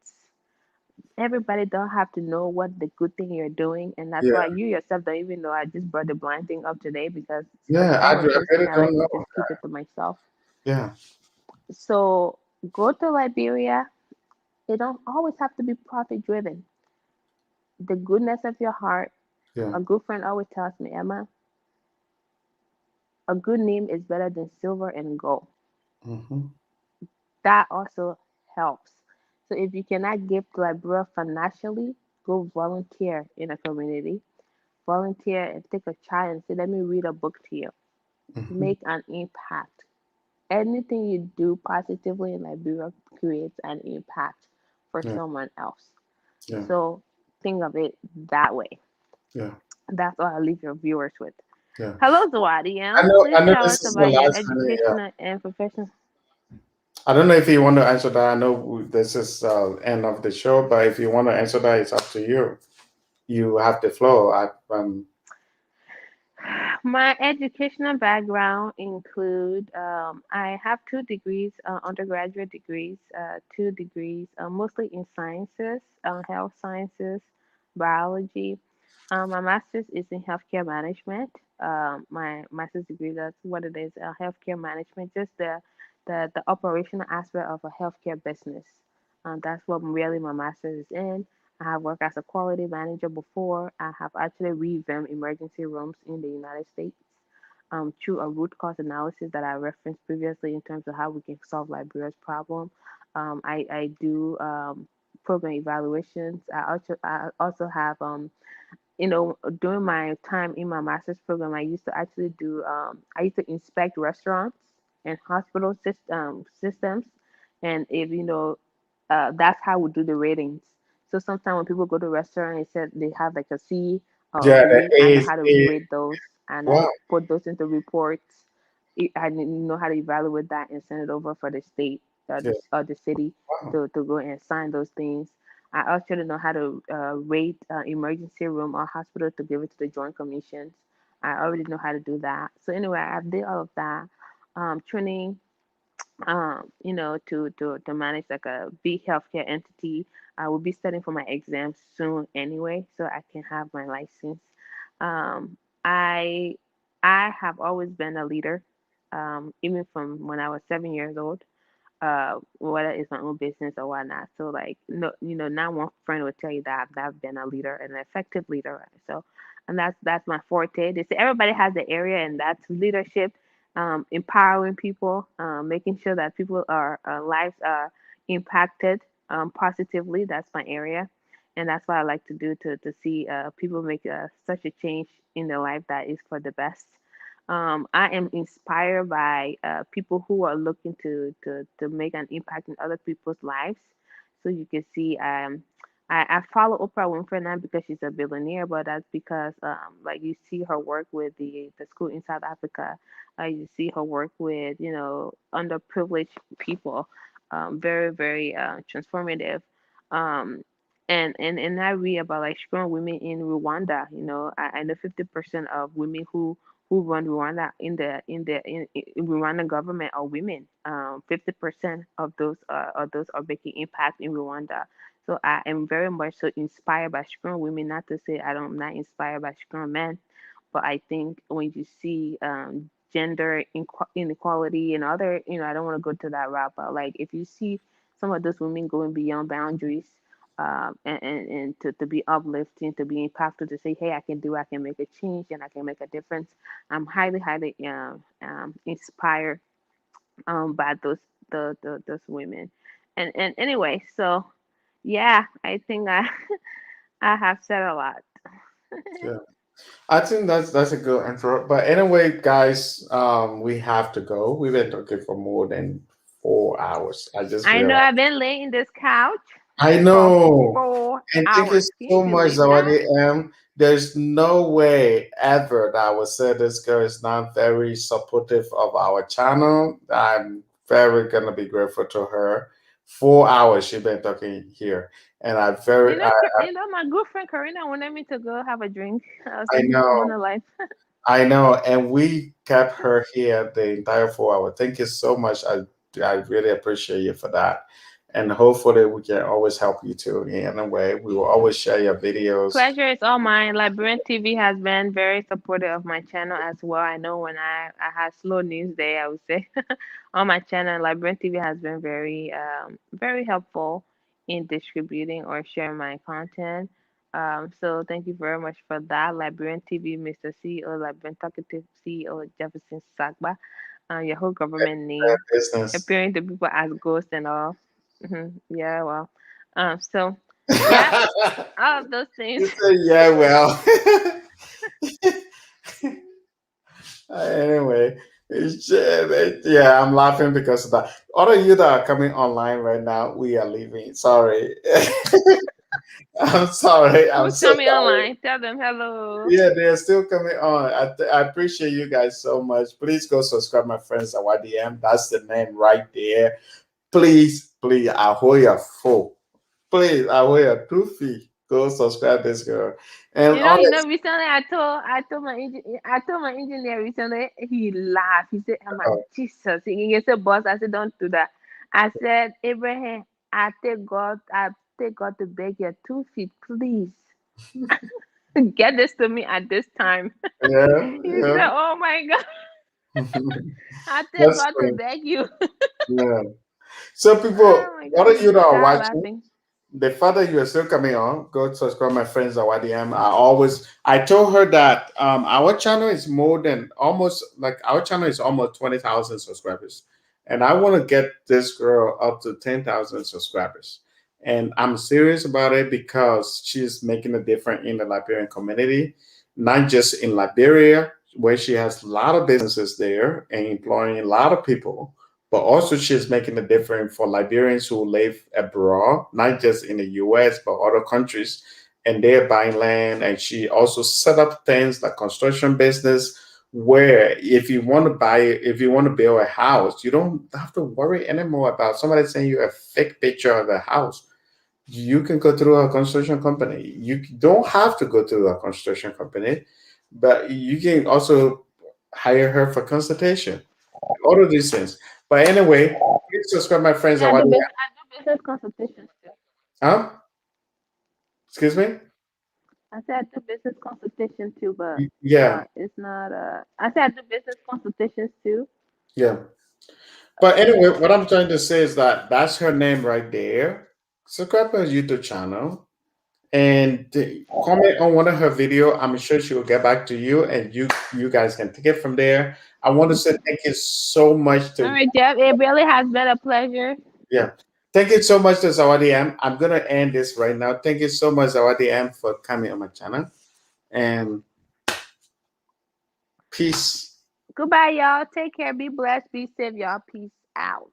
Everybody don't have to know what the good thing you're doing, and that's why Yeah. you yourself don't even know. I just brought the blind thing up today because Yeah. some I of those really things I don't like to know. just keep it to myself. Yeah. So go to Liberia. It don't always have to be profit driven. The goodness of your heart. Yeah. A good friend always tells me, Emma, a good name is better than silver and gold. Mm-hmm. That also helps. So if you cannot give to Liberia financially, go volunteer in a community. Volunteer and take a child and say, let me read a book to you. Mm-hmm. Make an impact. Anything you do positively in Liberia creates an impact for Yeah. someone else. Yeah. So think of it that way. Yeah. That's what I'll leave your viewers with. Yeah. Hello, Zawadi. I know. Please I know tell this us is the about your last minute. Yeah. educational and professional. I don't know if you want to answer that. I know this is end of the show, but if you want to answer that, it's up to you. You have the floor. My educational background include I have 2 degrees, undergraduate degrees, 2 degrees, mostly in sciences, health sciences, biology. My master's is in healthcare management. My master's degree, that's what it is, healthcare management, just the operational aspect of a healthcare business. That's what really my master's is in. I have worked as a quality manager before. I have actually revamped emergency rooms in the United States through a root cause analysis that I referenced previously in terms of how we can solve Liberia's problem. I do program evaluations. I also have during my time in my master's program, I used to actually I used to inspect restaurants and hospital systems. And if that's how we do the ratings. So sometimes when people go to a restaurant, it said they have like a C or a Yeah. B. The I know A. how to A. rate those and I Wow. put those into reports. I know how to evaluate that and send it over for the state, Yeah. the city Wow. to go and sign those things. I also know how to rate emergency room or hospital to give it to the joint commissions. I already know how to do that. So anyway, I did all of that training to manage like a big healthcare entity. I will be studying for my exams soon anyway, so I can have my license. Um, I I have always been a leader, even from when I was 7 years old, whether it's my own business or whatnot. So like no, not one friend would tell you that I've been a leader, an effective leader. Right? So, and that's my forte. They say everybody has the area, and that's leadership, empowering people, making sure that people are lives are impacted positively. That's my area, and that's what I like to do to see people make such a change in their life that is for the best. I am inspired by people who are looking to make an impact in other people's lives. So you can see, I follow Oprah Winfrey not because she's a billionaire, but that's because, like you see her work with the school in South Africa. You see her work with underprivileged people. Very very transformative. Um, and I read about like strong women in Rwanda. I know 50% of women who run Rwanda in Rwanda government are women. 50% of those are making impact in Rwanda. So I am very much so inspired by strong women. Not to say I'm not inspired by strong men, but I think when you see gender inequality and other, I don't want to go to that route, but like if you see some of those women going beyond boundaries, and to be uplifting, to be impactful, to say, hey, I can make a change and I can make a difference. I'm highly, highly inspired by those women. And anyway, so yeah, I think I I have said a lot. Yeah. I think that's a good intro. But anyway, guys, we have to go. We've been talking for more than 4 hours. I just I know realized. I've been laying in this couch I for know. four And thank you hours. Can so you much, believe that? Zawadi M. There's no way ever that I would say this girl is not very supportive of our channel. I'm very gonna be grateful to her. 4 hours she's been talking here, and You know, my good friend Karina wanted me to go have a drink. I was I like, no, I'm on know, the line. I know, and we kept her here the entire 4 hour. Thank you so much. I really appreciate you for that, and hopefully we can always help you too. In a way, we will always share your videos. Pleasure is all mine. Liberian TV has been very supportive of my channel as well. I know when I had slow news day, I would say on my channel, Liberian TV has been very helpful in distributing or sharing my content. So thank you very much for that, Liberian TV, Mr. CEO, Liberian Talkative CEO Jefferson Sagba, your whole government name, Business. appearing to people as ghosts and all. Yeah, well, so yeah, all of those things. You say, yeah, well. Anyway, yeah, I'm laughing because of that. All of you that are coming online right now, we are leaving. Sorry. I'm sorry. I'm Who's so coming sorry. online? Tell them hello. Yeah, they're still coming on. I appreciate you guys so much. Please go subscribe, my friends, at YDM. That's the name right there. Please, please, I hold your full. Please, I hold your 2 feet. Go subscribe this girl. And honest, Recently I told my engineer recently. He laughed. He said, "I'm like Jesus." He said, "Boss," I said, "Don't do that." I said, "Abraham, I take God to beg your 2 feet, please get this to me at this time." yeah, He yeah. said, "Oh my God, I take That's God to funny. beg you." Yeah. So people, Oh my what God, are you he that are started watching? laughing. The fact that you are still coming on, go subscribe my friends at YDM. I told her that our channel is more than almost like our channel is almost 20,000 subscribers. And I want to get this girl up to 10,000 subscribers. And I'm serious about it because she's making a difference in the Liberian community, not just in Liberia, where she has a lot of businesses there and employing a lot of people, but also she's making a difference for Liberians who live abroad, not just in the US, but other countries. And they're buying land. And she also set up things like construction business, where if you want to build a house, you don't have to worry anymore about somebody sending you a fake picture of a house. You can go through a construction company. You don't have to go through a construction company, but you can also hire her for consultation, all of these things. But anyway, please subscribe, my friends. At I do business consultations too. huh? Excuse me? I said I do business consultation too, but Yeah, it's not. I said I do business consultations too. yeah. But anyway, what I'm trying to say is that that's her name right there. Subscribe to her YouTube channel and comment on one of her video. I'm sure she will get back to you, and you guys can take it from there. I want to say thank you so much All to right, Jeff. It really has been a pleasure. yeah. Thank you so much to Zawadi M. I'm gonna end this right now. Thank you so much, Zawadi M, for coming on my channel. And peace. Goodbye, y'all. Take care. Be blessed. Be safe, y'all. Peace out.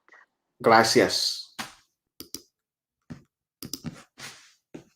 Gracias.